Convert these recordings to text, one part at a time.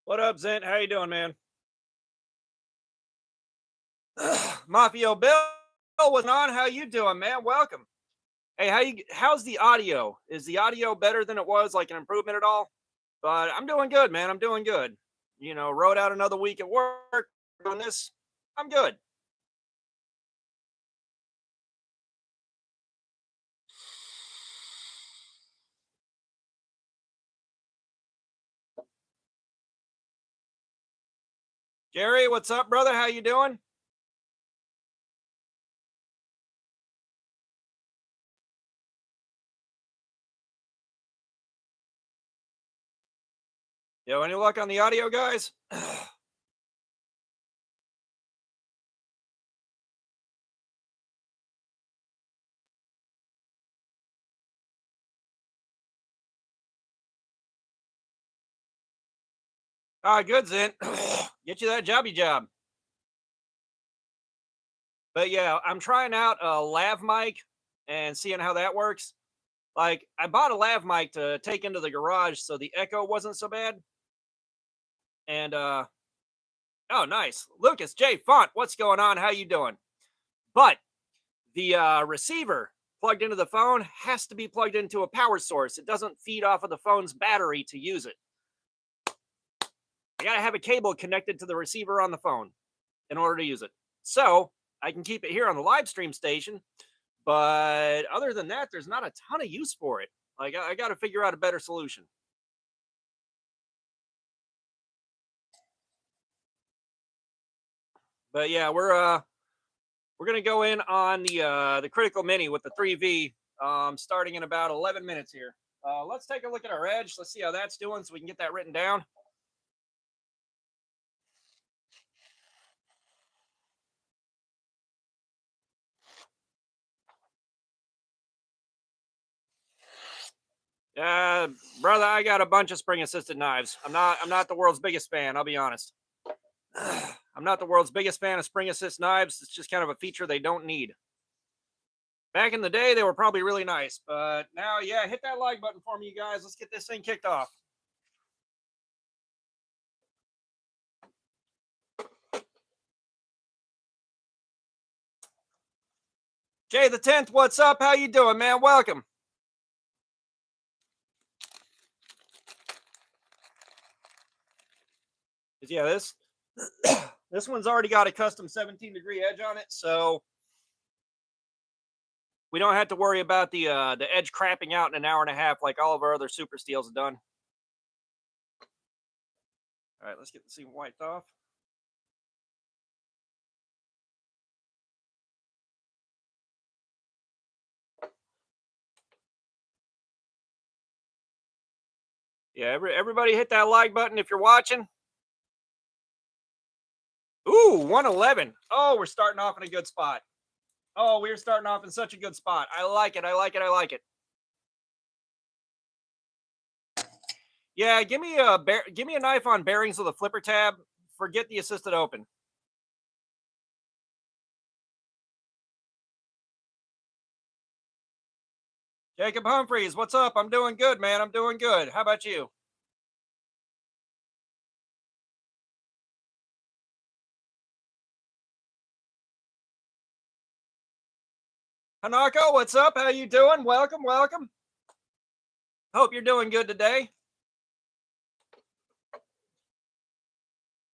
What up, Zent? How you doing, man? Mafio Bill was on. How you doing, man? Welcome. Hey, how's the audio? Is the audio better than it was, like an improvement at all? But I'm doing good, man. I'm doing good. Rode out another week at work doing this. I'm good. Jerry, what's up, brother? How you doing? Yo, any luck on the audio, guys? Good, Zent. Get you that job. But yeah, I'm trying out a lav mic and seeing how that works. Like, I bought a lav mic to take into the garage so the echo wasn't so bad. And oh, nice. Lucas J Font, what's going on? How you doing? But the receiver plugged into the phone has to be plugged into a power source. It doesn't feed off of the phone's battery to use it. I gotta have a cable connected to the receiver on the phone in order to use it. So I can keep it here on the live stream station, but other than that, there's not a ton of use for it. Like, I got to figure out a better solution. But yeah, we're gonna go in on the critical mini with the 3V, starting in about 11 minutes here. Let's take a look at our edge. Let's see how that's doing, so we can get that written down. Uh, Brother, I got a bunch of spring assisted knives. I'm not the world's biggest fan. I'll be honest. I'm not the world's biggest fan of spring assist knives. It's just kind of a feature they don't need. Back in the day, they were probably really nice, but now, yeah, hit that like button for me, you guys. Let's get this thing kicked off. Jay the 10th, what's up? How you doing, man? Welcome. Yeah, this one's already got a custom 17-degree edge on it, so we don't have to worry about the edge crapping out in an hour and a half like all of our other super steels have done. All right, let's get the seam wiped off. Yeah, everybody hit that like button if you're watching. Ooh, 111. Oh, we're starting off in a good spot. Oh, we're starting off in such a good spot. I like it. I like it. I like it. Yeah, give me a knife on bearings with a flipper tab. Forget the assisted open. Jacob Humphreys, what's up? I'm doing good, man. I'm doing good. How about you? Hanako, what's up? How you doing? Welcome, welcome. Hope you're doing good today.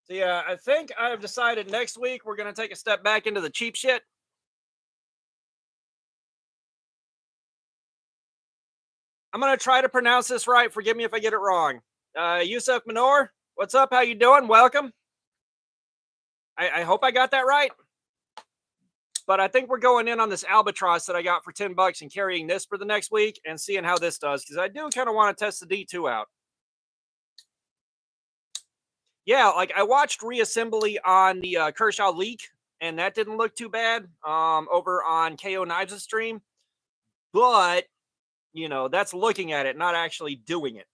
So yeah, I think I've decided next week we're gonna take a step back into the cheap shit. I'm gonna try to pronounce this right. Forgive me if I get it wrong. Yusuf Manor, what's up? How you doing? Welcome. I hope I got that right. But I think we're going in on this albatross that I got for $10 and carrying this for the next week and seeing how this does, because I do kind of want to test the D2 out. Yeah, like I watched reassembly on the Kershaw leak, and that didn't look too bad over on KO Knives' stream. But, that's looking at it, not actually doing it.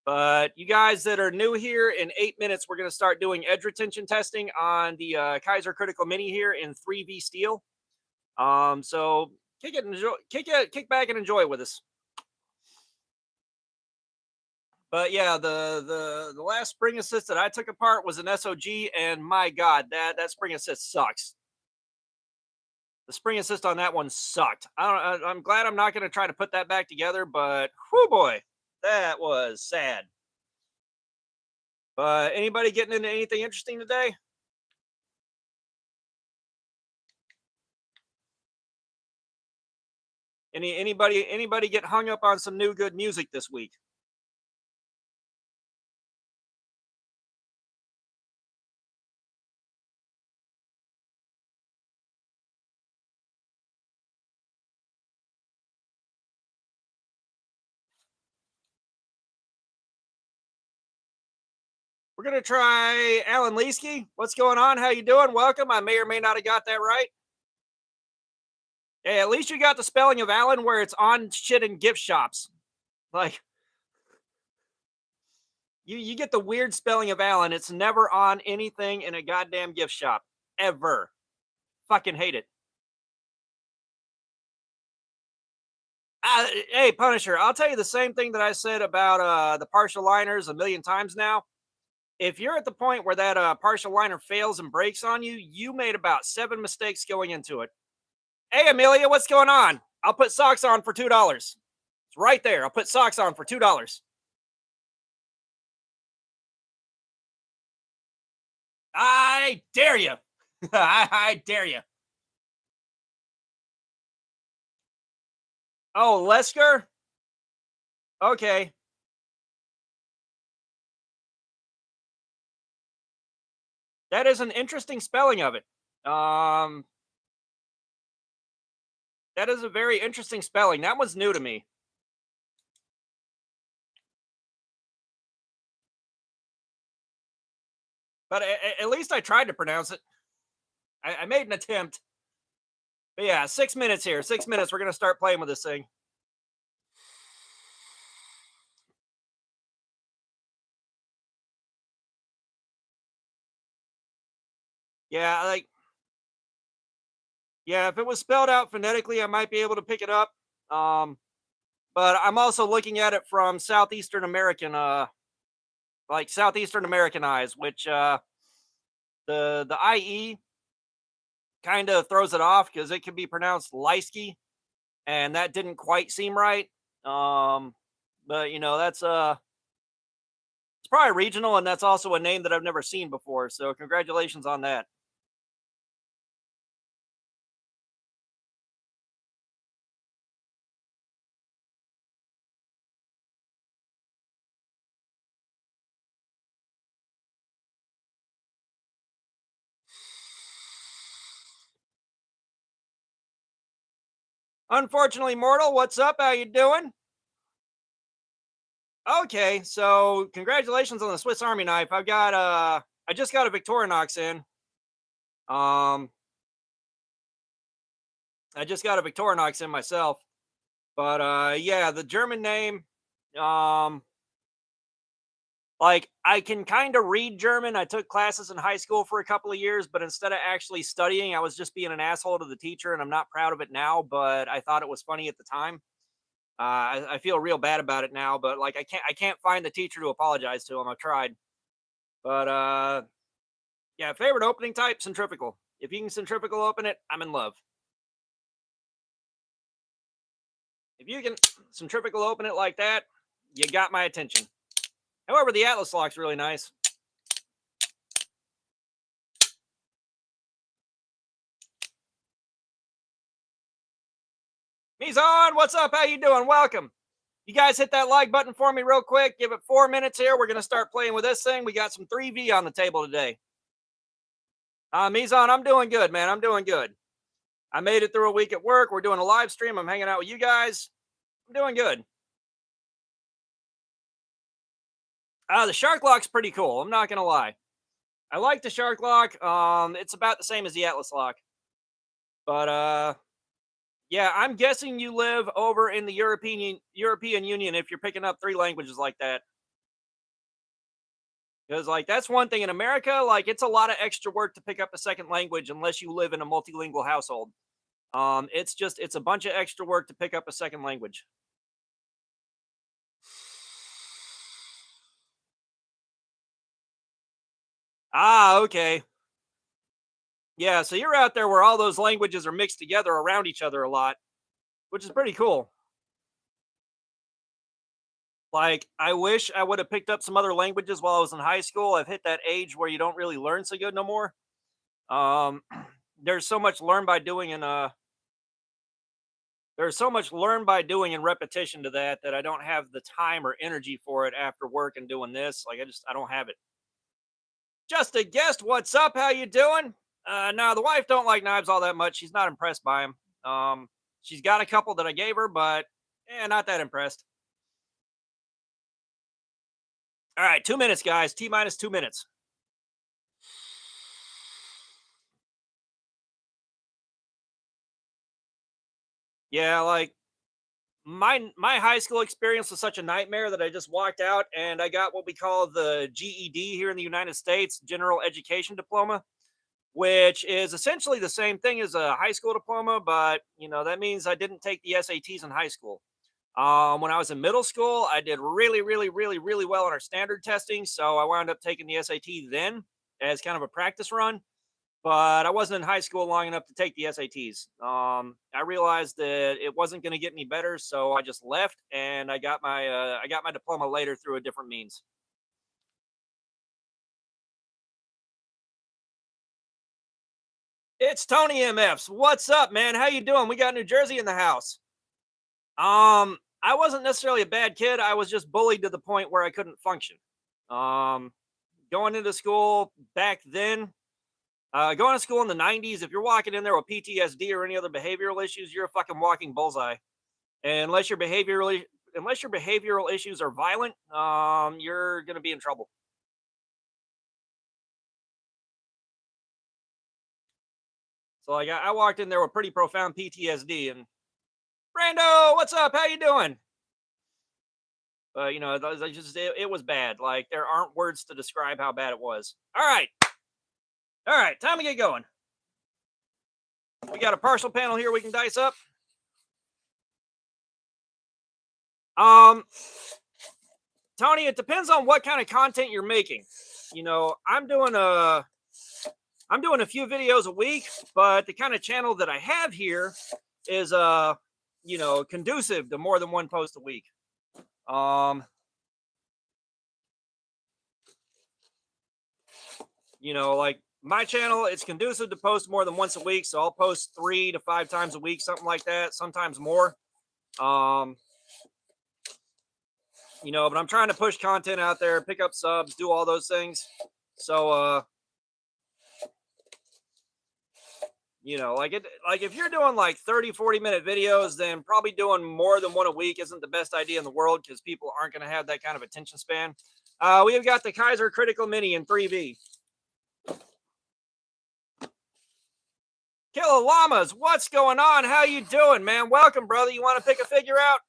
But you guys that are new here, in 8 minutes, we're going to start doing edge retention testing on the Kaiser Critical Mini here in 3V steel. So kick back and enjoy it with us. But yeah, the last spring assist that I took apart was an SOG, and my God, that spring assist sucks. The spring assist on that one sucked. I'm glad I'm not going to try to put that back together, but whoo boy, that was sad. But anybody getting into anything interesting today? Anybody get hung up on some new good music this week? We're gonna try Alan Leesky. What's going on? How you doing? Welcome. I may or may not have got that right. Hey, at least you got the spelling of Alan where it's on shit in gift shops. Like you get the weird spelling of Alan. It's never on anything in a goddamn gift shop ever. Fucking hate it. Hey, Punisher, I'll tell you the same thing that I said about the partial liners a million times now. If you're at the point where that partial liner fails and breaks on you, you made about 7 mistakes going into it. Hey, Amelia, what's going on? I'll put socks on for $2. It's right there. I'll put socks on for $2. I dare you. I dare you. Oh, Lesker? Okay. That is an interesting spelling of it. That is a very interesting spelling. That was new to me. But at least I tried to pronounce it. I made an attempt. But yeah, 6 minutes here. 6 minutes. We're going to start playing with this thing. Yeah, like, yeah, if it was spelled out phonetically, I might be able to pick it up. But I'm also looking at it from Southeastern American, like Southeastern American eyes, which the IE kind of throws it off because it can be pronounced Leisky, and that didn't quite seem right. Um, but you know, that's it's probably regional, and that's also a name that I've never seen before. So congratulations on that. Unfortunately, mortal, what's up? How you doing? Okay, so congratulations on the Swiss Army knife. I just got a Victorinox in. Um I just got a Victorinox in myself. But yeah, the German name, um like I can kind of read German. I took classes in high school for a couple of years, but instead of actually studying, I was just being an asshole to the teacher, and I'm not proud of it now, but I thought it was funny at the time. I feel real bad about it now, but like I can't find the teacher to apologize to him. I've tried. But yeah, favorite opening type, centrifugal. If you can centrifugal open it, I'm in love. If you can centrifugal open it like that, you got my attention. However, the Atlas lock's really nice. Mizan, what's up? How you doing? Welcome. You guys hit that like button for me real quick. Give it 4 minutes here. We're going to start playing with this thing. We got some 3V on the table today. Mizan, I'm doing good, man. I'm doing good. I made it through a week at work. We're doing a live stream. I'm hanging out with you guys. I'm doing good. The Shark Lock's pretty cool. I'm not going to lie. I like the Shark Lock. It's about the same as the Atlas Lock. But yeah, I'm guessing you live over in the European Union if you're picking up 3 languages like that. Because like that's one thing in America, like it's a lot of extra work to pick up a second language unless you live in a multilingual household. It's a bunch of extra work to pick up a second language. Ah, okay. Yeah, so you're out there where all those languages are mixed together around each other a lot, which is pretty cool. Like, I wish I would have picked up some other languages while I was in high school. I've hit that age where you don't really learn so good no more. Um, there's so much learn by doing and there's so much learn by doing and repetition to that I don't have the time or energy for it after work and doing this. Like I don't have it. Just a guest. What's up? How you doing? No, the wife don't like knives all that much. She's not impressed by them. She's got a couple that I gave her, but not that impressed. All right, 2 minutes, guys. T minus 2 minutes. Yeah, like my high school experience was such a nightmare that I just walked out and I got what we call the GED here in the United States, General Education Diploma, which is essentially the same thing as a high school diploma, but that means I didn't take the SATs in high school. When I was in middle school, I did really, really, really, really well on our standard testing, so I wound up taking the SAT then as kind of a practice run. But I wasn't in high school long enough to take the SATs. I realized that it wasn't going to get me better, so I just left, and I got my diploma later through a different means. It's Tony MFs. What's up, man? How you doing? We got New Jersey in the house. I wasn't necessarily a bad kid. I was just bullied to the point where I couldn't function. Um, going into school back then, going to school in the 90s, if you're walking in there with PTSD or any other behavioral issues, you're a fucking walking bullseye. And unless your behavioral issues are violent, you're gonna be in trouble. So like I walked in there with pretty profound PTSD and Brando, what's up? How you doing? It was bad. Like there aren't words to describe how bad it was. All right, time to get going. We got a partial panel here we can dice up. Um, Tony, it depends on what kind of content you're making. I'm doing a few videos a week, but the kind of channel that I have here is conducive to more than one post a week. Um, like my channel, it's conducive to post more than once a week, so I'll post 3 to 5 times a week, something like that, sometimes more. Um, but I'm trying to push content out there, pick up subs, do all those things. So like if you're doing like 30-40 minute videos, then probably doing more than one a week isn't the best idea in the world because people aren't going to have that kind of attention span. We've got the Kaiser Critical Mini in 3V. Killer Llamas, what's going on? How you doing, man? Welcome, brother. You want to pick a figure out?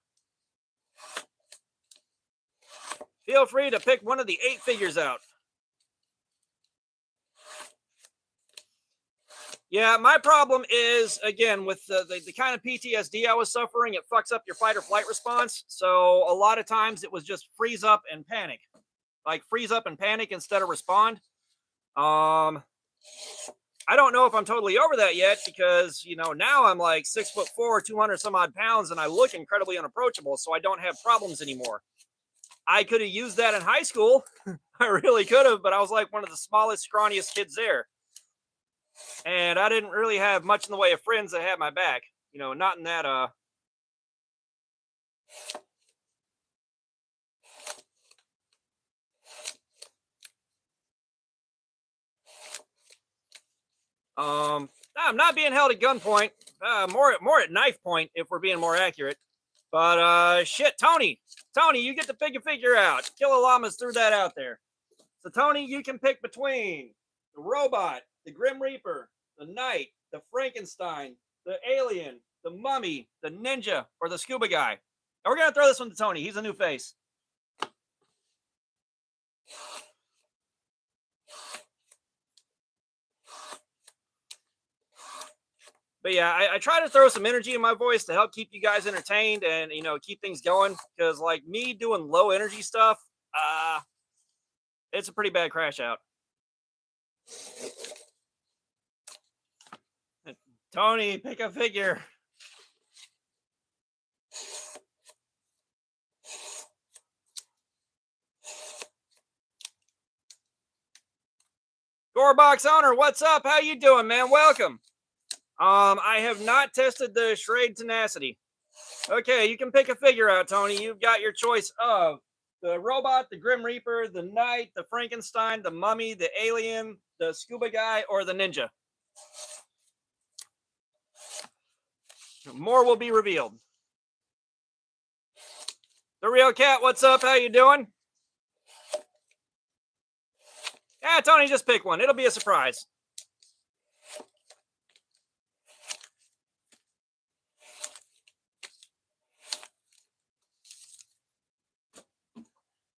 Feel free to pick one of the 8 figures out. Yeah, my problem is, again, with the kind of PTSD I was suffering, it fucks up your fight or flight response. So a lot of times it was just freeze up and panic. Like freeze up and panic instead of respond. I don't know if I'm totally over that yet because, now I'm like 6'4", 200 some odd pounds, and I look incredibly unapproachable. So I don't have problems anymore. I could have used that in high school. I really could have, but I was like one of the smallest, scrawniest kids there. And I didn't really have much in the way of friends that had my back. Not in that I'm not being held at gunpoint. More at knife point if we're being more accurate. But shit, Tony, you get to pick a figure out. Killer Llamas threw that out there. So Tony, you can pick between the robot, the Grim Reaper, the Knight, the Frankenstein, the Alien, the Mummy, the Ninja, or the Scuba Guy. And we're gonna throw this one to Tony. He's a new face. But yeah, I try to throw some energy in my voice to help keep you guys entertained and keep things going. Because like me doing low energy stuff, it's a pretty bad crash out. Tony, pick a figure. Gorebox owner, what's up? How you doing, man? Welcome. I have not tested the Shred Tenacity. Okay, you can pick a figure out, Tony. You've got your choice of the robot, the Grim Reaper, the Knight, the Frankenstein, the Mummy, the Alien, the Scuba Guy, or the Ninja. More will be revealed. The Real Cat, what's up? How you doing? Yeah, Tony, just pick one. It'll be a surprise.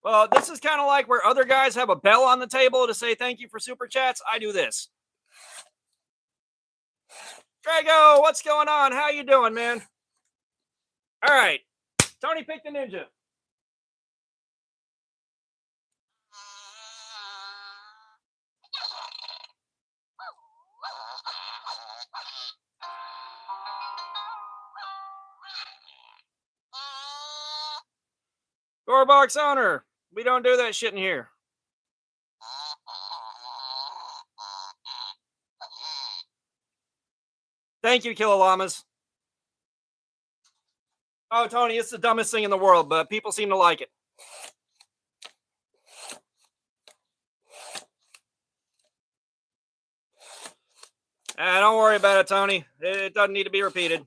Well, this is kind of like where other guys have a bell on the table to say thank you for super chats. I do this. Drago, what's going on? How you doing, man? All right. Tony picked the Ninja. Gorebox owner, we don't do that shit in here. Thank you, Killallamas. Oh, Tony, it's the dumbest thing in the world, but people seem to like it. Don't worry about it, Tony. It doesn't need to be repeated.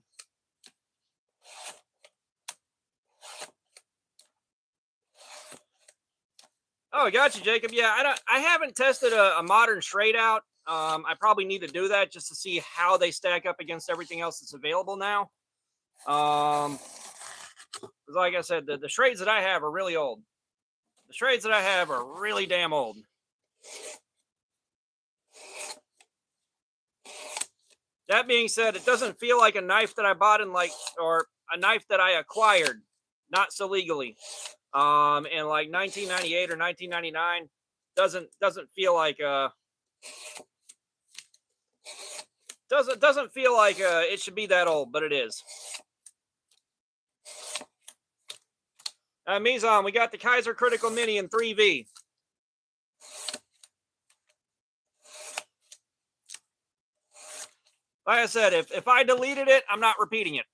Oh, I got you, Jacob. Yeah, I haven't tested a modern Shred out. I probably need to do that just to see how they stack up against everything else that's available now. Like I said, the Shreds that I have are really old. The Shreds that I have are really damn old. That being said, it doesn't feel like a knife that I bought or a knife that I acquired, not so legally, in like 1998 or 1999. Doesn't feel like doesn't feel like it should be that old, but it is. Mizan, we got the Kaiser Critical Mini in 3V. Like I said, if I deleted it, I'm not repeating it.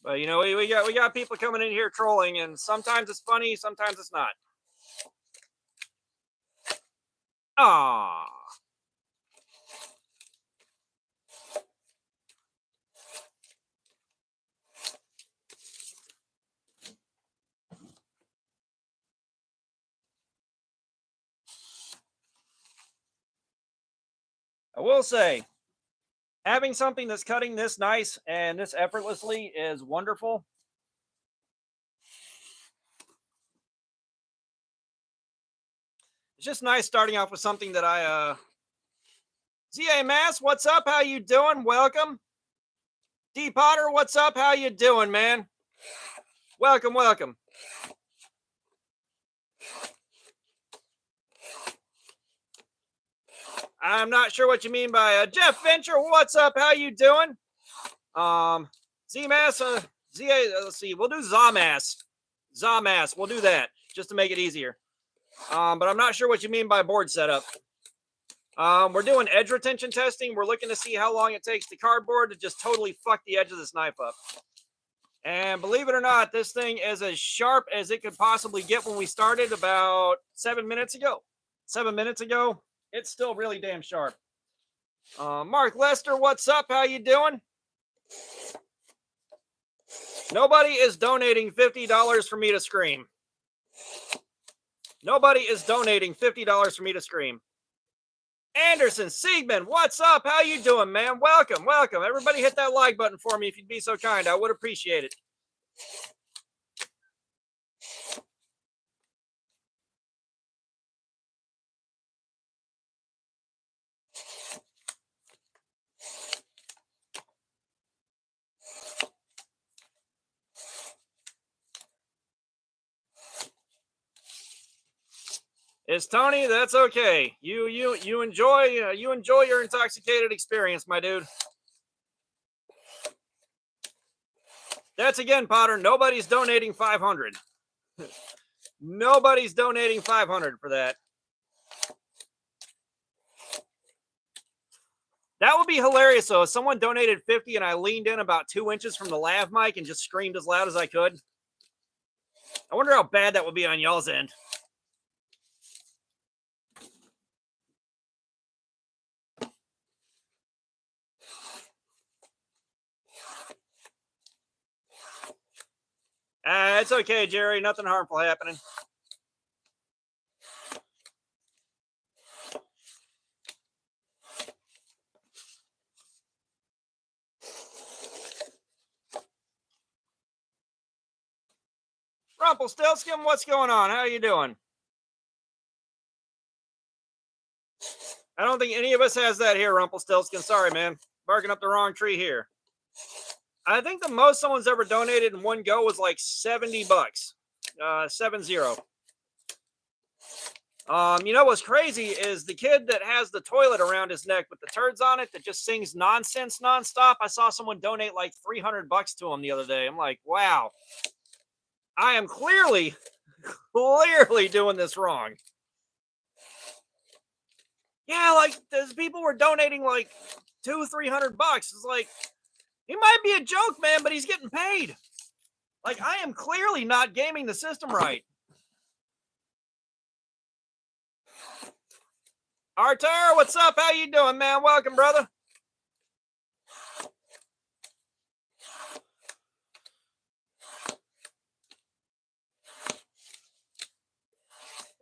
But you know, we got people coming in here trolling, and sometimes it's funny, sometimes it's not. Ah. I will say, having something that's cutting this nice and this effortlessly is wonderful. It's just nice starting off with something that I ZA Mass, what's up? How you doing? Welcome. D Potter, what's up? How you doing, man? Welcome, welcome. I'm not sure what you mean by Jeff Venture. What's up? How you doing? Z-Mass, ZA, let's see. We'll do Zamass. Zamass. We'll do that just to make it easier. But I'm not sure what you mean by board setup. We're doing edge retention testing. We're looking to see how long it takes the cardboard to just totally fuck the edge of this knife up. And believe it or not, this thing is as sharp as it could possibly get when we started about 7 minutes ago. 7 minutes ago. It's still really damn sharp. Mark Lester, what's up? How you doing? Nobody is donating $50 for me to scream. Nobody is donating $50 for me to scream. Anderson Siegman, what's up? How you doing, man? Welcome, welcome. Everybody hit that like button for me if you'd be so kind. I would appreciate it. It's Tony. That's okay. You enjoy your intoxicated experience, my dude. That's again, Potter. Nobody's donating 500. Nobody's donating 500 for that. That would be hilarious, though. If someone donated 50 and I leaned in about 2 inches from the lav mic and just screamed as loud as I could. I wonder how bad that would be on y'all's end. It's okay, Jerry. Nothing harmful happening. Rumpelstiltskin, what's going on? How you doing? I don't think any of us has that here, Rumpelstiltskin. Sorry, man. Barking up the wrong tree here. I think the most someone's ever donated in one go was like $70. 70. You know what's crazy is the kid that has the toilet around his neck with the turds on it that just sings nonsense nonstop. I saw someone donate like $300 to him the other day. I'm like, wow, I am clearly doing this wrong. Yeah, like those people were donating like $200-300. It's like, he might be a joke, man, but he's getting paid. Like, I am clearly not gaming the system right. Artur, what's up? How you doing, man? Welcome, brother.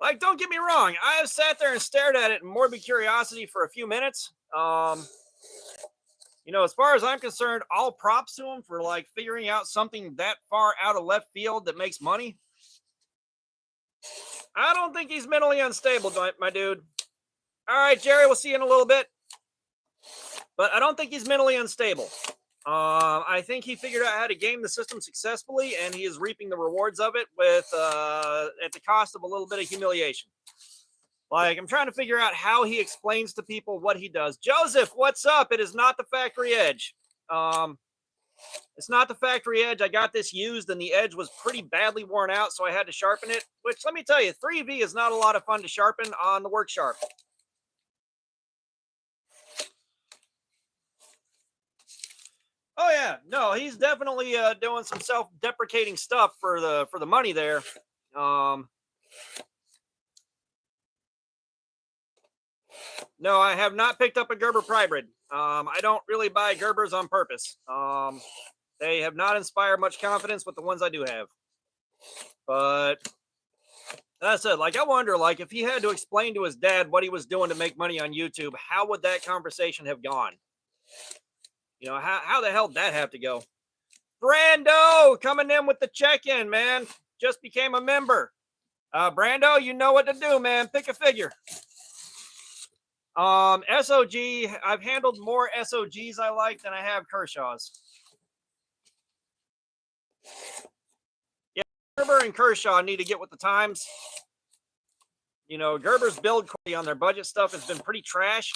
Like, don't get me wrong. I have sat there and stared at it in morbid curiosity for a few minutes. You know, as far as I'm concerned, all props to him for like figuring out something that far out of left field that makes money. I don't think he's mentally unstable, my dude. All right, Jerry, we'll see you in a little bit. But I don't think he's mentally unstable. I think he figured out how to game the system successfully, and he is reaping the rewards of it with at the cost of a little bit of humiliation. Like, I'm trying to figure out how he explains to people what he does. Joseph, what's up? It is not the factory edge. It's not the factory edge. I got this used, and the edge was pretty badly worn out, so I had to sharpen it. Which, let me tell you, 3V is not a lot of fun to sharpen on the work sharp. Oh yeah, no, he's definitely doing some self-deprecating stuff for the money there. No, I have not picked up a Gerber Prybrid. I don't really buy Gerbers on purpose. They have not inspired much confidence with the ones I do have. But that's it. Like, I wonder, like, if he had to explain to his dad what he was doing to make money on YouTube, how would that conversation have gone? You know, how the hell did that have to go? Brando coming in with the check-in, man. Just became a member. Brando, you know what to do, man. Pick a figure. SOG, I've handled more SOGs I like than I have Kershaw's. Yeah, Gerber and Kershaw need to get with the times. You know, Gerber's build quality on their budget stuff has been pretty trash.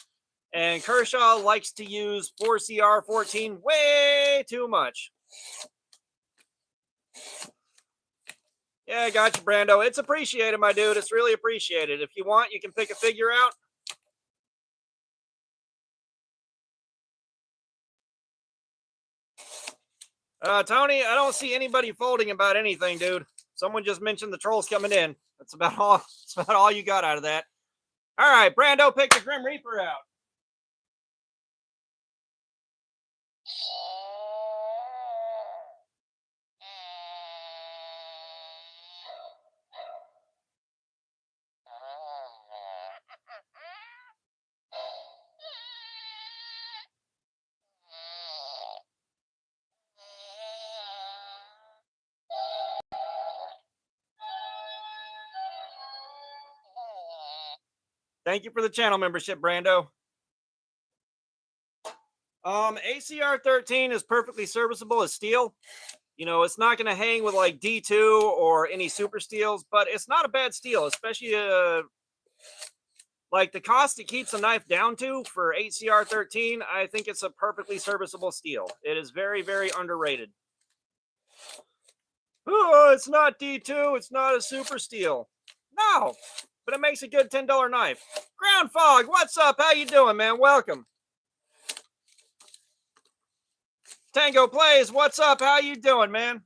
And Kershaw likes to use 4CR14 way too much. Yeah, I got you, Brando. It's appreciated, my dude. It's really appreciated. If you want, you can pick a figure out. Tony, I don't see anybody folding about anything, dude. Someone just mentioned the trolls coming in. That's about all. That's about all you got out of that. All right, Brando, pick the Grim Reaper out. Thank you for the channel membership, Brando. ACR 13 is perfectly serviceable as steel. You know, it's not going to hang with like D2 or any super steels, but it's not a bad steel, especially Like the cost it keeps a knife down to for 8CR13, I think it's a perfectly serviceable steel. It is very, very underrated. Oh, it's not D2. It's not a super steel. No, but it makes a good $10 knife. Ground Fog, what's up? How you doing, man? Welcome. Tango Plays, what's up? How you doing, man?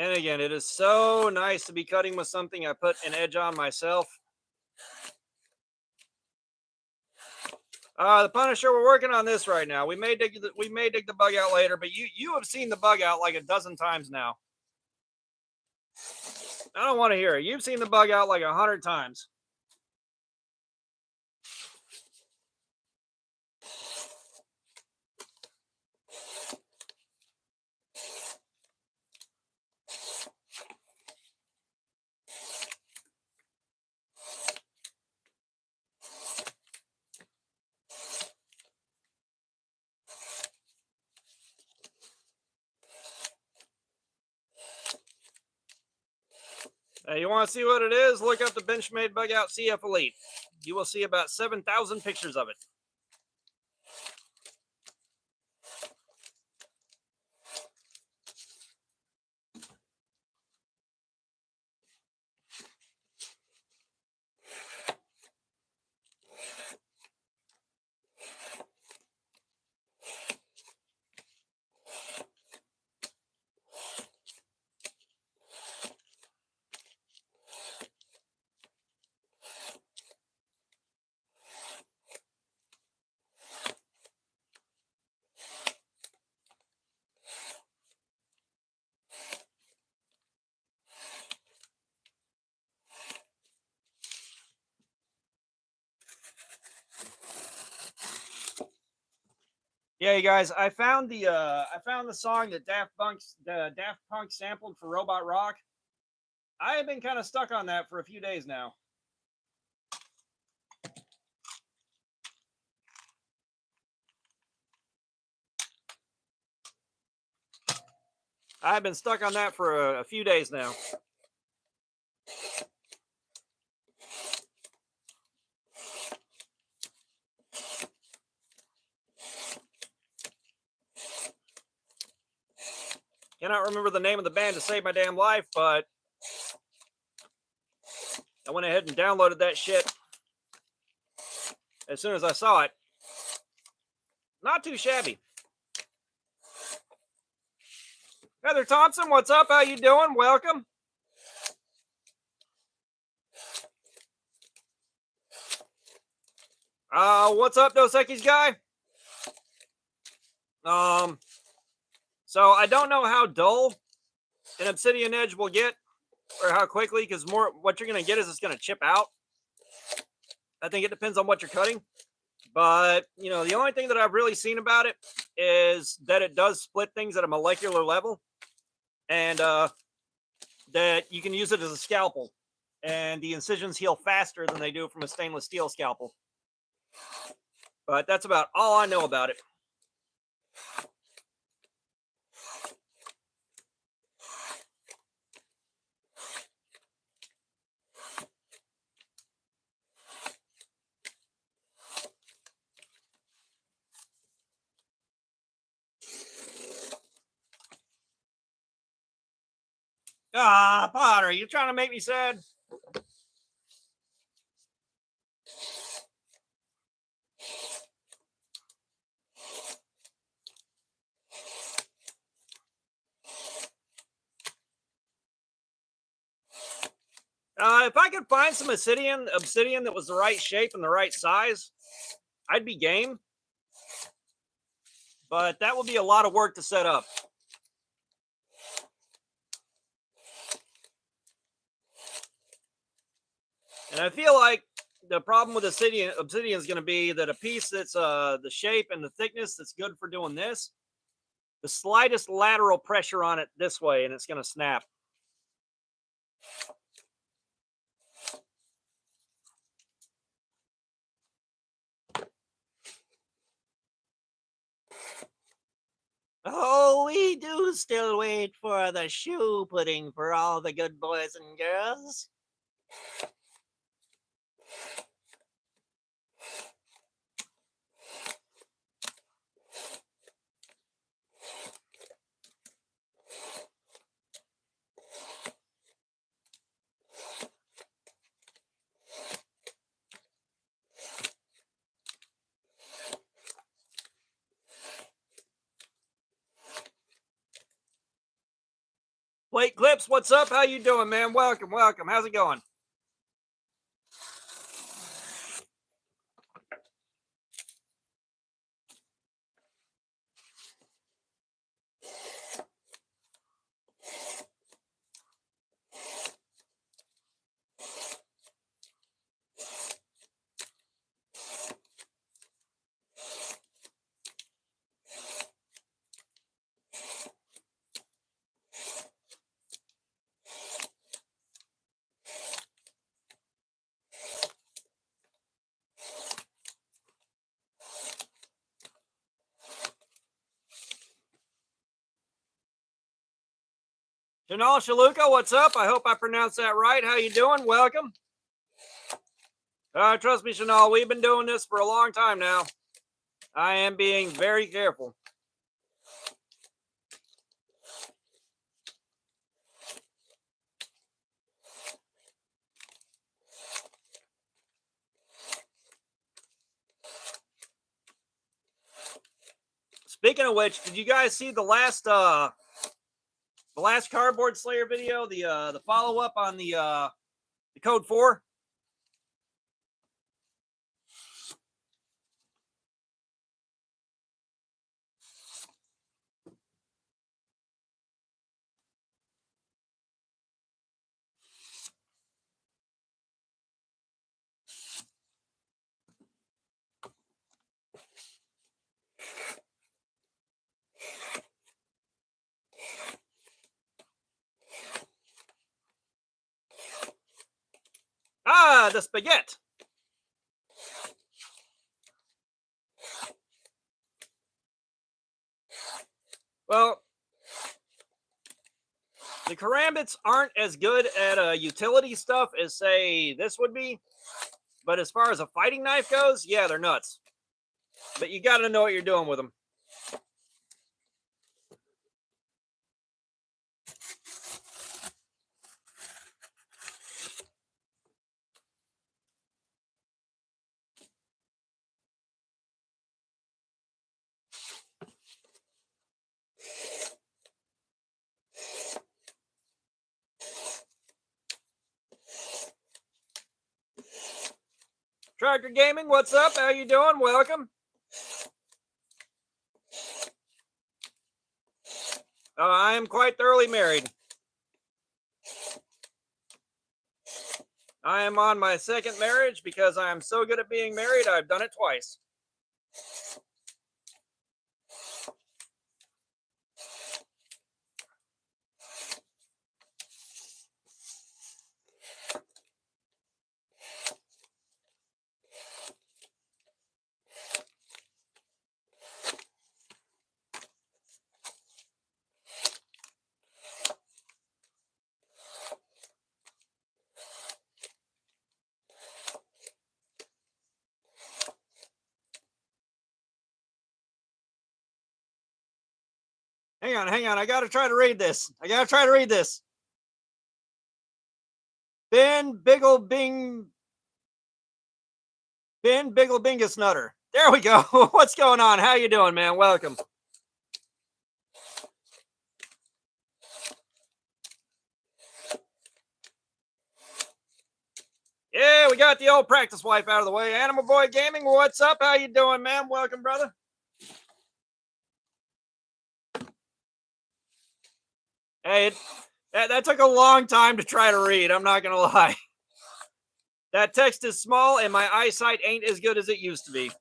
And again, it is so nice to be cutting with something I put an edge on myself. The Punisher, we're working on this right now. We may dig the bug out later, but you have seen the bug out like a dozen times now. I don't want to hear it. You've seen the bug out like 100 times. You want to see what it is? Look up the Benchmade Bug Out CF Elite. You will see about 7,000 pictures of it. Yeah, you guys, I found the song that Daft Punk sampled for Robot Rock. I have been kind of stuck on that for a few days now. I've been stuck on that for a few days now. Cannot remember the name of the band to save my damn life, but I went ahead and downloaded that shit as soon as I saw it. Not too shabby. Heather Thompson, what's up? How you doing? Welcome. What's up, Dos Equis guy? So I don't know how dull an Obsidian edge will get, or how quickly, because what you're gonna get is it's gonna chip out. I think it depends on what you're cutting. But, you know, the only thing that I've really seen about it is that it does split things at a molecular level, and that you can use it as a scalpel, and the incisions heal faster than they do from a stainless steel scalpel. But that's about all I know about it. Potter, you trying to make me sad? If I could find some obsidian that was the right shape and the right size, I'd be game. But that would be a lot of work to set up. And I feel like the problem with obsidian is going to be that a piece that's the shape and the thickness that's good for doing this, the slightest lateral pressure on it this way and it's going to snap. Oh, we do still wait for the shoe pudding for all the good boys and girls. Plate Clips, what's up? How you doing, man? Welcome, welcome. How's it going? Janal Shaluka, what's up? I hope I pronounced that right. How you doing? Welcome. Trust me, Chanel, we've been doing this for a long time now. I am being very careful. Speaking of which, did you guys see the last Cardboard Slayer video? The follow up on the Code 4. Ah, the spaghetti. Well, the karambits aren't as good at utility stuff as, say, this would be. But as far as a fighting knife goes, yeah, they're nuts. But you got to know what you're doing with them. Tractor Gaming, what's up? How you doing? Welcome. I am quite thoroughly married. I am on my second marriage because I am so good at being married, I've done it twice. Hang on. I got to try to read this. Ben Bigglebingus Nutter. There we go. What's going on? How you doing, man? Welcome. Yeah, we got the old practice wife out of the way. Animal Boy Gaming, what's up? How you doing, man? Welcome, brother. Hey, that took a long time to try to read. I'm not going to lie. That text is small and my eyesight ain't as good as it used to be.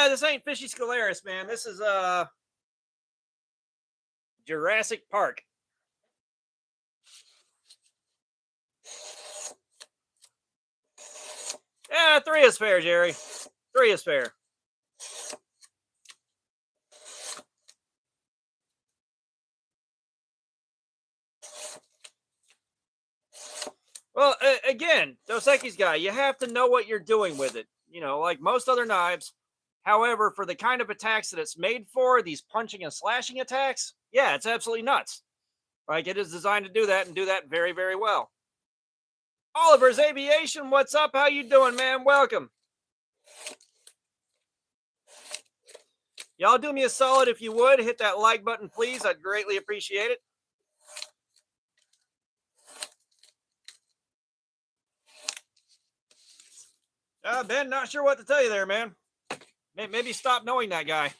This ain't Fishy Scalaris, man. This is Jurassic Park. Yeah, 3 is fair, Jerry. 3 is fair. Well, again, Dos Equis guy, you have to know what you're doing with it. You know, like most other knives. However, for the kind of attacks that it's made for, these punching and slashing attacks, yeah, it's absolutely nuts. Like, it is designed to do that and do that very, very well. Oliver's Aviation, what's up? How you doing, man? Welcome. Y'all do me a solid if you would. Hit that like button, please. I'd greatly appreciate it. Ben, not sure what to tell you there, man. Maybe stop knowing that guy.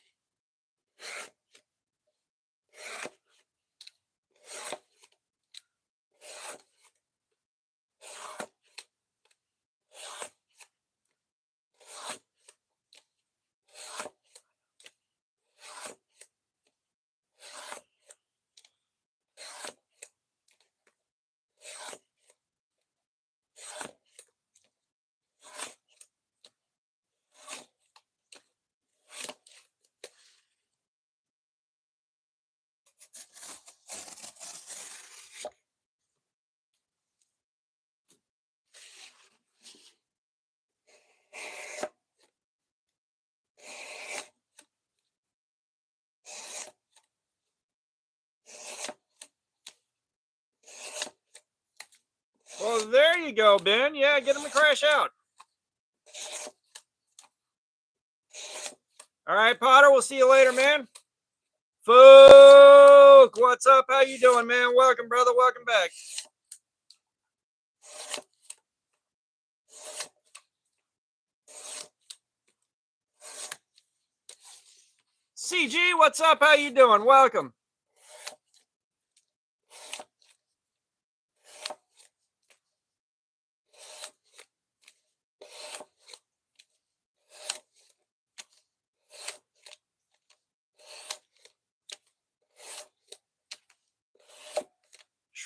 Well, there you go, Ben. Yeah, get him to crash out. All right, Potter, we'll see you later, man. Folk, what's up? How you doing, man? Welcome, brother. Welcome back. CG, what's up? How you doing? Welcome.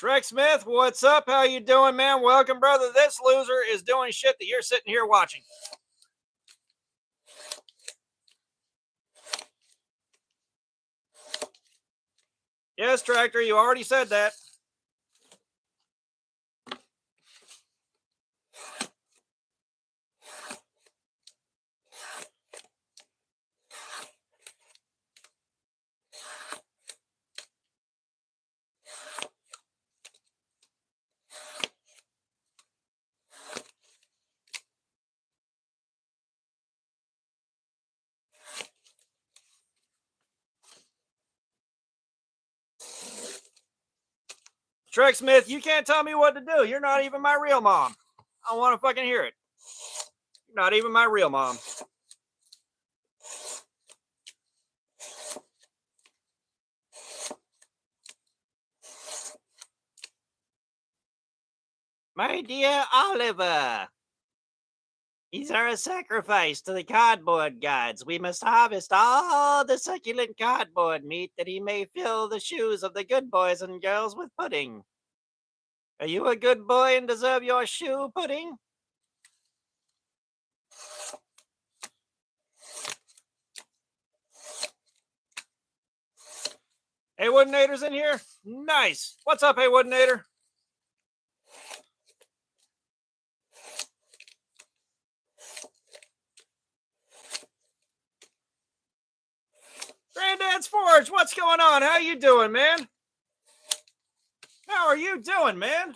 Shrek Smith, what's up? How you doing, man? Welcome, brother. This loser is doing shit that you're sitting here watching. Yes, Tractor, you already said that. Shrek Smith, you can't tell me what to do. You're not even my real mom. I want to fucking hear it. You're not even my real mom. My dear Oliver, these are a sacrifice to the cardboard gods. We must harvest all the succulent cardboard meat that he may fill the shoes of the good boys and girls with pudding. Are you a good boy and deserve your shoe, Pudding? Hey, Woodinator's in here? Nice. What's up, hey, Woodinator? Granddad's Forge, what's going on? How you doing, man? How are you doing, man?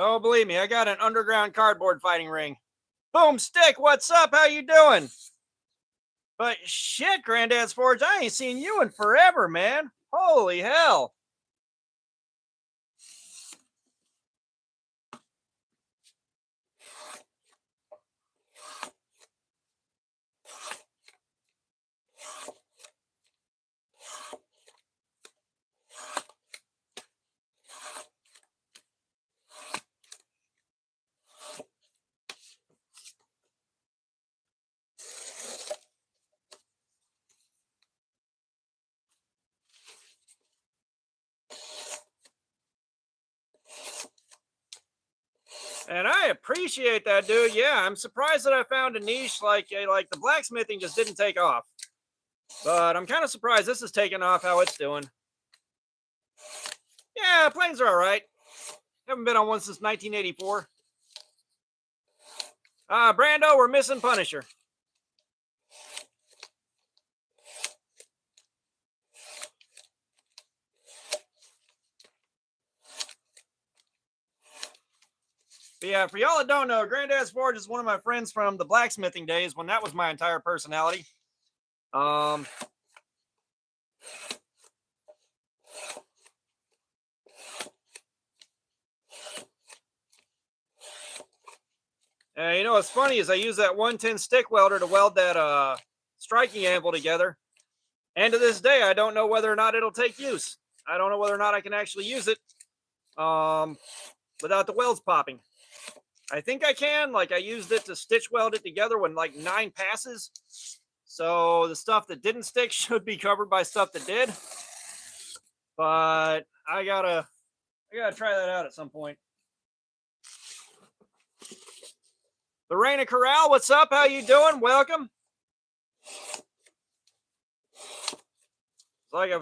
Oh, believe me, I got an underground cardboard fighting ring. Boom Stick, what's up? How you doing? But shit, Granddad's Forge, I ain't seen you in forever, man. Holy hell. And I appreciate that, dude. Yeah, I'm surprised that I found a niche like the blacksmithing just didn't take off. But I'm kind of surprised this is taking off how it's doing. Yeah, planes are all right. Haven't been on one since 1984. Brando, we're missing Punisher. But yeah, for y'all that don't know, Granddad's Forge is one of my friends from the blacksmithing days when that was my entire personality. You know what's funny is I use that 110 stick welder to weld that striking anvil together. And to this day, I don't know whether or not it'll take use. I don't know whether or not I can actually use it without the welds popping. I think I can. Like, I used it to stitch weld it together when like 9 passes. So the stuff that didn't stick should be covered by stuff that did. But I gotta try that out at some point. Lorena Corral, what's up? How you doing? Welcome. It's like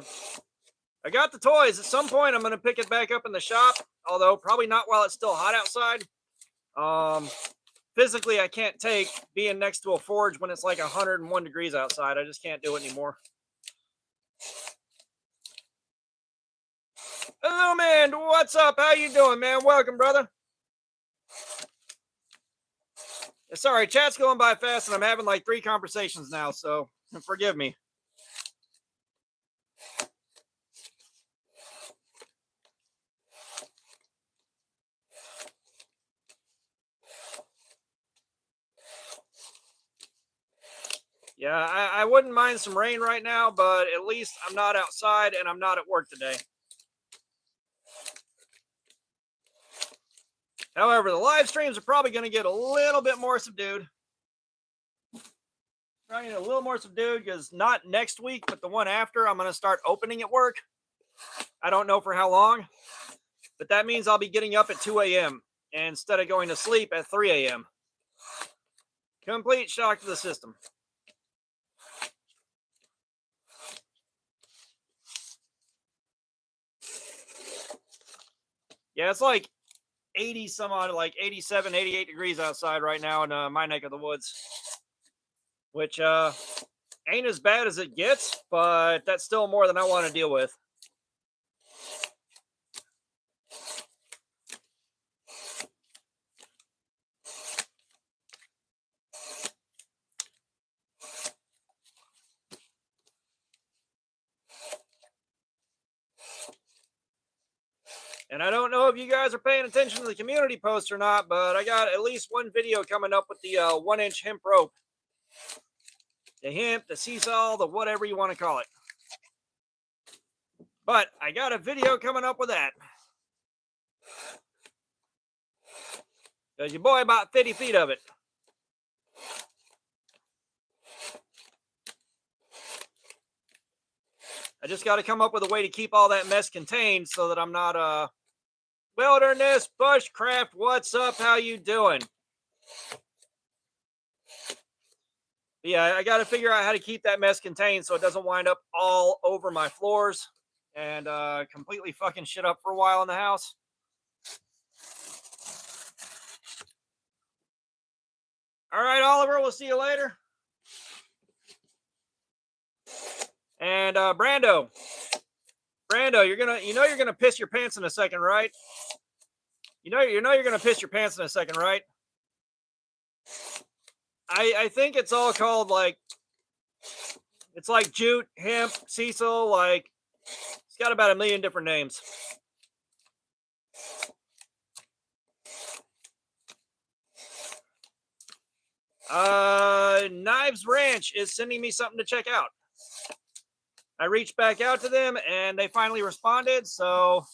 I got the toys. At some point, I'm gonna pick it back up in the shop. Although probably not while it's still hot outside. Physically, I can't take being next to a forge when it's like 101 degrees outside. I just can't do it anymore. Hello, man. What's up? How you doing, man? Welcome, brother. Sorry, chat's going by fast, and I'm having like 3 conversations now, so forgive me. Yeah, I wouldn't mind some rain right now, but at least I'm not outside and I'm not at work today. However, the live streams are probably going to get a little bit more subdued. Probably a little more subdued because not next week, but the one after, I'm going to start opening at work. I don't know for how long, but that means I'll be getting up at 2 a.m. instead of going to sleep at 3 a.m. Complete shock to the system. Yeah, it's like 80 some odd, like 87, 88 degrees outside right now in my neck of the woods, which ain't as bad as it gets, but that's still more than I want to deal with. And I don't know if you guys are paying attention to the community post or not, but I got at least one video coming up with the 1-inch hemp rope. The hemp, the seesaw, the whatever you want to call it. But I got a video coming up with that. Because your boy about 50 feet of it. I just got to come up with a way to keep all that mess contained so that I'm not Wilderness Bushcraft, what's up? How you doing? Yeah, I got to figure out how to keep that mess contained so it doesn't wind up all over my floors and completely fucking shit up for a while in the house. All right, Oliver, we'll see you later. And Brando, you're gonna piss your pants in a second, right? you're gonna piss your pants in a second, right? I think it's all called like it's like jute, hemp, sisal, like it's got about a million different names. Knives Ranch is sending me something to check out. I reached back out to them and they finally responded, so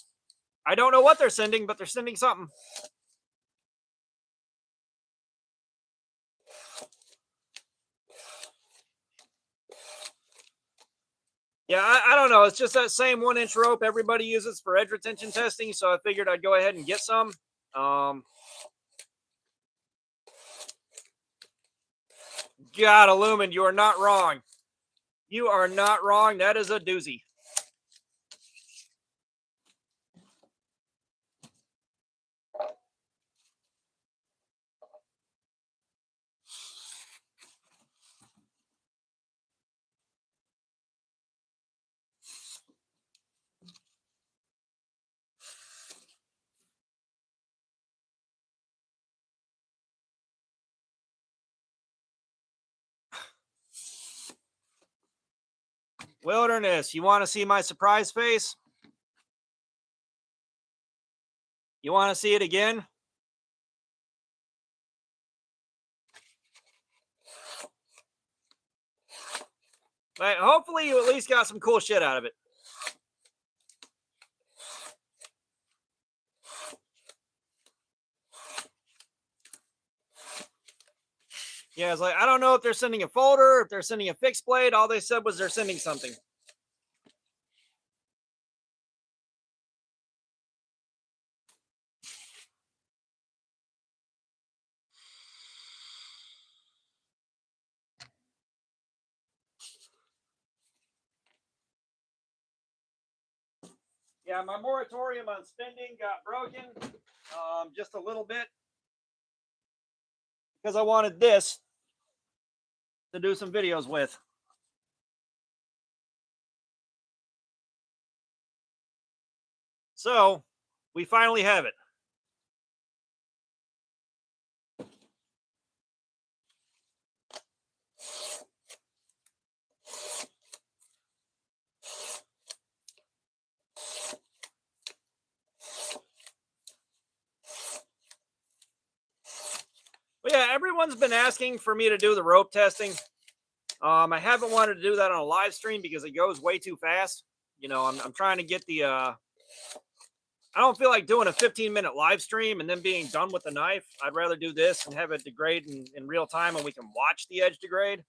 I don't know what they're sending, but they're sending something. Yeah, I don't know. It's just that same 1-inch rope everybody uses for edge retention testing, so I figured I'd go ahead and get some. God, Illumin, you are not wrong. You are not wrong. That is a doozy. Wilderness, you want to see my surprise face? You want to see it again? Like, hopefully you at least got some cool shit out of it. Yeah, it's like, I don't know if they're sending a folder, if they're sending a fixed blade. All they said was they're sending something. Yeah, my moratorium on spending got broken just a little bit because I wanted this to do some videos with. So we finally have it. But yeah, everyone's been asking for me to do the rope testing. I haven't wanted to do that on a live stream because it goes way too fast. You know, I'm trying to get the. I don't feel like doing a 15-minute live stream and then being done with the knife. I'd rather do this and have it degrade in real time, and we can watch the edge degrade.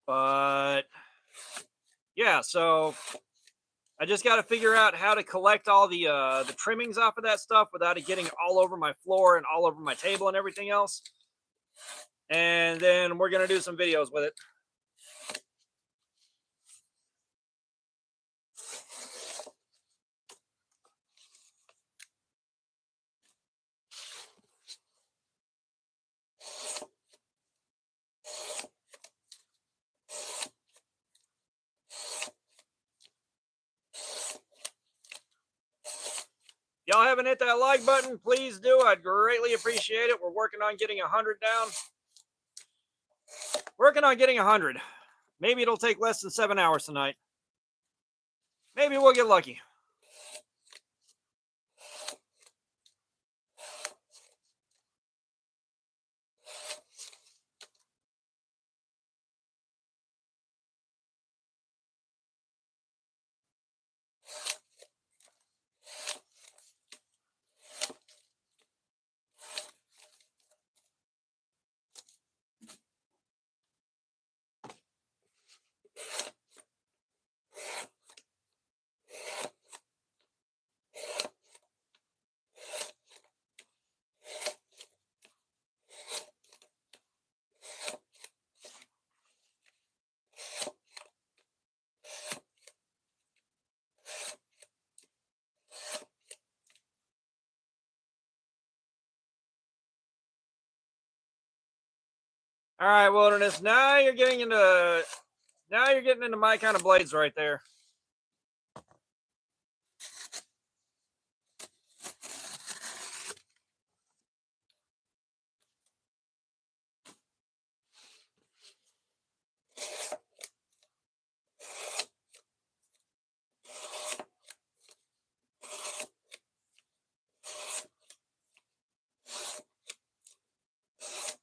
But yeah, so I just got to figure out how to collect all the trimmings off of that stuff without it getting all over my floor and all over my table and everything else. And then we're gonna do some videos with it. Y'all haven't hit that like button, please do. I'd greatly appreciate it. We're working on getting 100 down. Working on getting 100. Maybe it'll take less than 7 hours tonight. Maybe we'll get lucky. All right, Wilderness. Now you're getting into Now you're getting into my kind of blades right there.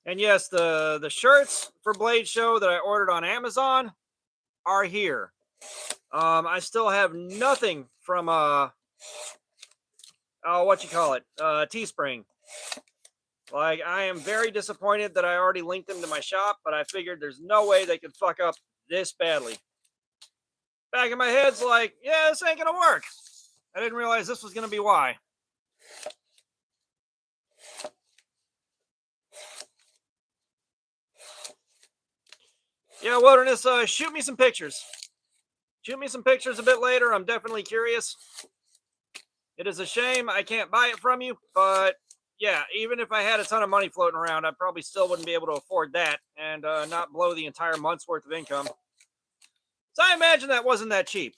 And yes, the shirts for Blade Show that I ordered on Amazon are here. I still have nothing from what you call it, Teespring. Like, I am very disappointed that I already linked them to my shop, but I figured there's no way they could fuck up this badly. Back in my head's like, yeah, this ain't gonna work. I didn't realize this was gonna be why. Yeah, Wilderness, shoot me some pictures. Shoot me some pictures a bit later. I'm definitely curious. It is a shame I can't buy it from you, but yeah, even if I had a ton of money floating around, I probably still wouldn't be able to afford that and not blow the entire month's worth of income. So I imagine that wasn't that cheap.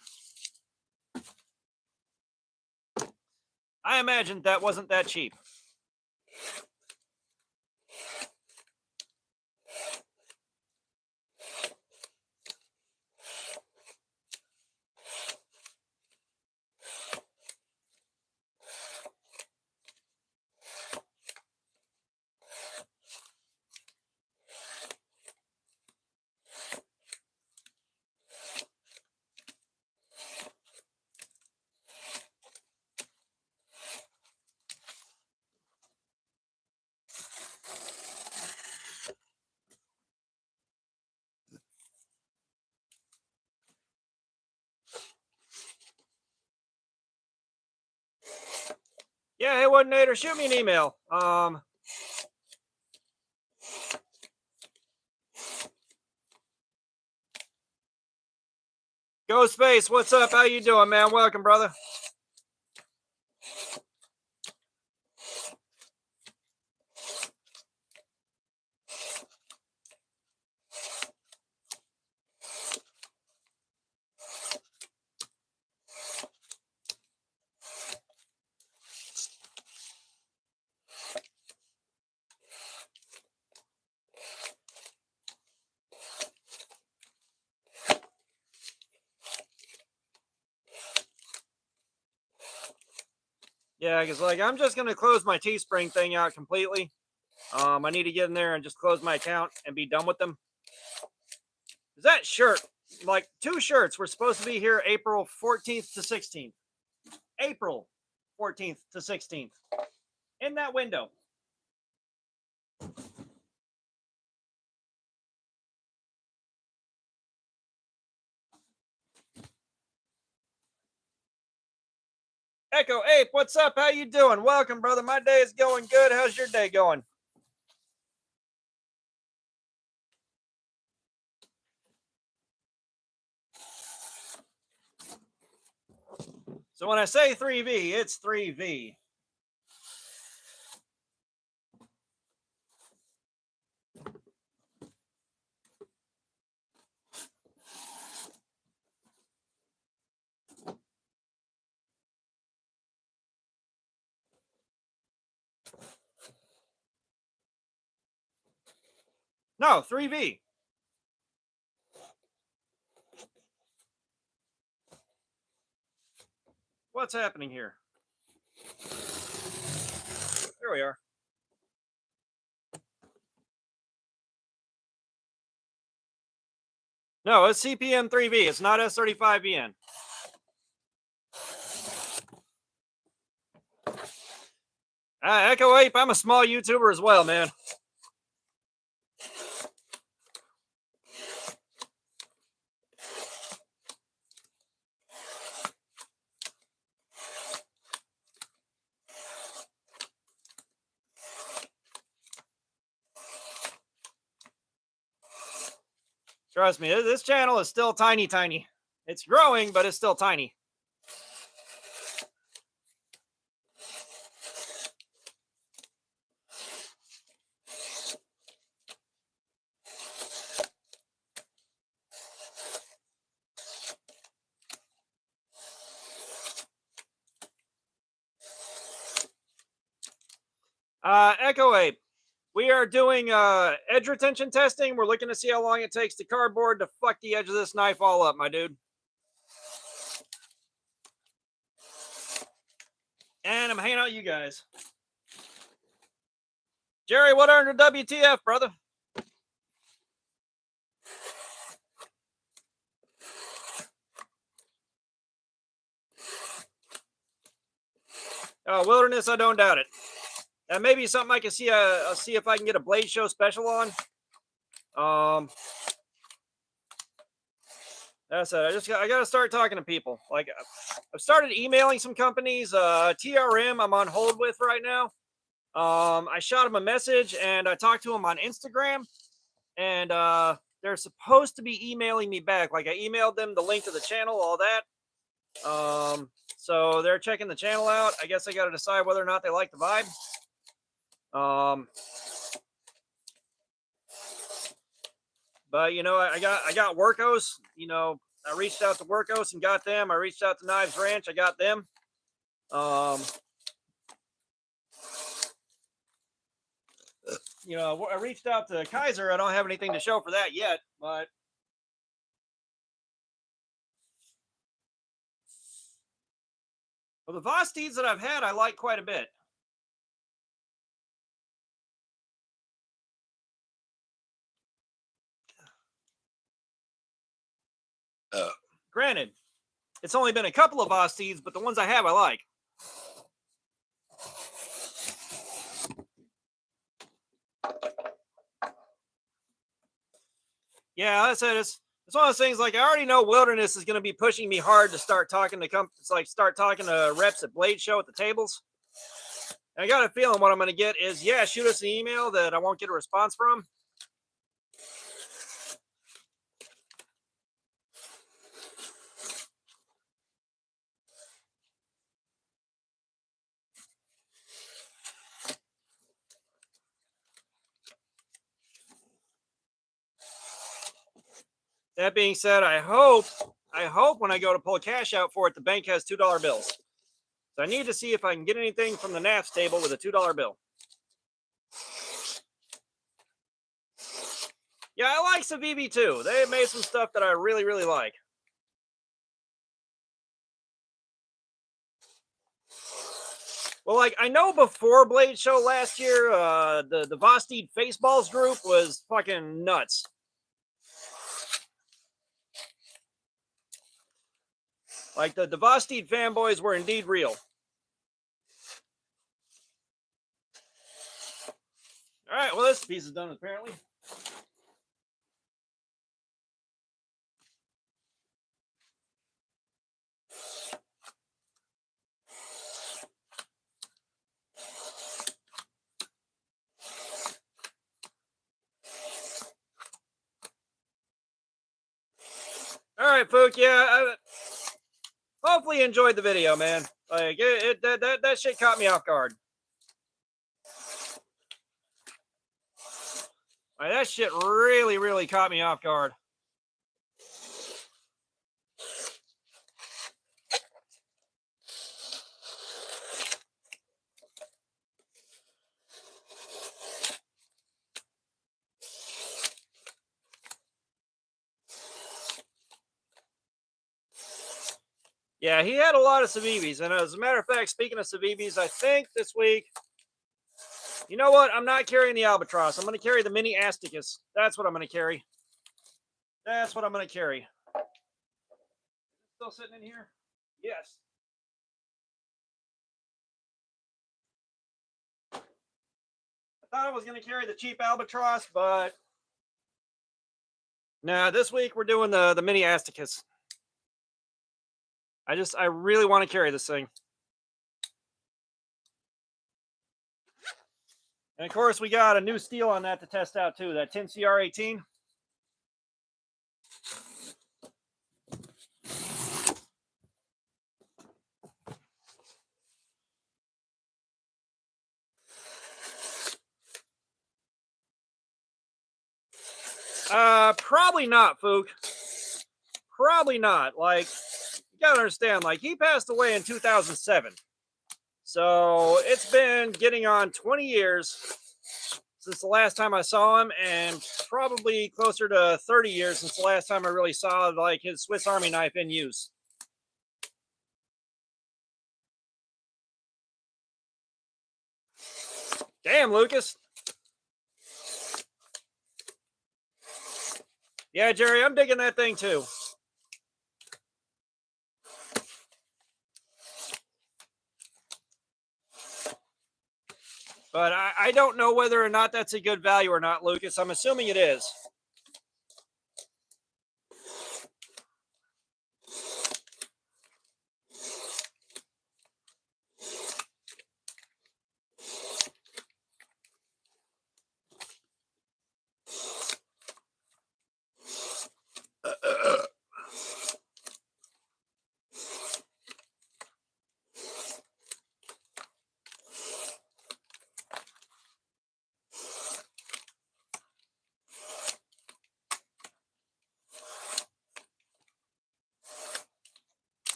I imagine that wasn't that cheap. Yeah, hey, Woodinator, shoot me an email. Go Space, what's up? How you doing, man? Welcome, brother. Yeah, because like I'm just gonna close my Teespring thing out completely. I need to get in there and just close my account and be done with them. Is that shirt, like 2 shirts, were supposed to be here April 14th to 16th. April 14th to 16th. In that window. Echo Ape, what's up? How you doing? Welcome, brother. My day is going good. How's your day going? So when I say 3V, it's 3V. No, 3V. What's happening here? There we are. No, it's CPM 3V. It's not S35VN. Echo Ape, I'm a small YouTuber as well, man. Trust me, this channel is still tiny. It's growing, but it's still tiny. Echo Ape. We are doing edge retention testing. We're looking to see how long it takes the cardboard to fuck the edge of this knife all up, my dude. And I'm hanging out with you guys. Jerry, what under WTF, brother? Wilderness, I don't doubt it. Maybe something I can see. I'll see if I can get a Blade Show special on. That's it. I got to start talking to people. Like, I've started emailing some companies. TRM, I'm on hold with right now. I shot them a message and I talked to them on Instagram, and they're supposed to be emailing me back. Like, I emailed them the link to the channel, all that. So they're checking the channel out. I guess I got to decide whether or not they like the vibe. But you know, I got Workos. You know, I reached out to Workos and got them. I reached out to Knives Ranch. I got them. You know, I reached out to Kaiser. I don't have anything to show for that yet, but the Vosteeds that I've had, I like quite a bit. Granted, it's only been a couple of Vosteeds, but the ones I have, I like. Yeah, that's it. It's one of those things. Like, I already know Wilderness is going to be pushing me hard to start talking to start talking to reps at Blade Show at the tables. And I got a feeling what I'm going to get is, yeah, shoot us an email that I won't get a response from. That being said, I hope when I go to pull cash out for it, the bank has $2 bills. So I need to see if I can get anything from the NAFS table with a $2 bill. Yeah, I like Civivi too. They made some stuff that I really, really like. Well, like, I know before Blade Show last year, the Vosteed Faceballs group was fucking nuts. Like, the Vosteed fanboys were indeed real. All right, well, this piece is done apparently. All right, Fook. Yeah, hopefully you enjoyed the video, man. Like, that shit caught me off guard. Like, that shit really, really caught me off guard. Yeah, he had a lot of Civivis. And as a matter of fact, speaking of Civivis, I think this week, you know what? I'm not carrying the Albatross. I'm going to carry the Mini Asticus. That's what I'm going to carry. That's what I'm going to carry. Still sitting in here? Yes. I thought I was going to carry the cheap Albatross, but nah, this week we're doing the Mini Asticus. I really want to carry this thing. And of course, we got a new steel on that to test out too, that 10CR18. Probably not, Fook. Probably not. Like, you gotta understand, like, he passed away in 2007. So it's been getting on 20 years since the last time I saw him, and probably closer to 30 years since the last time I really saw like his Swiss Army knife in use. Damn, Lucas. Yeah, Jerry, I'm digging that thing too. But I don't know whether or not that's a good value or not, Lucas. I'm assuming it is.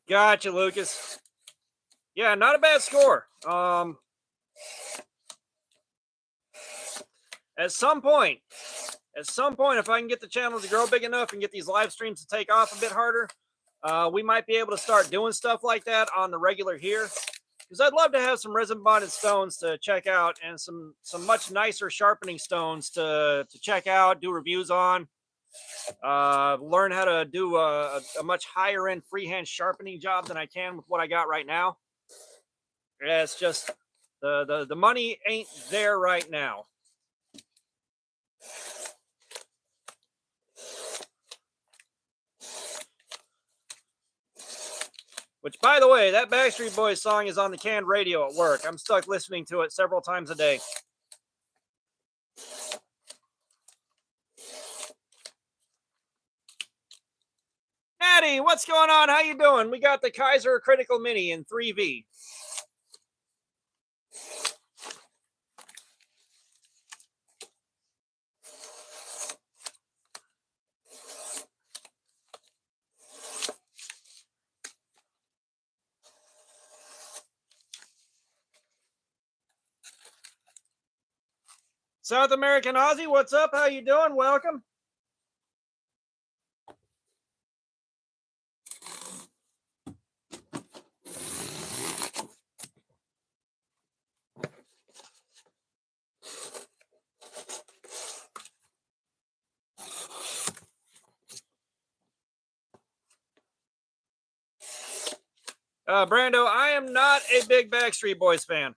Gotcha, Lucas. Yeah, not a bad score. At some point, if I can get the channel to grow big enough and get these live streams to take off a bit harder, we might be able to start doing stuff like that on the regular here. Because I'd love to have some resin bonded stones to check out, and some much nicer sharpening stones to check out, do reviews on. Learn how to do a much higher end freehand sharpening job than I can with what I got right now. It's just the money ain't there right now. Which, by the way, that Backstreet Boys song is on the canned radio at work. I'm stuck listening to it several times a day. Natty, what's going on? How you doing? We got the Kaiser Critical Mini in 3V. South American Aussie, what's up? How you doing? Welcome. Brando, I am not a big Backstreet Boys fan.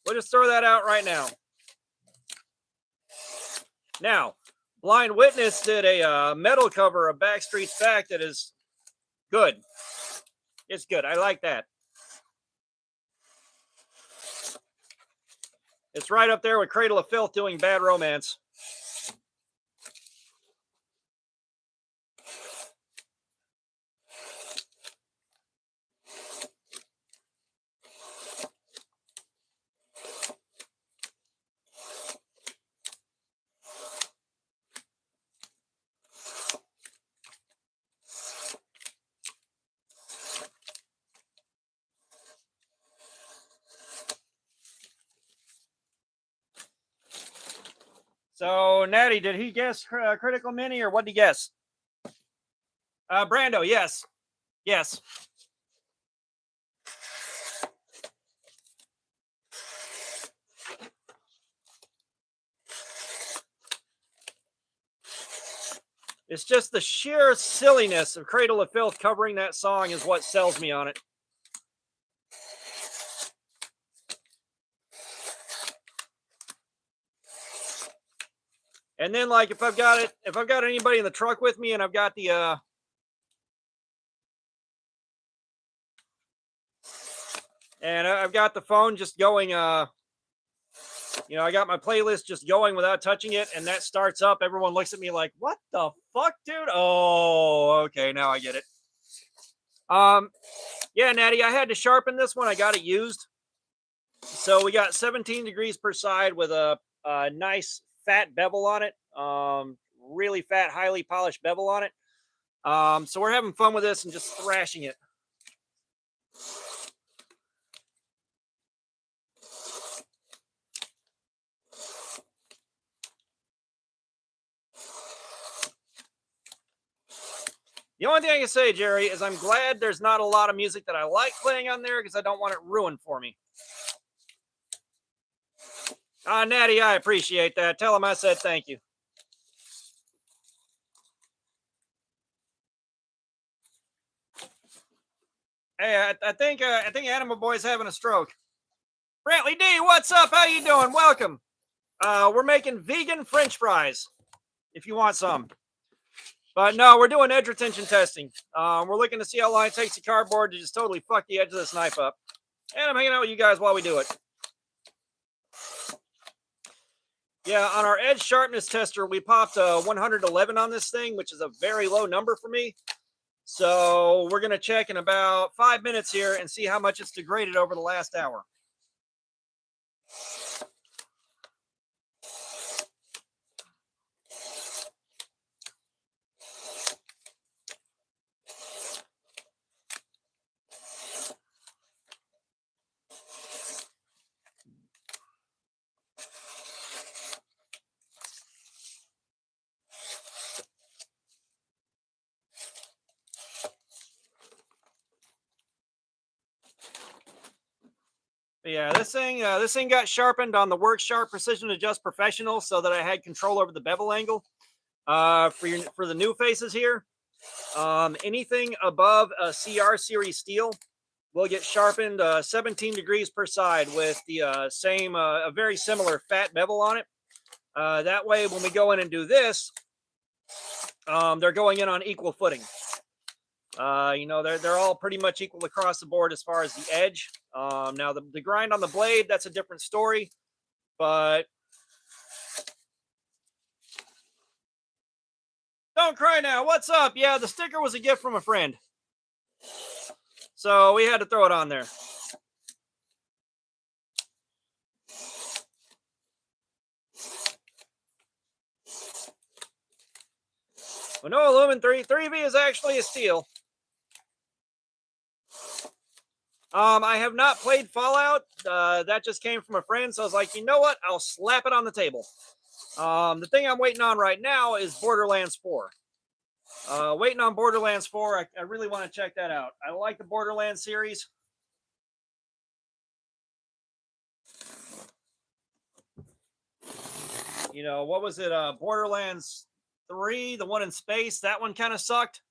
We'll just throw that out right now. Now, Blind Witness did a metal cover of Backstreet's Back that is good. It's good. I like that. It's right up there with Cradle of Filth doing Bad Romance. So, Natty, did he guess Critical Mini, or what did he guess? Brando, yes. Yes. It's just the sheer silliness of Cradle of Filth covering that song is what sells me on it. And then, like, if I've got anybody in the truck with me, and I've got the and I've got the phone just going You know, I got my playlist just going without touching it, and that starts up. Everyone looks at me like, "What the fuck, dude?" Oh, okay, now I get it. Yeah, Natty, I had to sharpen this one. I got it used, so we got 17 degrees per side with a nice fat bevel on it. Really fat, highly polished bevel on it. So we're having fun with this and just thrashing it. The only thing I can say, Jerry, is I'm glad there's not a lot of music that I like playing on there because I don't want it ruined for me. Natty, I appreciate that. Tell him I said thank you. Hey, I think Animal Boy's having a stroke. Brantley D, what's up? How you doing? Welcome. We're making vegan French fries. If you want some. But no, we're doing edge retention testing. We're looking to see how long it takes the cardboard to just totally fuck the edge of this knife up. And I'm hanging out with you guys while we do it. Yeah, on our edge sharpness tester, we popped a 111 on this thing, which is a very low number for me. So we're going to check in about 5 minutes here and see how much it's degraded over the last hour. But yeah, this thing got sharpened on the Work Sharp Precision Adjust Professional so that I had control over the bevel angle. For the new faces here, anything above a CR series steel will get sharpened 17 degrees per side with the same, a very similar fat bevel on it. That way, when we go in and do this, they're going in on equal footing. You know, they're all pretty much equal across the board as far as the edge. Now, the grind on the blade, that's a different story. But don't cry now. What's up? Yeah, the sticker was a gift from a friend. So we had to throw it on there. Well, no aluminum 3V is actually a steel. I have not played Fallout. That just came from a friend, so I was like, you know what? I'll slap it on the table. The thing I'm waiting on right now is Borderlands 4. Waiting on Borderlands 4. I really want to check that out. I like the Borderlands series. You know, what was it? Borderlands 3, the one in space. That one kind of sucked.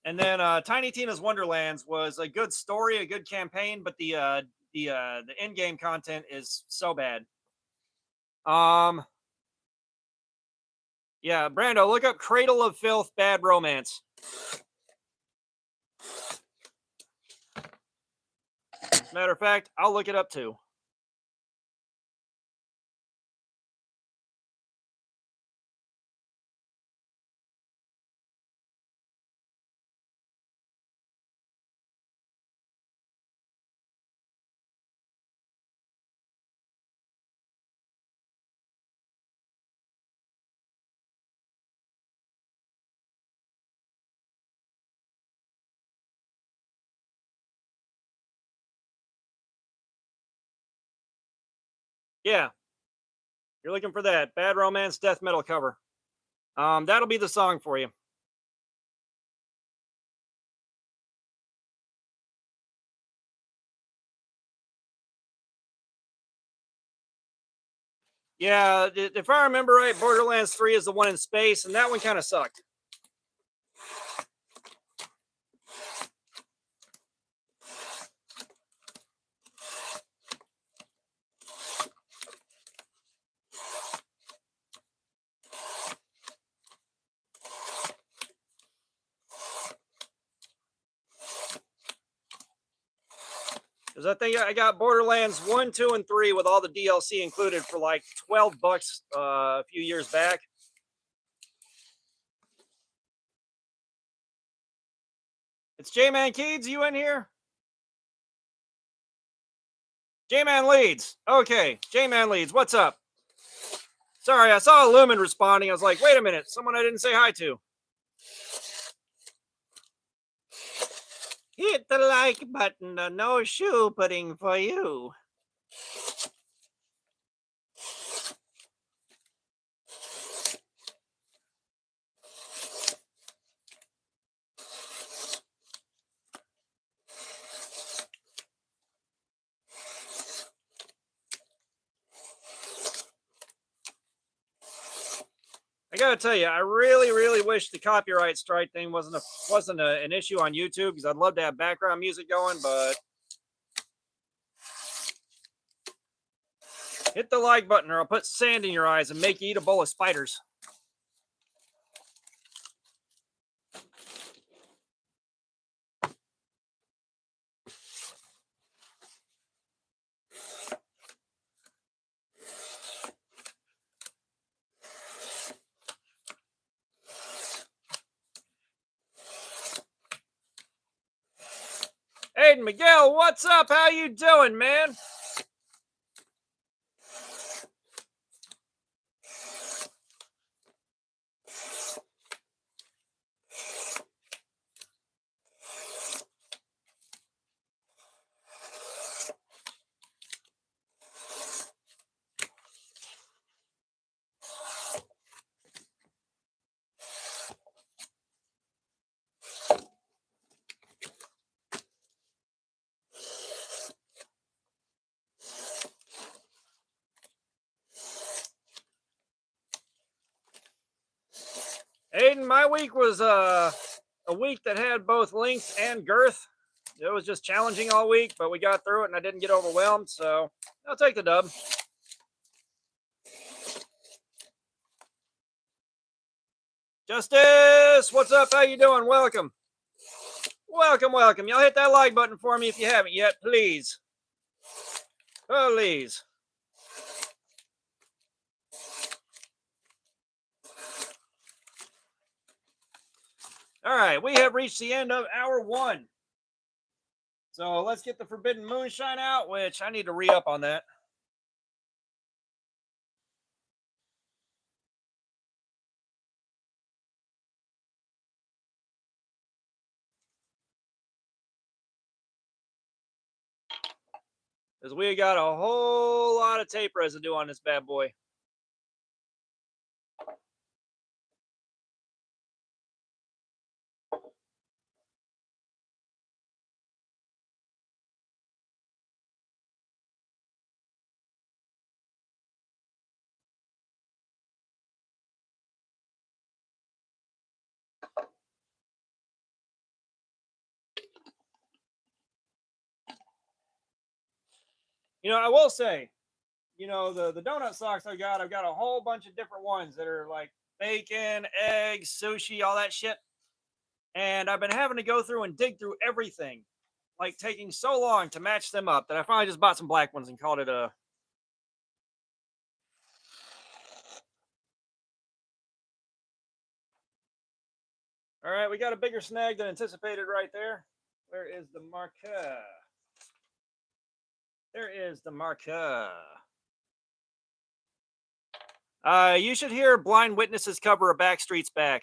And then Tiny Tina's Wonderlands was a good story, a good campaign, but the in-game content is so bad. Yeah, Brando, look up Cradle of Filth, Bad Romance. Matter of fact, I'll look it up too. Yeah, you're looking for that Bad Romance death metal cover. That'll be the song for you. Yeah, if I remember right, Borderlands 3 is the one in space, and that one kind of sucked. Because I think I got Borderlands 1, 2, and 3 with all the DLC included for like $12 a few years back. It's J-Man Keeds, you in here? J-Man Leads. Okay, J-Man Leads, what's up? Sorry, I saw Lumen responding. I was like, wait a minute, someone I didn't say hi to. Hit the like button, no shoe pudding for you. I gotta tell you, I really wish the copyright strike thing wasn't an issue on YouTube, because I'd love to have background music going, but hit the like button or I'll put sand in your eyes and make you eat a bowl of spiders. Aiden Miguel, what's up? How you doing, man? Aiden, my week was a week that had both length and girth. It was just challenging all week, but we got through it and I didn't get overwhelmed, so I'll take the dub. Justice, what's up? How you doing? Welcome. Welcome. Y'all hit that like button for me if you haven't yet, please. Please. All right, we have reached the end of hour 1. So let's get the Forbidden Moonshine out, which I need to re-up on that. Because we got a whole lot of tape residue on this bad boy. You know, I will say, you know, the donut socks I've got a whole bunch of different ones that are like bacon, eggs, sushi, all that shit. And I've been having to go through and dig through everything, like taking so long to match them up, that I finally just bought some black ones and called it a. All right, we got a bigger snag than anticipated right there. Where is the marker? There is the marker. You should hear Blind Witnesses cover a Backstreet's Back.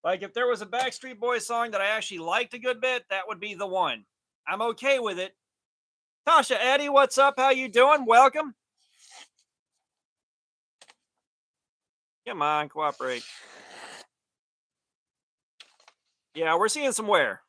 Like, if there was a Backstreet Boys song that I actually liked a good bit, that would be the one. I'm okay with it. Tasha Eddie, what's up? How you doing? Welcome. Come on, cooperate. Yeah, we're seeing some wear.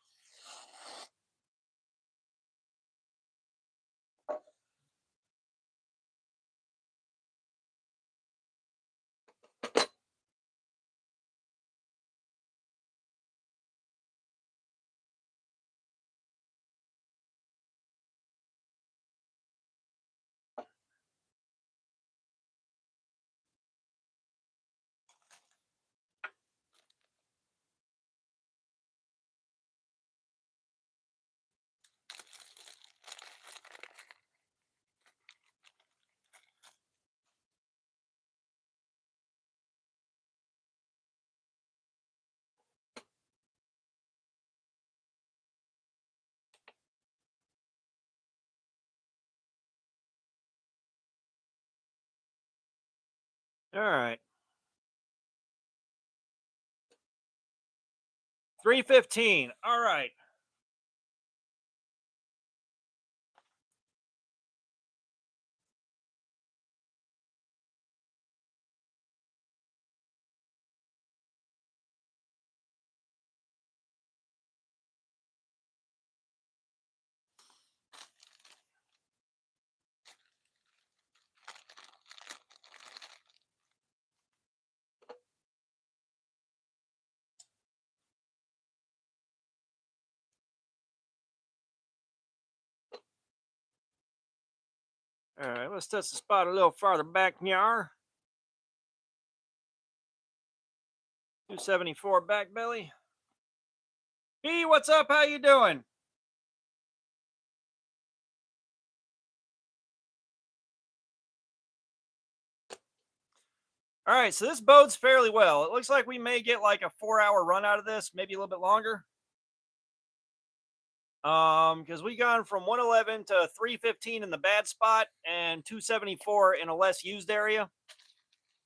All right. 315. All right. All right. Let's test the spot a little farther back here. 274 back belly. B, what's up? How you doing? All right, so this bodes fairly well. It looks like we may get like a 4 hour run out of this, maybe a little bit longer. Because we gone from 111 to 315 in the bad spot and 274 in a less used area,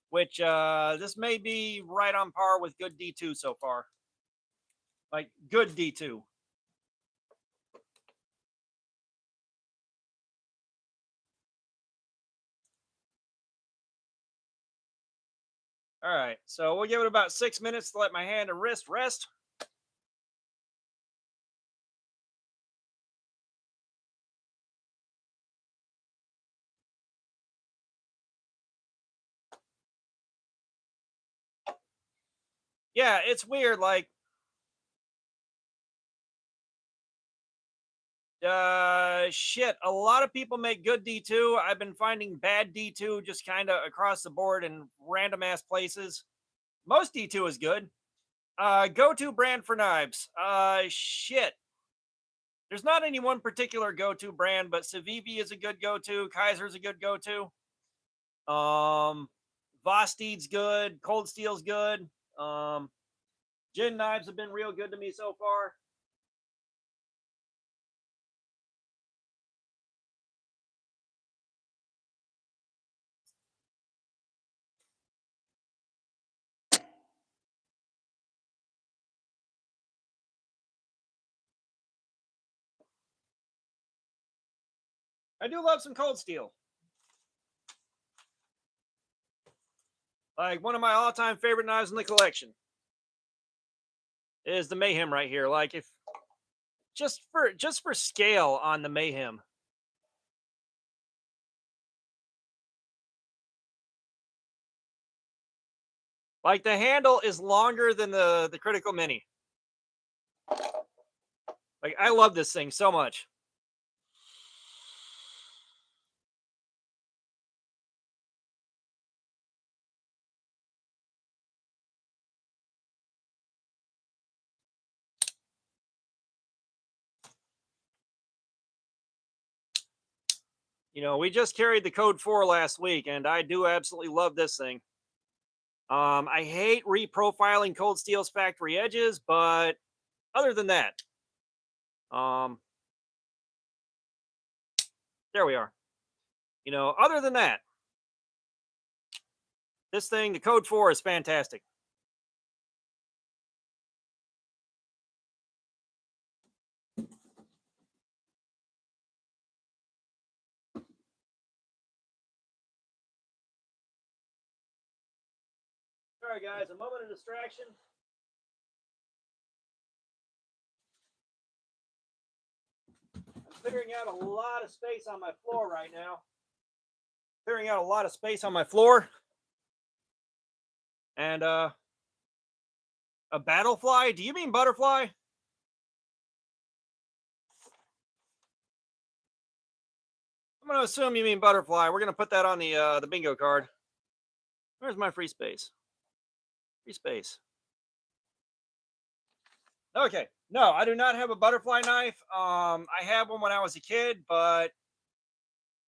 which this may be right on par with good D2 so far. Like good D2. All right, so we'll give it about 6 minutes to let my hand and wrist rest. Yeah, it's weird. Like, shit, a lot of people make good D2. I've been finding bad D2 just kind of across the board in random ass places. Most D2 is good. Go-to brand for knives. Shit. There's not any one particular go-to brand, but Civivi is a good go-to. Kaiser's a good go-to. Vosteed's good. Cold Steel's good. Gin knives have been real good to me so far. I do love some Cold Steel. Like one of my all-time favorite knives in the collection is the Mayhem right here. Like if just for scale on the Mayhem. Like the handle is longer than the Critical Mini. Like I love this thing so much. You know, we just carried the Code 4 last week, and I do absolutely love this thing. I hate reprofiling Cold Steel's factory edges, but other than that, um, there we are. You know, other than that, this thing, the Code 4 is fantastic. All right, guys, a moment of distraction. I'm figuring out a lot of space on my floor right now. Clearing out a lot of space on my floor. And a battlefly? Do you mean butterfly? I'm gonna assume you mean butterfly. We're gonna put that on the bingo card. Where's my free space? Free space. Okay. No, I do not have a butterfly knife. I had one when I was a kid, but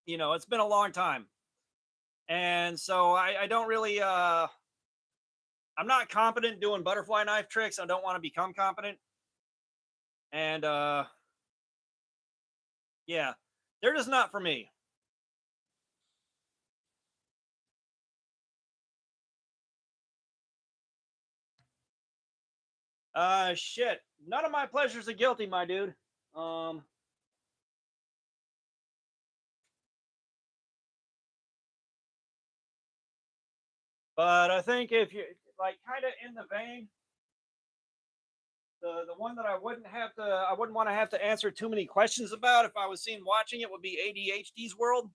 you know, it's been a long time. And so I don't really I'm not competent doing butterfly knife tricks. I don't want to become competent. And yeah, they're just not for me. Shit. None of my pleasures are guilty, my dude. Um, but I think if you like, kind of in the vein, the one that I wouldn't want to have to answer too many questions about if I was seen watching it would be ADHD's World.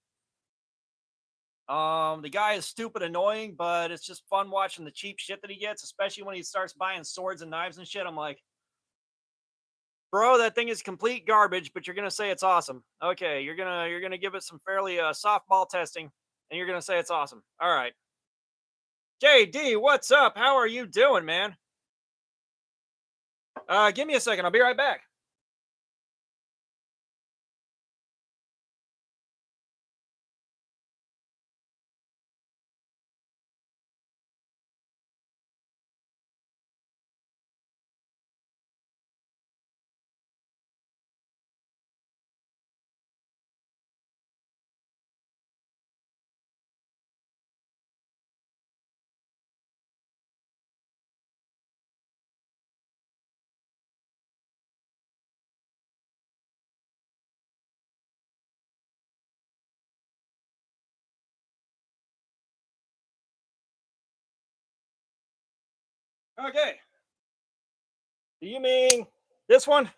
The guy is stupid annoying, but it's just fun watching the cheap shit that he gets, especially when he starts buying swords and knives and shit. I'm like, bro, that thing is complete garbage, but you're gonna say it's awesome. Okay, you're gonna give it some fairly softball testing, and you're gonna say it's awesome. All right, JD, what's up? How are you doing, man? Give me a second. I'll be right back. Okay. Do you mean this one?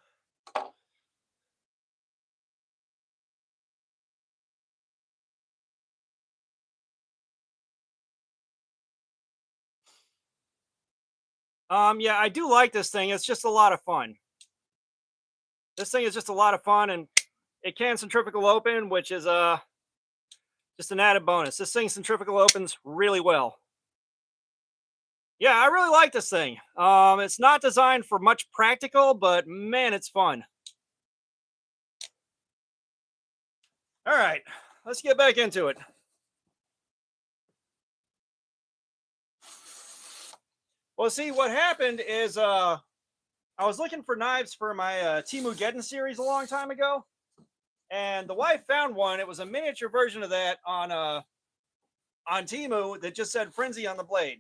Yeah, I do like this thing. It's just a lot of fun. This thing is just a lot of fun, and it can centrifugal open, which is just an added bonus. This thing centrifugal opens really well. Yeah, I really like this thing. It's not designed for much practical, but man, it's fun. All right, let's get back into it. Well, see, what happened is I was looking for knives for my Timu Geddon series a long time ago, and the wife found one. It was a miniature version of that on Timu that just said Frenzy on the blade.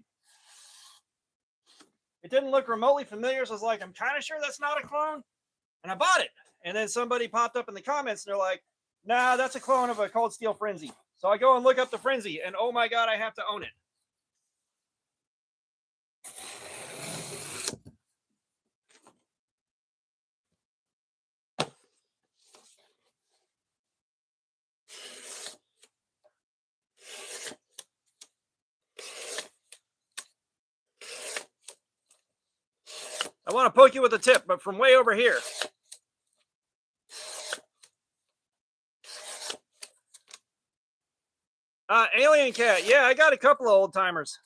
It didn't look remotely familiar, so I was like, I'm kind of sure that's not a clone, and I bought it. And then somebody popped up in the comments, and they're like, nah, that's a clone of a Cold Steel Frenzy. So I go and look up the Frenzy, and oh my god, I have to own it. I want to poke you with a tip, but from way over here. Alien Cat. Yeah, I got a couple of old timers.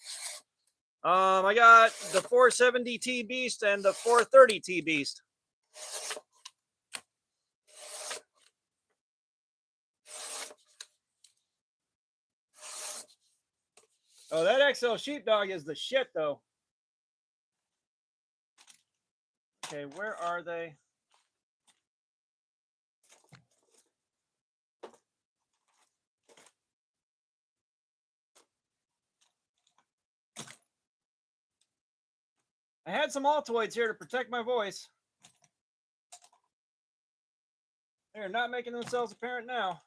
I got the 470T Beast and the 430T Beast. Oh, that XL Sheepdog is the shit, though. Okay, where are they? I had some Altoids here to protect my voice. They're not making themselves apparent now.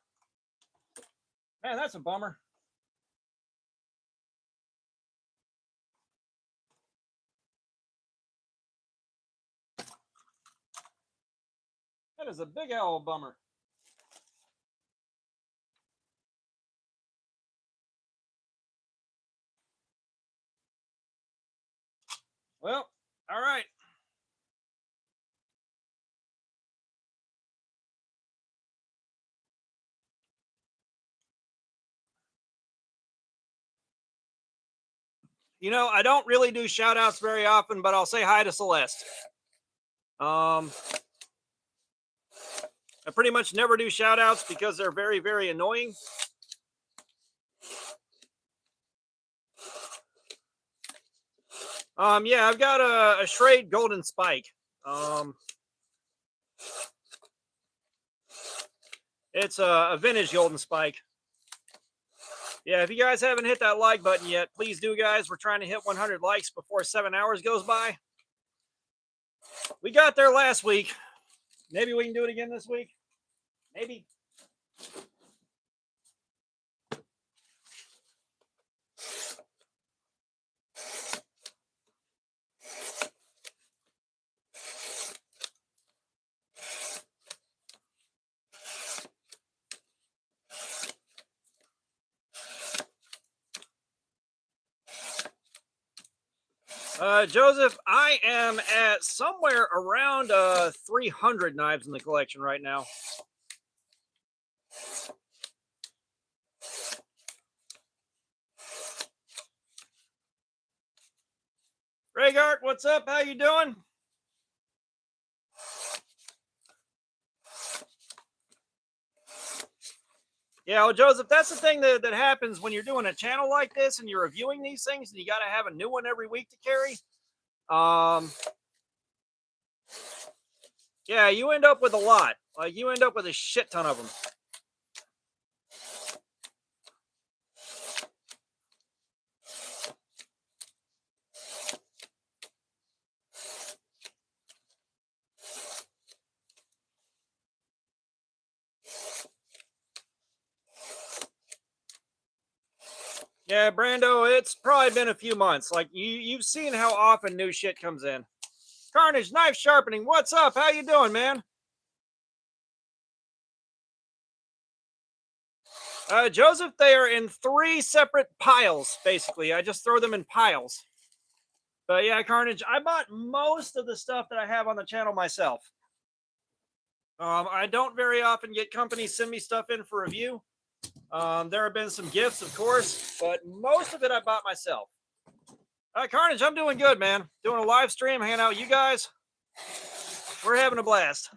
Man, that's a bummer. That is a big owl bummer. Well, all right. You know, I don't really do shout outs very often, but I'll say hi to Celeste. I pretty much never do shout outs because they're very, very annoying. Yeah, I've got a Schrade Golden Spike. It's a vintage Golden Spike. Yeah, if you guys haven't hit that like button yet, please do, guys. We're trying to hit 100 likes before 7 hours goes by. We got there last week. Maybe we can do it again this week. Maybe. Joseph, I am at somewhere around 300 knives in the collection right now. Rhaegar, what's up? How you doing? Yeah, well, Joseph, that's the thing that happens when you're doing a channel like this and you're reviewing these things and you got to have a new one every week to carry. Yeah, you end up with a lot. Like, you end up with a shit ton of them. Yeah, Brando, it's probably been a few months. Like, you've seen how often new shit comes in. Carnage, knife sharpening, what's up? How you doing, man? Joseph, they are in 3 separate piles, basically. I just throw them in piles. But yeah, Carnage, I bought most of the stuff that I have on the channel myself. I don't very often get companies send me stuff in for review. There have been some gifts, of course, but most of it I bought myself. Carnage, I'm doing good, man. Doing a live stream, hanging out with you guys. We're having a blast.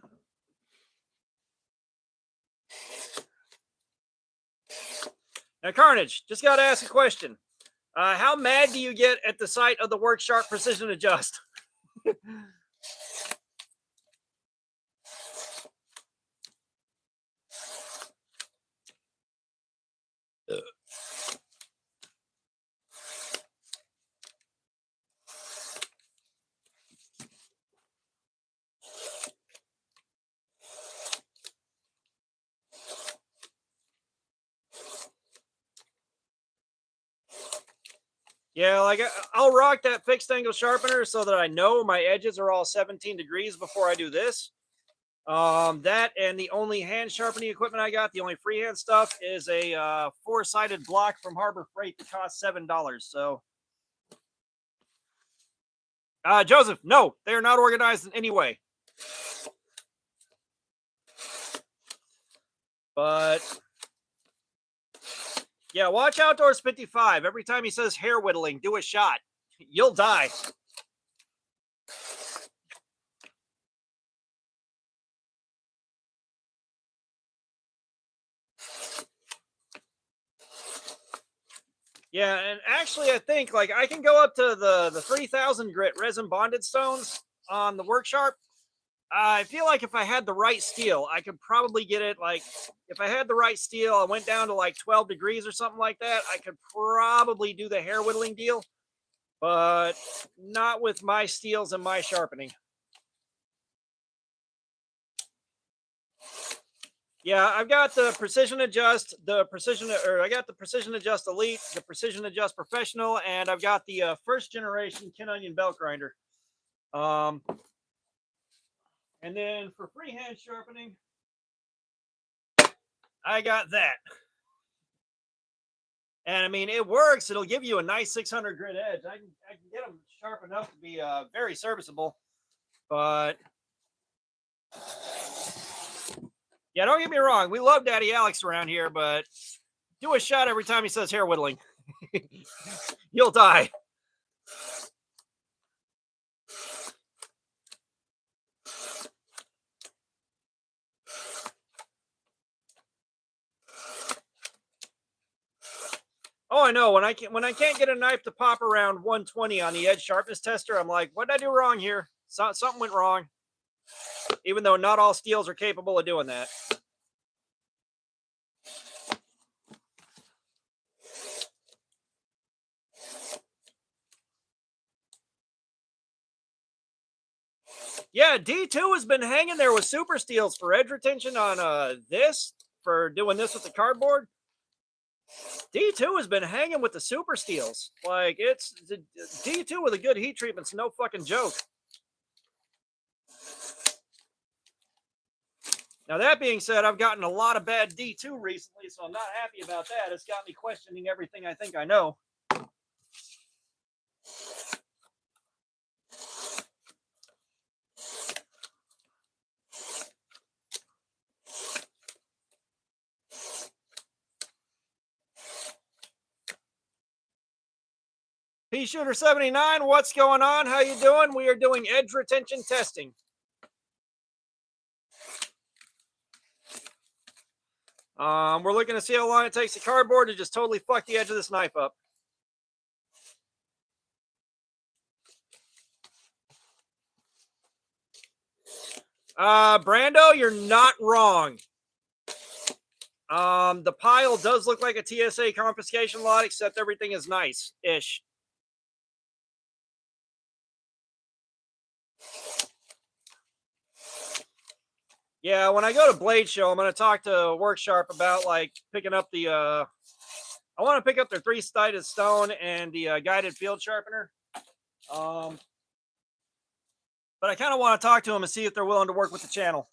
Now, Carnage, just got to ask a question. How mad do you get at the sight of the Work Sharp Precision Adjust? Yeah, like I'll rock that fixed angle sharpener so that I know my edges are all 17 degrees before I do this. That and the only hand sharpening equipment I got, the only freehand stuff, is a 4-sided block from Harbor Freight that costs $7. So, Joseph, no, they are not organized in any way. But yeah, watch Outdoors 55. Every time he says hair whittling, do a shot. You'll die. Yeah, and actually, I think like I can go up to the 3000 grit resin bonded stones on the Work Sharp. I feel like if I had the right steel, I could probably get it. Like if I had the right steel, I went down to like 12 degrees or something like that, I could probably do the hair whittling deal, but not with my steels and my sharpening. Yeah, I've got the Precision Adjust, I got the Precision Adjust Elite, the Precision Adjust Professional, and I've got the first generation Kin Onion belt grinder. And then for freehand sharpening, I got that. And I mean, it works. It'll give you a nice 600 grit edge. I can get them sharp enough to be very serviceable, but yeah, don't get me wrong. We love Daddy Alex around here, but do a shot every time he says hair whittling. You'll die. Oh, I know. When I can't get a knife to pop around 120 on the edge sharpness tester, I'm like, what did I do wrong here? Something went wrong. Even though not all steels are capable of doing that. Yeah, D2 has been hanging there with super steals for edge retention on this, for doing this with the cardboard. D2 has been hanging with the super steals. Like, it's D2 with a good heat treatment's no fucking joke. Now, that being said, I've gotten a lot of bad D2 recently, so I'm not happy about that. It's got me questioning everything I think I know. P Shooter 79, what's going on? How you doing? We are doing edge retention testing. We're looking to see how long it takes the cardboard to just totally fuck the edge of this knife up. Brando, you're not wrong. The pile does look like a TSA confiscation lot, except everything is nice-ish. Yeah, when I go to Blade Show, I'm going to talk to Worksharp about, like, picking up the, I want to pick up their 3-sided stone and the guided field sharpener. But I kind of want to talk to them and see if they're willing to work with the channel.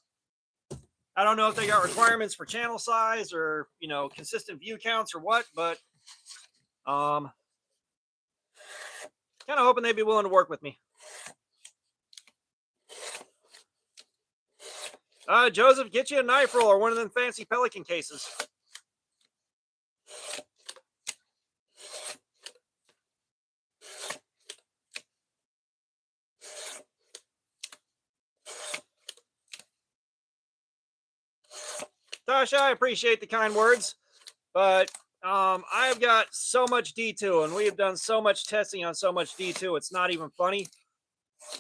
I don't know if they got requirements for channel size or, you know, consistent view counts or what, but kind of hoping they'd be willing to work with me. Joseph, get you a knife roll or one of them fancy Pelican cases. Tasha, I appreciate the kind words, but I've got so much D2 and we have done so much testing on so much D2, it's not even funny.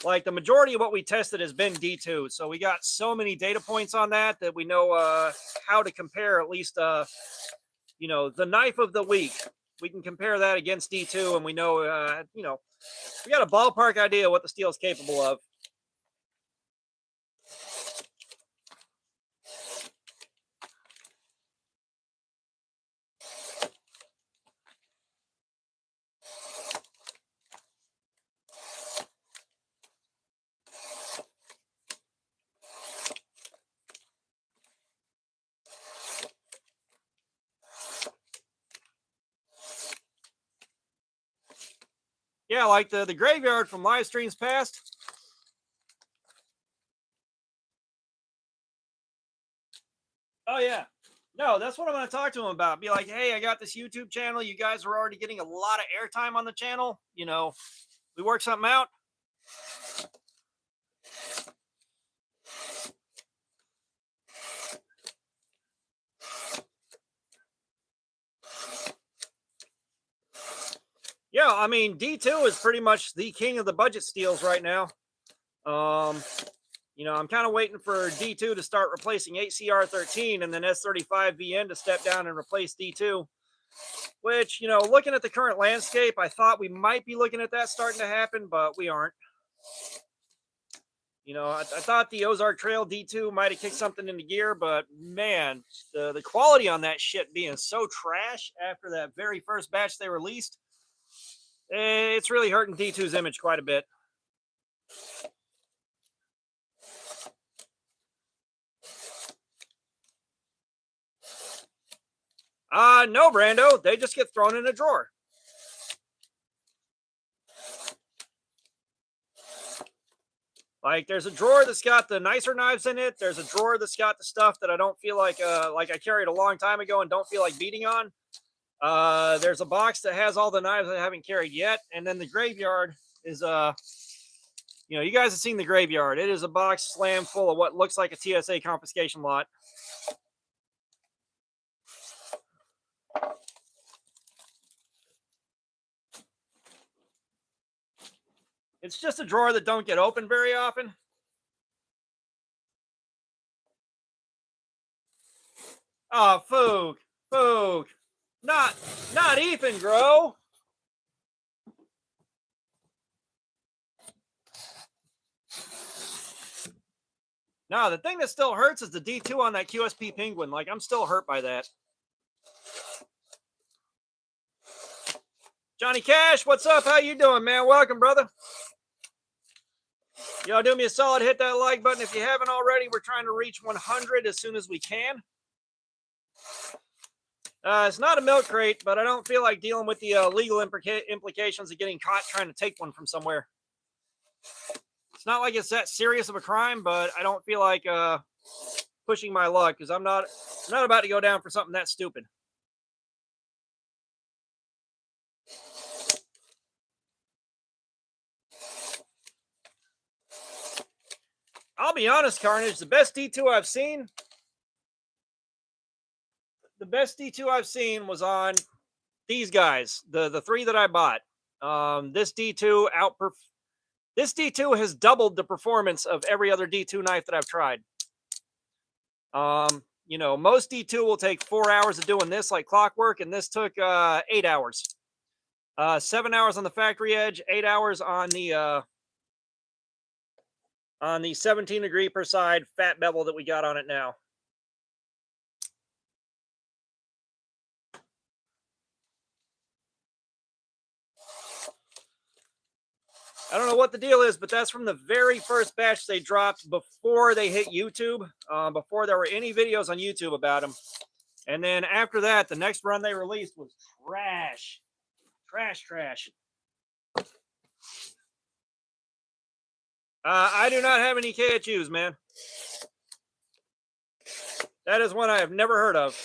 Like, the majority of what we tested has been D2, so we got so many data points on that we know how to compare at least, you know, the knife of the week. We can compare that against D2, and we know, you know, we got a ballpark idea what the steel is capable of. Yeah, like the graveyard from live streams past. Oh, yeah. No, that's what I'm going to talk to them about. Be like, hey, I got this YouTube channel. You guys are already getting a lot of airtime on the channel. You know, we work something out. Yeah, I mean, D2 is pretty much the king of the budget steals right now. You know, I'm kind of waiting for D2 to start replacing HCR13 and then S35VN to step down and replace D2, which, you know, looking at the current landscape, I thought we might be looking at that starting to happen, but we aren't. You know, I thought the Ozark Trail D2 might have kicked something into gear, but man, the quality on that shit being so trash after that very first batch they released, it's really hurting D2's image quite a bit. No, Brando, they just get thrown in a drawer. Like, there's a drawer that's got the nicer knives in it. There's a drawer that's got the stuff that I don't feel like I carried a long time ago and don't feel like beating on. There's a box that has all the knives I haven't carried yet. And then the graveyard is, you know, you guys have seen the graveyard. It is a box slammed full of what looks like a TSA confiscation lot. It's just a drawer that don't get open very often. Oh, Foog. Not Ethan, Grow. No, the thing that still hurts is the D2 on that QSP Penguin. Like, I'm still hurt by that. Johnny Cash, what's up? How you doing, man? Welcome, brother. Y'all do me a solid, hit that like button if you haven't already. We're trying to reach 100 as soon as we can. It's not a milk crate, but I don't feel like dealing with the legal implications of getting caught trying to take one from somewhere. It's not like it's that serious of a crime, but I don't feel like pushing my luck because I'm not about to go down for something that stupid. I'll be honest, Carnage, the best D2 I've seen was on these guys, the three that I bought. This D2 has doubled the performance of every other D2 knife that I've tried. You know, most D2 will take 4 hours of doing this like clockwork, and this took 8 hours. 7 hours on the factory edge, 8 hours on the 17 degree per side fat bevel that we got on it now. I don't know what the deal is, but that's from the very first batch they dropped before they hit YouTube, before there were any videos on YouTube about them. And then after that, the next run they released was trash. Trash. I do not have any KHUs, man. That is one I have never heard of.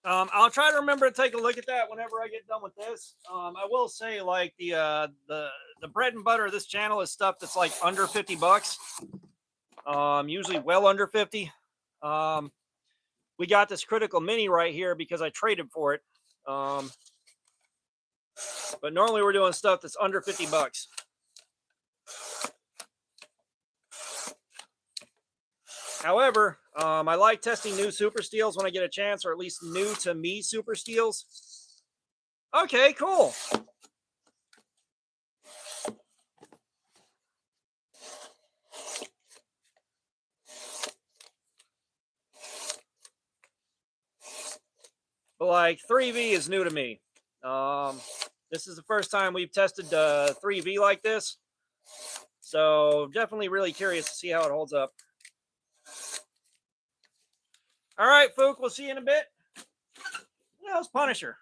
I'll try to remember to take a look at that whenever I get done with this. I will say, like, the bread and butter of this channel is stuff that's like under $50. Usually well under 50. We got this Critical Mini right here because I traded for it. But normally we're doing stuff that's under $50. However, I like testing new super steels when I get a chance, or at least new to me super steels. Okay, cool. But like 3V is new to me. This is the first time we've tested 3V like this. So definitely really curious to see how it holds up. All right, Fook, we'll see you in a bit. How's Punisher?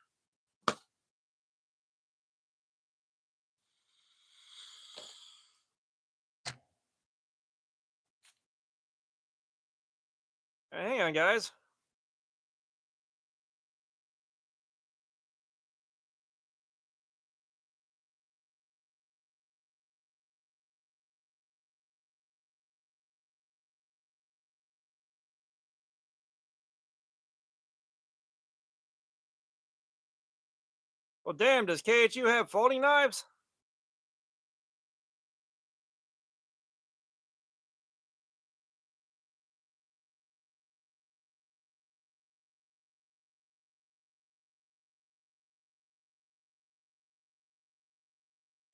Right, hang on, guys. Well, damn, does KHU have folding knives?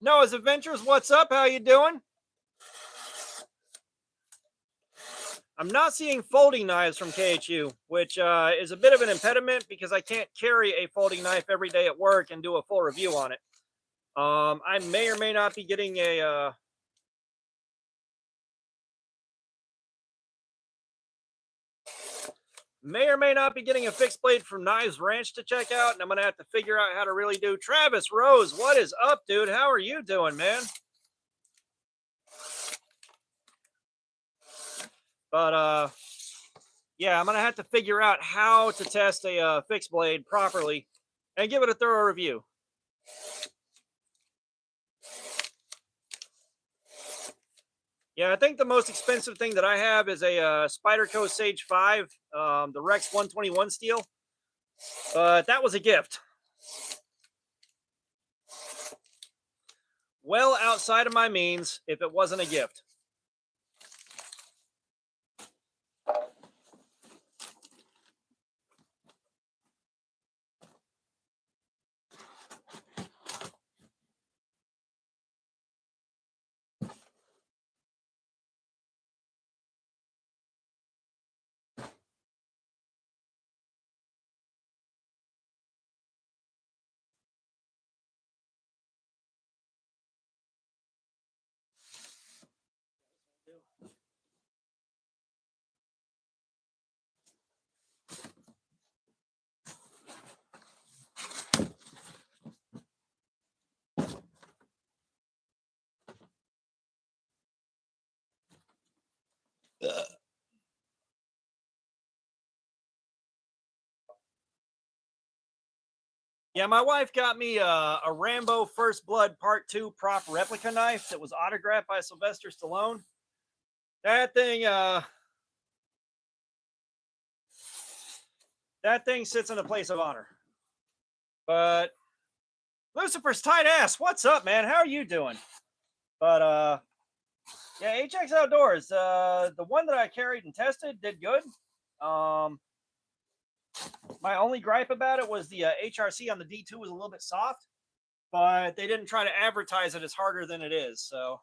Noah's Adventures, what's up? How you doing? I'm not seeing folding knives from KHU, which is a bit of an impediment because I can't carry a folding knife every day at work and do a full review on it. I may or may not be getting a fixed blade from Knives Ranch to check out, and I'm gonna have to figure out how to really do. Travis Rose, what is up, dude? How are you doing, man? But yeah, I'm gonna have to figure out how to test a fixed blade properly and give it a thorough review. Yeah, I think the most expensive thing that I have is a Spyderco Sage 5, the Rex 121 steel. But that was a gift. Well outside of my means if it wasn't a gift. Yeah, my wife got me a Rambo First Blood Part 2 prop replica knife that was autographed by Sylvester Stallone. That thing, that thing sits in a place of honor. But Lucifer's tight ass, what's up, man? How are you doing? But yeah, HX Outdoors, the one that I carried and tested did good. My only gripe about it was the HRC on the D2 was a little bit soft, but they didn't try to advertise it as harder than it is. So,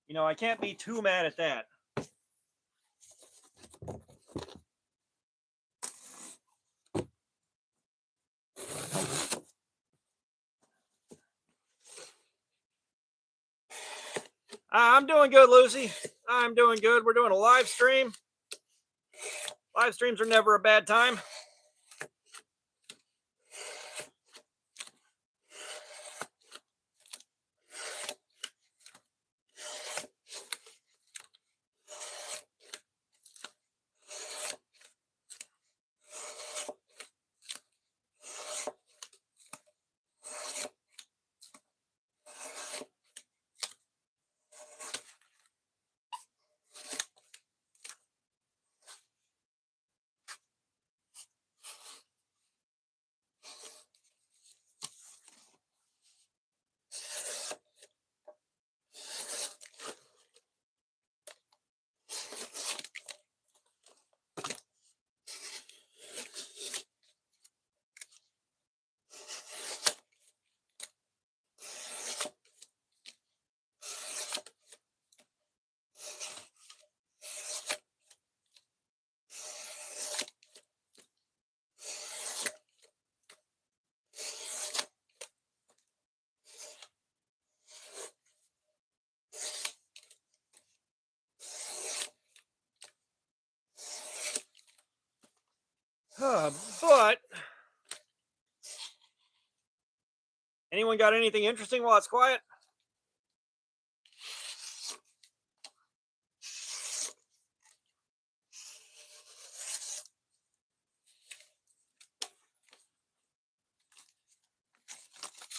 you know, I can't be too mad at that. I'm doing good, Lucy. I'm doing good. We're doing a live stream. Live streams are never a bad time. But anyone got anything interesting while it's quiet?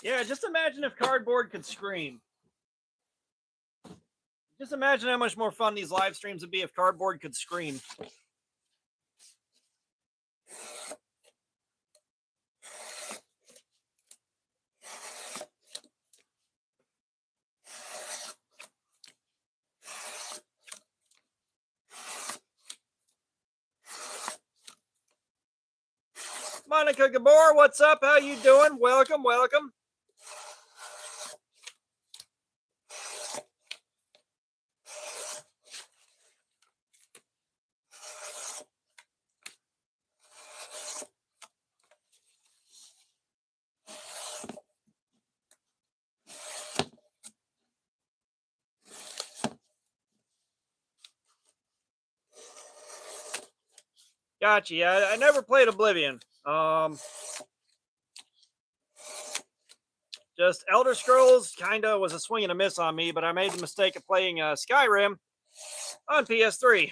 Yeah, just imagine if cardboard could scream. Just imagine how much more fun these live streams would be if cardboard could scream. Monica Gabor, what's up? How you doing? Welcome, welcome. Gotcha. Yeah, I never played Oblivion. Just Elder Scrolls kind of was a swing and a miss on me, but I made the mistake of playing Skyrim on PS3.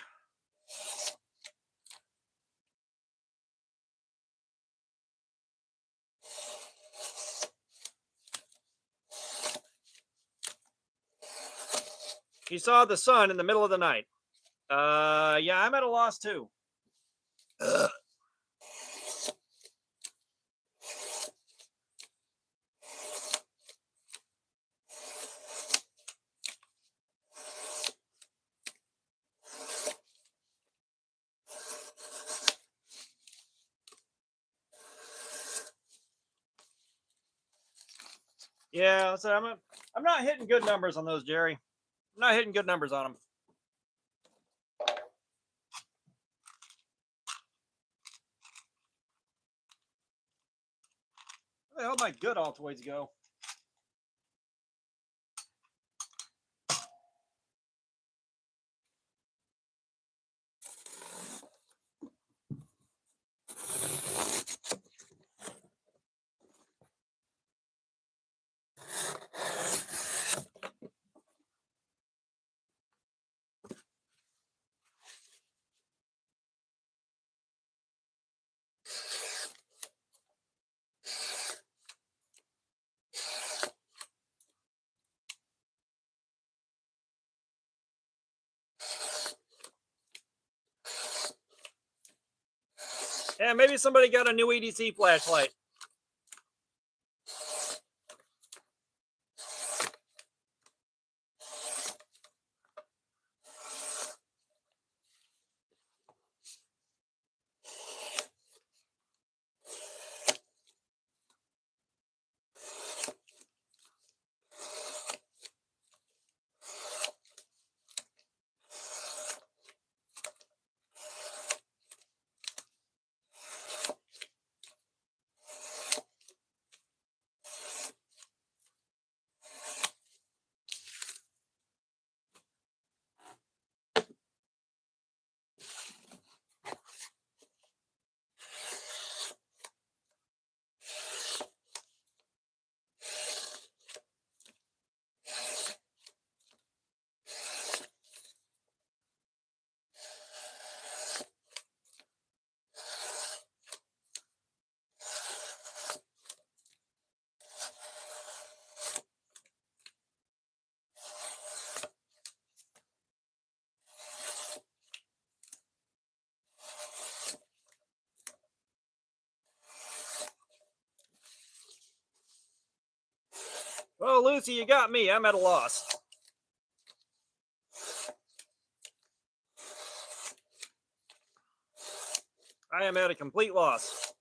He saw the sun in the middle of the night. Yeah, I'm at a loss too. Yeah, so I'm not hitting good numbers on those, Jerry. I'm not hitting good numbers on them. Where the hell my good Altoids go? Yeah, maybe somebody got a new EDC flashlight. Well, Lucy, you got me. I'm at a loss. I am at a complete loss.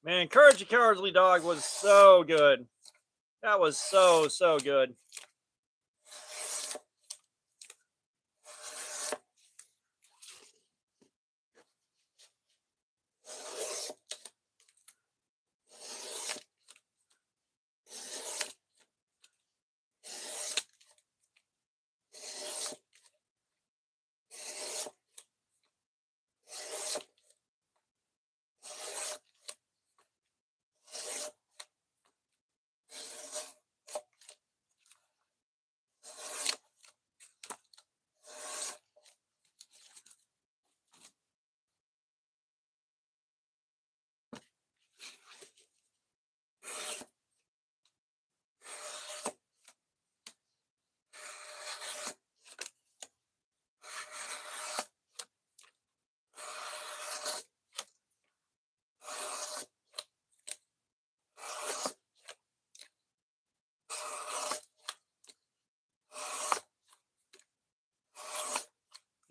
Man, Courage the Cowardly Dog was so good. That was so good.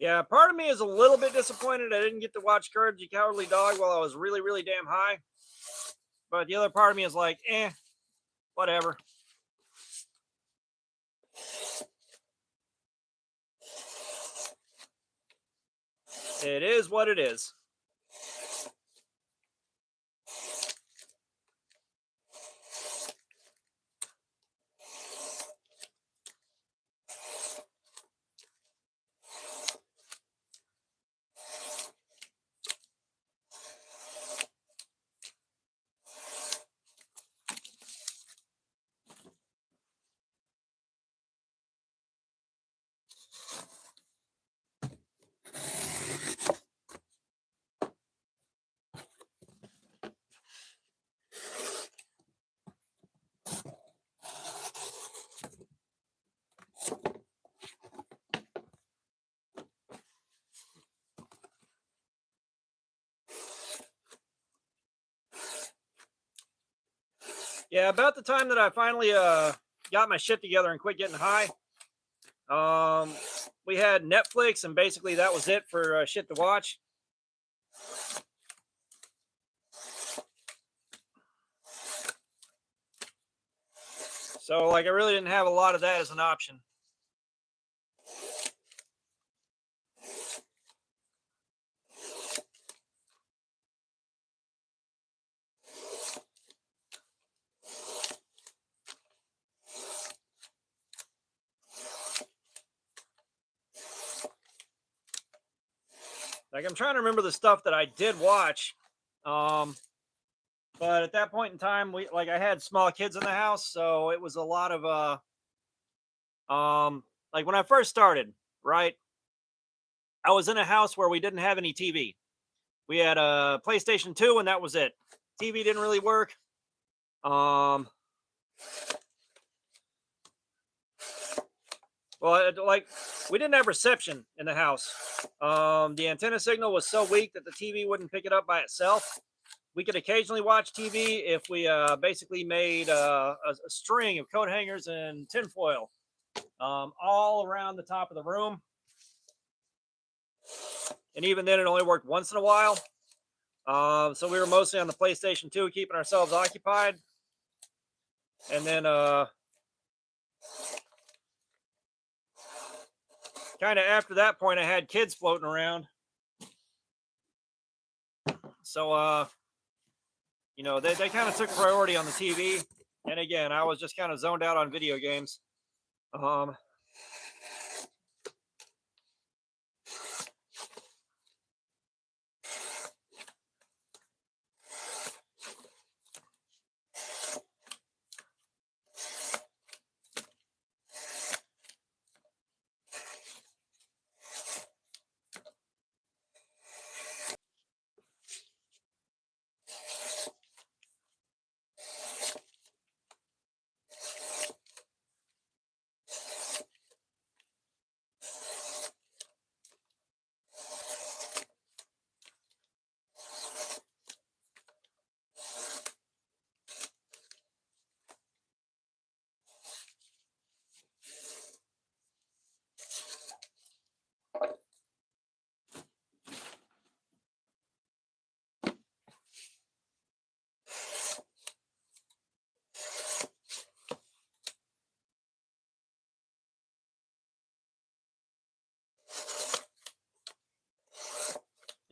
Yeah, part of me is a little bit disappointed I didn't get to watch Courage the Cowardly Dog while I was really, really damn high. But the other part of me is like, whatever. It is what it is. Yeah, about the time that I finally got my shit together and quit getting high, we had Netflix, and basically that was it for shit to watch. So, like, I really didn't have a lot of that as an option. Like, I'm trying to remember the stuff that I did watch. But at that point in time, I had small kids in the house, so it was a lot of like when I first started, right? I was in a house where we didn't have any TV. We had a PlayStation 2 and that was it. TV didn't really work. Um like we didn't have reception in the house. The antenna signal was so weak that the TV wouldn't pick it up by itself. We could occasionally watch TV if we basically made a string of coat hangers and tinfoil all around the top of the room. And even then, it only worked once in a while. So we were mostly on the PlayStation 2, keeping ourselves occupied. And then kind of after that point, I had kids floating around. So, they kind of took priority on the TV. And again, I was just kind of zoned out on video games.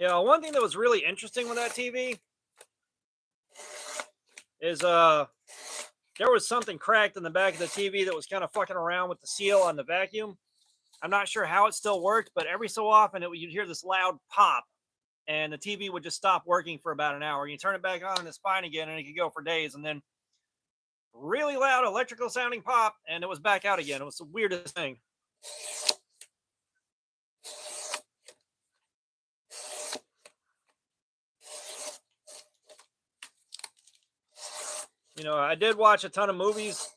One thing that was really interesting with that TV is there was something cracked in the back of the TV that was kind of fucking around with the seal on the vacuum. I'm not sure how it still worked, but every so often you'd hear this loud pop, and the TV would just stop working for about an hour. You turn it back on, and it's fine again, and it could go for days, and then really loud electrical sounding pop, and it was back out again. It was the weirdest thing. I did watch a ton of movies.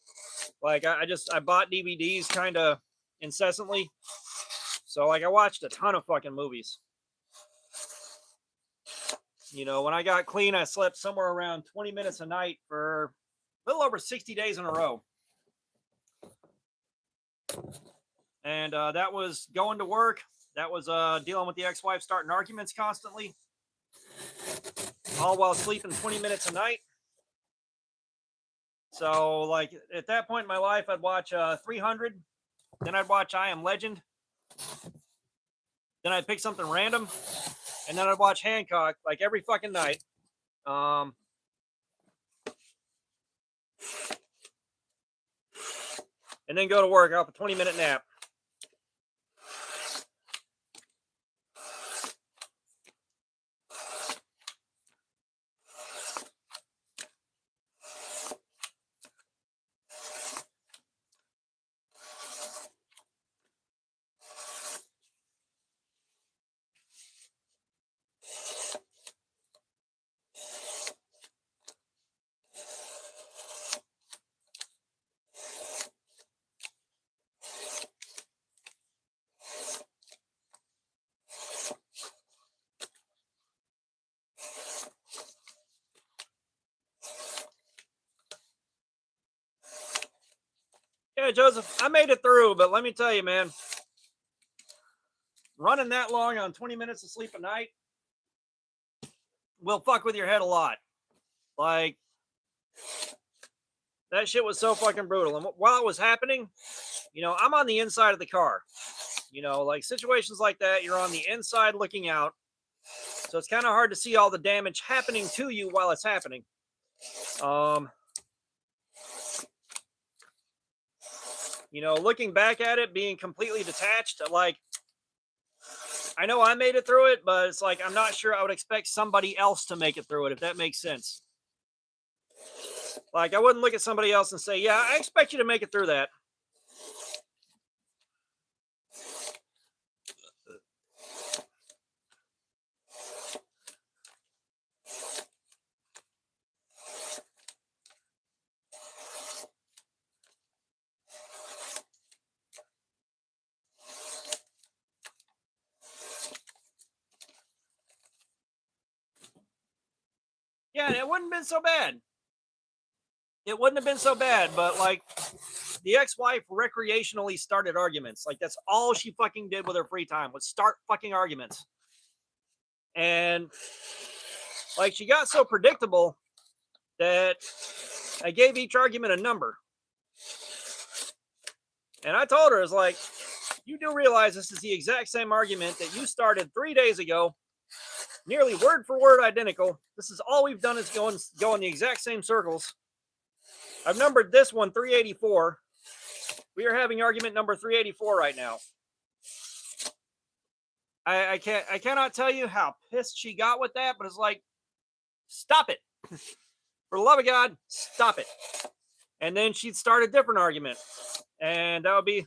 Like I bought DVDs kind of incessantly. So like I watched a ton of fucking movies. When I got clean, I slept somewhere around 20 minutes a night for a little over 60 days in a row. And that was going to work, That was dealing with the ex-wife starting arguments constantly, all while sleeping 20 minutes a night. So, like, at that point in my life, I'd watch 300, then I'd watch I Am Legend, then I'd pick something random, and then I'd watch Hancock like every fucking night. And then go to work off a 20-minute nap. Yeah, Joseph, I made it through, but let me tell you, man, running that long on 20 minutes of sleep a night will fuck with your head a lot. Like, that shit was so fucking brutal. And while it was happening, you know, I'm on the inside of the car. You know, like situations like that, you're on the inside looking out. So it's kind of hard to see all the damage happening to you while it's happening. You know, looking back at it, being completely detached, like, I know I made it through it, but it's like, I'm not sure I would expect somebody else to make it through it, if that makes sense. Like, I wouldn't look at somebody else and say, yeah, I expect you to make it through that. Yeah, and it wouldn't have been so bad. It wouldn't have been so bad, but like, the ex-wife recreationally started arguments. Like, that's all she fucking did with her free time, was start fucking arguments. And like, she got so predictable that I gave each argument a number. And I told her, it's like, you do realize this is the exact same argument that you started 3 days ago, nearly word for word identical. This is all we've done is go in the exact same circles. I've numbered this one 384. We are having argument number 384 right now. I cannot tell you how pissed she got with that, but it's like, stop it. For the love of God, stop it. And then she'd start a different argument. And that would be,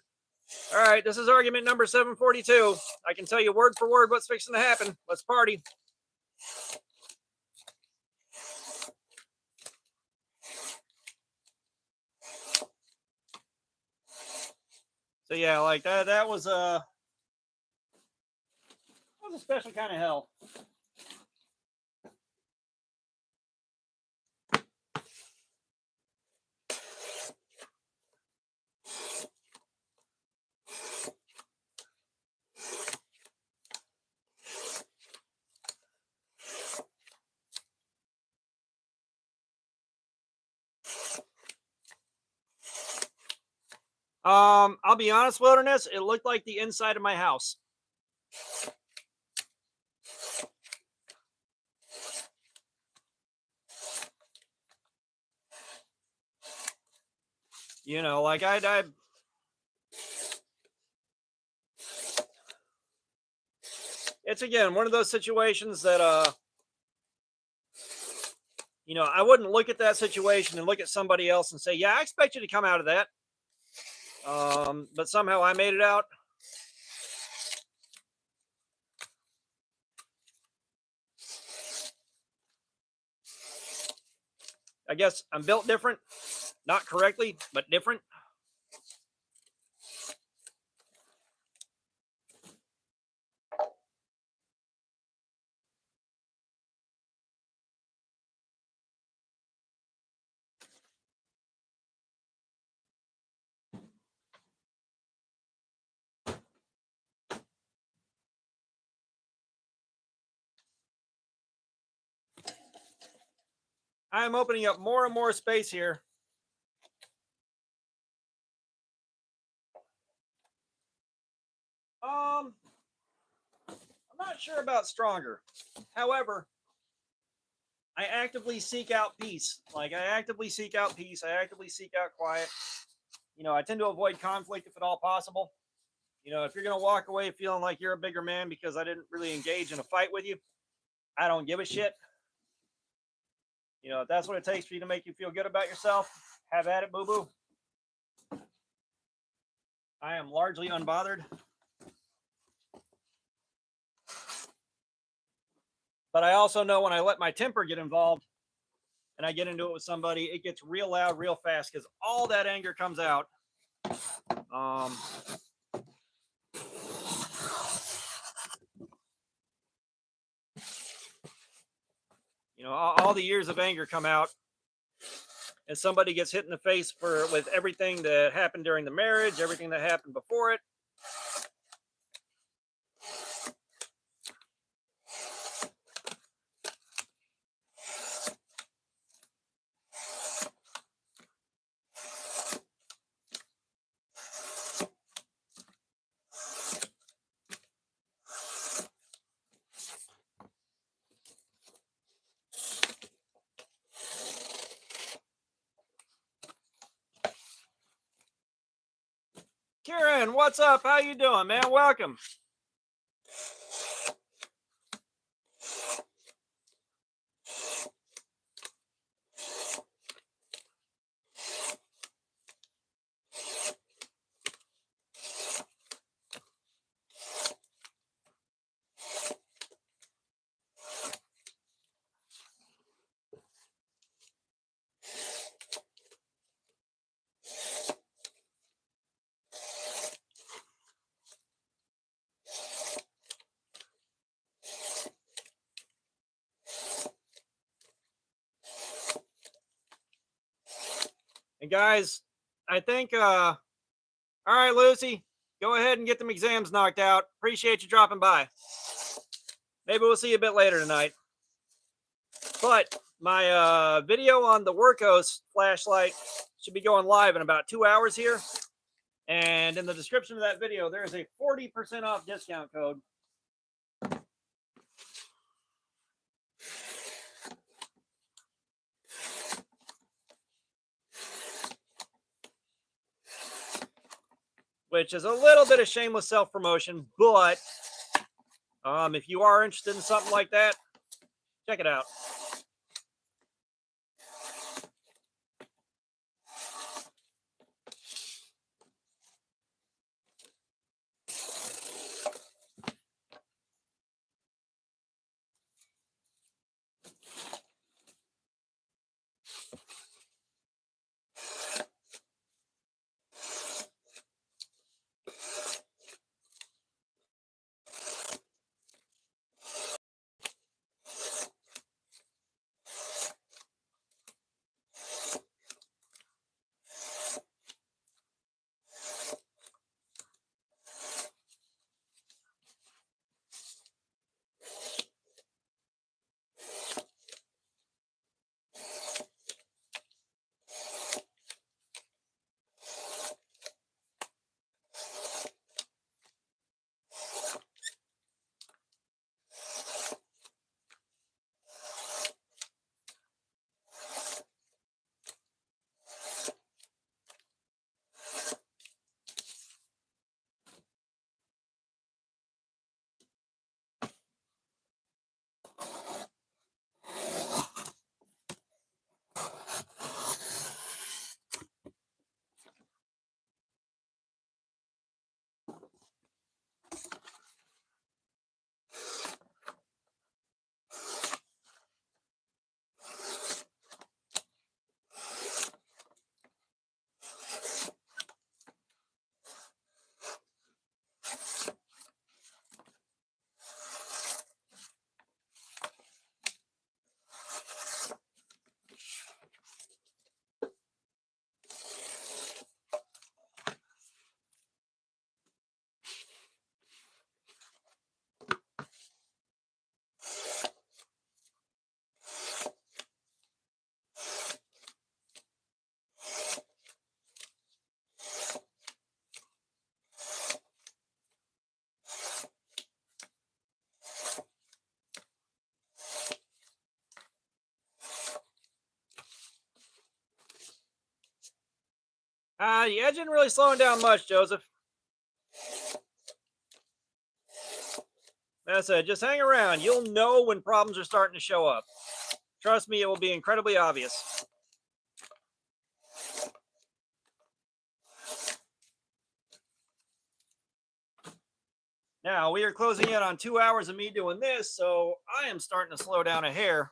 all right, this is argument number 742. I can tell you word for word what's fixing to happen. Let's party. So yeah, like that was a special kind of hell. I'll be honest, Wilderness, it looked like the inside of my house. You know, like I it's again one of those situations that you know, I wouldn't look at that situation and look at somebody else and say, yeah, I expect you to come out of that. But somehow I made it out. I guess I'm built different. Not correctly, but different. I'm opening up more and more space here. I'm not sure about stronger. However, I actively seek out peace. Like, I actively seek out peace. I actively seek out quiet. You know, I tend to avoid conflict if at all possible. You know, if you're going to walk away feeling like you're a bigger man because I didn't really engage in a fight with you, I don't give a shit. You know, if that's what it takes for you to make you feel good about yourself, have at it, boo boo. I am largely unbothered. But I also know when I let my temper get involved and I get into it with somebody, it gets real loud real fast because all that anger comes out. You know, all the years of anger come out, and somebody gets hit in the face with everything that happened during the marriage, everything that happened before it. Kieran, what's up? How you doing, man? Welcome. And guys, I think all right, Lucy, go ahead and get them exams knocked out. Appreciate you dropping by. Maybe we'll see you a bit later tonight. But my video on the Workhorse flashlight should be going live in about 2 hours here. And in the description of that video, there is a 40% off discount code. Which is a little bit of shameless self-promotion, but if you are interested in something like that, check it out. The edge isn't really slowing down much, Joseph. That's it. Just hang around. You'll know when problems are starting to show up. Trust me, it will be incredibly obvious. Now, we are closing in on 2 hours of me doing this, so I am starting to slow down a hair.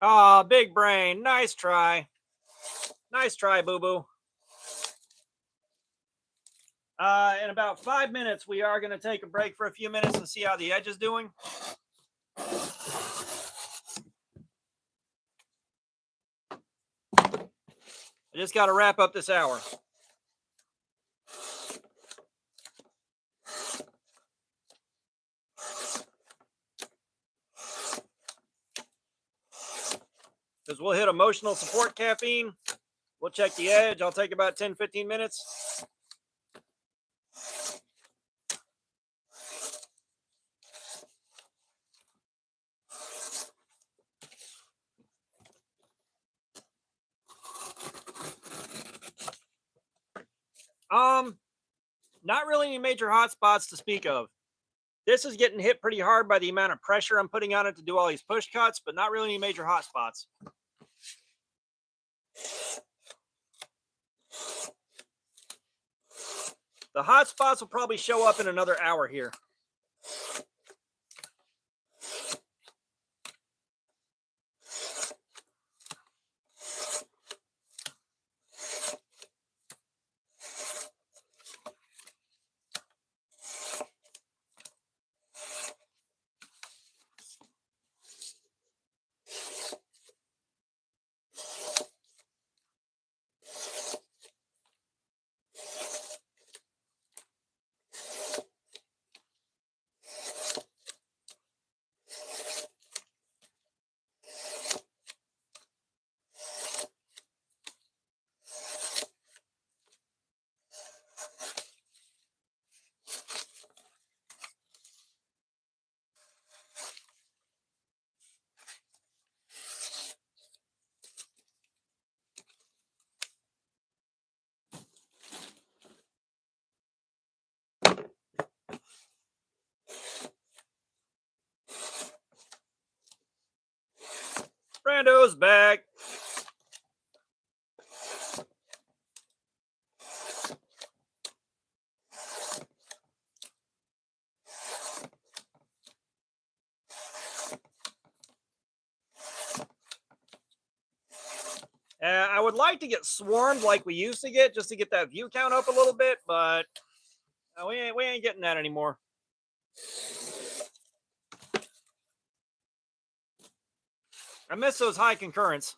Aw, big brain. Nice try. Nice try, boo-boo. In about 5 minutes, we are going to take a break for a few minutes and see how the edge is doing. I just got to wrap up this hour. Because we'll hit emotional support caffeine. We'll check the edge. I'll take about 10-15 minutes. Not really any major hot spots to speak of. This is getting hit pretty hard by the amount of pressure I'm putting on it to do all these push cuts, but not really any major hot spots. The hot spots will probably show up in another hour here. Brando's back. I would like to get swarmed like we used to get, just to get that view count up a little bit, but we ain't getting that anymore. I miss those high concurrents.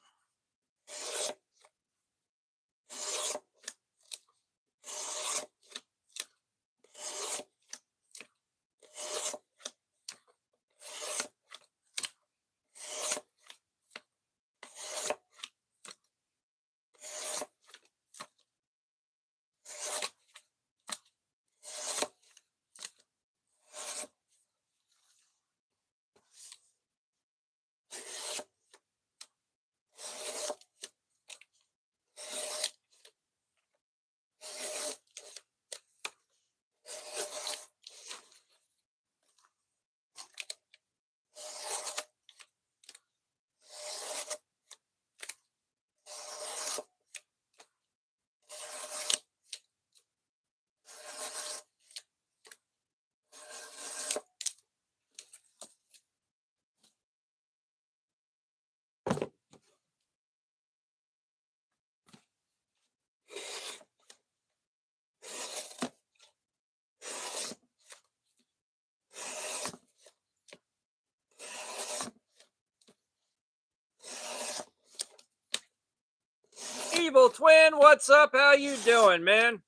Evil Twin, what's up? How you doing, man?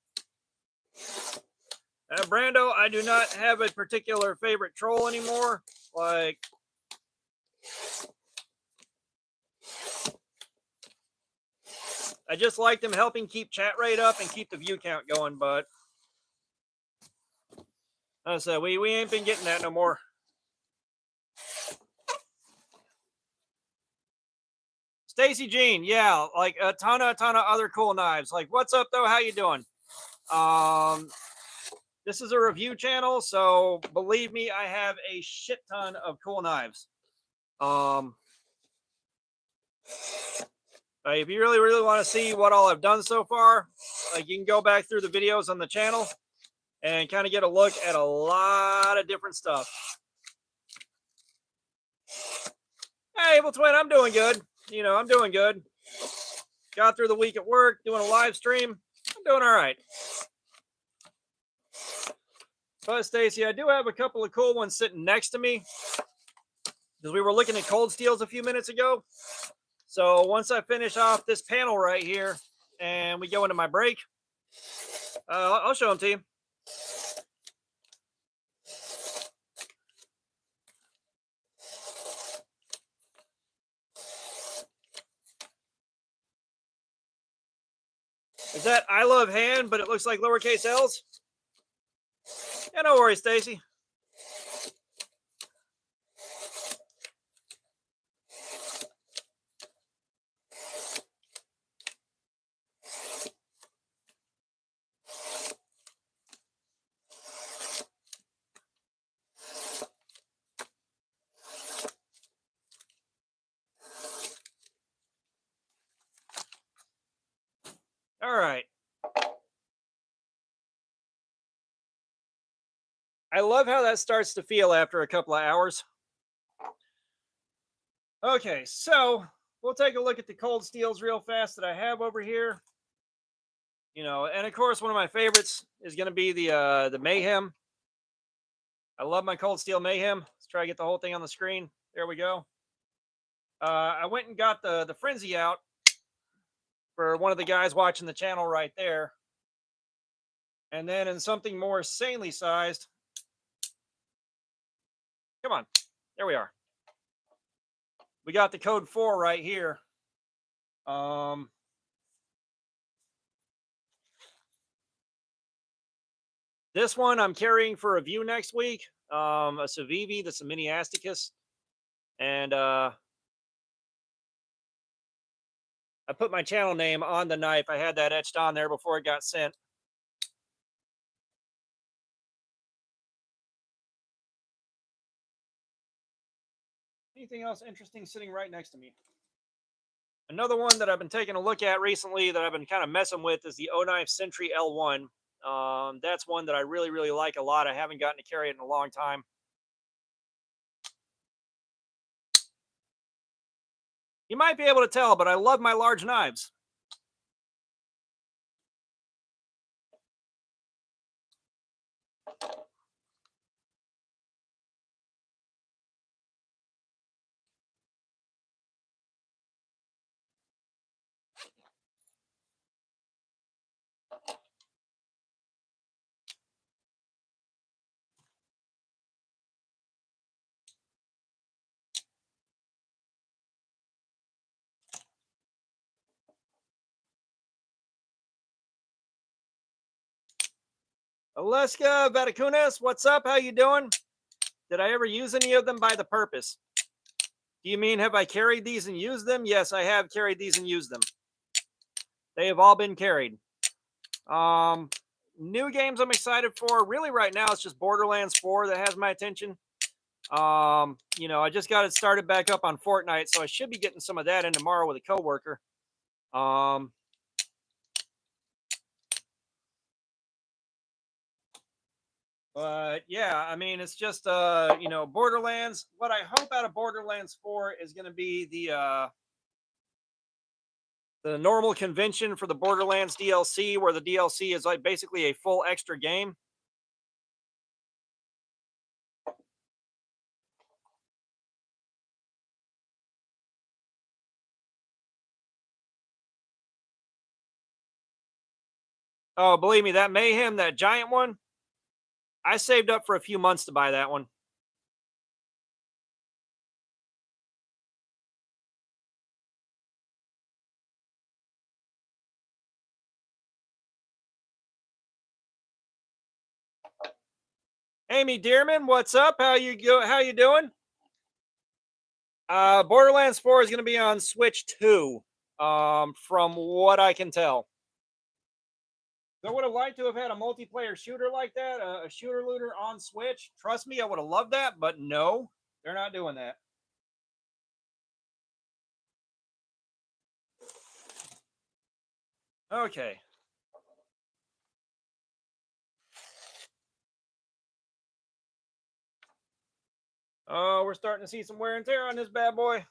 Brando, I do not have a particular favorite troll anymore. Like, I just like them helping keep chat rate up and keep the view count going, but I said we ain't been getting that no more. Stacy Jean, yeah, like a ton of other cool knives. Like, what's up though? How you doing? This is a review channel, so believe me, I have a shit ton of cool knives. If you really want to see what all I've done so far, like, you can go back through the videos on the channel and kind of get a look at a lot of different stuff. Hey, Evil Twin, I'm doing good. You know, I'm doing good. Got through the week at work, doing a live stream. I'm doing all right. But Stacy, I do have a couple of cool ones sitting next to me because we were looking at cold steels a few minutes ago. So once I finish off this panel right here and we go into my break, I'll show them to you. Is that I love hand, but it looks like lowercase L's? Yeah, no worries, Stacy. All right. I love how that starts to feel after a couple of hours. Okay, so we'll take a look at the cold steels real fast that I have over here. You know, and of course, one of my favorites is going to be the Mayhem. I love my cold steel Mayhem. Let's try to get the whole thing on the screen. There we go. I went and got the Frenzy out for one of the guys watching the channel right there. And then in something more sanely sized, come on, there we are. We got the code 4 right here. This one I'm carrying for review next week. A Civivi, that's a Mini Asticus. And I put my channel name on the knife. I had that etched on there before it got sent. Anything else interesting sitting right next to me? Another one that I've been taking a look at recently that I've been kind of messing with is the O-Knife Sentry L1. That's one that I really like a lot. I haven't gotten to carry it in a long time. You might be able to tell, but I love my large knives. Aleska Vaticunas, what's up? How you doing? Did I ever use any of them by the purpose? Do you mean, have I carried these and used them? Yes, I have carried these and used them. They have all been carried. New games I'm excited for, really right now, it's just Borderlands 4 that has my attention. You know, I just got it started back up on Fortnite, so I should be getting some of that in tomorrow with a coworker. But yeah, I mean, it's just you know, Borderlands. What I hope out of Borderlands 4 is going to be the normal convention for the Borderlands DLC, where the DLC is like basically a full extra game. Oh, believe me, that Mayhem, that giant one, I saved up for a few months to buy that one. Amy Dearman, what's up? How you doing? Borderlands 4 is going to be on Switch 2. From what I can tell. I would have liked to have had a multiplayer shooter like that, a shooter looter on Switch. Trust me, I would have loved that, but no, they're not doing that. Okay. Oh, we're starting to see some wear and tear on this bad boy.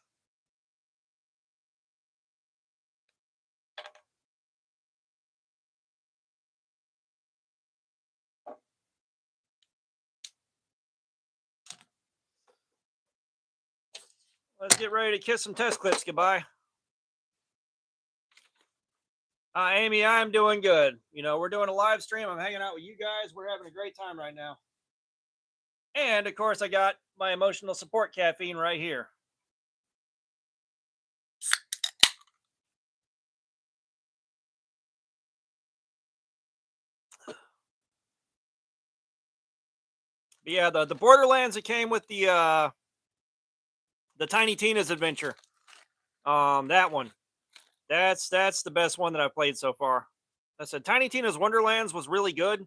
Let's get ready to kiss some test clips goodbye. Amy, I'm doing good. You know, we're doing a live stream. I'm hanging out with you guys. We're having a great time right now. And of course, I got my emotional support caffeine right here. But yeah, the Borderlands that came with the Tiny Tina's Adventure. That one. That's the best one that I've played so far. I said Tiny Tina's Wonderlands was really good,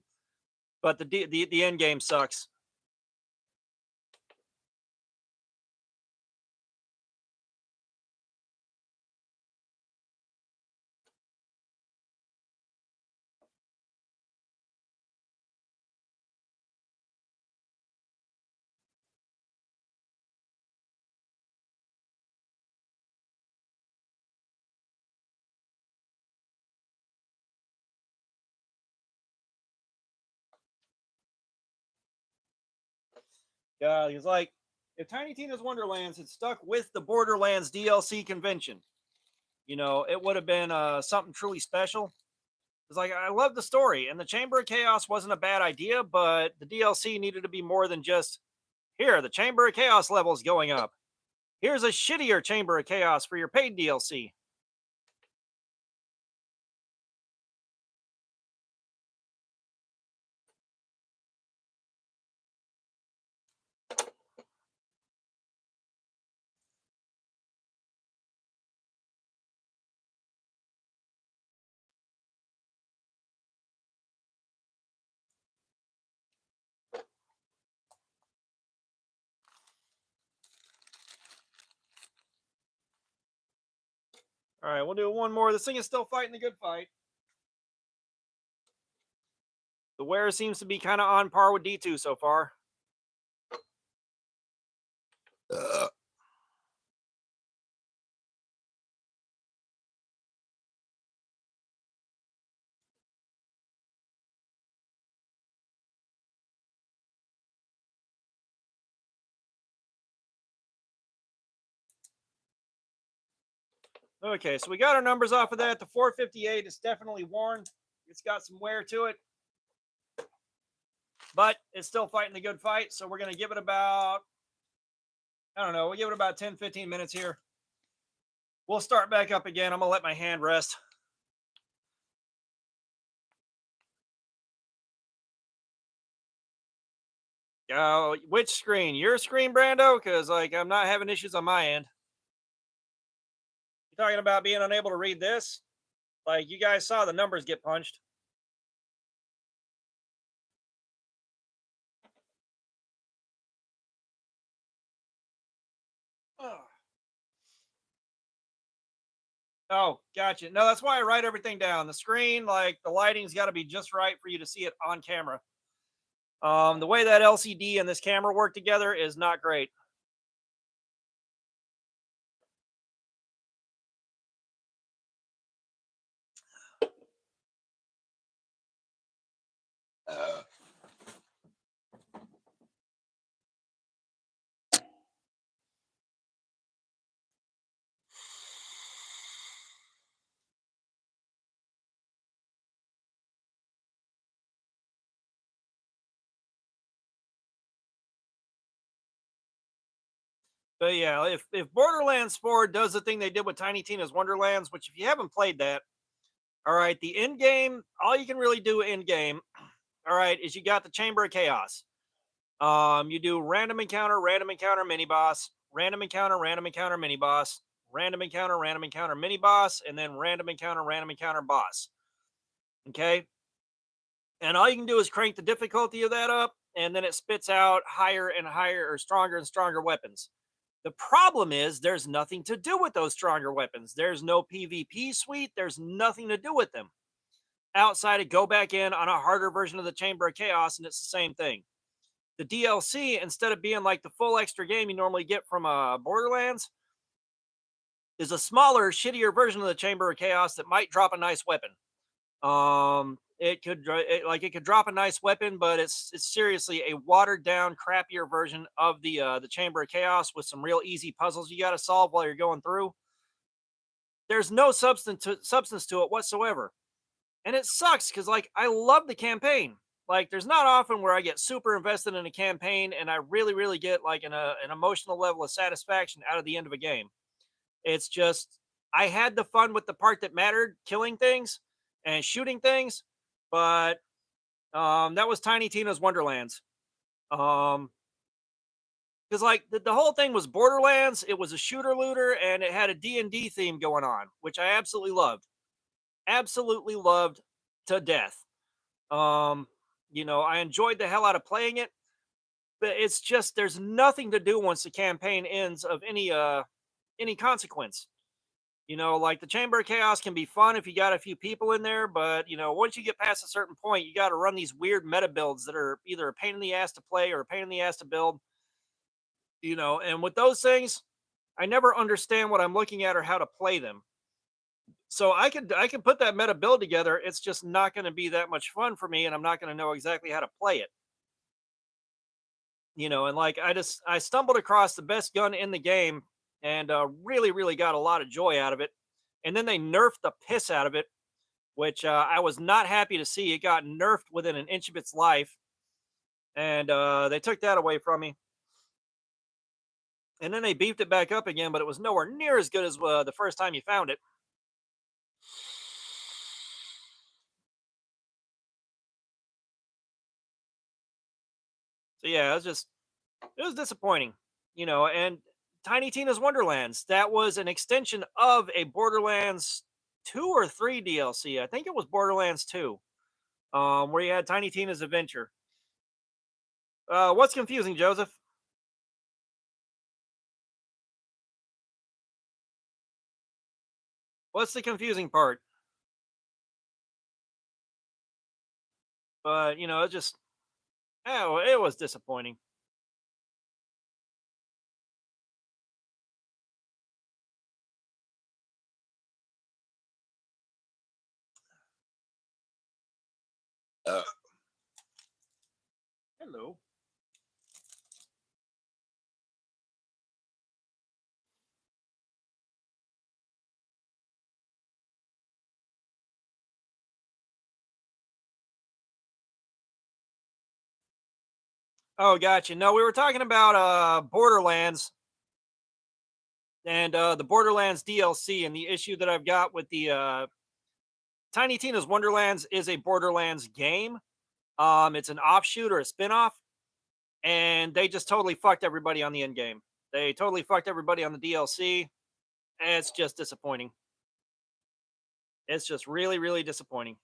but the end game sucks. He's like, if Tiny Tina's Wonderlands had stuck with the Borderlands DLC convention, you know, it would have been something truly special. It's like I love the story, and the Chamber of Chaos wasn't a bad idea, but the DLC needed to be more than just here. The Chamber of Chaos level is going up. Here's a shittier Chamber of Chaos for your paid DLC. All right, we'll do one more. This thing is still fighting the good fight. The wear seems to be kind of on par with D2 so far. Okay, so we got our numbers off of that. The 458 is definitely worn. It's got some wear to it, but it's still fighting the good fight. So we're going to give it about, I don't know, we'll give it about 10, 15 minutes here. We'll start back up again. I'm going to let my hand rest. Which screen? Your screen, Brando? Because like I'm not having issues on my end. You talking about being unable to read this? Like you guys saw the numbers get punched. Oh, gotcha. No, that's why I write everything down. The screen, like the lighting's got to be just right for you to see it on camera. The way that LCD and this camera work together is not great. But yeah, if Borderlands 4 does the thing they did with Tiny Tina's Wonderlands, which if you haven't played that, all right, the end game, all you can really do in game, all right, is you got the Chamber of Chaos. You do random encounter, mini boss, random encounter, mini boss, random encounter, mini boss, and then random encounter, boss. Okay, and all you can do is crank the difficulty of that up, and then it spits out higher and higher or stronger and stronger weapons. The problem is there's nothing to do with those stronger weapons. There's no PvP suite. There's nothing to do with them outside of go back in on a harder version of the Chamber of Chaos, and it's the same thing. The DLC, instead of being like the full extra game you normally get from Borderlands, is a smaller, shittier version of the Chamber of Chaos that might drop a nice weapon. It could drop a nice weapon, but it's seriously a watered down, crappier version of the Chamber of Chaos with some real easy puzzles you got to solve while you're going through. There's no substance to it whatsoever, and it sucks because like I love the campaign. Like there's not often where I get super invested in a campaign and I really get like an emotional level of satisfaction out of the end of a game. It's just I had the fun with the part that mattered, killing things and shooting things, but that was Tiny Tina's Wonderlands. Because like the whole thing was Borderlands, it was a shooter looter, and it had a D&D theme going on, which I absolutely loved to death. Um, I enjoyed the hell out of playing it, but it's just there's nothing to do once the campaign ends of any consequence. Like the Chamber of Chaos can be fun if you got a few people in there, but once you get past a certain point, you got to run these weird meta builds that are either a pain in the ass to play or a pain in the ass to build. And with those things, I never understand what I'm looking at or how to play them. So I can put that meta build together. It's just not going to be that much fun for me, and I'm not going to know exactly how to play it. And like I stumbled across the best gun in the game and really got a lot of joy out of it. And then they nerfed the piss out of it, which I was not happy to see. It got nerfed within an inch of its life, and they took that away from me. And then they beefed it back up again, but it was nowhere near as good as the first time you found it. So yeah, it was disappointing, and Tiny Tina's Wonderlands, that was an extension of a Borderlands 2 or 3 DLC. I think it was Borderlands 2, where you had Tiny Tina's Adventure. What's confusing, Joseph? What's the confusing part? But, it just, oh, it was disappointing. Hello. Oh, gotcha. No, we were talking about Borderlands and the Borderlands DLC, and the issue that I've got with the Tiny Tina's Wonderlands is a Borderlands game. It's an offshoot or a spinoff, and they just totally fucked everybody on the end game. They totally fucked everybody on the DLC. It's just disappointing. It's just really disappointing.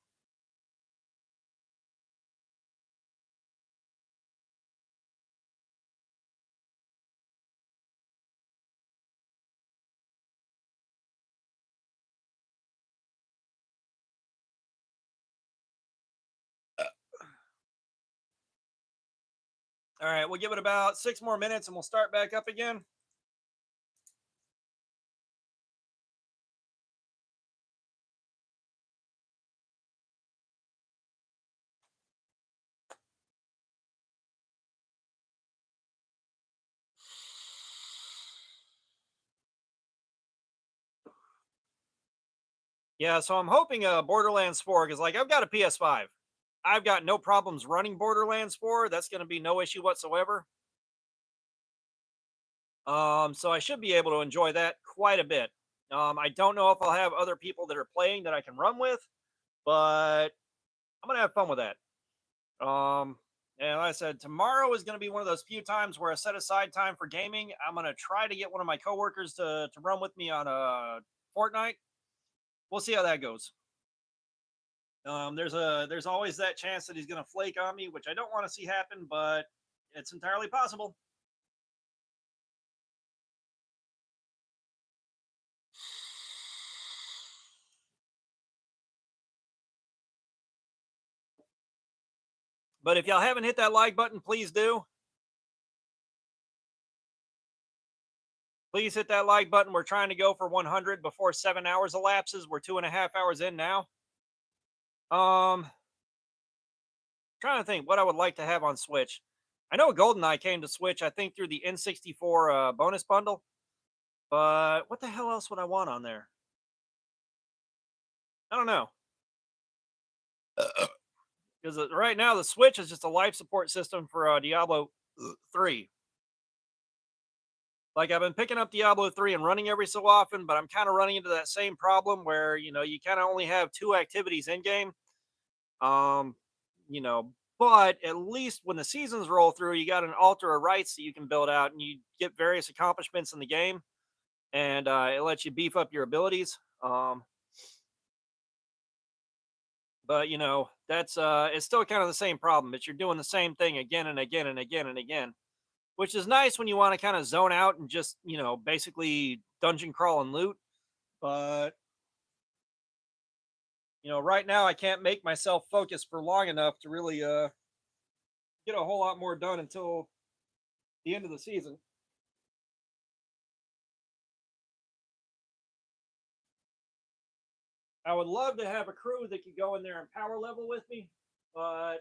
All right, we'll give it about 6 more minutes and we'll start back up again. Yeah, so I'm hoping Borderlands 4, because like I've got a PS5. I've got no problems running Borderlands 4. That's going to be no issue whatsoever. So I should be able to enjoy that quite a bit. I don't know if I'll have other people that are playing that I can run with, but I'm gonna have fun with that. Um, and like I said, tomorrow is gonna be one of those few times where I set aside time for gaming. I'm gonna try to get one of my coworkers to run with me on a Fortnite. We'll see how that goes. There's always that chance that he's gonna flake on me, which I don't want to see happen, but it's entirely possible. But if y'all haven't hit that like button, please do. Please hit that like button. We're trying to go for 100 before 7 hours elapses. We're 2.5 hours in now. Trying to think what I would like to have on Switch. I know GoldenEye came to Switch, I think, through the N64 bonus bundle. But what the hell else would I want on there? I don't know. Because right now the Switch is just a life support system for Diablo 3. Like I've been picking up Diablo 3 and running every so often, but I'm kind of running into that same problem where you kind of only have two activities in game. Um, but at least when the seasons roll through, you got an altar of rights that you can build out, and you get various accomplishments in the game, and it lets you beef up your abilities. But that's it's still kind of the same problem. It's you're doing the same thing again and again and again and again, which is nice when you want to kind of zone out and just basically dungeon crawl and loot. But right now I can't make myself focus for long enough to really get a whole lot more done until the end of the season. I would love to have a crew that could go in there and power level with me, but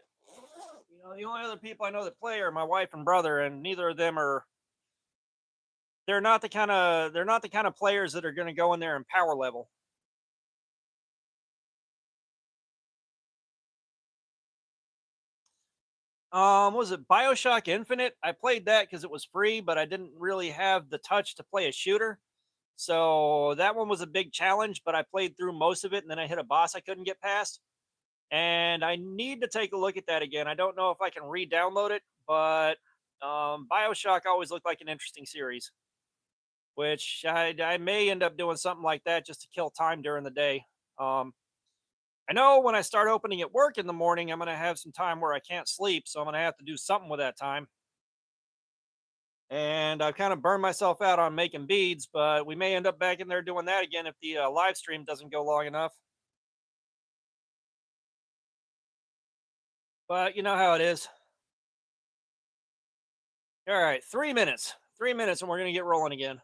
the only other people I know that play are my wife and brother, and neither of them are. They're not the kind of players that are going to go in there and power level. Was it BioShock Infinite? I played that because it was free, but I didn't really have the touch to play a shooter. So that one was a big challenge, but I played through most of it and then I hit a boss I couldn't get past. And I need to take a look at that again. I don't know if I can re-download it, but BioShock always looked like an interesting series, which I may end up doing something like that just to kill time during the day. Um, I know when I start opening at work in the morning, I'm going to have some time where I can't sleep, so I'm going to have to do something with that time. And I've kind of burned myself out on making beads, but we may end up back in there doing that again if the live stream doesn't go long enough. But you know how it is. All right, 3 minutes. 3 minutes, and we're going to get rolling again.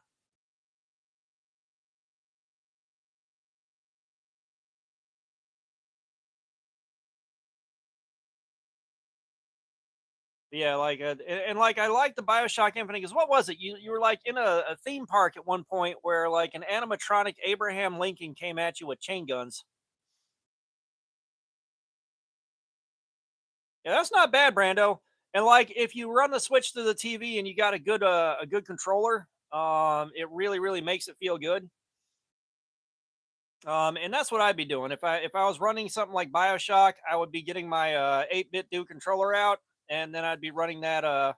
Yeah, like, and like I like the Bioshock Infinite because what was it? You were like in a theme park at one point where like an animatronic Abraham Lincoln came at you with chain guns. Yeah, that's not bad, Brando. And like if you run the Switch to the TV and you got a good controller, it really makes it feel good. And that's what I'd be doing if I was running something like Bioshock. I would be getting my 8-bit do controller out, and then I'd be running that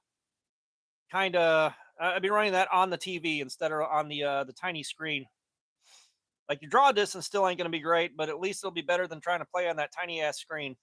kind of I'd be running that on the TV instead of on the tiny screen. Like your draw distance still ain't going to be great, but at least it'll be better than trying to play on that tiny ass screen.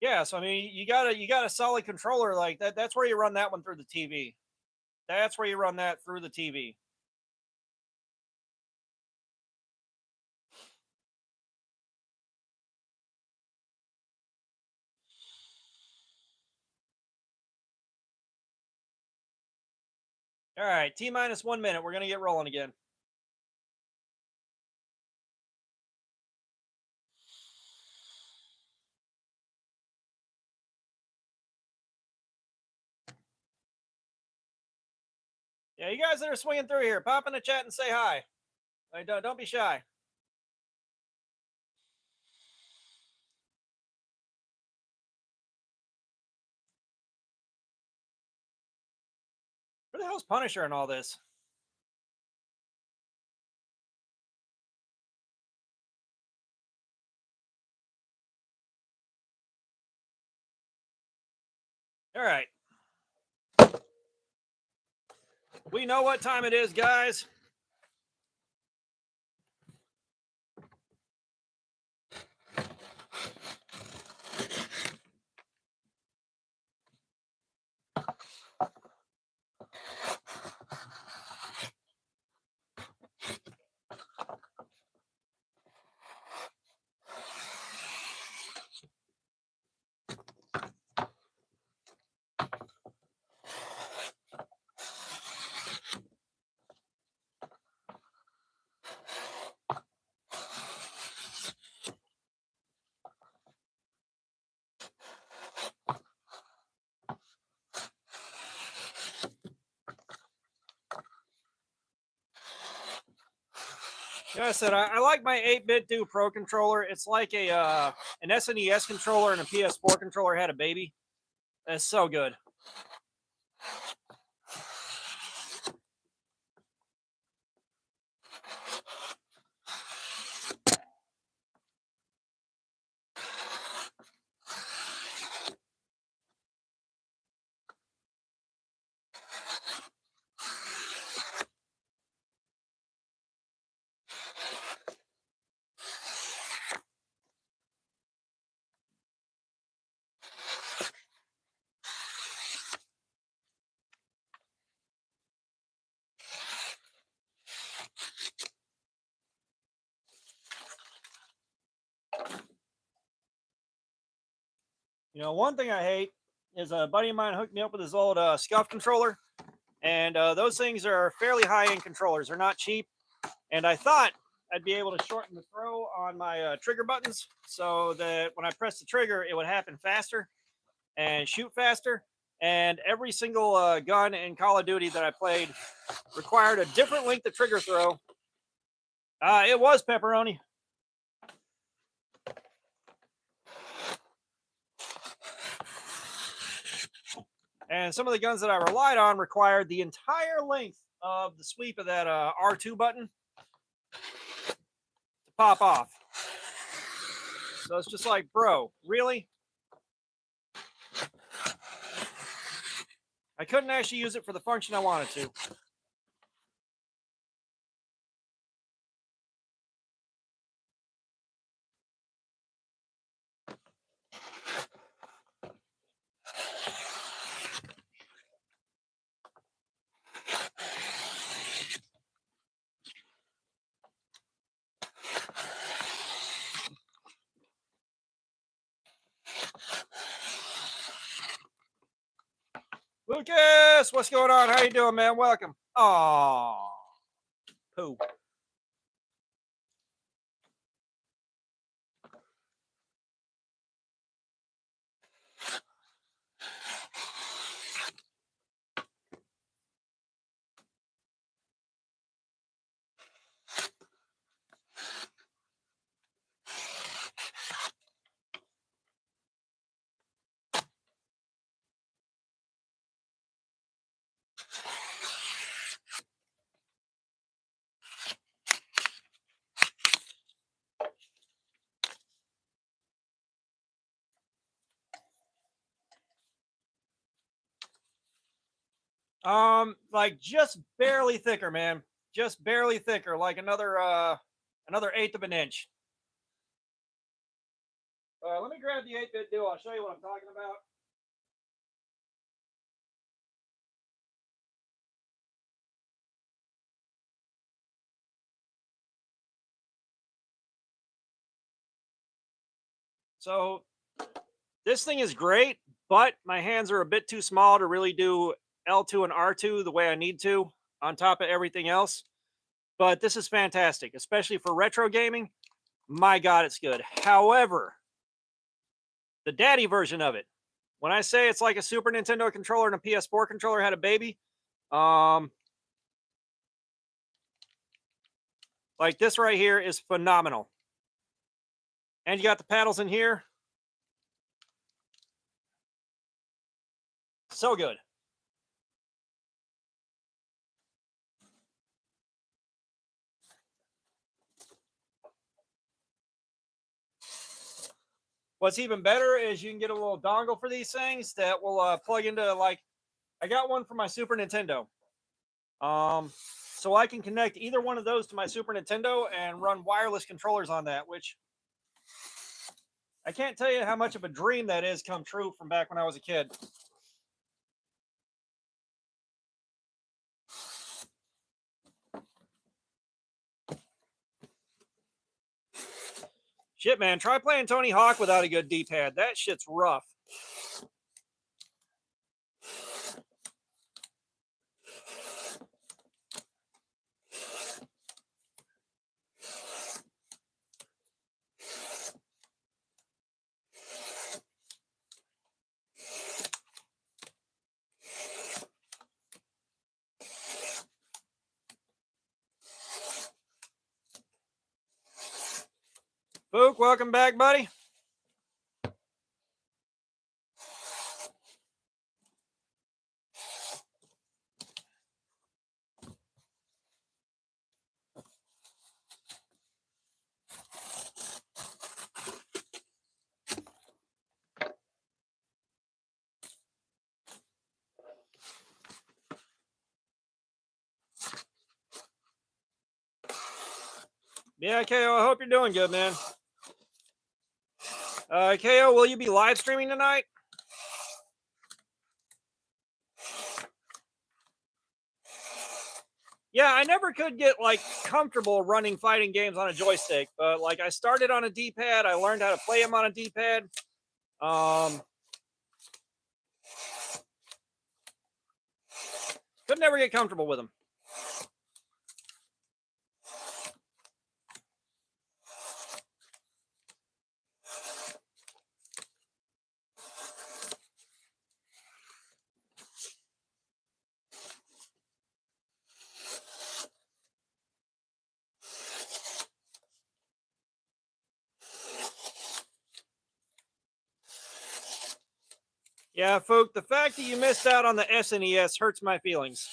Yeah, so I mean, you got a solid controller like that. That's where you run that one through the TV. That's where you run that through the TV. All right, T minus 1 minute. We're gonna get rolling again. Yeah, you guys that are swinging through here, pop in the chat and say hi. Don't be shy. Where the hell's Punisher in all this? All right. We know what time it is, guys. Like I said, I like my 8-bit Do Pro controller. It's like an SNES controller and a PS4 controller had a baby. It's so good. You know, one thing I hate is a buddy of mine hooked me up with his old Scuff controller, and those things are fairly high-end controllers. They're not cheap, and I thought I'd be able to shorten the throw on my trigger buttons so that when I press the trigger, it would happen faster and shoot faster. And every single gun in Call of Duty that I played required a different length of trigger throw. It was pepperoni. And some of the guns that I relied on required the entire length of the sweep of that R2 button to pop off. So it's just like, bro, really? I couldn't actually use it for the function I wanted to. Lucas, what's going on? How you doing, man? Welcome. Aww. Poo. Like just barely thicker, man. Just barely thicker, like another 1/8 of an inch. Let me grab the 8-bit Do. I'll show you what I'm talking about. So this thing is great, but my hands are a bit too small to really do L2 and R2 the way I need to on top of everything else. But this is fantastic, especially for retro gaming. My God, it's good. However, the daddy version of it, when I say it's like a Super Nintendo controller and a PS4 controller had a baby, Like this right here is phenomenal. And you got the paddles in here. So good. What's even better is you can get a little dongle for these things that will plug into, like, I got one for my Super Nintendo. Um, so I can connect either one of those to my Super Nintendo and run wireless controllers on that, which I can't tell you how much of a dream that is come true from back when I was a kid. Shit, man, try playing Tony Hawk without a good D-pad. That shit's rough. Fook, welcome back, buddy. Yeah, KO, I hope you're doing good, man. KO, will you be live streaming tonight? Yeah, I never could get like comfortable running fighting games on a joystick, but like I started on a D-pad, I learned how to play them on a D-pad. Could never get comfortable with them. Yeah, folk, the fact that you missed out on the SNES hurts my feelings.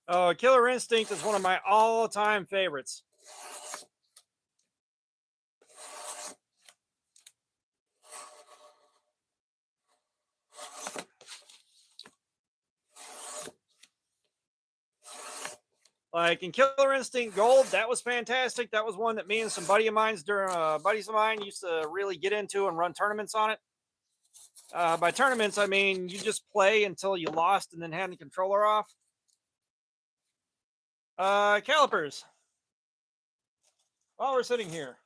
Oh, Killer Instinct is one of my all-time favorites. Like in Killer Instinct Gold, that was fantastic. That was one that me and some buddies of mine used to really get into and run tournaments on it. By tournaments, I mean you just play until you lost and then hand the controller off. Calipers. While we're sitting here,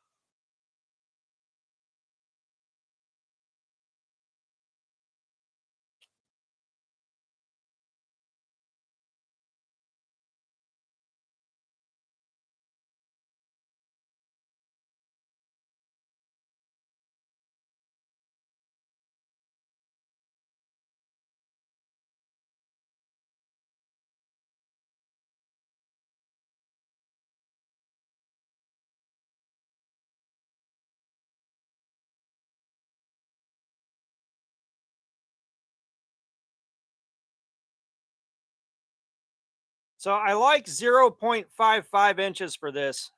So I like 0.55 inches for this.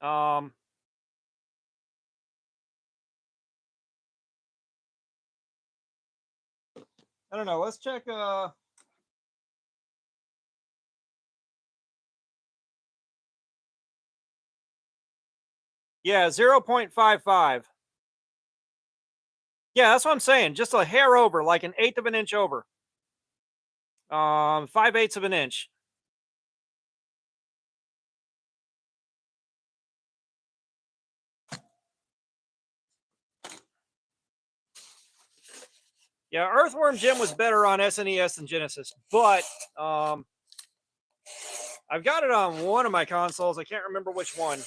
I don't know. Let's check. Yeah, 0.55. Yeah, that's what I'm saying. Just a hair over, like an eighth of an inch over. 5/8 of an inch. Yeah, Earthworm Jim was better on SNES than Genesis, but I've got it on one of my consoles. I can't remember which one.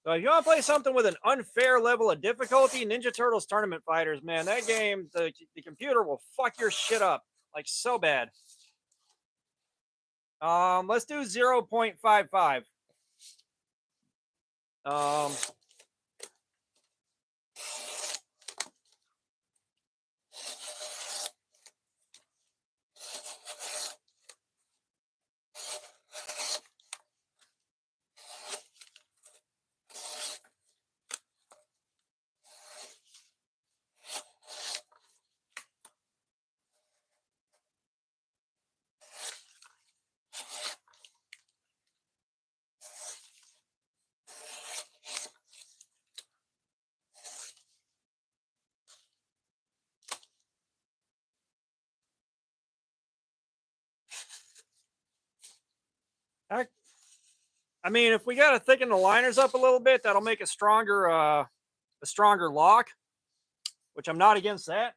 So if you want to play something with an unfair level of difficulty, Ninja Turtles Tournament Fighters, man, that game, the computer will fuck your shit up like so bad. Let's do 0.55. I mean, if we got to thicken the liners up a little bit, that'll make a stronger lock, which I'm not against that.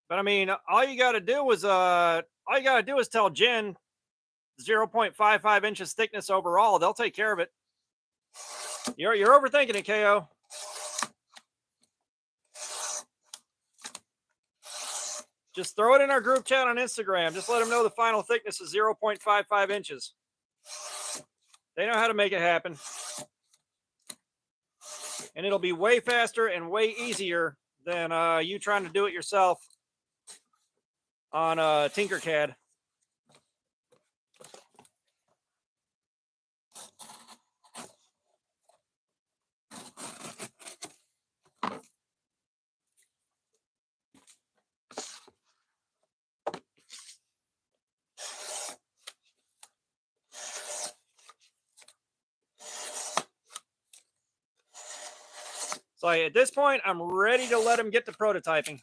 But I mean, all you got to do is tell Jen 0.55 inches thickness overall. They'll take care of it. You're overthinking it, KO. Just throw it in our group chat on Instagram. Just let them know the final thickness is 0.55 inches. They know how to make it happen. And it'll be way faster and way easier than you trying to do it yourself on Tinkercad. So at this point, I'm ready to let him get to prototyping.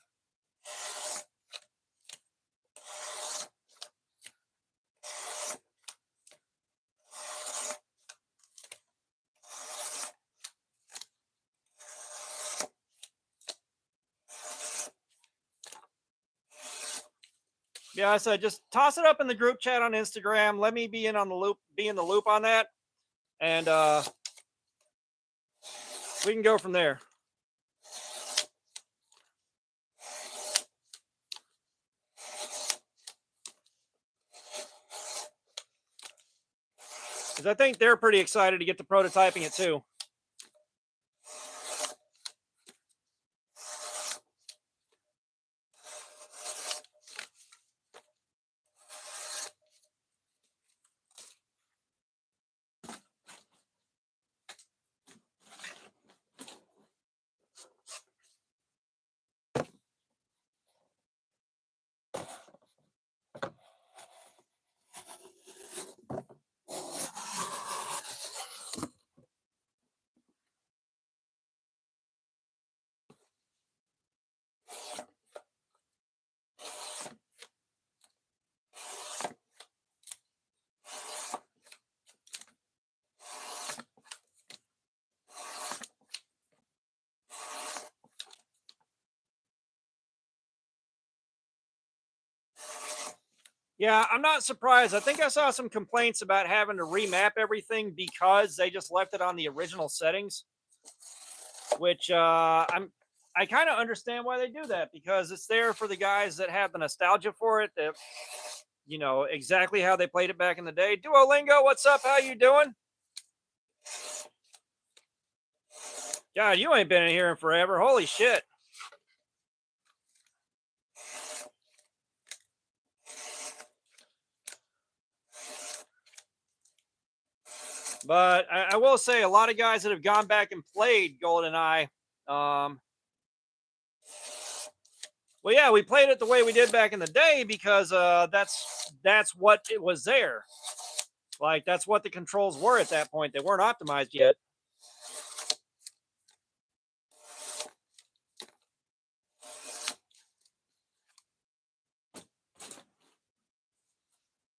Yeah, I said just toss it up in the group chat on Instagram. Let me be in the loop on that, and we can go from there. Because I think they're pretty excited to get to prototyping it too. Yeah, I'm not surprised. I think I saw some complaints about having to remap everything because they just left it on the original settings. which I kind of understand why they do that, because it's there for the guys that have the nostalgia for it, that you know exactly how they played it back in the day. Duolingo, what's up? How you doing? God, you ain't been in here in forever. Holy shit. But I will say a lot of guys that have gone back and played GoldenEye, well, yeah, we played it the way we did back in the day because that's what it was there. Like that's what the controls were at that point. They weren't optimized yet.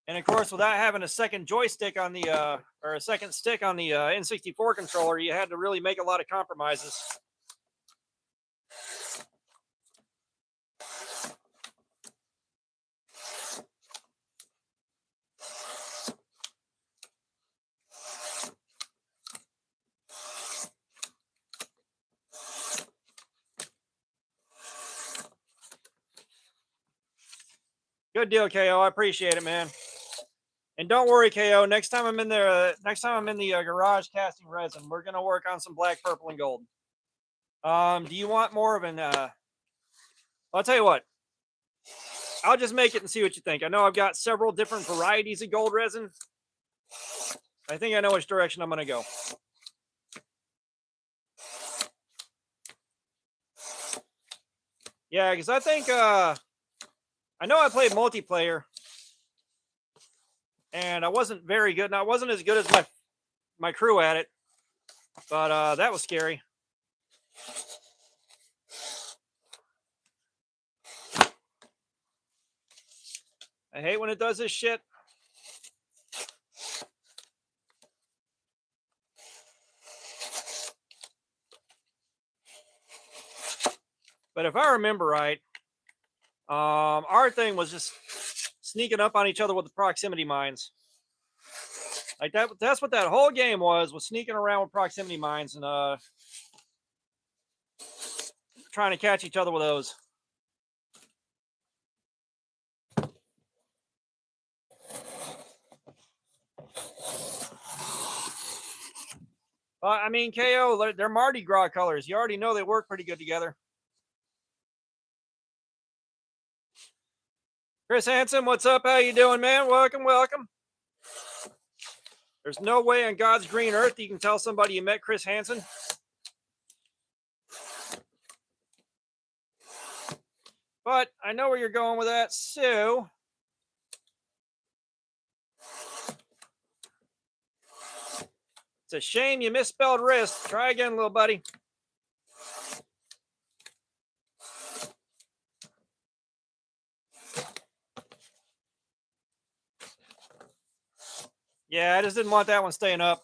And of course, without having a second joystick on the or a second stick on the N64 controller, you had to really make a lot of compromises. Good deal, KO. I appreciate it, man. And don't worry, KO. Next time I'm in there, garage casting resin, we're gonna work on some black, purple, and gold. Do you want more of an? I'll tell you what. I'll just make it and see what you think. I know I've got several different varieties of gold resin. I think I know which direction I'm gonna go. Yeah, because I think I know I played multiplayer, and I wasn't very good, and I wasn't as good as my crew at it, but that was scary. I hate when it does this shit. But if I remember right, our thing was just sneaking up on each other with the proximity mines. Like that's what that whole game was sneaking around with proximity mines and trying to catch each other with those. I mean, KO, they're Mardi Gras colors. You already know they work pretty good together. Chris Hansen, what's up? How you doing, man? Welcome, welcome. There's no way on God's green earth you can tell somebody you met Chris Hansen. But I know where you're going with that, so it's a shame you misspelled wrist. Try again, little buddy. Yeah, I just didn't want that one staying up.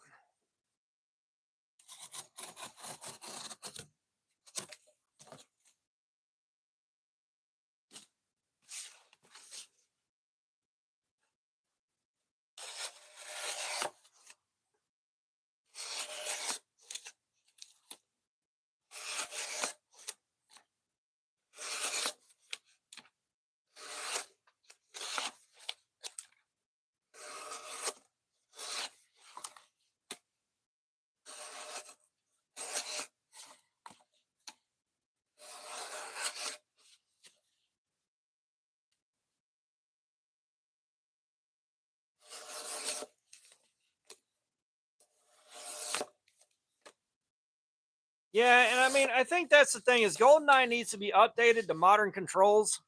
Yeah, and I mean, I think that's the thing is GoldenEye needs to be updated to modern controls.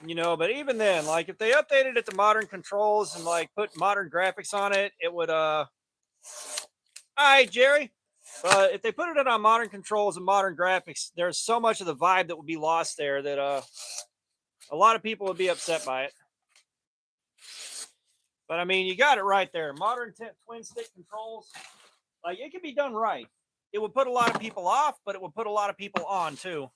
You know, but even then, like if they updated it to modern controls and like put modern graphics on it, it would all right, Jerry. But if they put it on modern controls and modern graphics, there's so much of the vibe that would be lost there that a lot of people would be upset by it. But I mean, you got it right there. Modern twin stick controls, like it could be done right. It would put a lot of people off, but it would put a lot of people on too.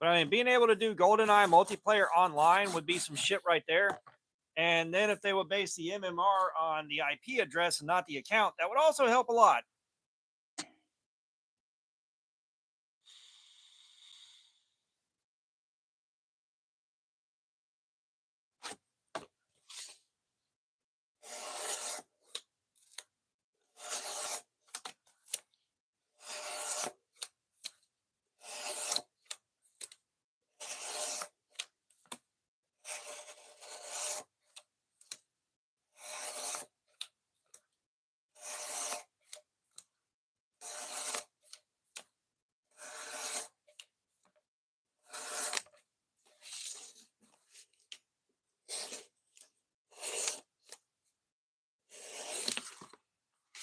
But I mean, being able to do GoldenEye multiplayer online would be some shit right there. And then if they would base the MMR on the IP address and not the account, that would also help a lot.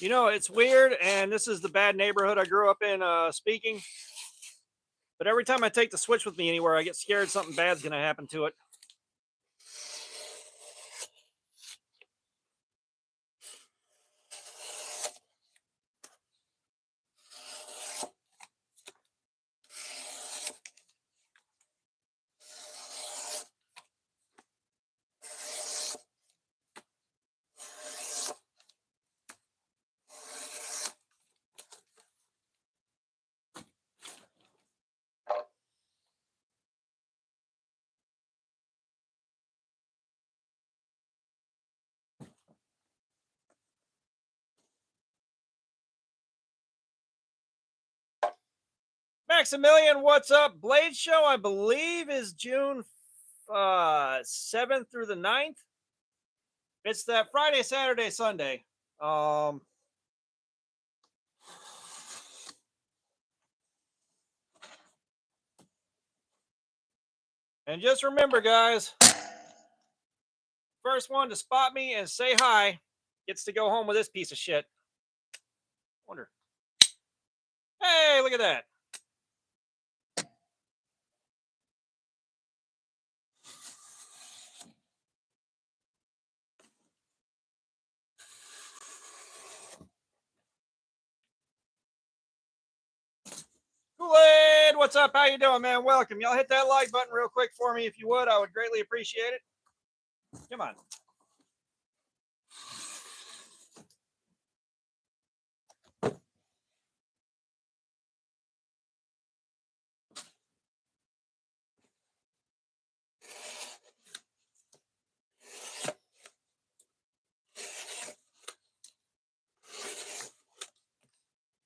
You know, it's weird, and this is the bad neighborhood I grew up in speaking. But every time I take the Switch with me anywhere, I get scared something bad's going to happen to it. Maximilian, what's up? Blade Show, I believe, is June 7th through the 9th. It's that Friday, Saturday, Sunday. And just remember, guys, first one to spot me and say hi gets to go home with this piece of shit. Wonder. Hey, look at that. Kool-Aid, what's up? How you doing, man? Welcome. Y'all hit that like button real quick for me if you would. I would greatly appreciate it. Come on.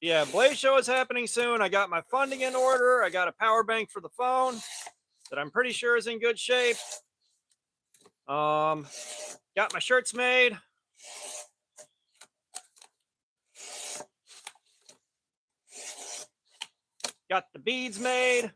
Yeah, Blaze Show is happening soon. I got my funding in order. I got a power bank for the phone that I'm pretty sure is in good shape. Got my shirts made. Got the beads made.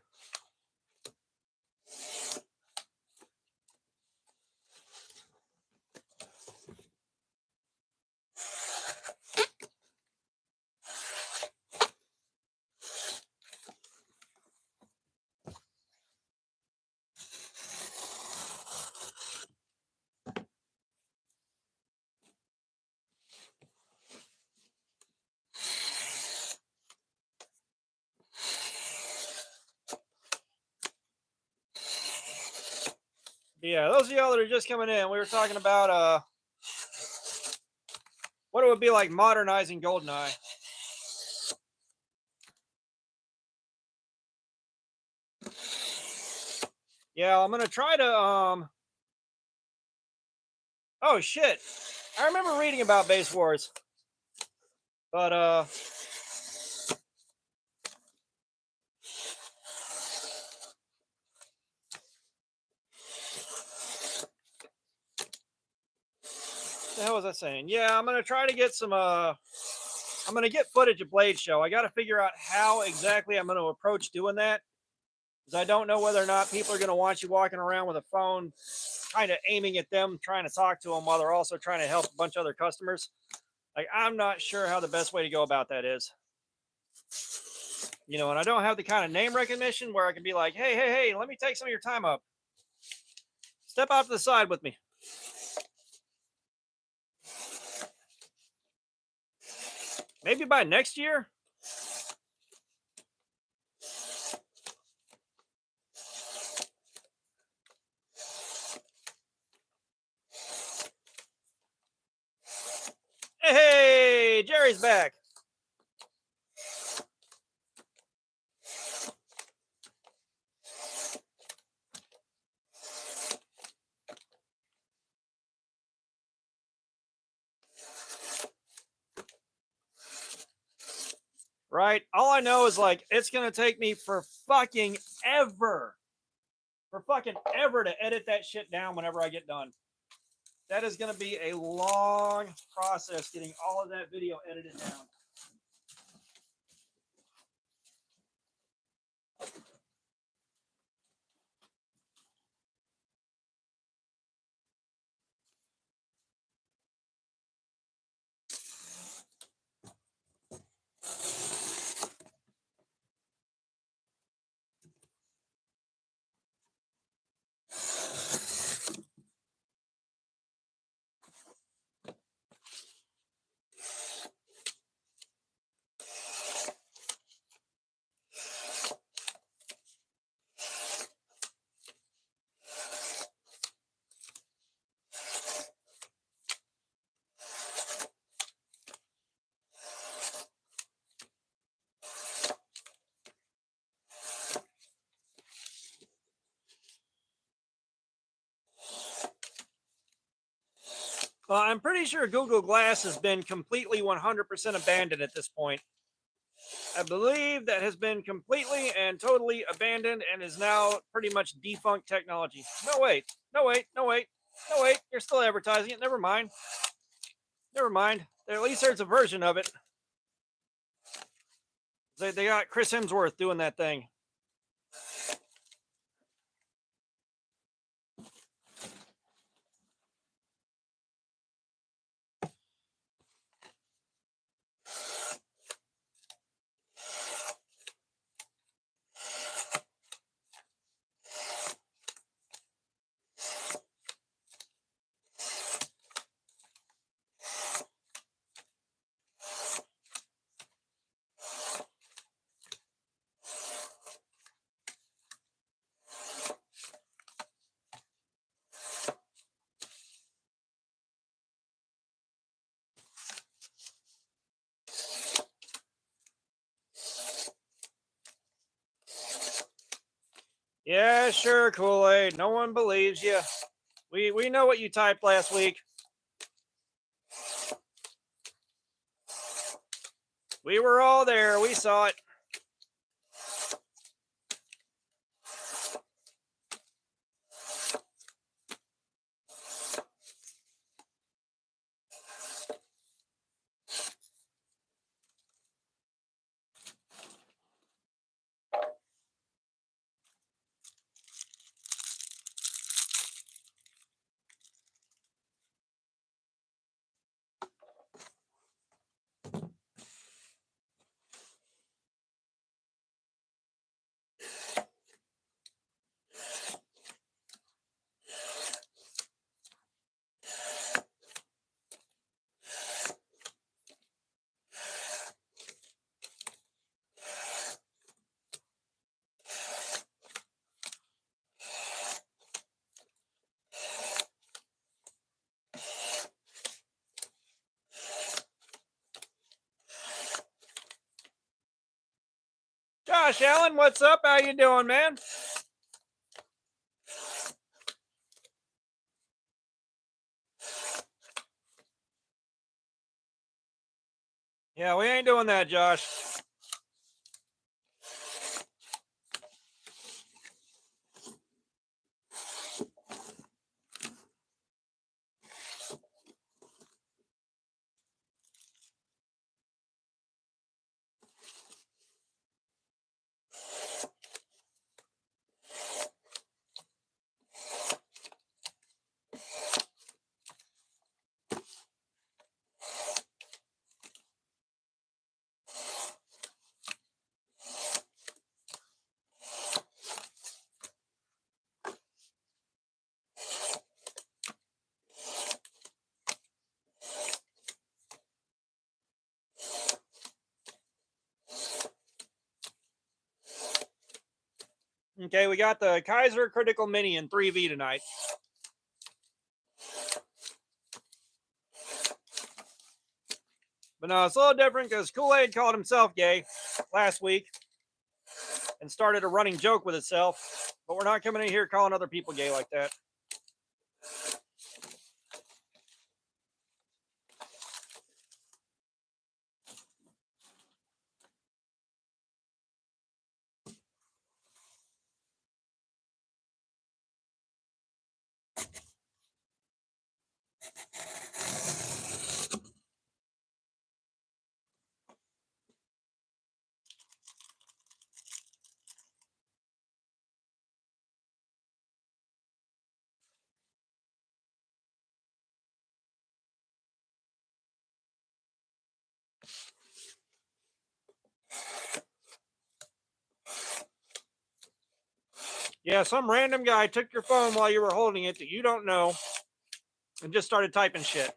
Yeah, those of y'all that are just coming in, we were talking about what it would be like modernizing GoldenEye. Yeah, I'm gonna try to oh shit. I remember reading about Base Wars. But what the hell was I saying? Yeah, I'm gonna try to get some I'm gonna get footage of Blade Show. I gotta figure out how exactly I'm gonna approach doing that. Because I don't know whether or not people are gonna want you walking around with a phone kind of aiming at them, trying to talk to them while they're also trying to help a bunch of other customers. Like, I'm not sure how the best way to go about that is. You know, and I don't have the kind of name recognition where I can be like, hey, let me take some of your time up. Step out to the side with me. Maybe by next year. he's back. Right? All I know is like it's gonna take me for fucking ever. For fucking ever to edit that shit down whenever I get done. That is gonna be a long process getting all of that video edited down. I'm pretty sure Google Glass has been completely 100% abandoned at this point. I believe that has been completely and totally abandoned and is now pretty much defunct technology. No, wait. No, wait. No, wait. No, wait. You're still advertising it. Never mind. Never mind. At least there's a version of it. They got Chris Hemsworth doing that thing. Yeah, sure, Kool-Aid. No one believes you. We know what you typed last week. We were all there. We saw it. Josh Allen, what's up? How you doing, man? Yeah, we ain't doing that, Josh. Okay, we got the Kaiser Critical Mini in 3V tonight. But no, it's a little different because Kool-Aid called himself gay last week and started a running joke with itself. But we're not coming in here calling other people gay like that. Yeah, some random guy took your phone while you were holding it that you don't know and just started typing shit.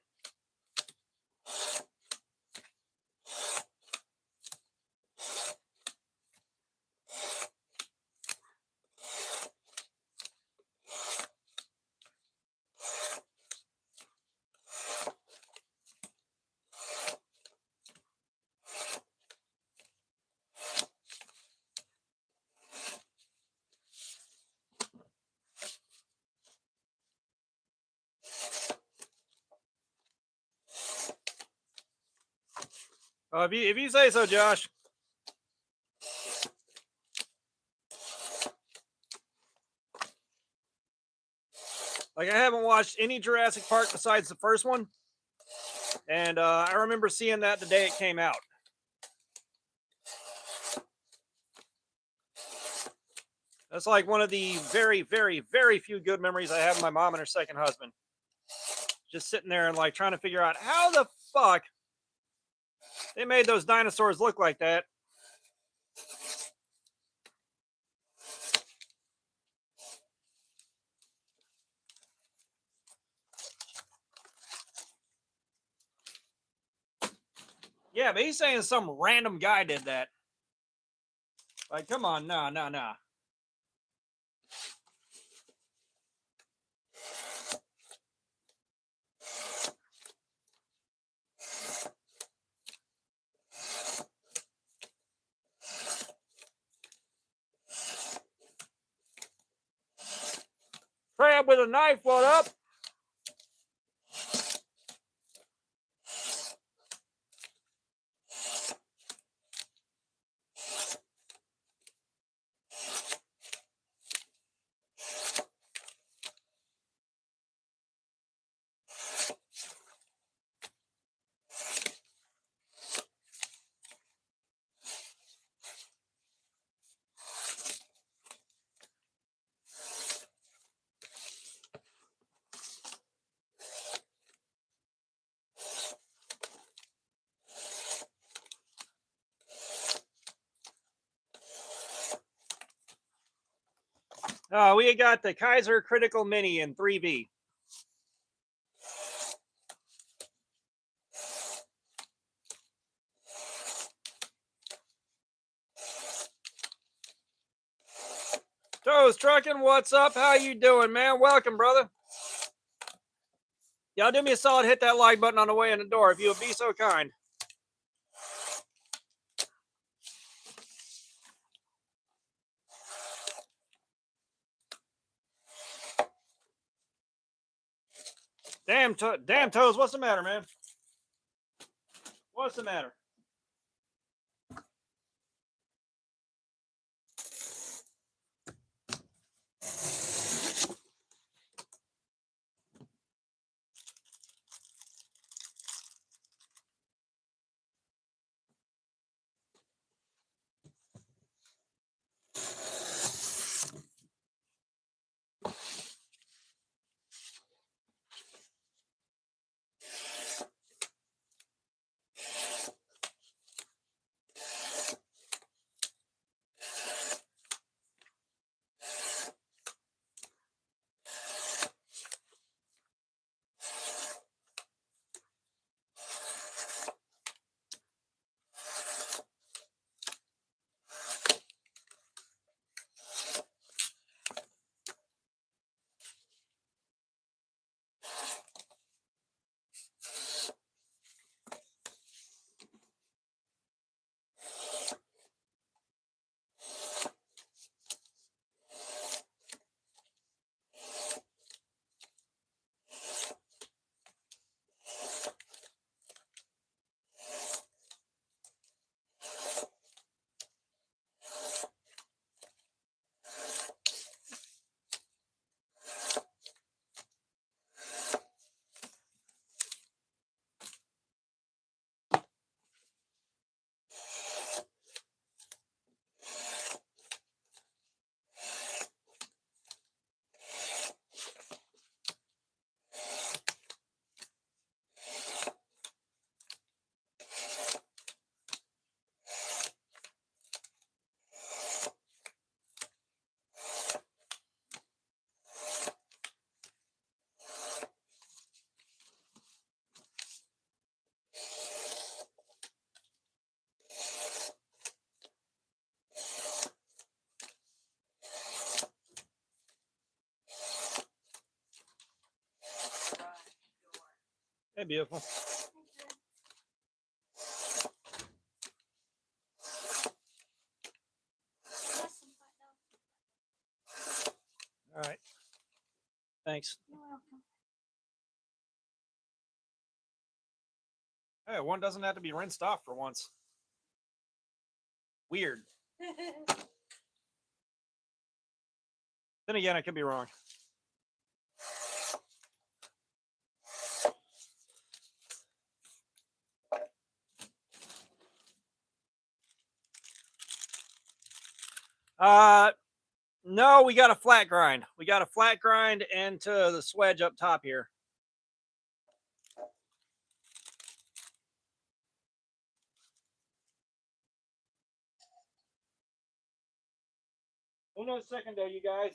If you say so, Josh. Like, I haven't watched any Jurassic Park besides the first one. And I remember seeing that the day it came out. That's like one of the very, very, very few good memories I have of my mom and her second husband. Just sitting there and like trying to figure out how the fuck they made those dinosaurs look like that. Yeah, but he's saying some random guy did that. Like, come on, nah. Crab with a knife, what up? We got the Kaiser Critical Mini in 3V. Toes Trucking, what's up? How you doing, man? Welcome, brother. Y'all do me a solid, hit that like button on the way in the door if you would be so kind. Damn, Toes, what's the matter, man? What's the matter? Hey, beautiful. All right. Thanks. You're welcome. Hey, one doesn't have to be rinsed off for once. Weird. Then again, I could be wrong. No, we got a flat grind. We got a flat grind into the swedge up top here. Hold on a second, though, you guys.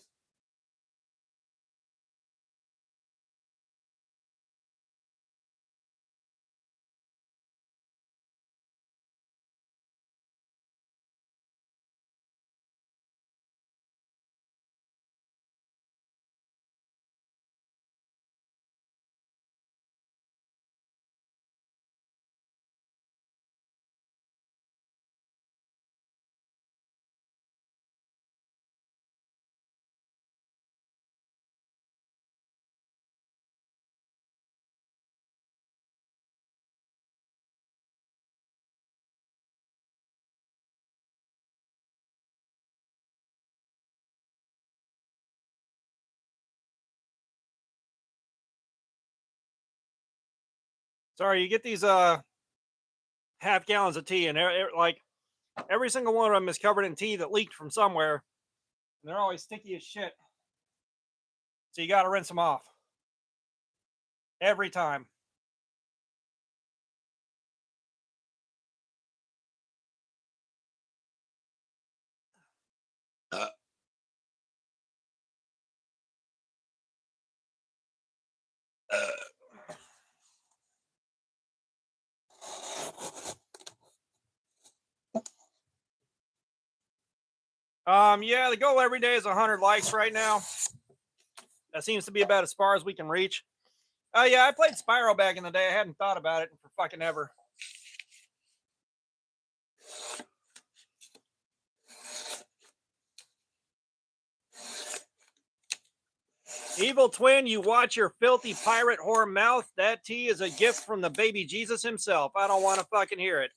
Sorry, you get these half gallons of tea, and like every single one of them is covered in tea that leaked from somewhere. And they're always sticky as shit. So you got to rinse them off every time. Yeah, the goal every day is 100 likes right now. That seems to be about as far as we can reach. Oh, yeah, I played Spyro back in the day. I hadn't thought about it for fucking ever. Evil twin, you watch your filthy pirate whore mouth. That tea is a gift from the baby Jesus himself. I don't want to fucking hear it.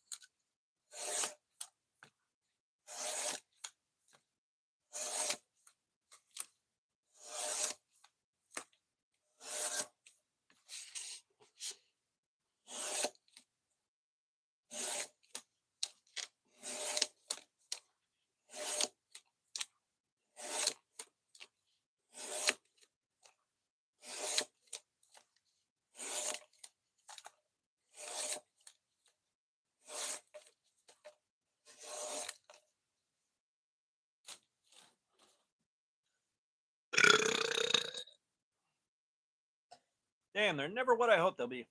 Damn, they're never what I hope they'll be.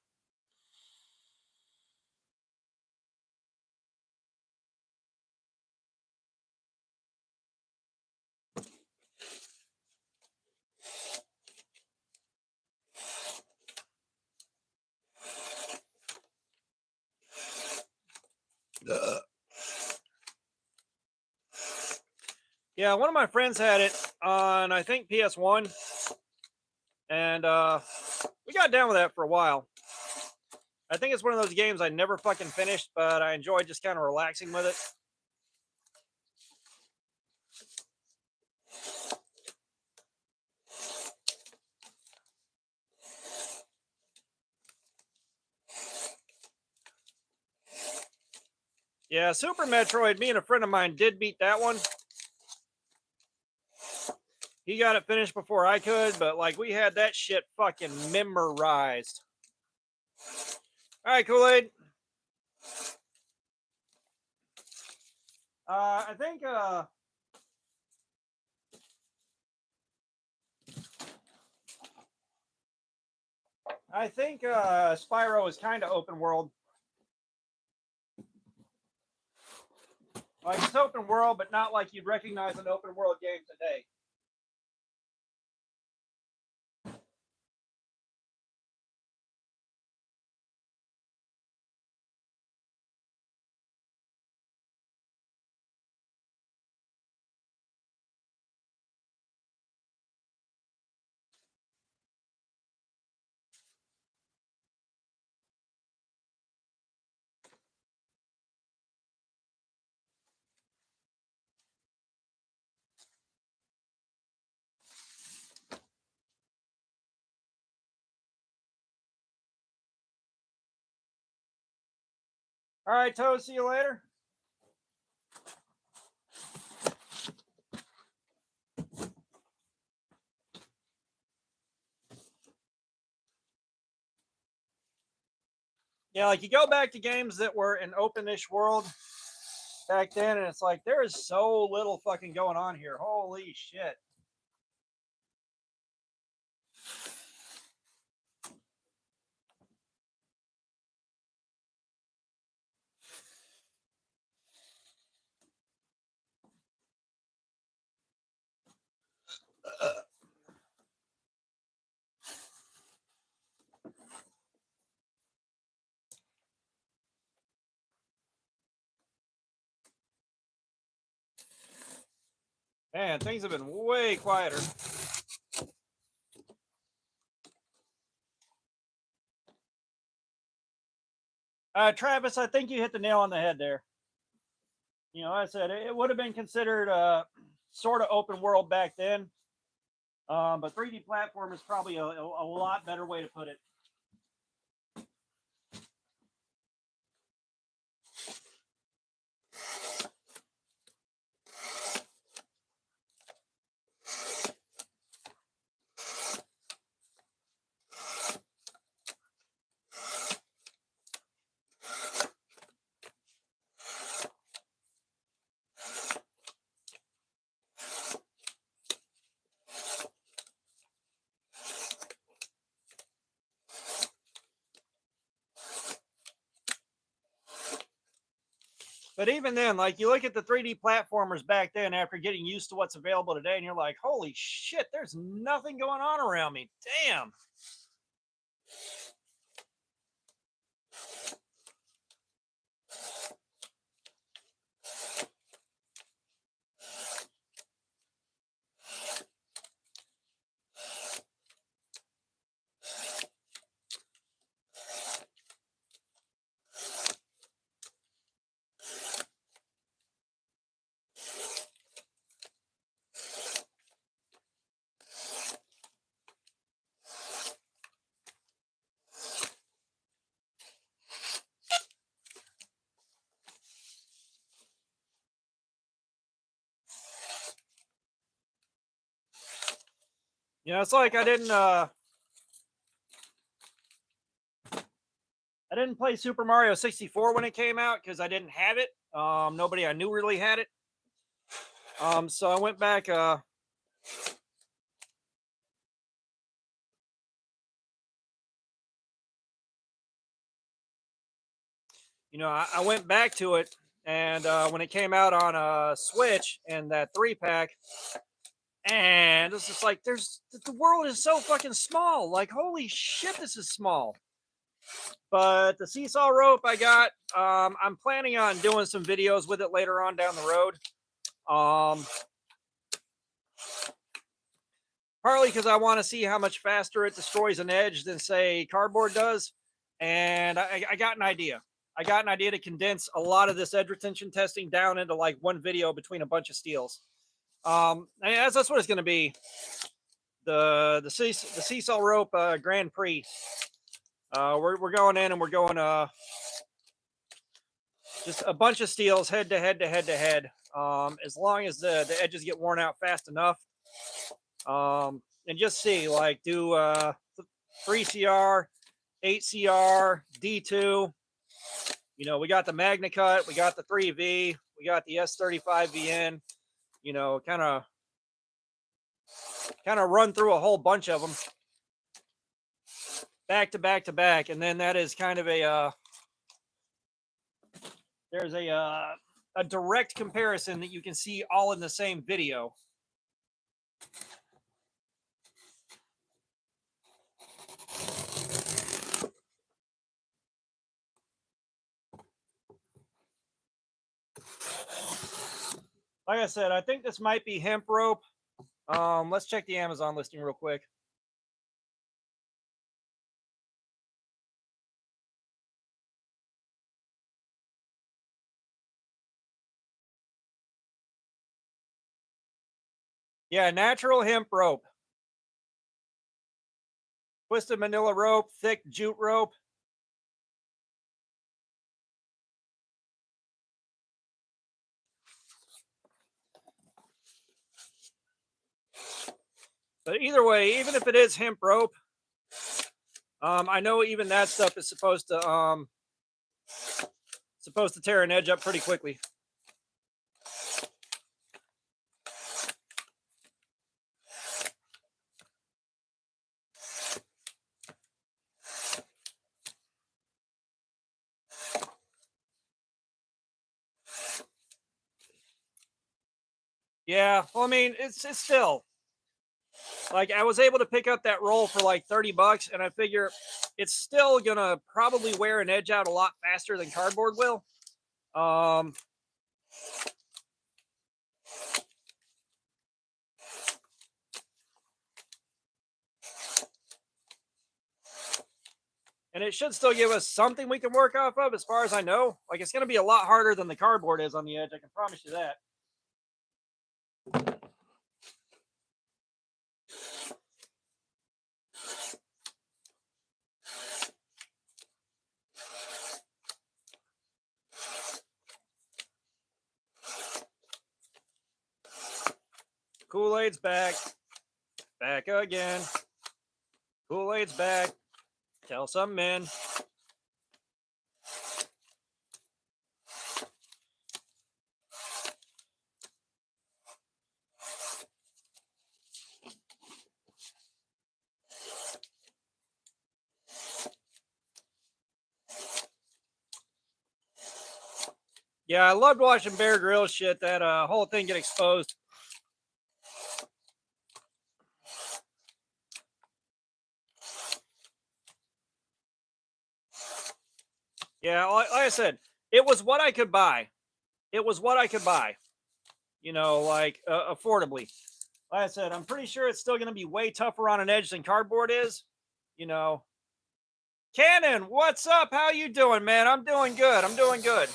Yeah, one of my friends had it on, I think, PS1. And we got down with that for a while. I think it's one of those games I never fucking finished, but I enjoyed just kind of relaxing with it. Yeah, Super Metroid, me and a friend of mine did beat that one. He got it finished before I could, but like we had that shit fucking memorized. All right, Kool-Aid. I think Spyro is kind of open world. Like it's open world, but not like you'd recognize an open world game today. All right, Toad, see you later. Yeah, like you go back to games that were an open-ish world back then, and it's like there is so little fucking going on here. Holy shit. Man, things have been way quieter. Travis, I think you hit the nail on the head there. You know, I said it would have been considered sort of open world back then, but 3D platform is probably a lot better way to put it. But even then, like you look at the 3D platformers back then after getting used to what's available today, and you're like, holy shit, there's nothing going on around me. Damn. You know, it's like I didn't play Super Mario 64 when it came out because I didn't have it. Nobody I knew really had it. So I went back. You know, I went back to it, and when it came out on a Switch and that 3-pack, and it's just like the world is so fucking small. Like, holy shit, this is small. But the seesaw rope I got, I'm planning on doing some videos with it later on down the road. Partly because I want to see how much faster it destroys an edge than, say, cardboard does. And I got an idea. I got an idea to condense a lot of this edge retention testing down into like one video between a bunch of steels. As that's what it's going to be. The seesaw rope Grand Prix. We're going in and we're going just a bunch of steels head to head to head to head. As long as the edges get worn out fast enough. And just see, like, do 3CR, 8CR, D2. You know, we got the Magna Cut, we got the 3V, we got the S35VN. You know, kind of run through a whole bunch of them back to back to back, and then that is kind of a there's a direct comparison that you can see all in the same video. Like I said, I think this might be hemp rope. Let's check the Amazon listing real quick. Yeah, natural hemp rope. Twisted manila rope, thick jute rope. But either way, even if it is hemp rope, I know even that stuff is supposed to tear an edge up pretty quickly. Yeah, well, I mean, it's still like I was able to pick up that roll for like $30, and I figure it's still gonna probably wear an edge out a lot faster than cardboard will. And it should still give us something we can work off of, as far as I know. Like, it's going to be a lot harder than the cardboard is on the edge. I can promise you that. Kool-Aid's back. Back again. Kool-Aid's back. Tell some men. Yeah, I loved watching Bear Grylls shit. That whole thing get exposed. Yeah, like I said, it was what I could buy. It was what I could buy. You know, like affordably. Like I said, I'm pretty sure it's still going to be way tougher on an edge than cardboard is. You know, Cannon, what's up? How you doing, man? I'm doing good. I'm doing good.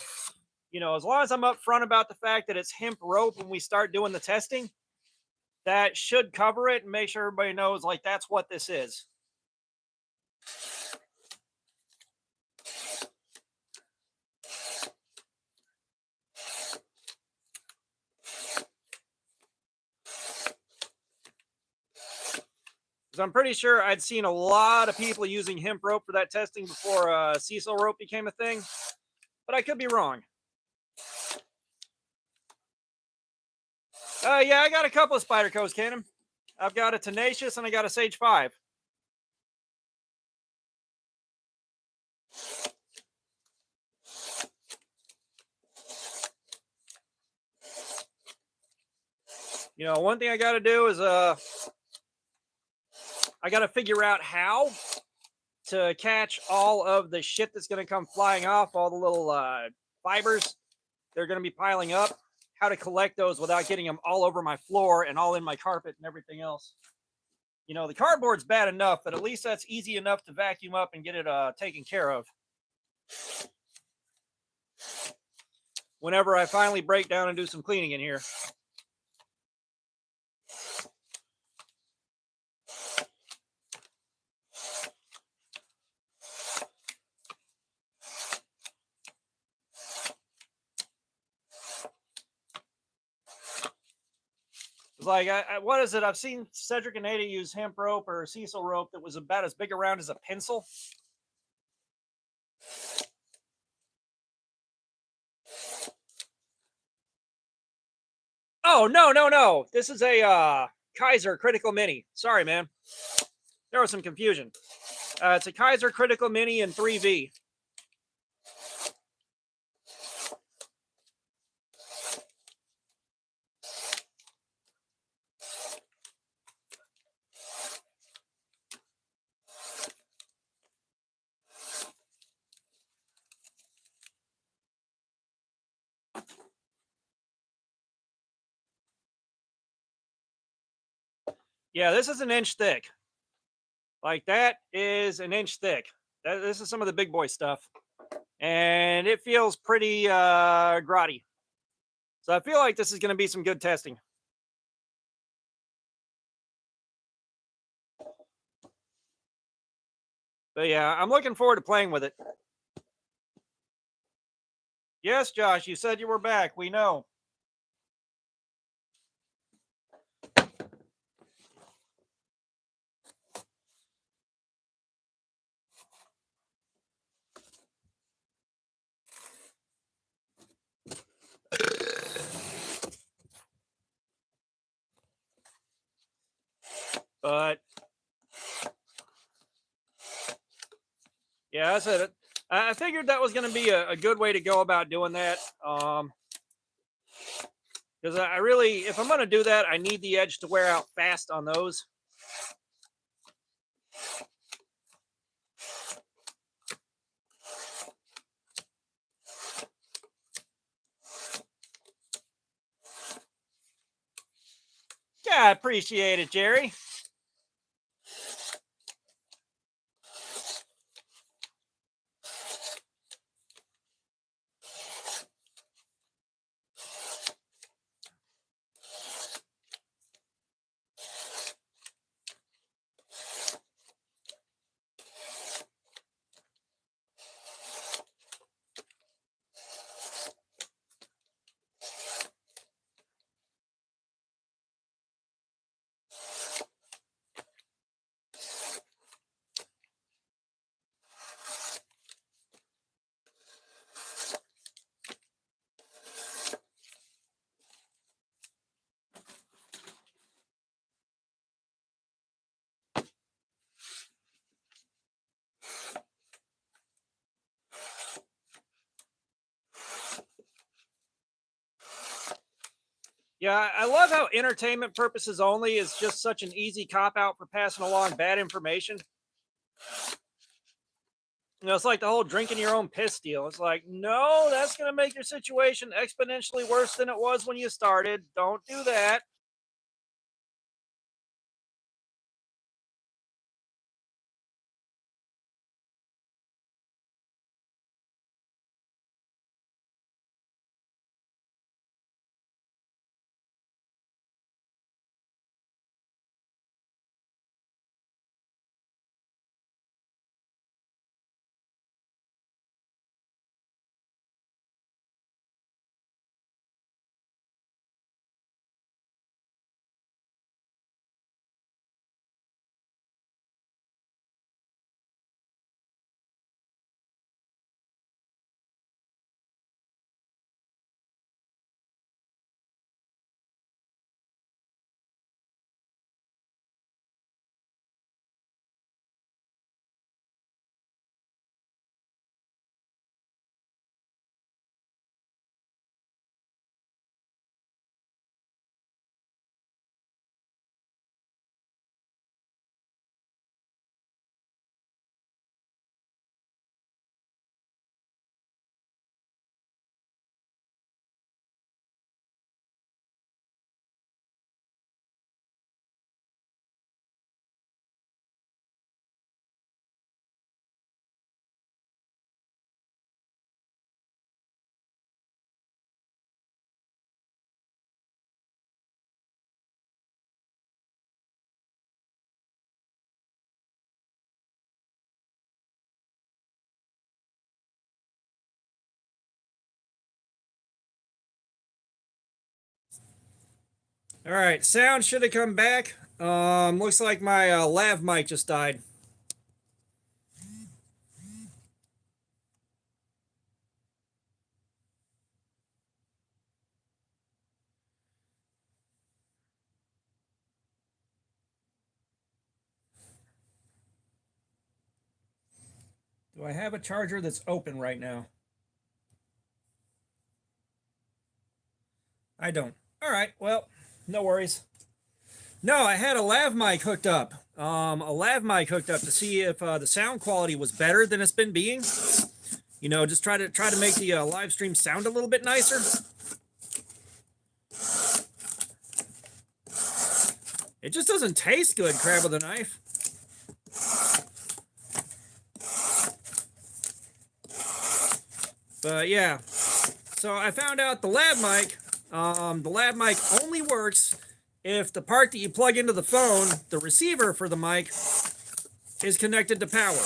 You know, as long as I'm upfront about the fact that it's hemp rope when we start doing the testing, that should cover it and make sure everybody knows, like, that's what this is. Because I'm pretty sure I'd seen a lot of people using hemp rope for that testing before Cecil rope became a thing, but I could be wrong. Yeah, I got a couple of Spyderco's, Cannon. I've got a Tenacious and I got a Sage 5. You know, one thing I got to do is I got to figure out how to catch all of the shit that's going to come flying off, all the little fibers they're going to be piling up, how to collect those without getting them all over my floor and all in my carpet and everything else. You know, the cardboard's bad enough, but at least that's easy enough to vacuum up and get it taken care of. Whenever I finally break down and do some cleaning in here. It's like, what is it? I've seen Cedric and Ada use hemp rope or Cecil rope that was about as big around as a pencil. Oh, no. This is a Kaiser Critical Mini. Sorry, man. There was some confusion. It's a Kaiser Critical Mini in 3V. Yeah, this is an inch thick. Like, that is an inch thick. This is some of the big boy stuff. And it feels pretty grotty. So I feel like this is going to be some good testing. But yeah, I'm looking forward to playing with it. Yes, Josh, you said you were back. We know. But yeah, I said it. I figured that was going to be a good way to go about doing that. Because I really, if I'm going to do that, I need the edge to wear out fast on those. Yeah, I appreciate it, Jerry. Yeah, I love how entertainment purposes only is just such an easy cop out for passing along bad information. It's like the whole drinking your own piss deal. It's like, no, that's going to make your situation exponentially worse than it was when you started. Don't do that. All right, sound should have come back. Looks like my lav mic just died. Do I have a charger that's open right now? I don't. All right, well, no worries. No, I had a lav mic hooked up. A lav mic hooked up to see if the sound quality was better than it's been being. Just try to make the live stream sound a little bit nicer. It just doesn't taste good, crab with a knife. But yeah, so I found out the lav mic only works if the part that you plug into the phone, the receiver for the mic, is connected to power.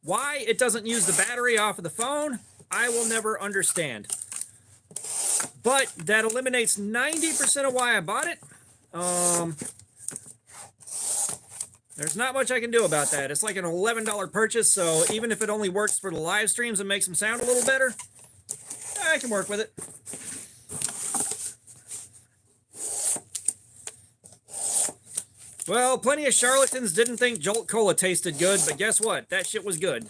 Why it doesn't use the battery off of the phone, I will never understand. But that eliminates 90% of why I bought it. There's not much I can do about that. It's like an $11 purchase, so even if it only works for the live streams and makes them sound a little better, I can work with it. Well, plenty of charlatans didn't think Jolt Cola tasted good, but guess what? That shit was good.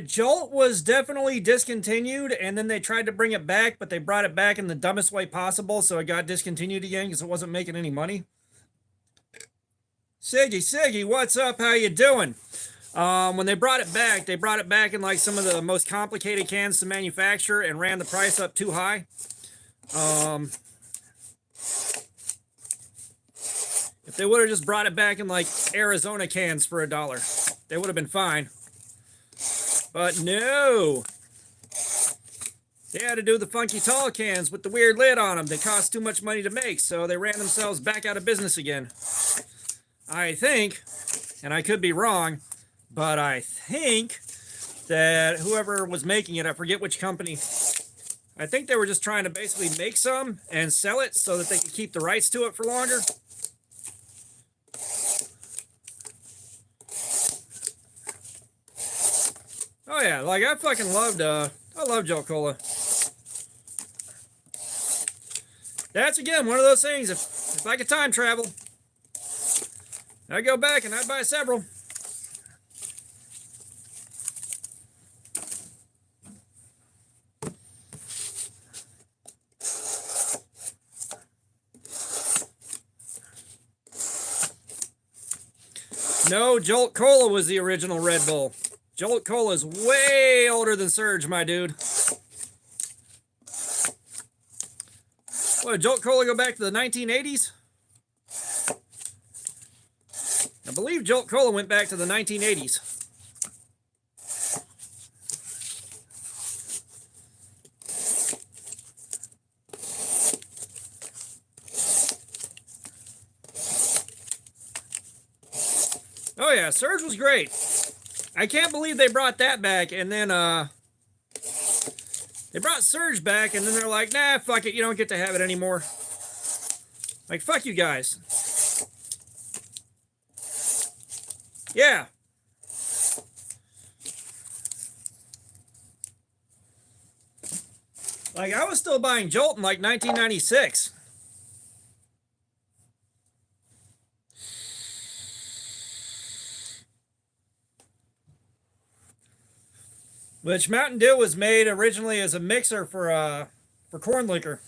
Jolt was definitely discontinued, and then they tried to bring it back, but they brought it back in the dumbest way possible, so it got discontinued again because it wasn't making any money. Siggy, what's up? How you doing? When they brought it back in like some of the most complicated cans to manufacture and ran the price up too high. If they would have just brought it back in like Arizona cans for $1, they would have been fine. But no, they had to do the funky tall cans with the weird lid on them. They cost too much money to make, so they ran themselves back out of business again. I think, and I could be wrong, but I think that whoever was making it, I forget which company, I think they were just trying to basically make some and sell it so that they could keep the rights to it for longer. Oh yeah, like I fucking loved, I love Jolt Cola. That's again one of those things, if I could time travel, I'd go back and I'd buy several. No, Jolt Cola was the original Red Bull. Jolt Cola is way older than Surge, my dude. What, did Jolt Cola go back to the 1980s? I believe Jolt Cola went back to the 1980s. Oh yeah, Surge was great. I can't believe they brought that back, and then they brought Surge back, and then they're like, nah, fuck it, you don't get to have it anymore. Like, fuck you guys. Yeah. Like, I was still buying Jolt in like 1996. Which Mountain Dew was made originally as a mixer for corn liquor.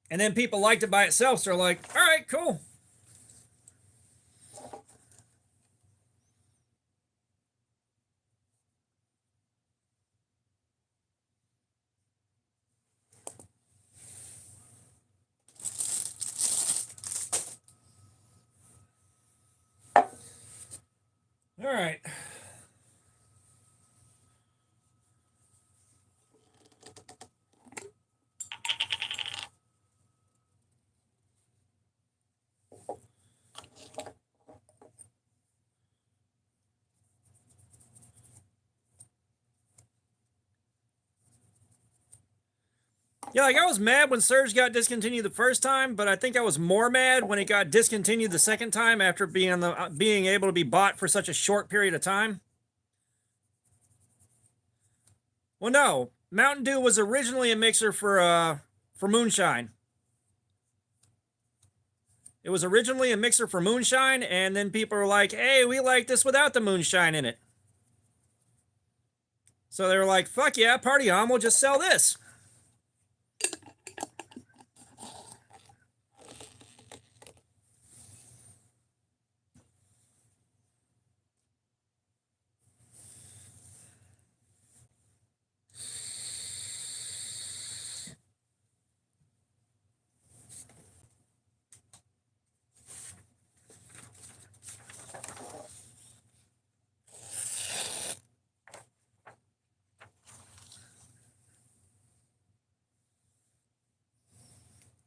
And then people liked it by itself, so they're like, all right, cool. All right. Yeah, like I was mad when Surge got discontinued the first time, but I think I was more mad when it got discontinued the second time after being able to be bought for such a short period of time. Well, no, Mountain Dew was originally a mixer for moonshine. It was originally a mixer for moonshine, and then people were like, "Hey, we like this without the moonshine in it." So they were like, "Fuck yeah, party on! We'll just sell this."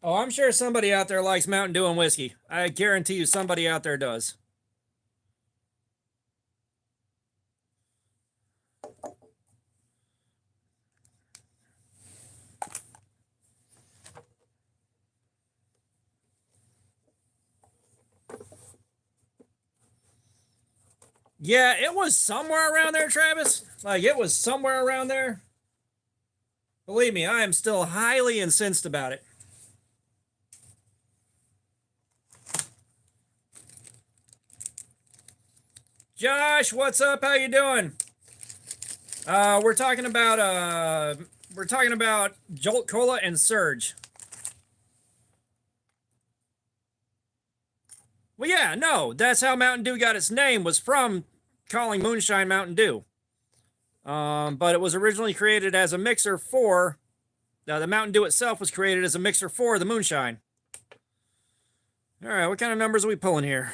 Oh, I'm sure somebody out there likes Mountain Dew and whiskey. I guarantee you somebody out there does. Yeah, it was somewhere around there, Travis. Like, it was somewhere around there. Believe me, I am still highly incensed about it. Josh, what's up? How you doing? We're talking about Jolt Cola and Surge. Well, yeah, no, that's how Mountain Dew got its name, was from calling moonshine Mountain Dew. But it was originally created as a mixer for the Mountain Dew itself was created as a mixer for the moonshine. All right, what kind of numbers are we pulling here?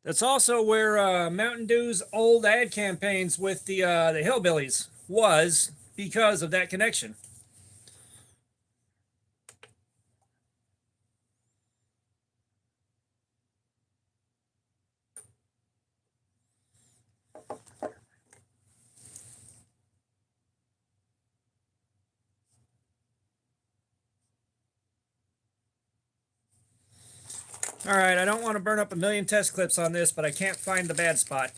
That's also where Mountain Dew's old ad campaigns with the hillbillies was, because of that connection. All right, I don't want to burn up a million test clips on this, but I can't find the bad spot.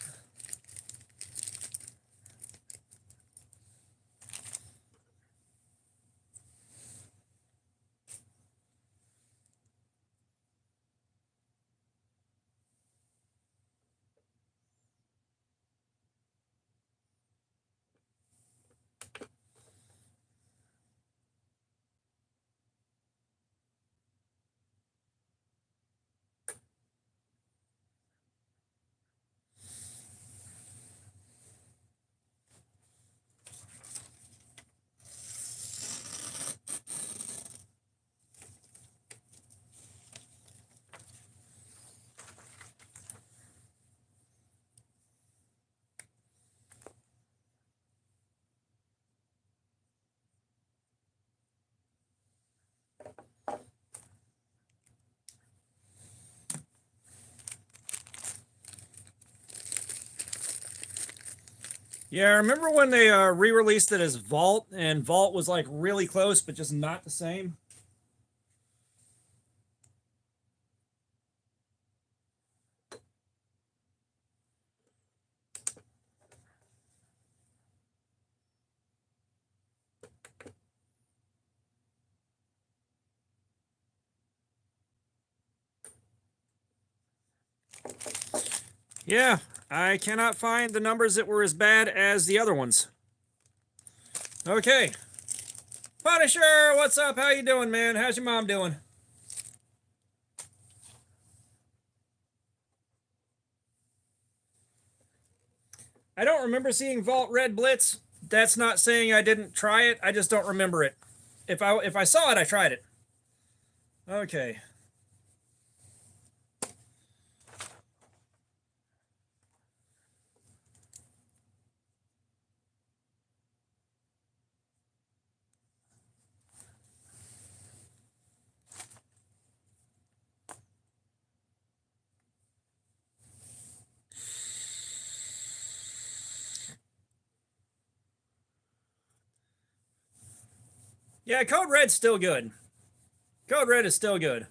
Yeah, I remember when they re-released it as Vault, and Vault was like really close, but just not the same. Yeah, I cannot find the numbers that were as bad as the other ones. Okay. Punisher, what's up? How you doing, man? How's your mom doing? I don't remember seeing Vault Red Blitz. That's not saying I didn't try it. I just don't remember it. If I saw it, I tried it. Okay. Yeah, Code Red's still good. Code Red is still good.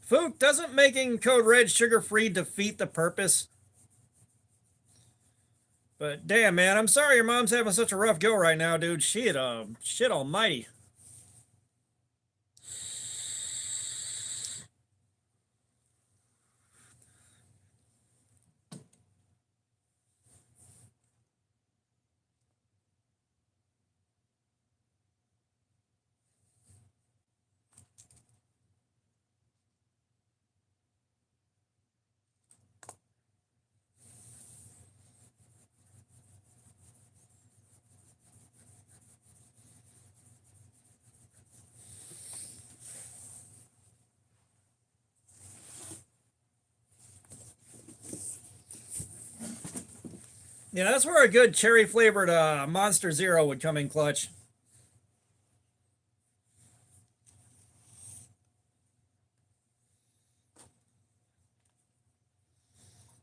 Fook, doesn't making Code Red sugar-free defeat the purpose? But damn, man, I'm sorry your mom's having such a rough go right now, dude. Shit, shit almighty. Yeah, that's where a good cherry flavored Monster Zero would come in clutch.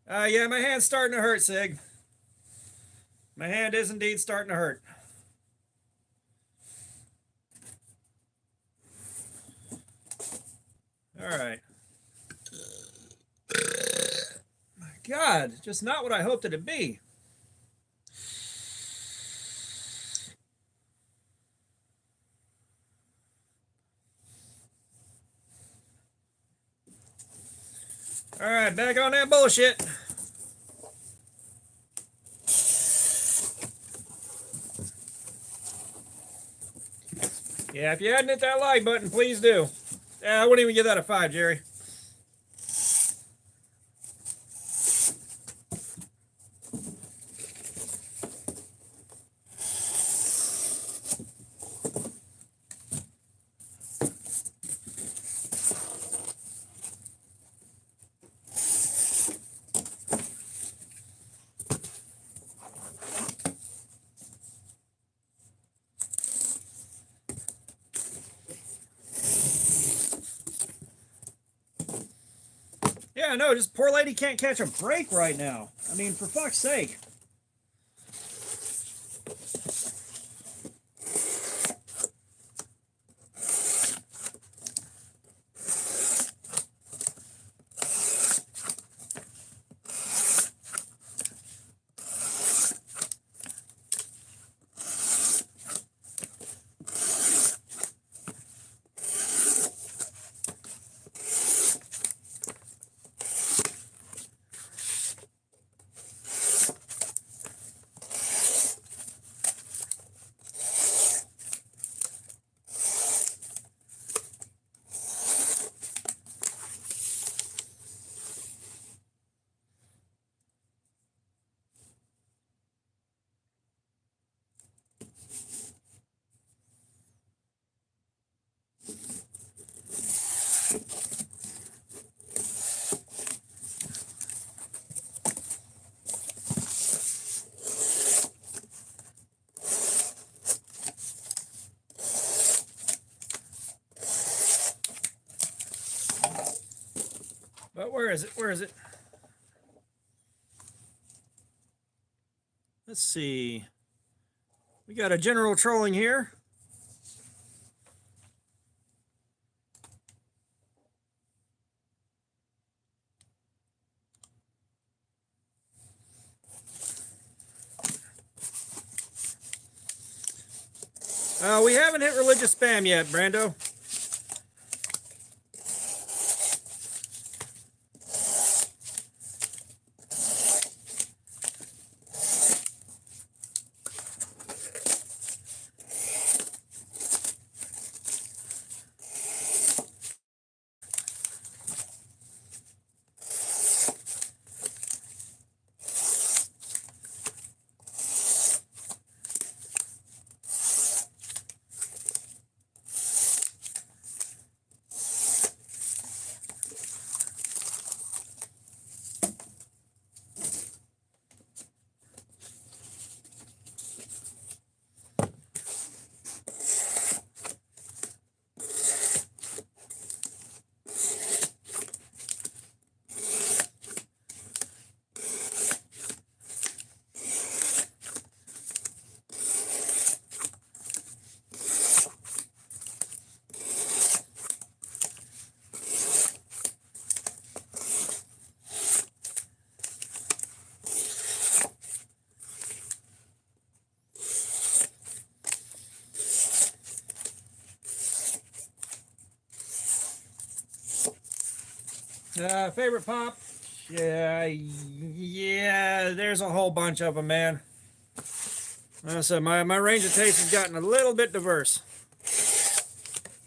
Yeah, my hand's starting to hurt, Sig. My hand is indeed starting to hurt. All right. My God, just not what I hoped it'd be. All right, back on that bullshit. Yeah, if you hadn't hit that like button, please do. Yeah, I wouldn't even give that a 5, Jerry. Yeah, no, just poor lady can't catch a break right now. I mean, for fuck's sake. But where is it? Where is it? Let's see. We got a general trolling here. We haven't hit religious spam yet, Brando. Favorite pop? Yeah, there's a whole bunch of them, man. Like I said, my range of taste has gotten a little bit diverse.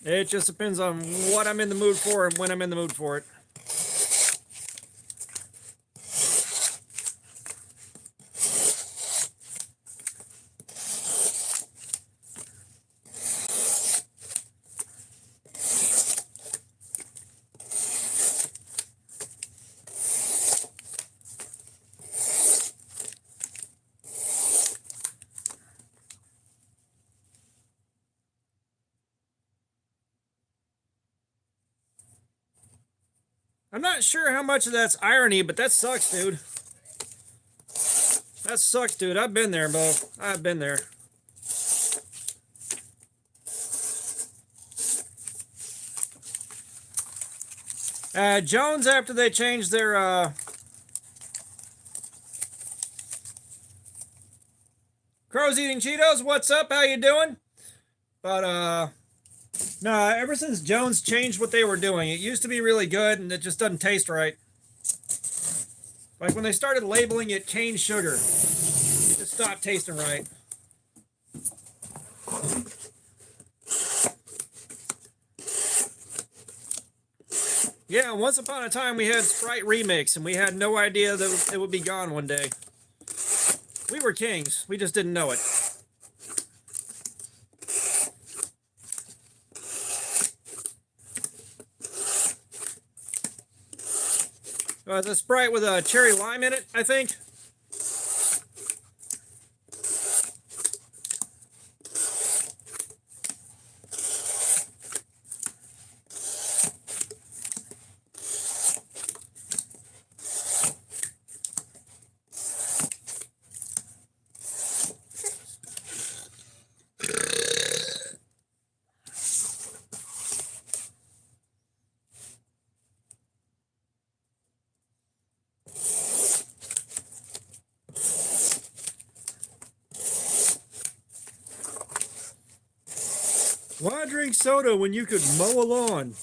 It just depends on what I'm in the mood for and when I'm in the mood for it. I'm not sure how much of that's irony, but that sucks, dude. That sucks, dude. I've been there, Bo. I've been there. Jones, after they changed their Crow's eating Cheetos. What's up? How you doing? But no, ever since Jones changed what they were doing, it used to be really good, and it just doesn't taste right. Like when they started labeling it cane sugar, it stopped tasting right. Yeah, once upon a time we had Sprite Remix, and we had no idea that it would be gone one day. We were kings. We just didn't know it. It's a Sprite with a cherry lime in it, I think. Why drink soda when you could mow a lawn?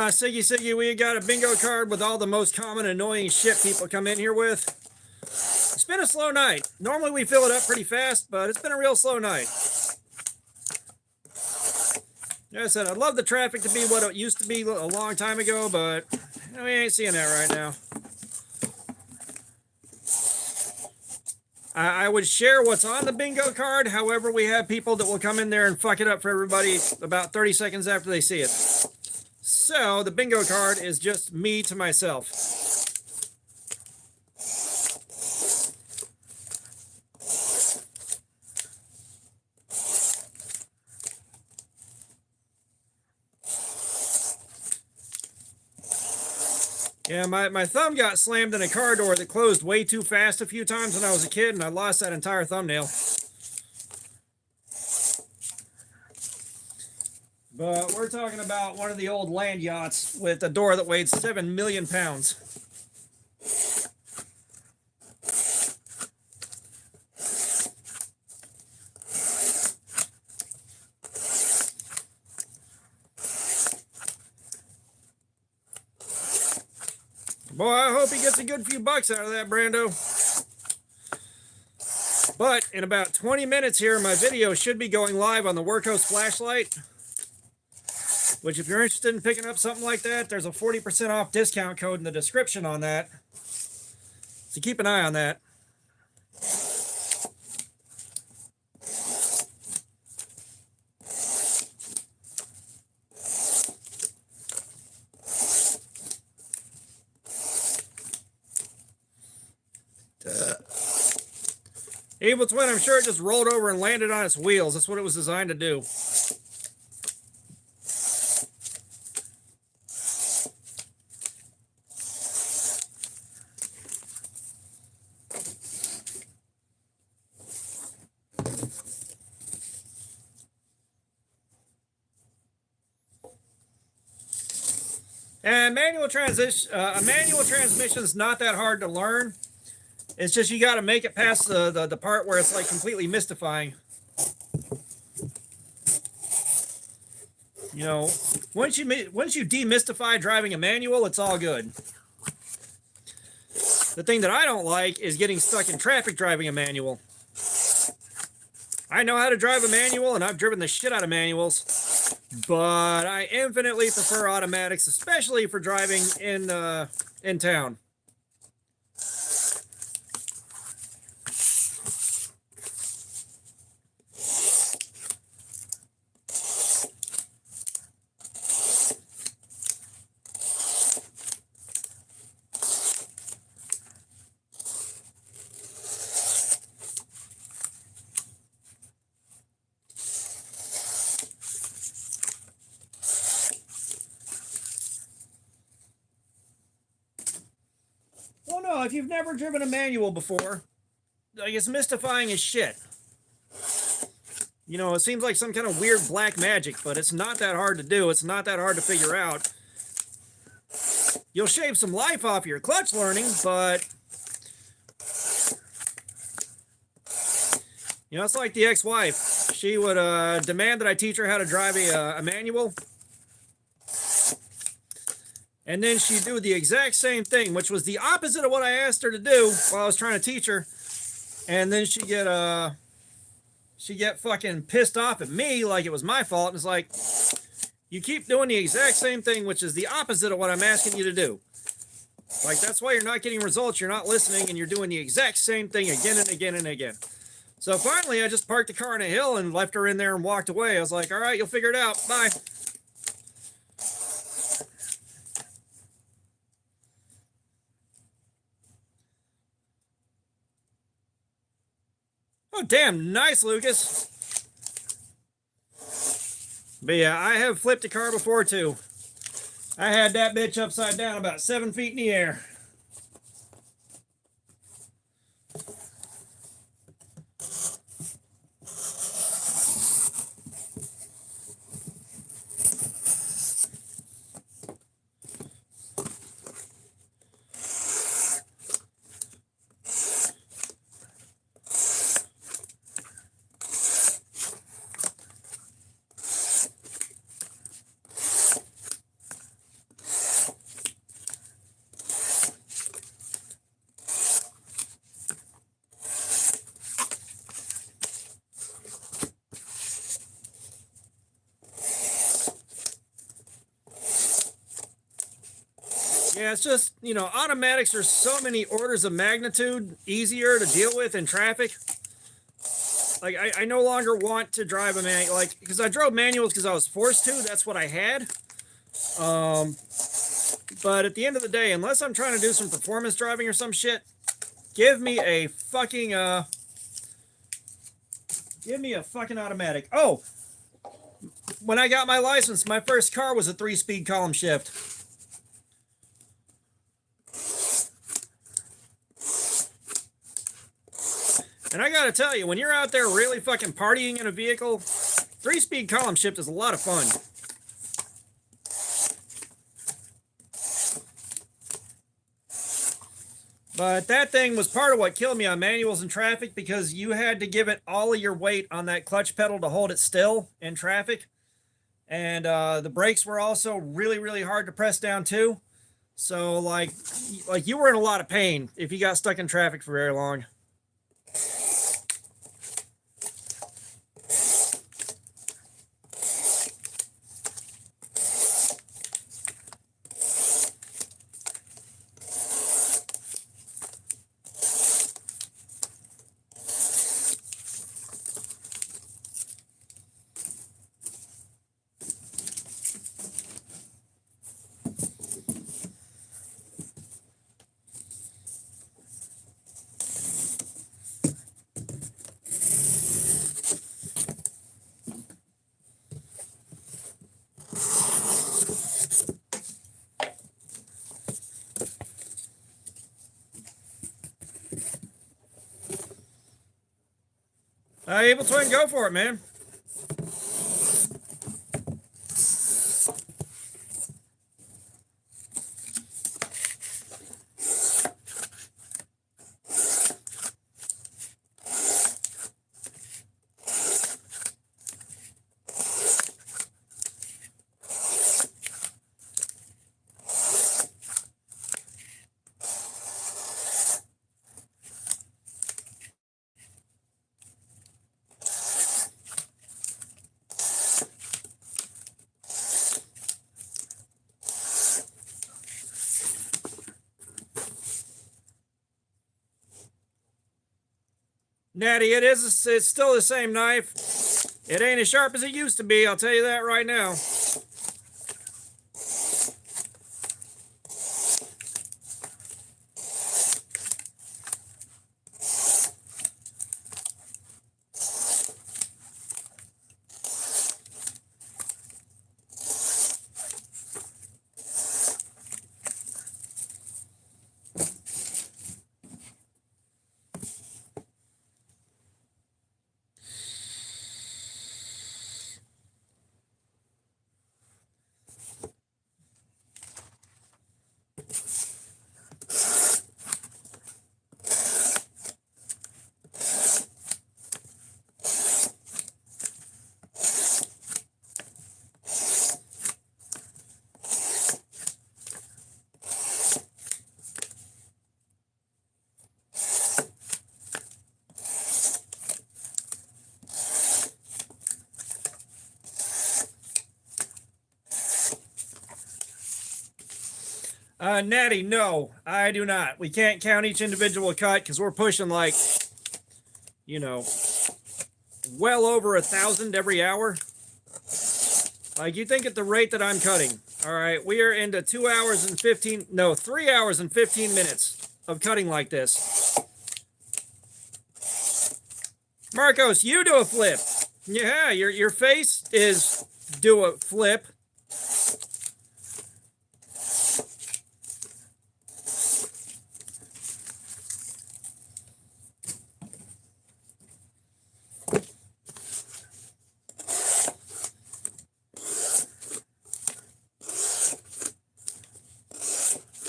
Siggy, we got a bingo card with all the most common annoying shit people come in here with. It's been a slow night. Normally we fill it up pretty fast, but it's been a real slow night. Like I said, I'd love the traffic to be what it used to be a long time ago, but we ain't seeing that right now. I would share what's on the bingo card. However, we have people that will come in there and fuck it up for everybody about 30 seconds after they see it. So the bingo card is just me to myself. Yeah, my thumb got slammed in a car door that closed way too fast a few times when I was a kid, and I lost that entire thumbnail. But we're talking about one of the old land yachts with a door that weighed 7 million pounds. Boy, I hope he gets a good few bucks out of that, Brando. But in about 20 minutes here, my video should be going live on the Workhorse flashlight, which if you're interested in picking up something like that, there's a 40% off discount code in the description on that. So keep an eye on that. Evil Twin, I'm sure it just rolled over and landed on its wheels. That's what it was designed to do. And a manual transmission is not that hard to learn. It's just you got to make it past the part where it's like completely mystifying. You know, once you demystify driving a manual, it's all good. The thing that I don't like is getting stuck in traffic driving a manual. I know how to drive a manual, and I've driven the shit out of manuals, but I infinitely prefer automatics, especially for driving in town. Well, no, if you've never driven a manual before, like, it's mystifying as shit. You know, it seems like some kind of weird black magic, but it's not that hard to do. It's not that hard to figure out. You'll shave some life off your clutch learning, but you know, it's like the ex-wife. She would demand that I teach her how to drive a manual. And then she'd do the exact same thing, which was the opposite of what I asked her to do while I was trying to teach her. And then she'd get fucking pissed off at me like it was my fault. And it's like, you keep doing the exact same thing, which is the opposite of what I'm asking you to do. Like, that's why you're not getting results. You're not listening, and you're doing the exact same thing again and again and again. So finally, I just parked the car on a hill and left her in there and walked away. I was like, all right, you'll figure it out. Bye. Oh, damn. Nice, Lucas. But yeah, I have flipped a car before, too. I had that bitch upside down about 7 feet in the air. Yeah, it's just, you know, automatics are so many orders of magnitude easier to deal with in traffic. Like, I no longer want to drive a manual, like, because I drove manuals because I was forced to. That's what I had. But at the end of the day, unless I'm trying to do some performance driving or some shit, give me a fucking automatic. Oh, when I got my license, my first car was a 3-speed column shift. And I gotta tell you, when you're out there really fucking partying in a vehicle, 3-speed column shift is a lot of fun. But that thing was part of what killed me on manuals in traffic, because you had to give it all of your weight on that clutch pedal to hold it still in traffic. And the brakes were also really, really hard to press down too. So like you were in a lot of pain if you got stuck in traffic for very long. Evil Twin, go for it, man. Natty, it's still the same knife. It ain't as sharp as it used to be, I'll tell you that right now. Natty, no, I do not. We can't count each individual cut because we're pushing like, you know, well over 1,000 every hour. Like, you think at the rate that I'm cutting, all right, we are into 3 hours and 15 minutes of cutting like this. Marcos, you do a flip. Yeah, your face is do a flip.